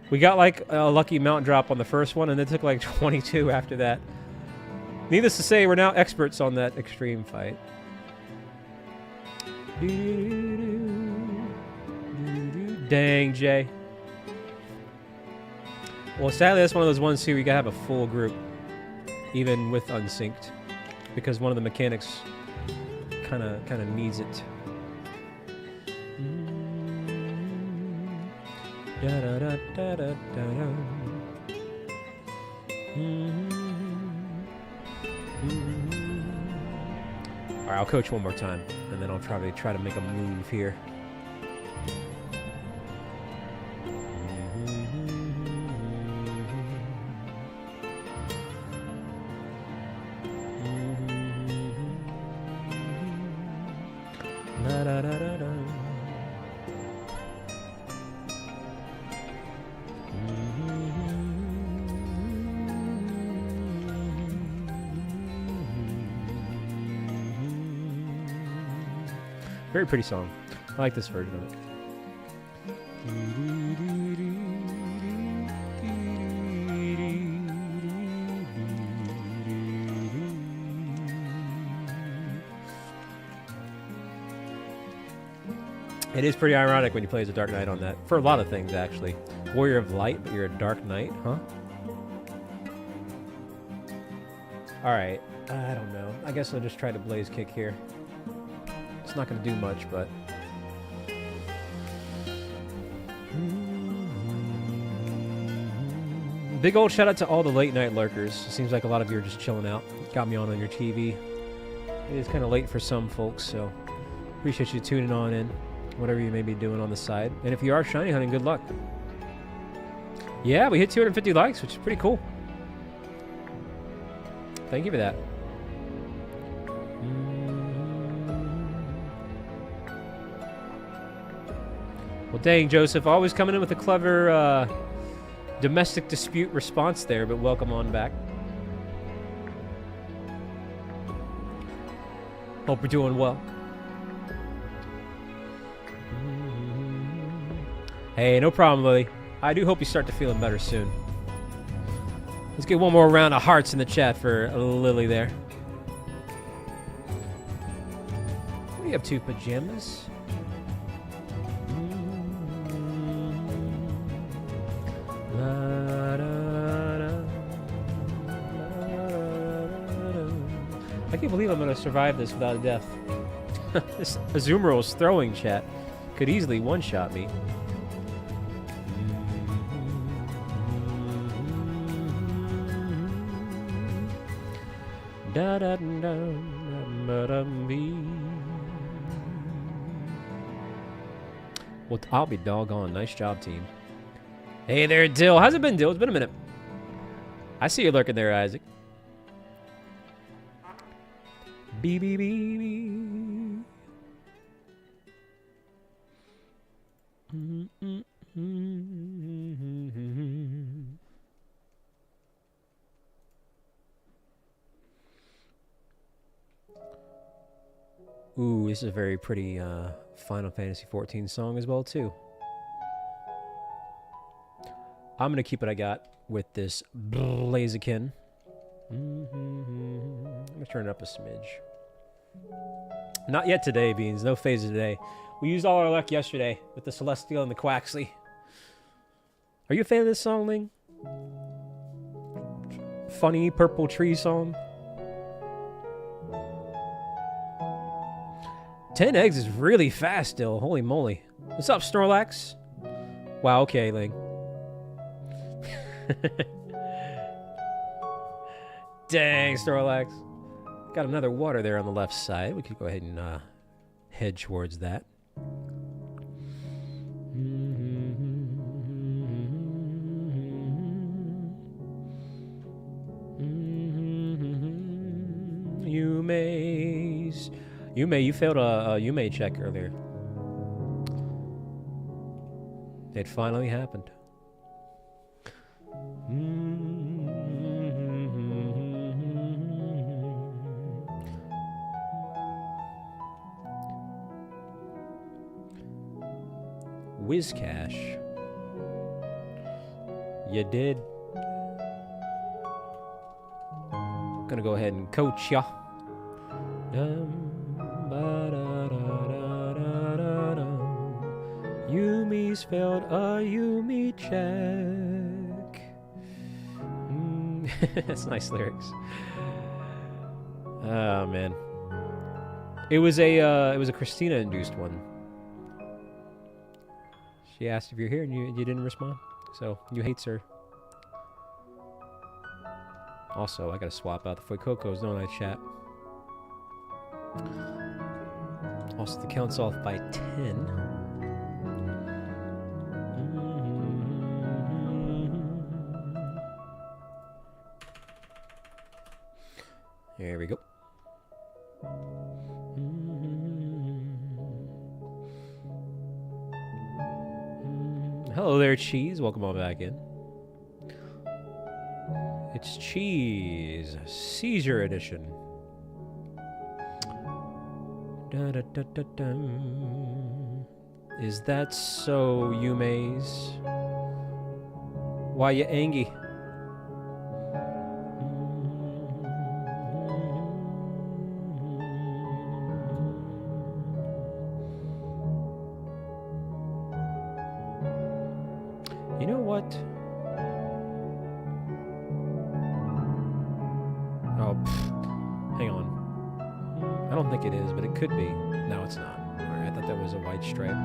[SPEAKER 1] We got like a lucky mount drop on the first one, and it took like 22 after that. Needless to say, we're now experts on that extreme fight. Dang, Jay. Well, sadly, that's one of those ones too. You gotta have a full group, even with unsynced, because one of the mechanics kind of needs it. Da da da da da da. All right, I'll coach one more time, and then I'll probably try to make a move here. Da da da da da. Very pretty song. I like this version of it. It is pretty ironic when you play as a Dark Knight on that. For a lot of things, actually. Warrior of Light, but you're a Dark Knight, huh? Alright. I don't know. I guess I'll just try to Blaze Kick here. It's not going to do much, but... Big old shout out to all the late night lurkers. It seems like a lot of you are just chilling out. Got me on your TV. It is kind of late for some folks, so appreciate you tuning on in, whatever you may be doing on the side. And if you are shiny hunting, good luck. Yeah, we hit 250 likes, which is pretty cool. Thank you for that. Well, dang, Joseph, always coming in with a clever domestic dispute response there, but welcome on back. Hope you're doing well. Hey, no problem, Lily. I do hope you start to feeling better soon. Let's get one more round of hearts in the chat for Lily there. What are you up to, pajamas? I can't believe I'm going to survive this without a death. This Azumarill's throwing chat could easily one-shot me. Well, I'll be doggone. Nice job, team. Hey there, Dill. How's it been, Dill? It's been a minute. I see you lurking there, Isaac. Bee, bee, bee, bee. Ooh, this is a very pretty Final Fantasy XIV song as well, too. I'm going to keep what I got with this Blaziken. I'm going to turn it up a smidge. Not yet today, Beans. No phases today. We used all our luck yesterday with the Celestial and the Quaxley. Are you a fan of this song, Ling? Funny Purple Tree song? 10 eggs is really fast still. Holy moly. What's up, Snorlax? Wow, okay, Ling. Dang, Snorlax. Got another water there on the left side. We could go ahead and head towards that. You failed a Yume check earlier. It finally happened. Wizcash. You did. Gonna go ahead and coach ya. Yumi's failed a Yumi check. That's nice lyrics. Oh man. It was a Christina induced one. She asked if you're here and you didn't respond. So you hate her. Also, I gotta swap out the Fuecocos, don't I, chat? Also, the count's off by 10. There we go. Hello there, Cheese. Welcome on back in. It's Cheese. Seizure Edition. Is that so, Yume's? Why you angry? You know what? Oh, hang on. I don't think it is, but it could be. No, it's not. Alright, I thought that was a white stripe.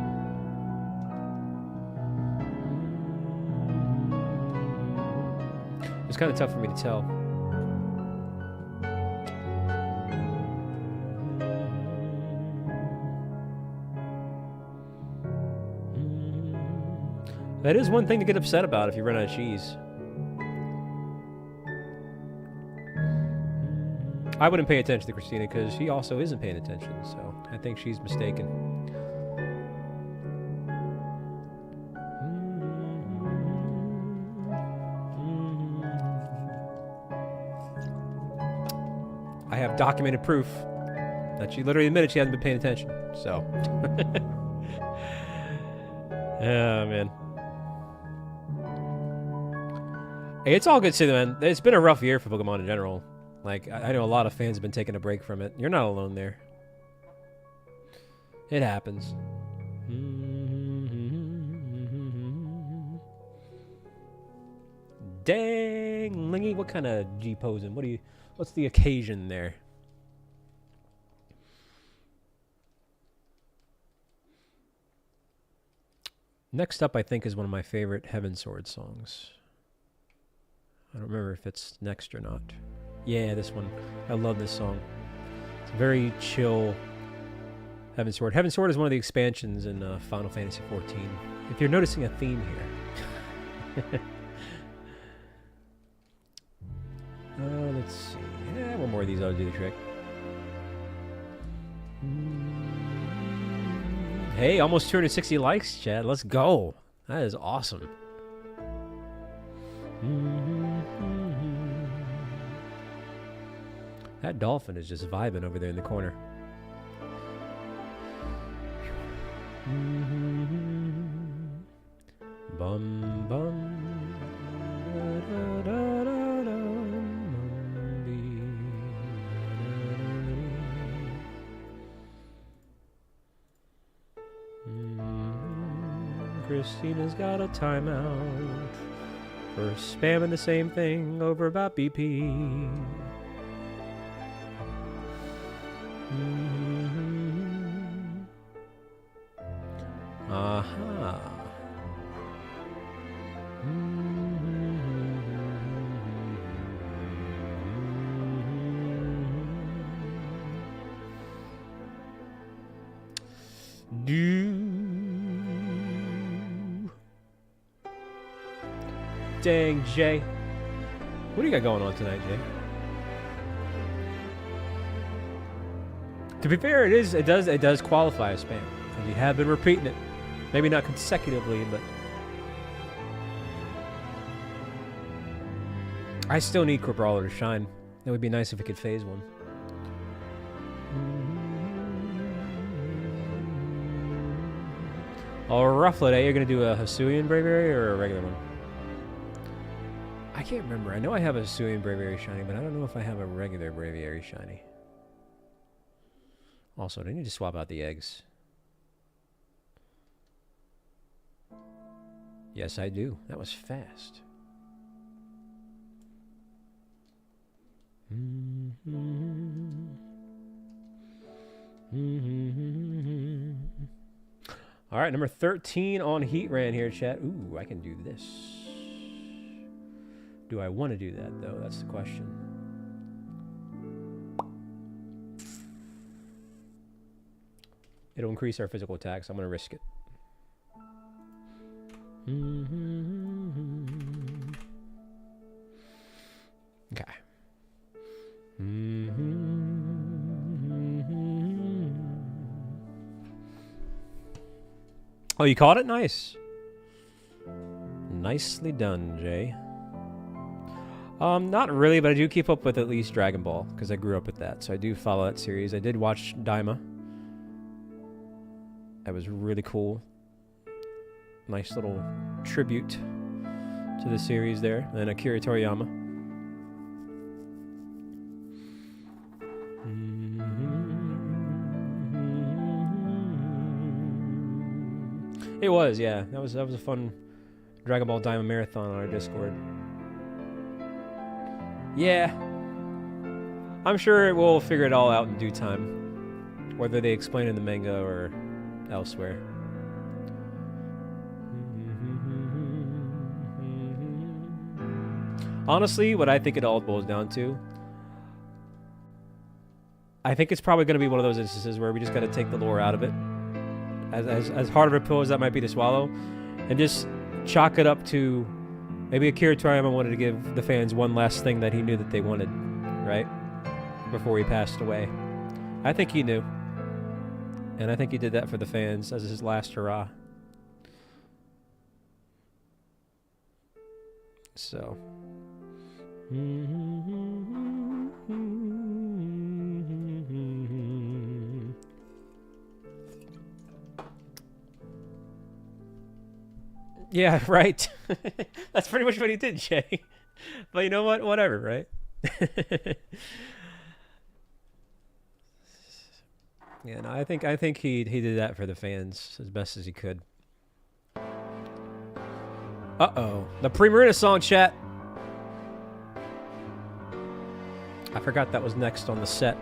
[SPEAKER 1] kind of tough for me to tell. That is one thing to get upset about if you run out of cheese. I wouldn't pay attention to Christina because she also isn't paying attention, so I think she's mistaken. I have documented proof that she literally admitted she hasn't been paying attention, so. Oh, man. Hey, it's all good too, man. It's been a rough year for Pokemon in general. Like, I know a lot of fans have been taking a break from it. You're not alone there. It happens. Dang, Lingy, what kind of G posing? What's the occasion there? Next up, I think, is one of my favorite Heaven Sword songs. I don't remember if it's next or not. Yeah, this one. I love this song. It's very chill. Heaven Sword. Heaven Sword is one of the expansions in Final Fantasy XIV. If you're noticing a theme here. Let's see. Yeah, one more of these ought to do the trick. Hey, almost 260 likes, Chad. Let's go. That is awesome. That dolphin is just vibing over there in the corner. Bum bum. Christina's got a timeout for spamming the same thing over about BP. Aha. Dang, Jay. What do you got going on tonight, Jay? To be fair, it does qualify as spam. Because you have been repeating it. Maybe not consecutively, but I still need Crabrawler to shine. It would be nice if it could phase one. Oh, Rufflet, you're gonna do a Hisuian Braviary or a regular one? I can't remember. I know I have a Hisuian Braviary shiny, but I don't know if I have a regular Braviary shiny. Also, I need to swap out the eggs. Yes, I do. That was fast. All right, number 13 on Heatran here, chat. Ooh, I can do this. Do I want to do that, though? That's the question. It'll increase our physical attacks. I'm going to risk it. Okay. Oh, you caught it? Nice. Nicely done, Jay. Not really, but I do keep up with at least Dragon Ball, because I grew up with that, so I do follow that series. I did watch Daima. That was really cool. Nice little tribute to the series there. And Akira Toriyama. It was, yeah. That was a fun Dragon Ball Daima marathon on our Discord. Yeah. I'm sure we'll figure it all out in due time. Whether they explain it in the manga or elsewhere. Honestly, what I think it all boils down to, I think it's probably going to be one of those instances where we just got to take the lore out of it. As hard of a pill as that might be to swallow, and just chalk it up to maybe Akira Toriyama wanted to give the fans one last thing that he knew that they wanted, right? Before he passed away. I think he knew. And I think he did that for the fans as his last hurrah. So. Yeah, right. That's pretty much what he did, Jay. But you know what? Whatever, right? Yeah, no, I think he did that for the fans as best as he could. Uh-oh. The Pre-Marina song, chat. I forgot that was next on the set.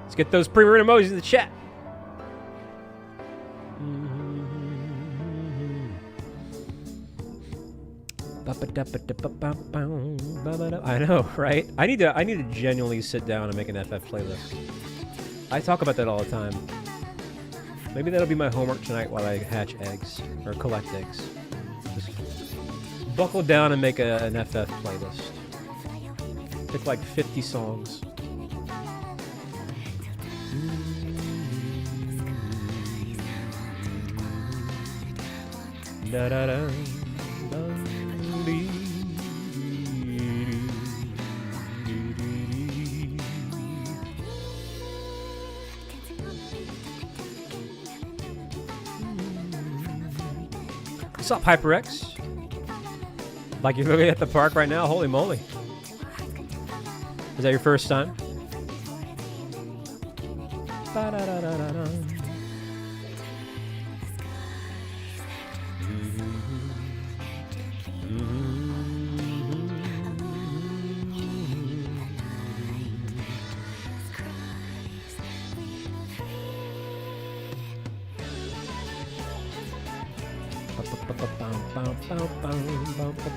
[SPEAKER 1] Let's get those Pre-Marina emojis in the chat. I know, right? I need to genuinely sit down and make an FF playlist. I talk about that all the time. Maybe that'll be my homework tonight while I hatch eggs or collect eggs. Just buckle down and make an FF playlist. Pick like 50 songs. Da da da. What's up, HyperX? Like you're looking at the park right now? Holy moly. Is that your first time? Ba-da-da-da-da-da.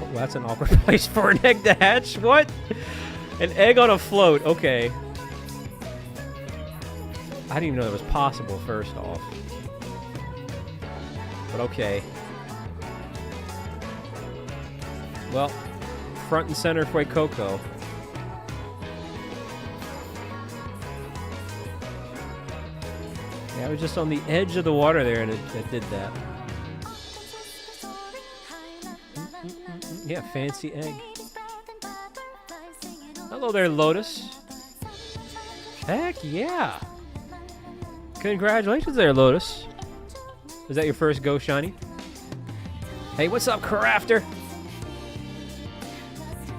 [SPEAKER 1] Well, that's an awkward place for an egg to hatch. What? An egg on a float. Okay. I didn't even know that was possible, first off. But okay. Well, front and center Fuecoco. Yeah, I was just on the edge of the water there and it did that. Yeah, fancy egg. Hello there, Lotus. Heck yeah. Congratulations there, Lotus. Is that your first Go Shiny? Hey, what's up, Crafter?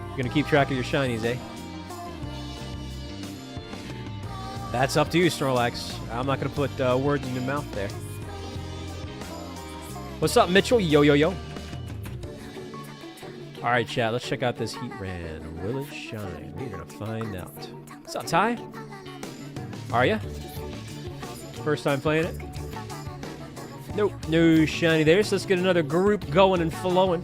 [SPEAKER 1] You're gonna keep track of your shinies, eh? That's up to you, Snorlax. I'm not gonna put words in your mouth there. What's up, Mitchell? Yo, yo, yo. All right, chat. Let's check out this Heatran. Will it shine? We're gonna find out. What's up, Ty? Are ya? First time playing it? Nope, no shiny there. So let's get another group going and flowing.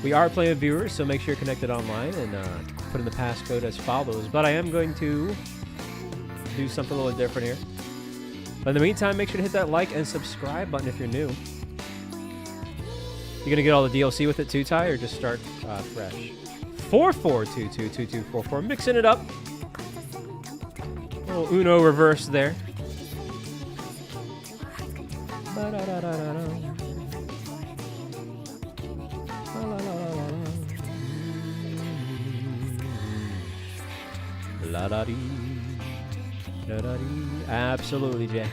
[SPEAKER 1] We are playing with viewers, so make sure you're connected online and put in the passcode as follows. But I am going to do something a little different here. But in the meantime, make sure to hit that like and subscribe button if you're new. You gonna get all the DLC with it too, Ty, or just start fresh? 44222244, mixing it up. Little Uno reverse there. Absolutely, Jay.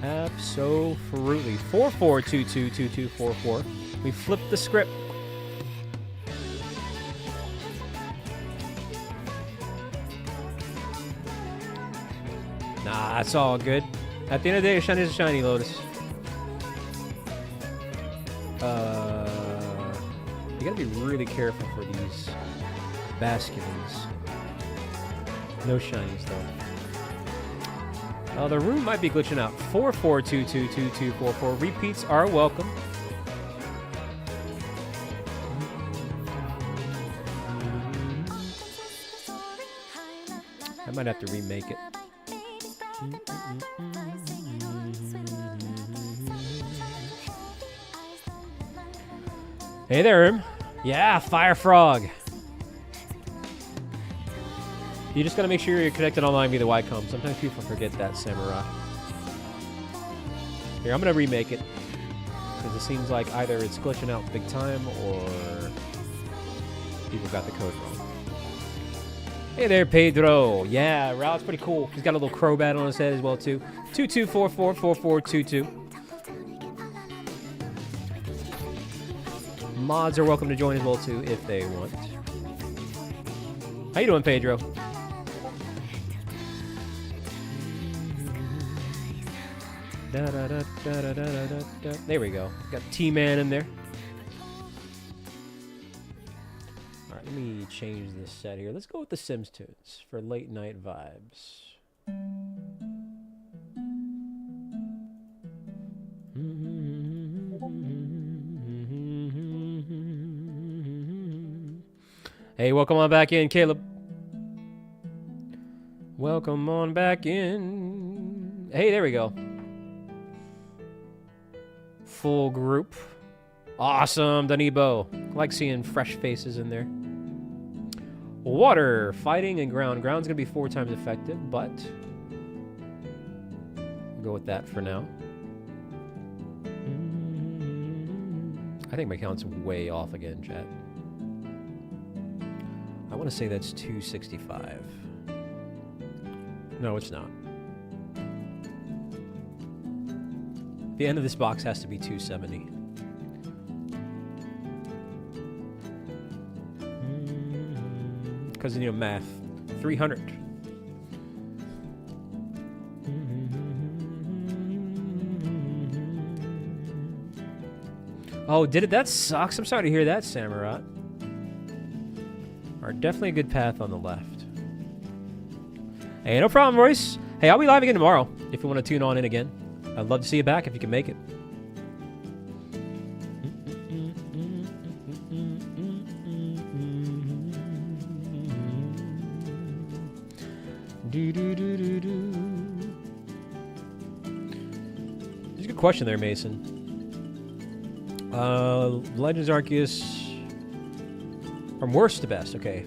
[SPEAKER 1] Absolutely. 44222244. We flipped the script. Nah, it's all good. At the end of the day, a shiny is a shiny, Lotus. You gotta be really careful for these basculins. No shinies, though. The room might be glitching out. 44222244. Repeats are welcome. might have to remake it. Hey there, Erm. Yeah, Fire Frog. You just gotta make sure you're connected online via the Wycombe. Sometimes people forget that, Samurai. Here, I'm gonna remake it. Because it seems like either it's glitching out big time or people got the code wrong. Hey there, Pedro. Yeah, Ralph's pretty cool. He's got a little crow bat on his head as well, too. 22444422. Mods are welcome to join as well, too, if they want. How you doing, Pedro? There we go. Got T-Man in there. All right, let me change this set here. Let's go with the Sims tunes for late night vibes. Hey, welcome on back in, Caleb. Welcome on back in. Hey, there we go. Full group. Awesome, Danibo. I like seeing fresh faces in there. Water, fighting, and ground. Ground's going to be 4 times effective, but we'll go with that for now. I think my count's way off again, chat. I want to say that's 265. No, it's not. The end of this box has to be 270. Because, you know, math. 300. Oh, did it? That sucks. I'm sorry to hear that, Samurai. Alright, definitely a good path on the left. Hey, no problem, Royce. Hey, I'll be live again tomorrow if you want to tune on in again. I'd love to see you back if you can make it. There's a good question there, Mason. Legends Arceus from worst to best. Okay.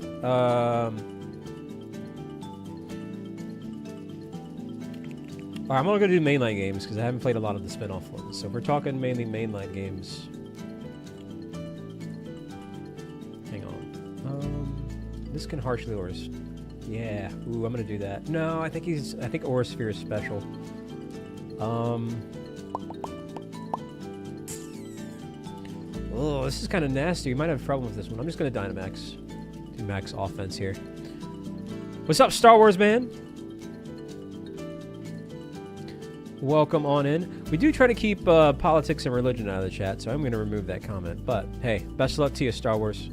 [SPEAKER 1] Alright, I'm only going to do mainline games because I haven't played a lot of the spin-off ones. So if we're talking mainly mainline games. Hang on. This can harshly Oris. Yeah. Ooh, I'm going to do that. No, I think Orisphere is special. Oh, this is kind of nasty. You might have a problem with this one. I'm just going to Dynamax. Do max offense here. What's up, Star Wars man? Welcome on in. We do try to keep politics and religion out of the chat, so I'm going to remove that comment. But, hey, best of luck to you, Star Wars.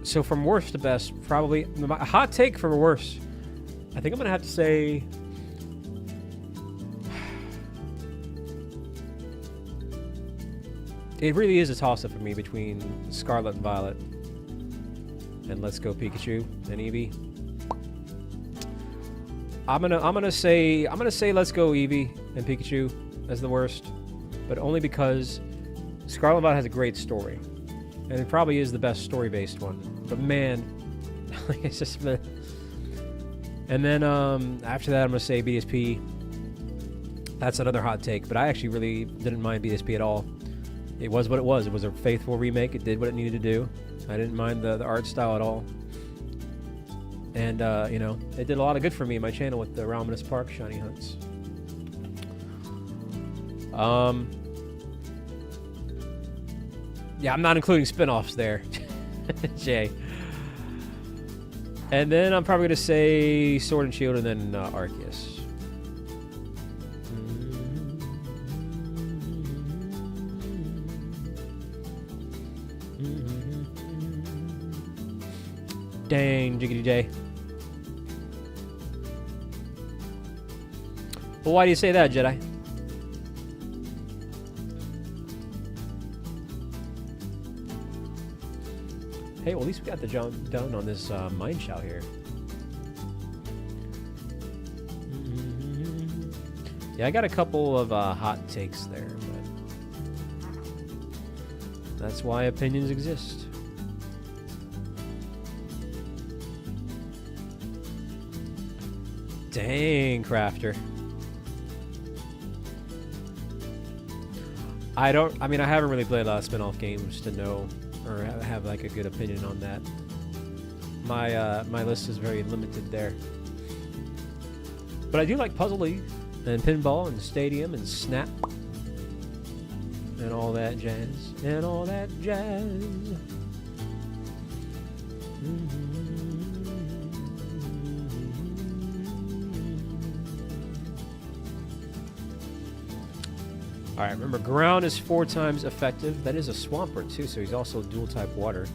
[SPEAKER 1] So from worst to best, probably... A hot take from worst. I think I'm going to have to say... It really is a toss-up for me between Scarlet and Violet. And Let's Go Pikachu and Eevee. I'm gonna say Let's Go Eevee and Pikachu as the worst, but only because Scarlet and Violet has a great story, and it probably is the best story-based one. But man, like it's just. And then after that, I'm gonna say BSP. That's another hot take, but I actually really didn't mind BSP at all. It was what it was. It was a faithful remake. It did what it needed to do. I didn't mind the art style at all. And, you know, it did a lot of good for me in my channel with the Romanus Park shiny hunts. Yeah, I'm not including spin-offs there. Jay. And then I'm probably going to say Sword and Shield and then Arceus. Dang, Jiggity J. Well, why do you say that, Jedi? Hey, well, at least we got the jump done on this mine shout here. Yeah, I got a couple of hot takes there, but that's why opinions exist. Dang, Crafter. I mean, I haven't really played a lot of spin-off games to know or have like a good opinion on that. My list is very limited there. But I do like Puzzle League and Pinball and Stadium and Snap and all that jazz and all that jazz. All right, remember, ground is 4 times effective. That is a Swampert, too, so he's also dual-type water.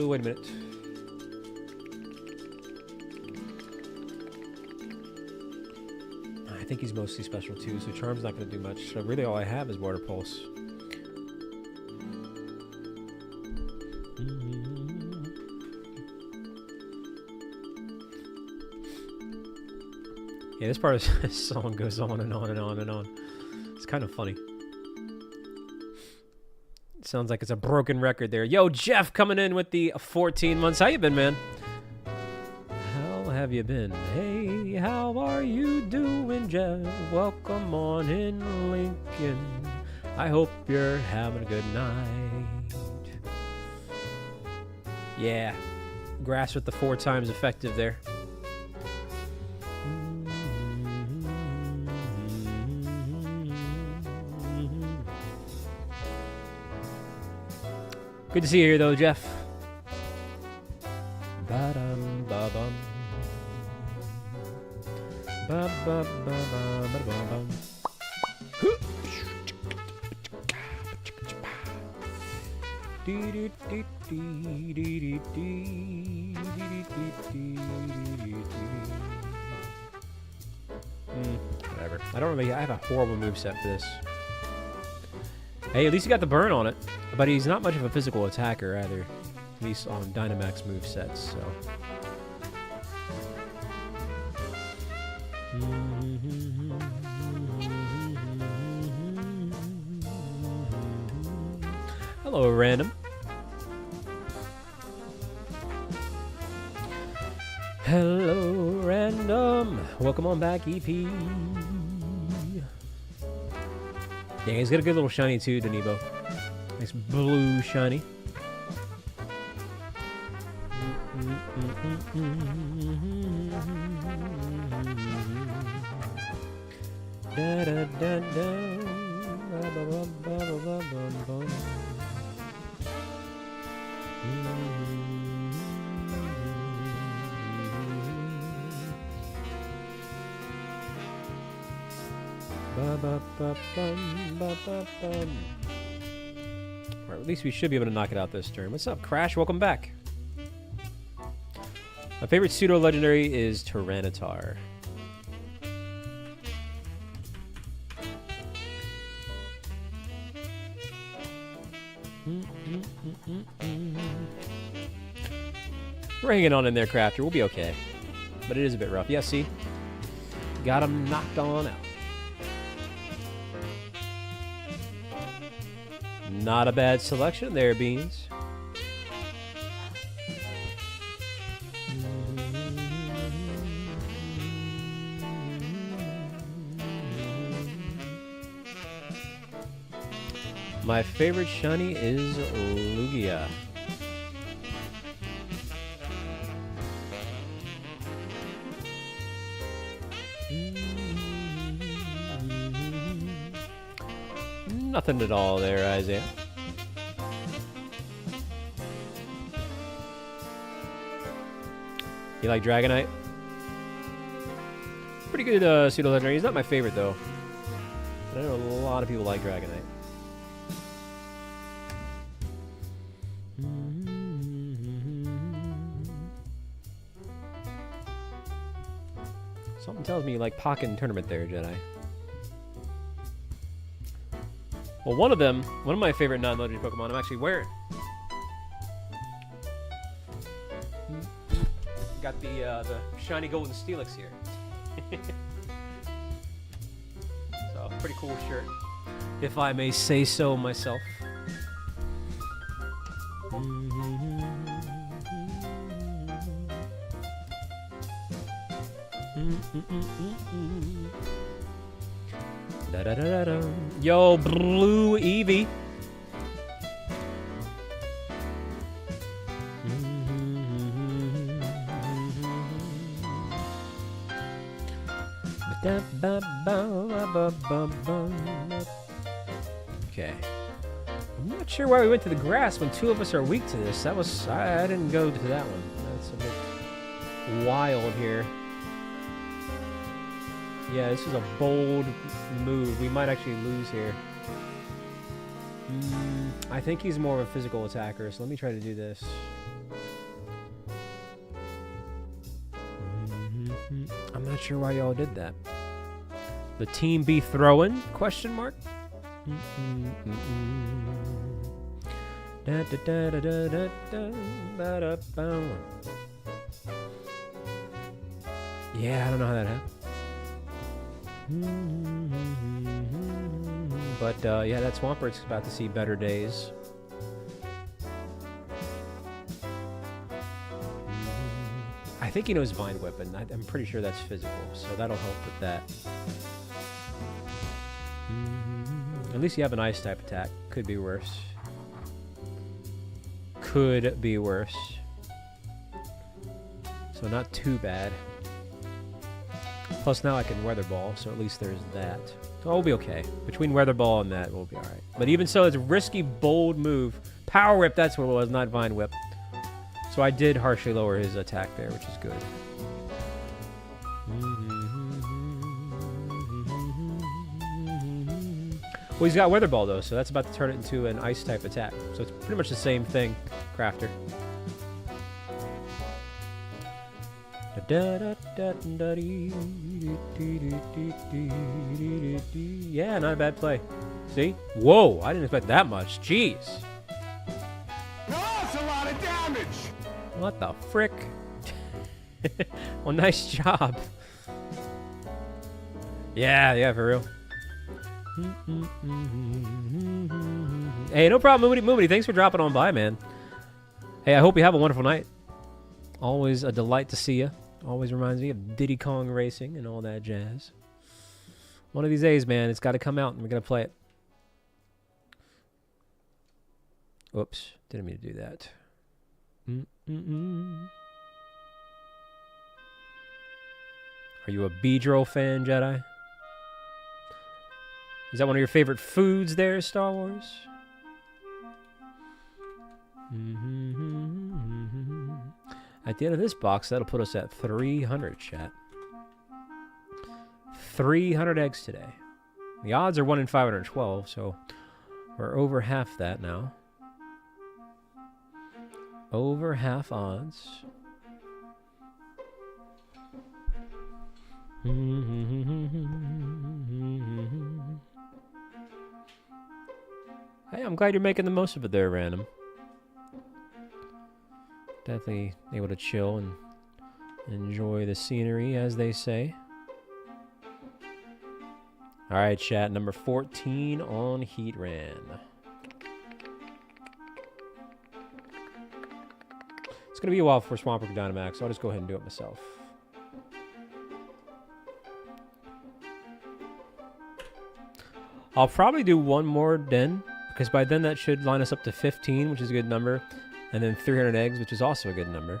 [SPEAKER 1] Wait a minute. I think he's mostly special too, so Charm's not going to do much. So really all I have is Water Pulse. Yeah, this part of this song goes on and on and on and on. It's kind of funny. Sounds like it's a broken record there. Yo, Jeff coming in with the 14 months. How you been, man? How have you been? Hey, how are you doing, Jeff? Welcome on in, Lincoln. I hope you're having a good night. Yeah, grass with the 4 times effective there. Good to see you here, though, Jeff. Ba-dum, ba-bum. Ba-ba-ba-ba-ba-ba-bum. Whatever. I don't really. I have a horrible moveset for this. Hey, at least you got the burn on it. But he's not much of a physical attacker either. At least on Dynamax movesets, so. Hello, Random. Hello, Random. Welcome on back, EP. Yeah, he's got a good little shiny too, Danibo. Nice blue shiny. Da da da da. Ba ba ba ba ba ba ba. Ba ba ba bum ba ba bum. Or at least we should be able to knock it out this turn. What's up, Crash? Welcome back. My favorite pseudo-legendary is Tyranitar. We're hanging on in there, Crafter. We'll be okay. But it is a bit rough. Yeah, see? Got him knocked on out. Not a bad selection there, Beans. My favorite shiny is Lugia. Nothing at all there, Isaiah. You like Dragonite? Pretty good pseudo legendary. He's not my favorite though. But I know a lot of people like Dragonite. Something tells me you like Pocket and Tournament there, Jedi. Well, one of my favorite non-legendary Pokemon I'm actually wearing. Got the shiny golden Steelix here. So, pretty cool shirt, if I may say so myself. Da, da, da, da, da. Yo, Blue Eevee. Okay. I'm not sure why we went to the grass when two of us are weak to this. That was... I didn't go to that one. That's a bit wild here. Yeah, this is a bold move. We might actually lose here. I think he's more of a physical attacker, so let me try to do this. I'm not sure why y'all did that. The team be throwing? Question mark? Yeah, I don't know how that happened. But yeah, that Swampert's about to see better days. I think he knows Vine Whip, and I'm pretty sure that's physical, so that'll help with that. At least you have an Ice type attack. Could be worse. Could be worse. So not too bad. Plus now I can Weather Ball, so at least there's that. So we'll be okay. Between Weather Ball and that, we'll be alright. But even so, it's a risky, bold move. Power Whip, that's what it was, not Vine Whip. So I did harshly lower his attack there, which is good. Well, he's got Weather Ball, though, so that's about to turn it into an Ice-type attack. So it's pretty much the same thing, Crafter. Yeah, not a bad play. See? Whoa, I didn't expect that much. Jeez.
[SPEAKER 3] That's a lot of damage!
[SPEAKER 1] What the frick? Well, nice job. Yeah, for real. Hey, no problem, Moody. Thanks for dropping on by, man. Hey, I hope you have a wonderful night. Always a delight to see you. Always reminds me of Diddy Kong Racing and all that jazz. One of these days, man, it's got to come out and we're going to play it. Oops, didn't mean to do that. Are you a Beedrill fan, Jedi? Is that one of your favorite foods there, Star Wars? At the end of this box, that'll put us at 300, chat. 300 eggs today. The odds are 1 in 512, so we're over half that now. Over half odds. Hey, I'm glad you're making the most of it there, Random. Definitely able to chill and enjoy the scenery, as they say. Alright, chat. Number 14 on Heatran. It's going to be a while before Swampert Dynamax, so I'll just go ahead and do it myself. I'll probably do one more den, because by then that should line us up to 15, which is a good number. And then 300 eggs, which is also a good number.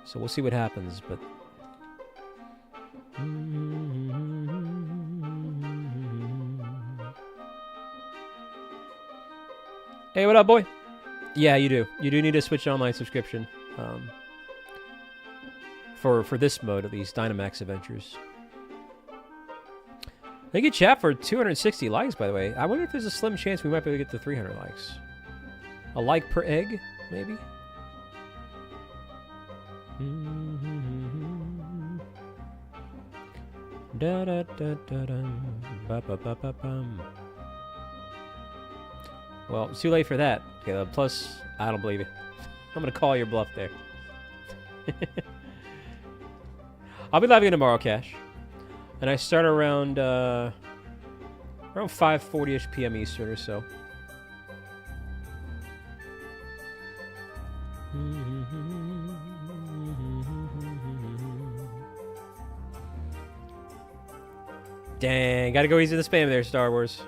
[SPEAKER 1] So we'll see what happens, but... Hey, what up, boy? Yeah, you do. You do need to switch to online subscription. For this mode, at least, Dynamax Adventures. Thank you, chat, for 260 likes, by the way. I wonder if there's a slim chance we might be able to get to 300 likes. A like per egg, maybe? Da da da da dum, ba ba ba ba bum. Well, it's too late for that, Caleb. Plus, I don't believe you. I'm gonna call your bluff there. I'll be live again tomorrow, Cash, and I start around 5:40ish p.m. Eastern or so. Dang, gotta go easy to the spam there, Star Wars.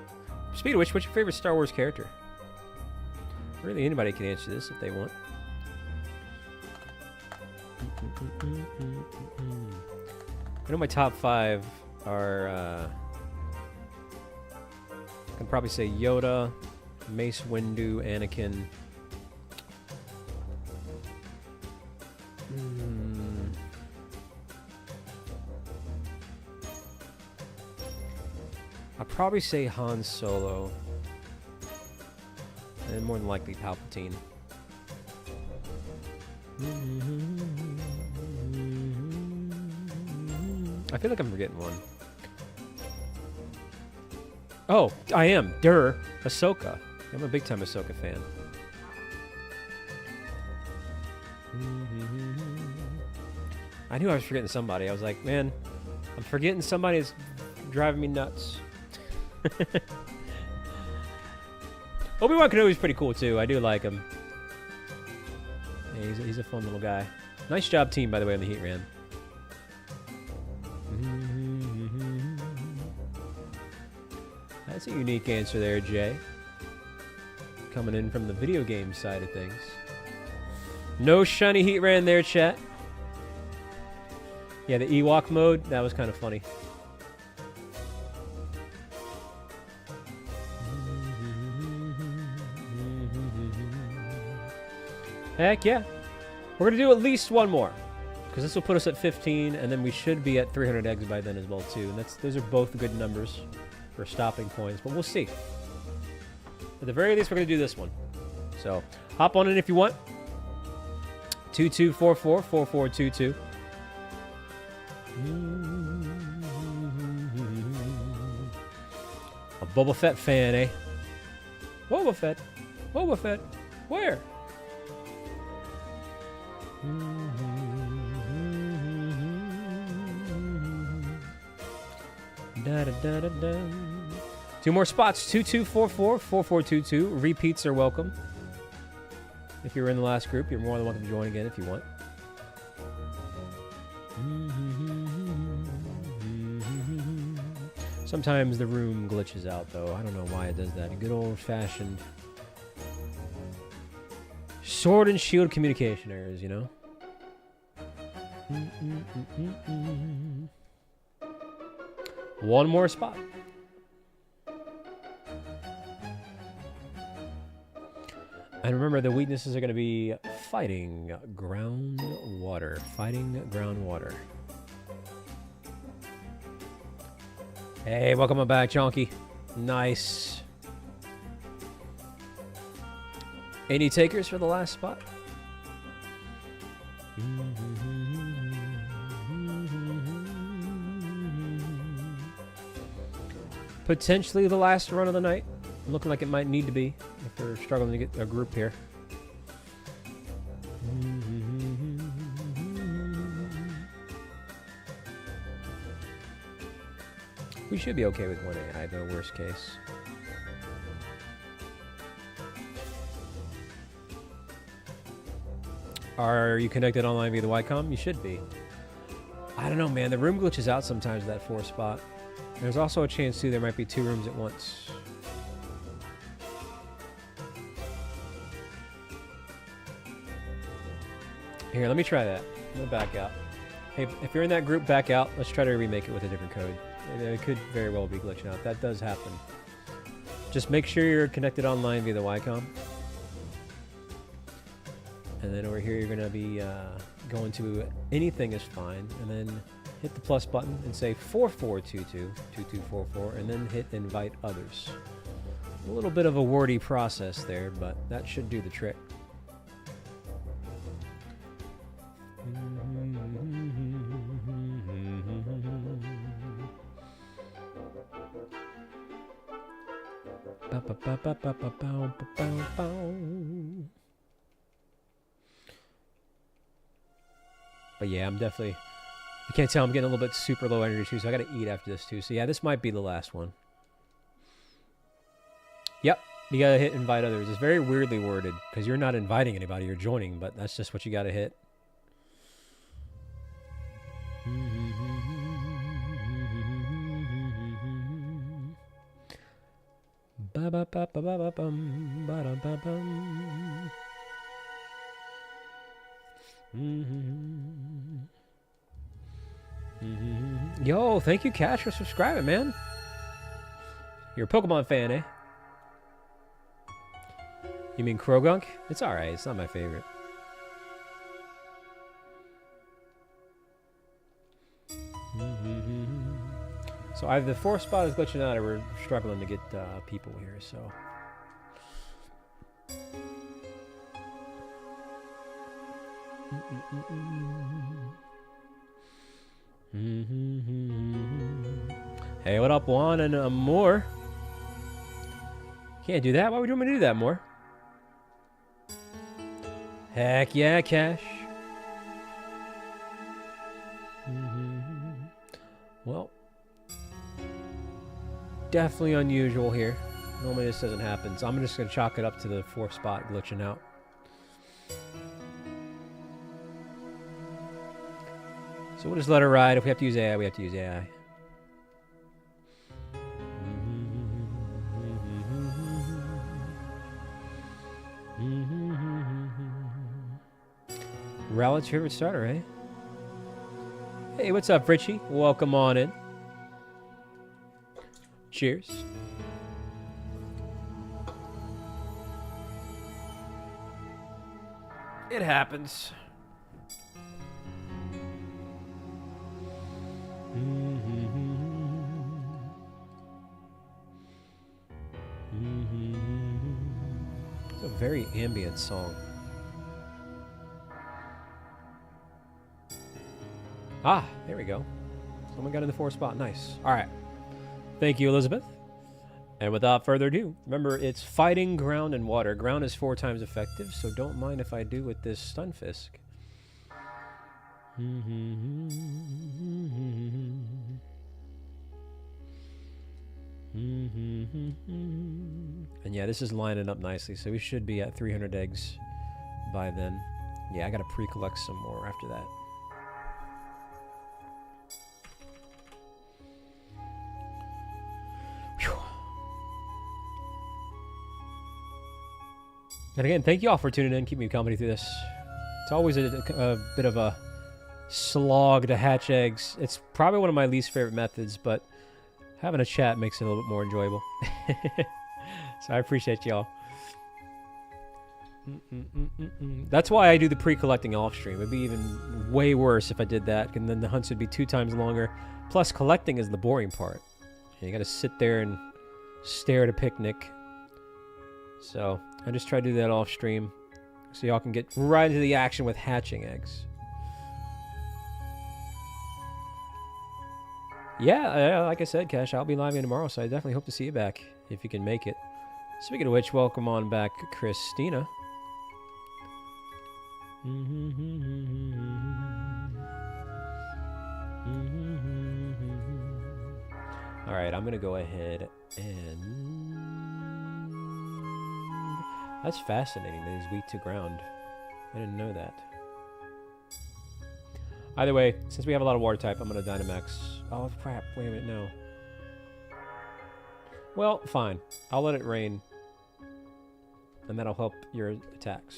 [SPEAKER 1] Speaking of which, what's your favorite Star Wars character? Really, anybody can answer this if they want. I know my top 5 are, I can probably say Yoda, Mace Windu, Anakin. I'd probably say Han Solo. And more than likely Palpatine. I feel like I'm forgetting one. Oh, I am. Ahsoka. I'm a big-time Ahsoka fan. I knew I was forgetting somebody. I was like, man, I'm forgetting somebody that's driving me nuts. Obi-Wan Kenobi's pretty cool, too. I do like him. Yeah, he's a fun little guy. Nice job, team, by the way, on the Heatran. That's a unique answer there, Jay. Coming in from the video game side of things. No shiny Heatran there, chat. Yeah, the Ewok mode, that was kind of funny. Heck yeah. We're going to do at least one more. Because this will put us at 15, and then we should be at 300 eggs by then as well, too. And those are both good numbers for stopping points, but we'll see. At the very least, we're going to do this one. So, hop on in if you want. 2244-4422. A Boba Fett fan, eh? Boba Fett? Boba Fett? Where? Da, da, da, da, da. 2 more spots. 2244-4422. Repeats are welcome. If you were in the last group, you're more than welcome to join again if you want. Sometimes the room glitches out, though. I don't know why it does that. A good old-fashioned sword and shield communication errors, you know? One more spot. And remember, the weaknesses are going to be fighting groundwater. Fighting groundwater. Hey, welcome back, Chonky. Nice. Any takers for the last spot? Potentially the last run of the night. Looking like it might need to be if we're struggling to get a group here. We should be okay with 1 AI, though, worst case. Are you connected online via the Wycom? You should be. I don't know, man. The room glitches out sometimes at that 4 spot. There's also a chance, too, there might be 2 rooms at once. Here, let me try that. I'm going to back out. Hey, if you're in that group, back out. Let's try to remake it with a different code. It could very well be glitching out. That does happen. Just make sure you're connected online via the Wycom. And then over here, you're going to be going to anything is fine. And then hit the plus button and say 4422-2244, and then hit invite others. A little bit of a wordy process there, but that should do the trick. But yeah, I'm definitely... You can't tell I'm getting a little bit super low energy too, so I gotta eat after this too. So yeah, this might be the last one. Yep, you gotta hit invite others. It's very weirdly worded, because you're not inviting anybody, you're joining, but that's just what you gotta hit. Yo, thank you, Cash, for subscribing, man. You're a Pokemon fan, eh? You mean Krogunk? It's alright, it's not my favorite. So either the 4th spot is glitching out or we're struggling to get people here, so... Hey, what up, Juan and more? Can't do that. Why would you want me to do that, more? Heck yeah, Cash. Well, definitely unusual here. Normally this doesn't happen, so I'm just gonna chalk it up to the 4th spot glitching out. So we'll just let her ride. If we have to use AI, we have to use AI. Rowlet's favorite starter, eh? Hey, what's up, Richie? Welcome on in. Cheers. It happens. It's a very ambient song. Ah, there we go. Someone got in the 4th spot. Nice. All right. Thank you, Elizabeth. And without further ado, remember, it's fighting ground and water. Ground is 4 times effective, so don't mind if I do with this Stunfisk. And yeah, this is lining up nicely, so we should be at 300 eggs by then. Yeah, I gotta pre-collect some more after that. And again, thank you all for tuning in, keeping me company through this. It's always a bit of a slog to hatch eggs. It's probably one of my least favorite methods, but having a chat makes it a little bit more enjoyable. So I appreciate y'all. That's why I do the pre-collecting off-stream. It'd be even way worse if I did that, and then the hunts would be 2 times longer. Plus, collecting is the boring part. You gotta sit there and stare at a picnic. So I just try to do that off stream so y'all can get right into the action with hatching eggs. Yeah, like I said, Cash, I'll be live tomorrow, so I definitely hope to see you back if you can make it. Speaking of which, welcome on back, Christina. All right, I'm gonna go ahead and... That's fascinating that he's weak to ground. I didn't know that. Either way, since we have a lot of water type, I'm going to Dynamax. Oh, crap. Wait a minute, no. Well, fine. I'll let it rain. And that'll help your attacks.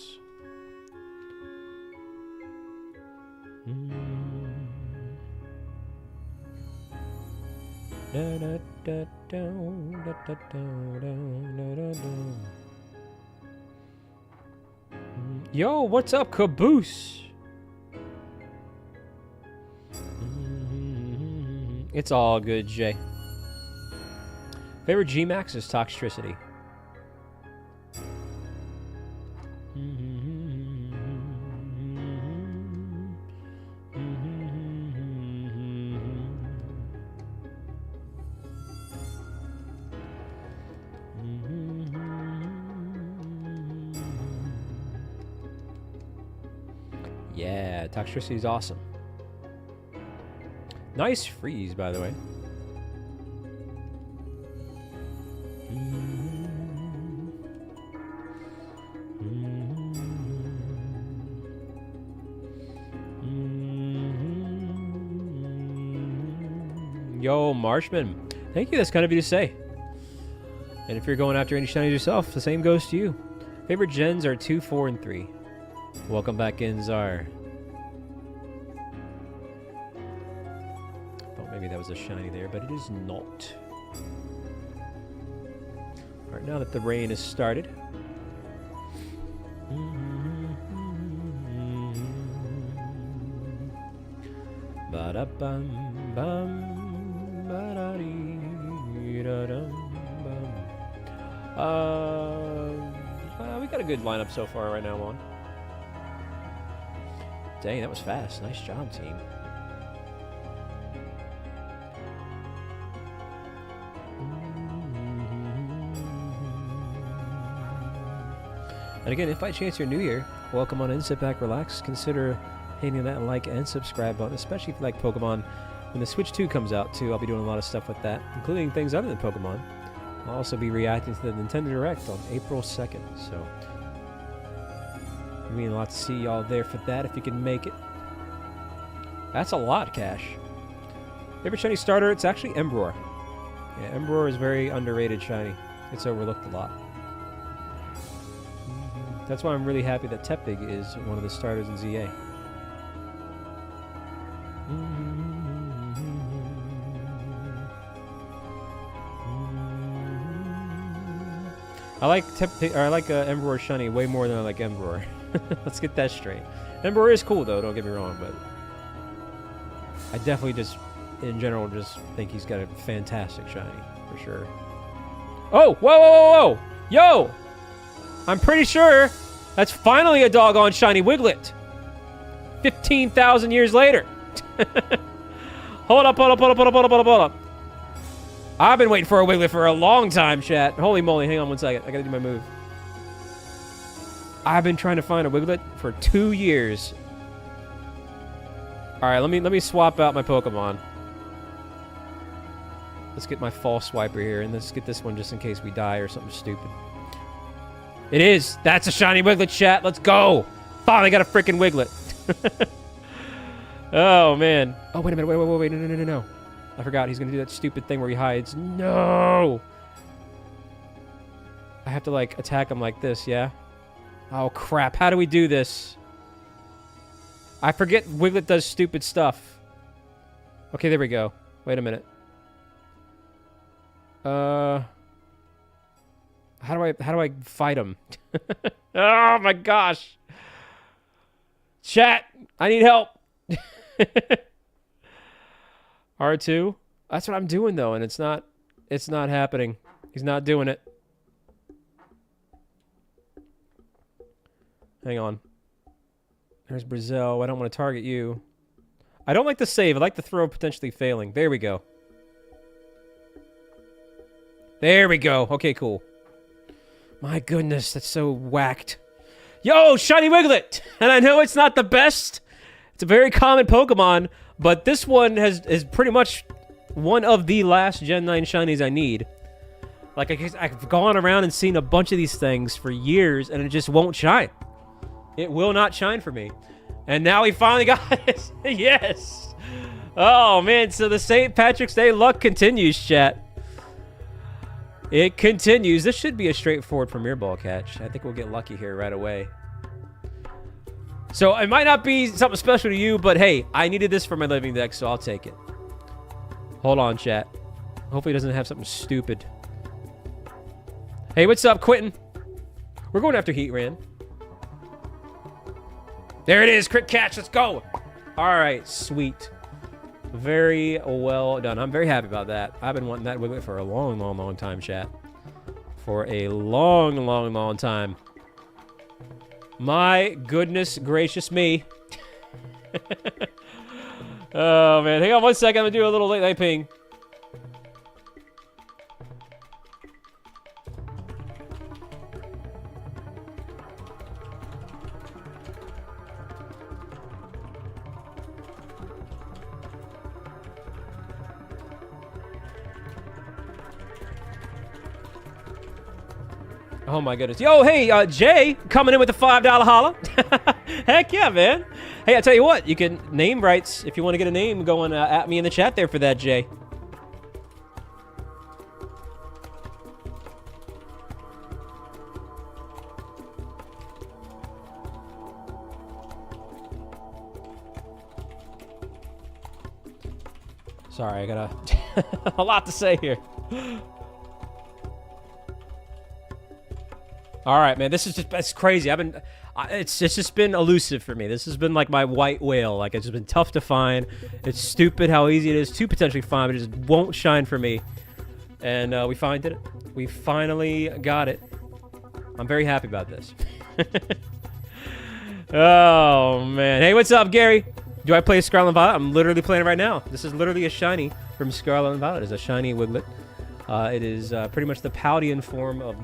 [SPEAKER 1] Yo, what's up, Caboose? It's all good, Jay. Favorite G-Max is Toxtricity. Yeah, Toxtricity is awesome. Nice freeze, by the way. Yo, Marshman. Thank you, that's kind of you to say. And if you're going after any shinies yourself, the same goes to you. Favorite gens are 2, 4, and 3. Welcome back in, Czar. Thought maybe that was a shiny there, but it is not. Alright, now that the rain has started. Ba-da-bum, bum, ba-da-dee-da-dum, bum. We got a good lineup so far right now, on. Dang, that was fast. Nice job, team. And again, if by chance you're new here, welcome on in, sit back, relax, consider hitting that like and subscribe button, especially if you like Pokemon. When the Switch 2 comes out, too, I'll be doing a lot of stuff with that, including things other than Pokemon. I'll also be reacting to the Nintendo Direct on April 2nd, so it means a lot to see y'all there for that if you can make it. That's a lot, Cash. Favorite shiny starter? It's actually Embror. Yeah, Embror is very underrated shiny. It's overlooked a lot. That's why I'm really happy that Tepig is one of the starters in ZA. I like Embror shiny way more than I like Embror. Let's get that straight. Embror is cool though, don't get me wrong, but I definitely just, in general, just think he's got a fantastic shiny, for sure. Oh! Whoa, whoa, whoa, whoa! Yo! I'm pretty sure that's finally a doggone shiny Wiglet. 15,000 years later. Hold up, hold up, hold up, hold up, hold up, hold up, hold up. I've been waiting for a Wiglet for a long time, chat. Holy moly, hang on one second. I gotta do my move. I've been trying to find a Wiglet for 2 years. Alright, let me swap out my Pokemon. Let's get my false swiper here, and let's get this one just in case we die or something stupid. It is! That's a shiny Wiglet, chat! Let's go! Finally got a freaking Wiglet! Oh, man. Oh, wait a minute, wait, no. I forgot, he's gonna do that stupid thing where he hides. No! I have to, like, attack him like this, yeah? Oh, crap, how do we do this? I forget Wiglet does stupid stuff. Okay, there we go. Wait a minute. How do I fight him? Oh my gosh. Chat, I need help. R2? That's what I'm doing though, and it's not happening. He's not doing it. Hang on. There's Brazil. I don't want to target you. I don't like the save. I like the throw potentially failing. There we go. There we go. Okay, cool. My goodness, that's so whacked. Yo, shiny Wiglet! And I know it's not the best. It's a very common Pokemon, but this one is pretty much one of the last Gen 9 shinies I need. Like, I've gone around and seen a bunch of these things for years, and it just won't shine. It will not shine for me. And now we finally got it. Yes! Oh, man, so the St. Patrick's Day luck continues, chat. It continues. This should be a straightforward Premier Ball catch. I think we'll get lucky here right away. So it might not be something special to you, but hey, I needed this for my living deck, so I'll take it. Hold on, chat. Hopefully it doesn't have something stupid. Hey, what's up, Quentin? We're going after Heatran. There it is. Crit catch. Let's go. All right. Sweet. Very well done. I'm very happy about that. I've been wanting that Wiglet for a long, long, long time, chat. For a long, long, long time. My goodness gracious me. Oh, man. Hang on 1 second. I'm going to do a little late night ping. Oh my goodness. Yo, hey, Jay, coming in with the $5 holla. Heck yeah, man. Hey, I tell you what, you can name rights if you want to get a name going at me in the chat there for that, Jay. Sorry, I got a lot to say here. All right, man. This is just—it's crazy. It's just been elusive for me. This has been like my white whale. Like it's just been tough to find. It's stupid how easy it is to potentially find, but it just won't shine for me. And we finally did it. We finally got it. I'm very happy about this. Oh man. Hey, what's up, Gary? Do I play Scarlet and Violet? I'm literally playing it right now. This is literally a shiny from Scarlet and Violet. It's a shiny Wiglet. It is pretty much the Paldean form of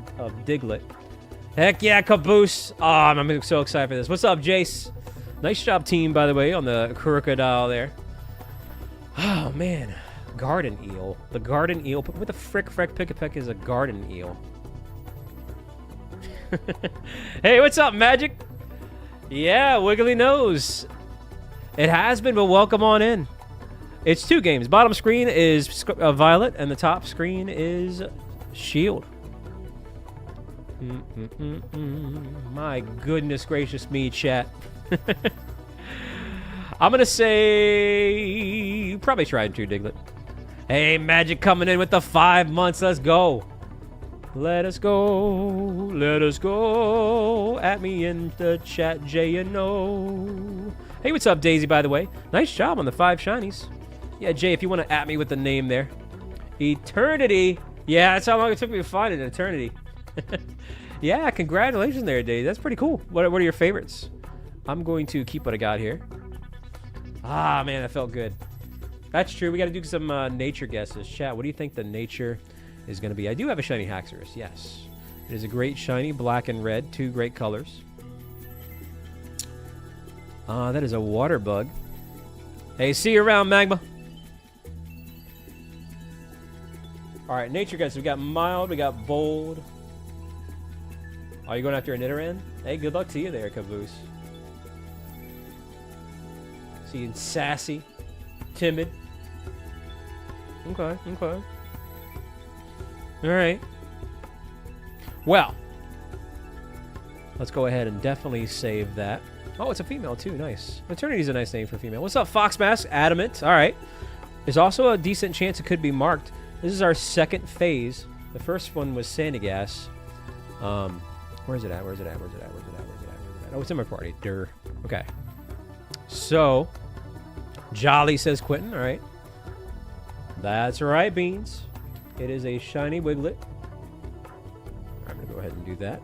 [SPEAKER 1] Diglett. Heck yeah, Caboose. Oh, I'm so excited for this. What's up, Jace? Nice job, team, by the way, on the crocodile there. Oh, man. Garden eel. The garden eel. What the frick pick-a-peck is a garden eel? Hey, what's up, Magic? Yeah, Wiggly Nose. It has been, but welcome on in. It's 2 games. Bottom screen is Violet, and the top screen is Shield. My goodness gracious me, chat. I'm going to say probably tried to, Diglett. Hey, Magic coming in with the 5 months. Let's go. Let us go. Let us go. At me in the chat, Jay, you know. Hey, what's up, Daisy, by the way? Nice job on the 5 shinies. Yeah, Jay, if you want to at me with the name there. Eternity. Yeah, that's how long it took me to find it, an eternity. Yeah, congratulations there, Dave. That's pretty cool. What are your favorites? I'm going to keep what I got here. Ah, man, that felt good. That's true. We got to do some nature guesses. Chat, what do you think the nature is going to be? I do have a shiny Haxorus, yes. It is a great shiny, black and red, 2 great colors. That is a water bug. Hey, see you around, Magma. All right, nature guesses. We got mild, we got bold. Are you going after a Nidoran? Hey, good luck to you there, Caboose. Seeing sassy, timid. Okay. All right. Well, let's go ahead and definitely save that. Oh, it's a female too. Nice. Maternity's a nice name for female. What's up, Fox Mask? Adamant. All right. There's also a decent chance it could be marked. This is our 2nd phase. The first one was Sandygast. Where's it at? Oh, it's in my party. Durr. Okay. So, Jolly says Quentin. All right. That's right, Beans. It is a shiny Wiglet. I'm going to go ahead and do that.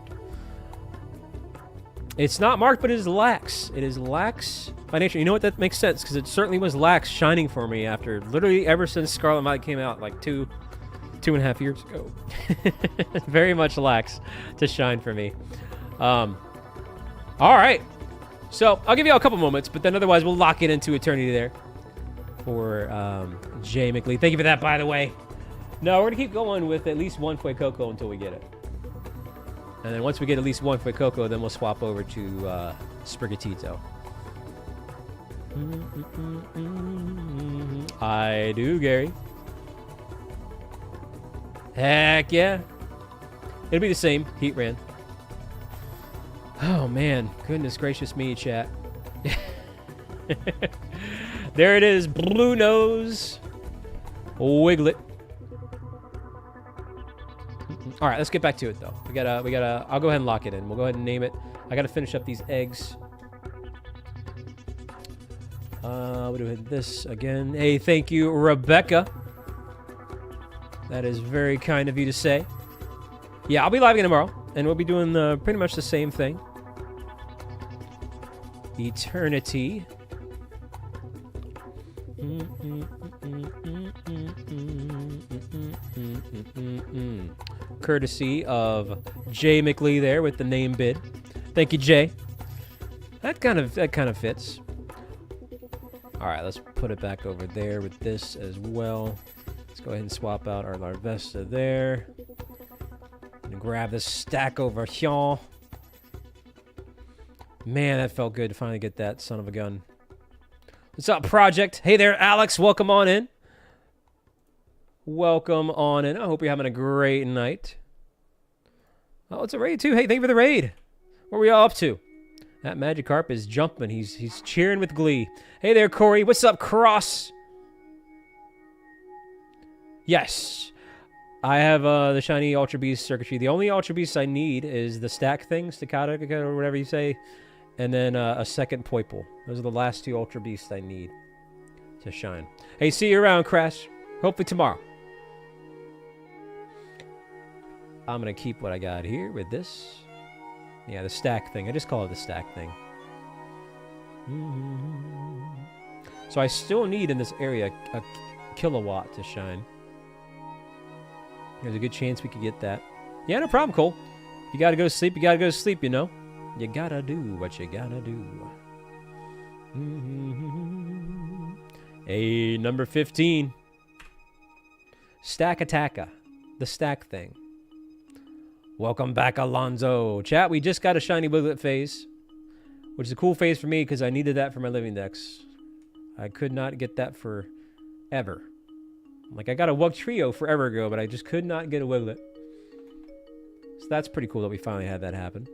[SPEAKER 1] It's not marked, but it is lax. It is lax by nature. You know what? That makes sense, because it certainly was lax shining for me after literally ever since Scarlet and Violet came out, like 2.5 years ago. Very much lax to shine for me. All right. So I'll give you all a couple moments, but then otherwise we'll lock it into eternity there for Jay McLean. Thank you for that, by the way. No, we're going to keep going with at least 1 Fuecoco until we get it. And then once we get at least 1 Fuecoco, then we'll swap over to Sprigatito. I do, Gary. Heck yeah. It'll be the same. Heatran. Oh, man. Goodness gracious me, chat. There it is. Blue Nose Wiglet. All right, let's get back to it, though. We gotta, I'll go ahead and lock it in. We'll go ahead and name it. I gotta finish up these eggs. We're doing this again. Hey, thank you, Rebecca. That is very kind of you to say. Yeah, I'll be live again tomorrow, and we'll be doing pretty much the same thing. Eternity. Courtesy of Jay McLee there with the name bid. Thank you, Jay. That kind of fits. All right, let's put it back over there with this as well. Let's go ahead and swap out our Larvesta there. And grab this stack over here. Man, that felt good to finally get that son of a gun. What's up, Project? Hey there, Alex. Welcome on in. Welcome on in. I hope you're having a great night. Oh, it's a raid too. Hey, thank you for the raid. What are we all up to? That Magikarp is jumping. He's cheering with glee. Hey there, Corey. What's up, Cross? Yes. I have the shiny Ultra Beast circuitry. The only Ultra Beast I need is the stack thing, Staccato, or whatever you say, and then a second Poiple. Those are the last two Ultra Beasts I need to shine. Hey, see you around, Crash. Hopefully tomorrow. I'm going to keep what I got here with this. Yeah, the stack thing. I just call it the stack thing. So I still need in this area a kilowatt to shine. There's a good chance we could get that. Yeah, no problem, Cole. You gotta go to sleep, you gotta go to sleep, you know. You gotta do what you gotta do. Hey, number 15. Stack Attacka. The stack thing. Welcome back, Alonzo. Chat, we just got a shiny Wiglet phase, which is a cool phase for me because I needed that for my living decks. I could not get that forever. Like, I got a Wug Trio forever ago, but I just could not get a Wiglet. So that's pretty cool that we finally had that happen.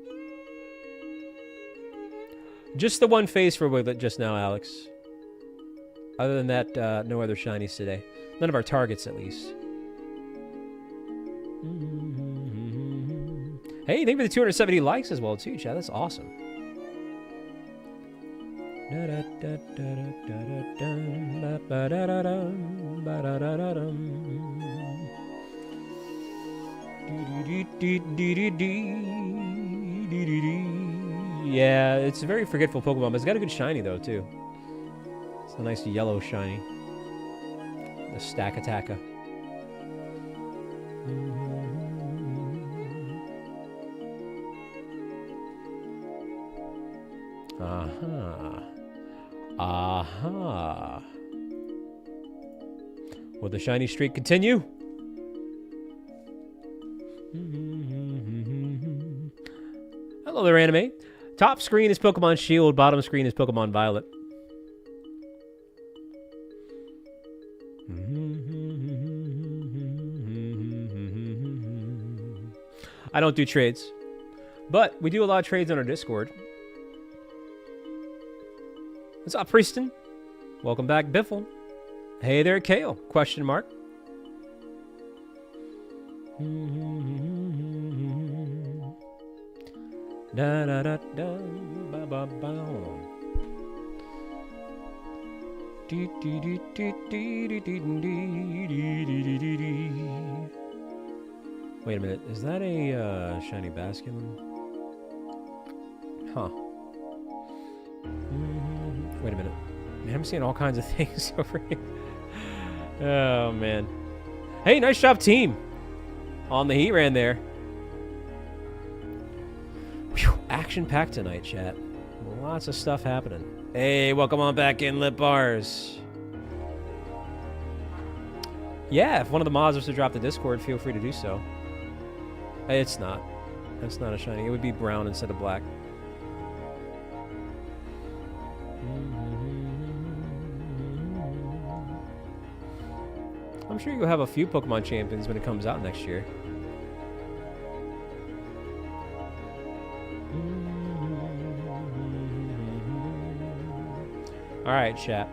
[SPEAKER 1] Just the one phase for Wiglet just now, Alex. Other than that, no other shinies today. None of our targets, at least. Hey, thank you for the 270 likes as well, too, chat. That's awesome. Yeah, it's a very forgetful Pokemon, but it's got a good shiny, though, too. It's a nice yellow shiny. The Stack Attacka. Aha. Aha. Will the shiny streak continue? Hello there, anime. Top screen is Pokemon Shield, bottom screen is Pokemon Violet. I don't do trades, but we do a lot of trades on our Discord. What's up, Prieston? Welcome back, Biffle. Hey there, Kale. Question mark. Da da da da ba ba ba. Wait a minute. Is that a shiny Basculin? Huh. Wait a minute. Man, I'm seeing all kinds of things over here. Oh, man. Hey, nice job, team. On the Heatran there. Whew, action-packed tonight, chat. Lots of stuff happening. Hey, welcome on back in, Lip Bars. Yeah, if one of the mods was to drop the Discord, feel free to do so. It's not. That's not a shiny. It would be brown instead of black. I'm sure you'll have a few Pokemon champions when it comes out next year. Alright, chat.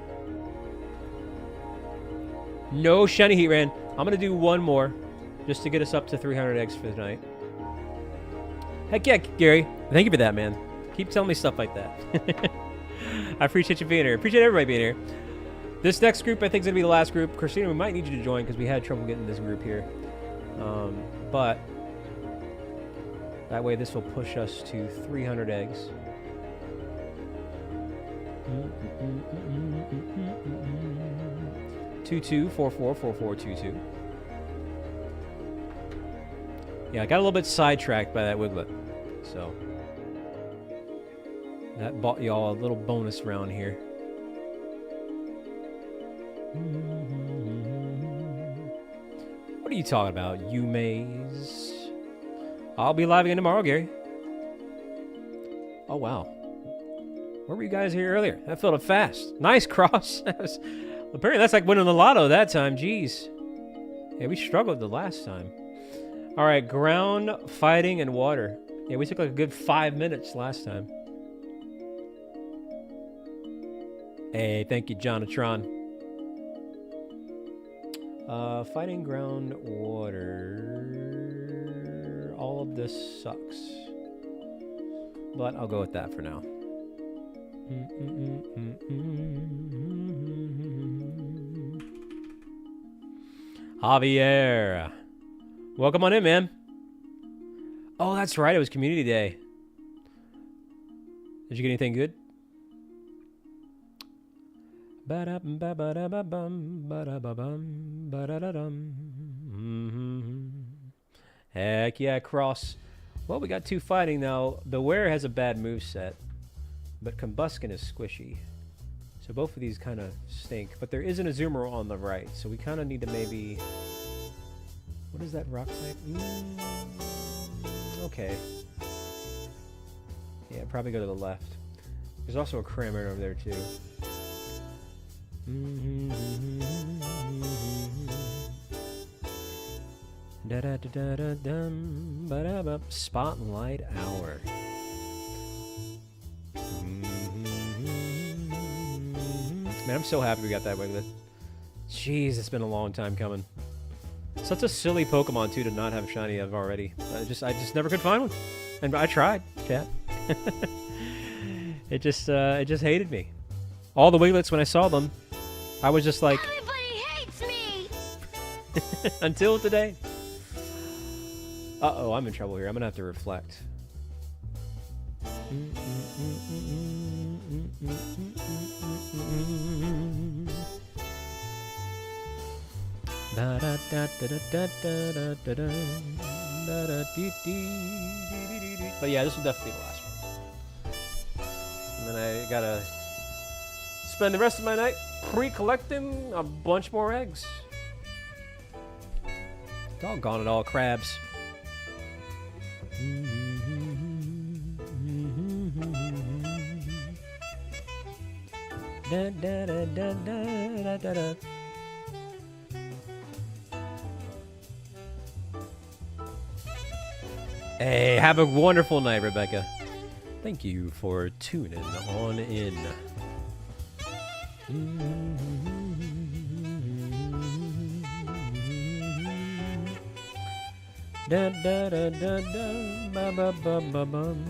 [SPEAKER 1] No shiny Heatran. I'm going to do one more just to get us up to 300 eggs for tonight. Heck yeah, Gary. Thank you for that, man. Keep telling me stuff like that. I appreciate you being here. Appreciate everybody being here. This next group, I think, is going to be the last group. Christina, we might need you to join because we had trouble getting this group here. But that way this will push us to 300 eggs. Two 444422. Yeah, I got a little bit sidetracked by that wiglet, so that bought y'all a little bonus round here. What are you talking about, you maze? I'll be live again tomorrow, Gary. Oh wow, where were you guys here earlier? That filled up fast. Nice cross. Apparently that's like winning the lotto that time. Jeez. Yeah, we struggled the last time. All right, ground, fighting, and water. Yeah, we took like a good 5 minutes last time. Hey, thank you, Jonathan. Fighting, ground, water. All of this sucks. But I'll go with that for now. Javier. Welcome on in, man. Oh, that's right. It was Community Day. Did you get anything good? Heck yeah, cross. Well, we got 2 fighting now. Beware has a bad moveset, but Combuskin is squishy. So both of these kind of stink. But there is an Azumarill on the right, so we kind of need to maybe... What is that rock type? Okay. Yeah, probably go to the left. There's also a Cramorant over there, too. Spotlight Hour. Man, I'm so happy we got that Wiglet. Jeez, it's been a long time coming. Such a silly Pokemon, too, to not have a shiny of already. I just never could find one. And I tried, chat. It just hated me. All the Wiglets, when I saw them, I was just like...
[SPEAKER 4] Everybody hates me!
[SPEAKER 1] Until today. Uh-oh, I'm in trouble here. I'm gonna have to reflect. But yeah, this will definitely be the last one. And then I gotta spend the rest of my night pre-collecting a bunch more eggs. Doggone it all, crabs. Da, da, da, da, da, da, da. Hey, have a wonderful night, Rebecca. Thank you for tuning on in. Da, da, da, da, da, ba, ba, ba, ba, bum.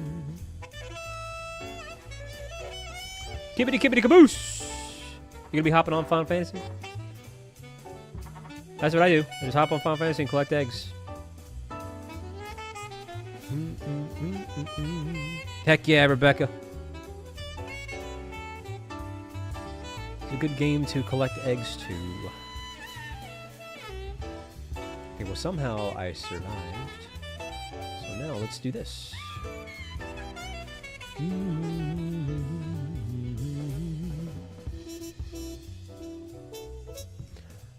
[SPEAKER 1] Kibbity kibbity caboose! You gonna be hopping on Final Fantasy? That's what I do. I just hop on Final Fantasy and collect eggs. Heck yeah, Rebecca. It's a good game to collect eggs to. Okay, well somehow I survived. So now let's do this.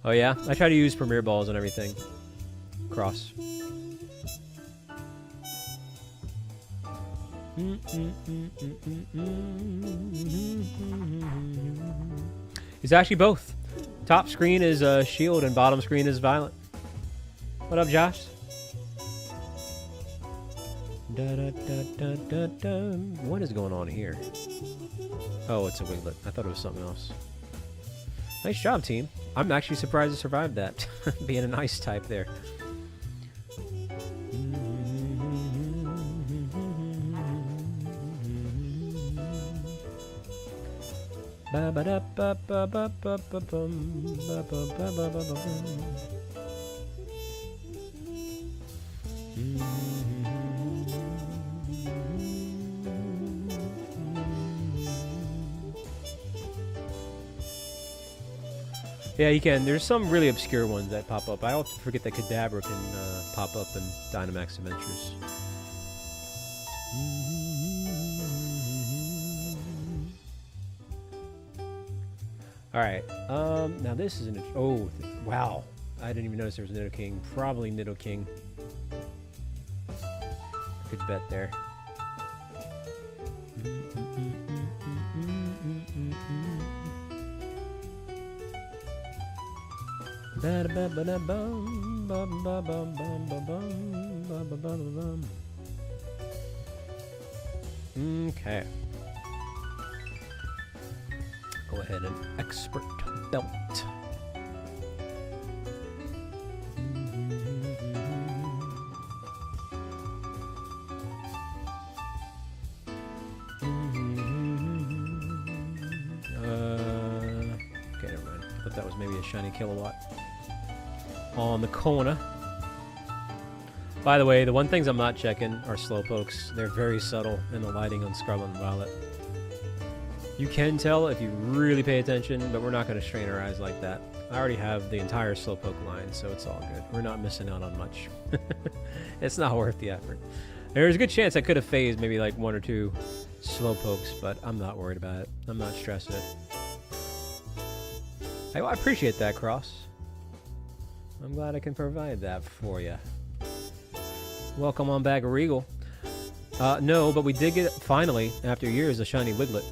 [SPEAKER 1] Oh yeah? I try to use Premier Balls and everything. Cross. It's actually both. Top screen is shield and bottom screen is violent. What up, Josh? Da, da, da, da, da, da. What is going on here? Oh, it's a Wiglet. I thought it was something else. Nice job, team. I'm actually surprised I survived that. Being an ice type there. Yeah, you can. There's some really obscure ones that pop up. I often forget that Kadabra can pop up in Dynamax Adventures. Alright, now this is an... Oh, wow. I didn't even notice there was a Nidoking. Probably Nidoking. Good bet there. Okay. Go ahead and expert belt. Okay, never mind. I thought that was maybe a shiny kilowatt on the corner. By the way, the one things I'm not checking are slowpokes. They're very subtle in the lighting on Scarlet and Violet. You can tell if you really pay attention, but we're not going to strain our eyes like that. I already have the entire slowpoke line, so it's all good. We're not missing out on much. It's not worth the effort. There's a good chance I could have phased maybe like 1 or 2 slowpokes, but I'm not worried about it. I'm not stressing it. Hey, well, I appreciate that, Cross. I'm glad I can provide that for you. Welcome on back, Regal. No, but we did get, finally, after years, a shiny Wiglet.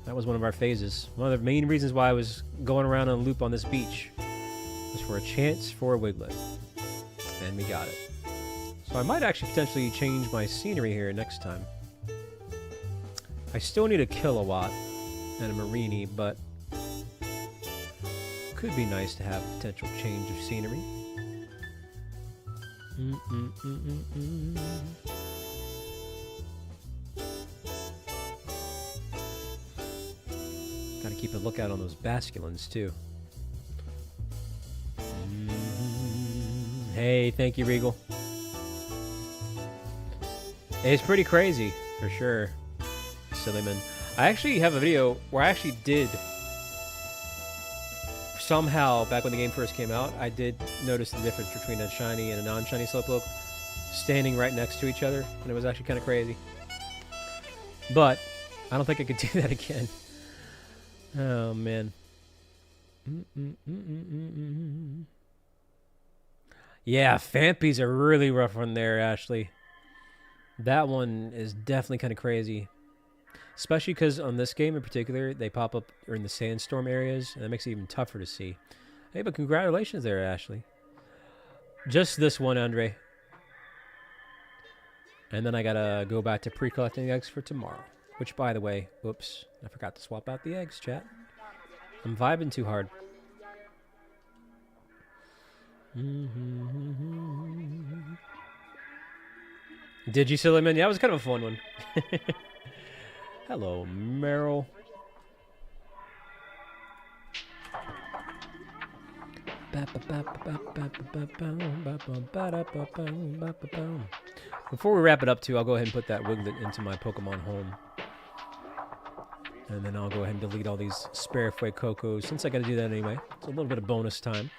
[SPEAKER 1] That was one of our phases. One of the main reasons why I was going around on a loop on this beach was for a chance for a Wiglet. And we got it. So I might actually potentially change my scenery here next time. I still need a kilowatt and a Marini, but could be nice to have a potential change of scenery. Gotta keep a lookout on those basculins too. Hey, thank you, Regal. It's pretty crazy, for sure. Sillyman. I actually have a video where I actually did... Somehow, back when the game first came out, I did notice the difference between a shiny and a non-shiny Slowpoke standing right next to each other, and it was actually kind of crazy. But, I don't think I could do that again. Oh, man. Yeah, Fampies are really rough one there, Ashley. That one is definitely kind of crazy. Especially because on this game in particular, they pop up in the sandstorm areas, and that makes it even tougher to see. Hey, but congratulations there, Ashley. Just this one, Andre. And then I gotta go back to pre-collecting eggs for tomorrow. Which, by the way, whoops, I forgot to swap out the eggs, chat. I'm vibing too hard. Did you, Sillyman? Yeah, it was kind of a fun one. Hello, Meryl. Before we wrap it up, too, I'll go ahead and put that Wiglet into my Pokemon home. And then I'll go ahead and delete all these spare Fuecocos, since I gotta do that anyway. It's a little bit of bonus time.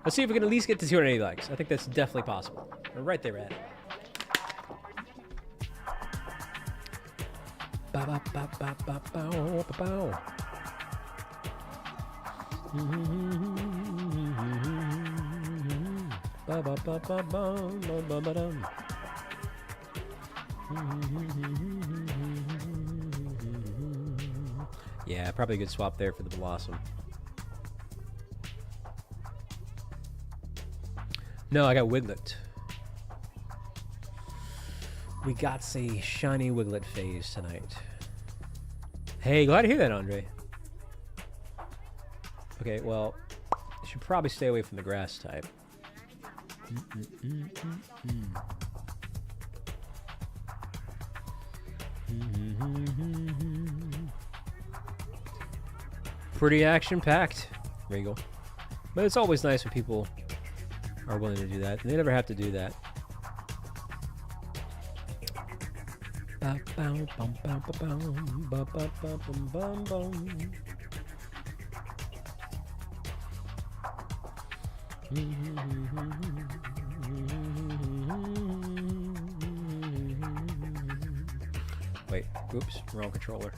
[SPEAKER 1] Let's see if we can at least get to 280 likes. I think that's definitely possible. We're right there at it. Yeah, probably a good swap there for the Blossom. No, I got Wiglet. We got a shiny Wiglet phase tonight. Hey, glad to hear that, Andre. Okay, well, Should probably stay away from the grass type. Pretty action-packed, Regal. But it's always nice when people are willing to do that. And they never have to do that. Wait, oops, wrong controller.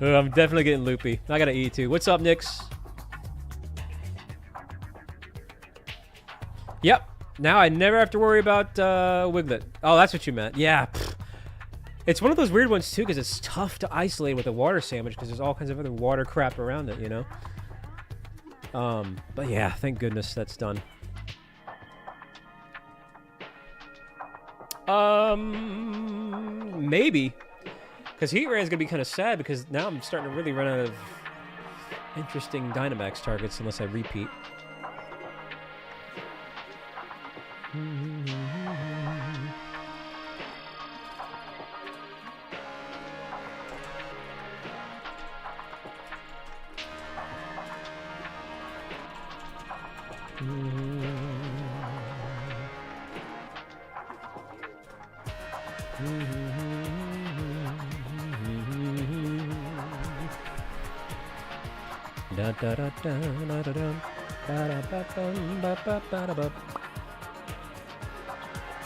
[SPEAKER 1] I'm definitely getting loopy. I gotta eat too. What's up, Nix? Yep. Now I never have to worry about Wiglet. Oh, that's what you meant. Yeah. Pfft. It's one of those weird ones too, because it's tough to isolate with a water sandwich because there's all kinds of other water crap around it, you know. But yeah, thank goodness that's done. Maybe. Because Heatran's gonna be kind of sad because now I'm starting to really run out of interesting Dynamax targets unless I repeat.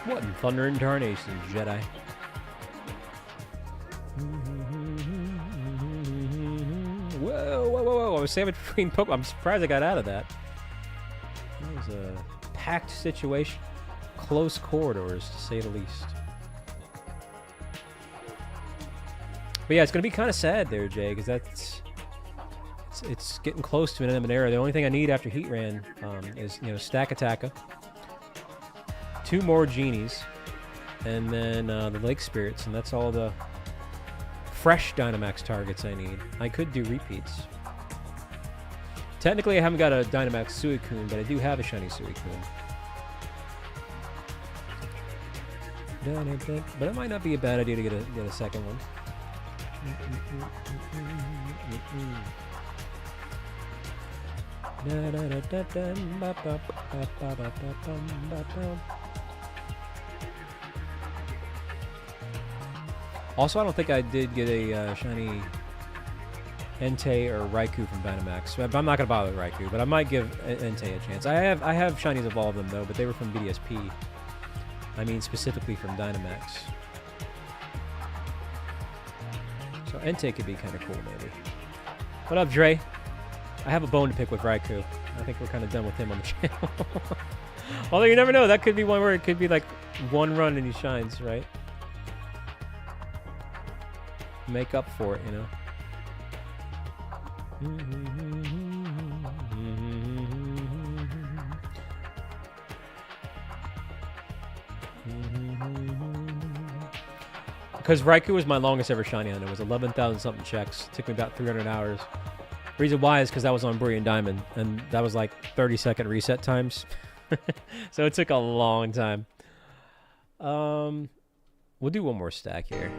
[SPEAKER 1] What in thunder and tarnation, Jedi? Whoa, whoa, whoa, whoa! I was sandwiched between Pokemon. I'm surprised I got out of that. That was a packed situation. Close corridors, to say the least. But yeah, it's going to be kind of sad there, Jay, because that's... It's getting close to an end of an era. The only thing I need after Heatran is, you know, Stack Attacka, 2 more Genies, and then the Lake Spirits, and that's all the fresh Dynamax targets I need. I could do repeats. Technically, I haven't got a Dynamax Suicune, but I do have a shiny Suicune. But it might not be a bad idea to get a second one. Also, I don't think I did get a shiny Entei or Raikou from Dynamax. I'm not gonna bother with Raikou, but I might give Entei a chance. I have shinies of all of them though, but they were from BDSP. I mean specifically from Dynamax. So Entei could be kind of cool, maybe. What up, Dre? I have a bone to pick with Raikou. I think we're kind of done with him on the channel. Although you never know, that could be one where it could be like one run and he shines, right? Make up for it, you know? Because Raikou was my longest ever shiny on it. It was 11,000 something checks. It took me about 300 hours. Reason why is because that was on Brilliant Diamond, and that was like 30-second reset times. So it took a long time. We'll do one more stack here.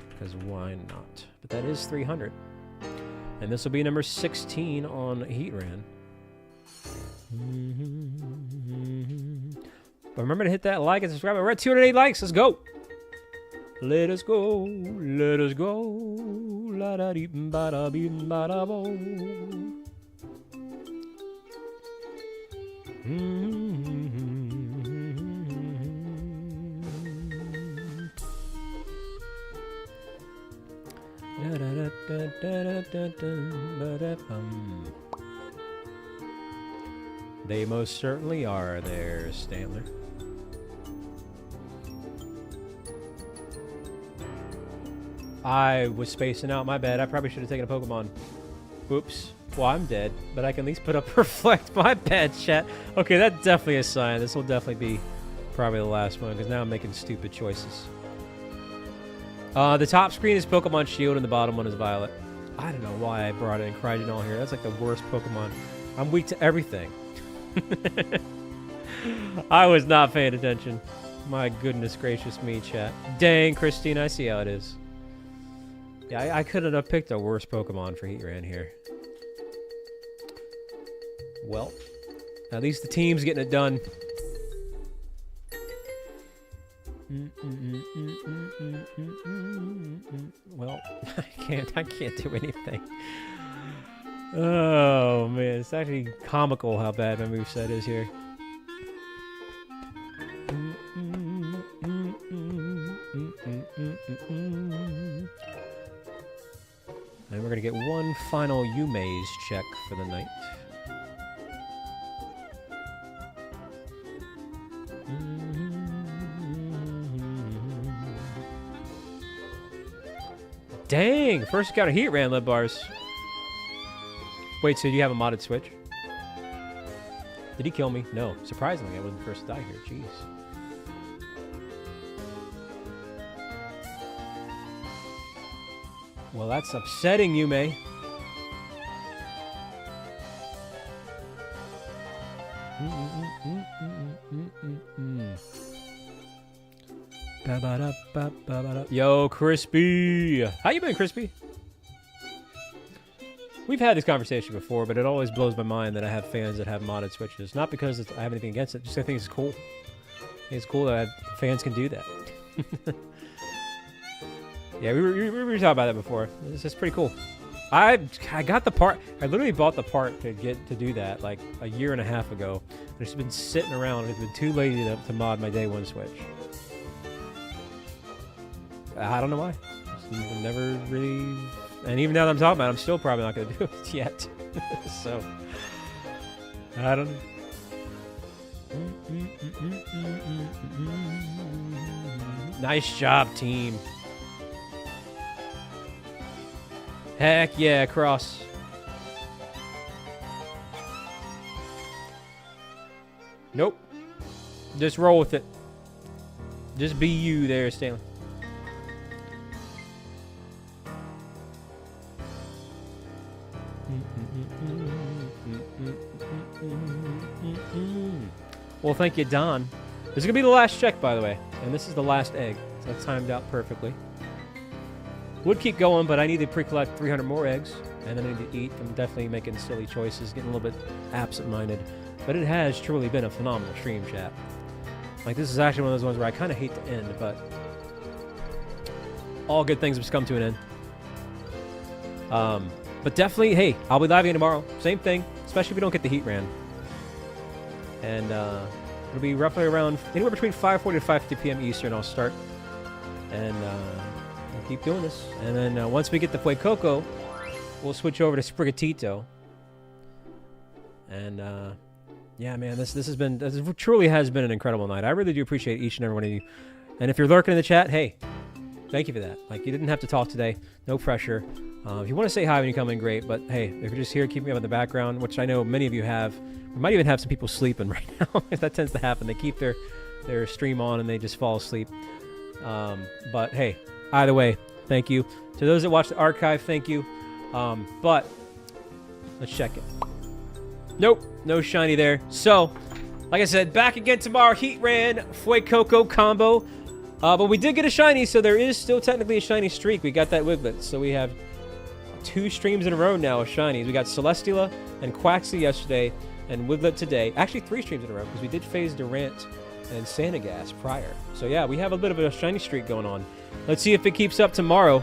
[SPEAKER 1] Because why not? But that is 300. And this will be number 16 on Heatran. But remember to hit that like and subscribe. We're at 208 likes. Let's go. Let us go. Let us go. La da dee ba da bee ba da bo. They most certainly are there, Stantler. I was spacing out, my bad. I probably should have taken a Pokemon. Oops. Well, I'm dead, but I can at least put up Reflect. My bad, chat. Okay, that's definitely a sign. This will definitely be probably the last one, because now I'm making stupid choices. The top screen is Pokemon Shield and the bottom one is Violet. I don't know why I brought in Cryogenol here. That's like the worst Pokemon. I'm weak to everything. I was not paying attention. My goodness gracious me, chat. Dang, Christine, I see how it is. Yeah, I couldn't have picked a worse Pokemon for Heatran here. Well, at least the team's getting it done. Well, I can't do anything. Oh man, it's actually comical how bad my moveset is here. And we're gonna get one final Yume's check for the night. Dang! First got a Heatran lib bars. Wait, so do you have a modded switch? Did he kill me? No. Surprisingly, I wasn't the first to die here. Jeez. Well, that's upsetting, Yume. Yo, Crispy! How you been, Crispy? We've had this conversation before, but it always blows my mind that I have fans that have modded switches. Not because I have anything against it, just I think it's cool. It's cool that fans can do that. Yeah, we were talking about that before. This is pretty cool. I got the part. I literally bought the part to do that like a year and a half ago. It's been sitting around. It's been too lazy to mod my day one switch. I don't know why. Just never really. And even now that I'm talking about it, I'm still probably not going to do it yet. So I don't know. Nice job, team. Heck yeah, Cross. Nope. Just roll with it. Just be you there, Stanley. Well, thank you, Don. This is going to be the last check, by the way. And this is the last egg. So that's timed out perfectly. Would keep going, but I need to pre-collect 300 more eggs. And then I need to eat. I'm definitely making silly choices, getting a little bit absent-minded. But it has truly been a phenomenal stream, chat. Like, this is actually one of those ones where I kind of hate to end, but all good things must come to an end. But definitely, hey, I'll be live again tomorrow. Same thing, especially if we don't get the Heatran. And it'll be roughly around anywhere between 5:40 to 5:50 p.m. Eastern. I'll start, and we'll keep doing this. And then once we get the Fuecoco, we'll switch over to Sprigatito. And yeah, man, this truly has been an incredible night. I really do appreciate each and every one of you. And if you're lurking in the chat, hey, thank you for that. Like, you didn't have to talk today. No pressure. If you want to say hi when you come in, great. But hey, if you're just here, keep me up in the background, which I know many of you have. We might even have some people sleeping right now. That tends to happen. They keep their stream on and they just fall asleep. But hey, either way, thank you. To those that watch the archive, thank you. But let's check it. Nope, no shiny there. So, like I said, back again tomorrow. Heatran, Fuecoco combo. But we did get a shiny, so there is still technically a shiny streak. We got that Wiglet, so we have 2 streams in a row now of shinies. We got Celesteela and Quaxley yesterday, and Wiglet today. Actually, 3 streams in a row, because we did phase Durant and Sandagast prior. So yeah, we have a bit of a shiny streak going on. Let's see if it keeps up tomorrow.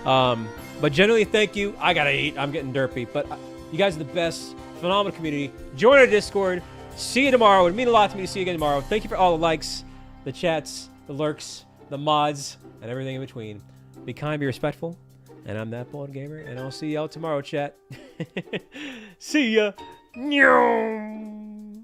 [SPEAKER 1] But generally, thank you. I gotta eat. I'm getting derpy. But you guys are the best. Phenomenal community. Join our Discord. See you tomorrow. It would mean a lot to me to see you again tomorrow. Thank you for all the likes, the chats, the lurks, the mods, and everything in between. Be kind, be respectful. And I'm That Bald Gamer, and I'll see y'all tomorrow, chat. See ya.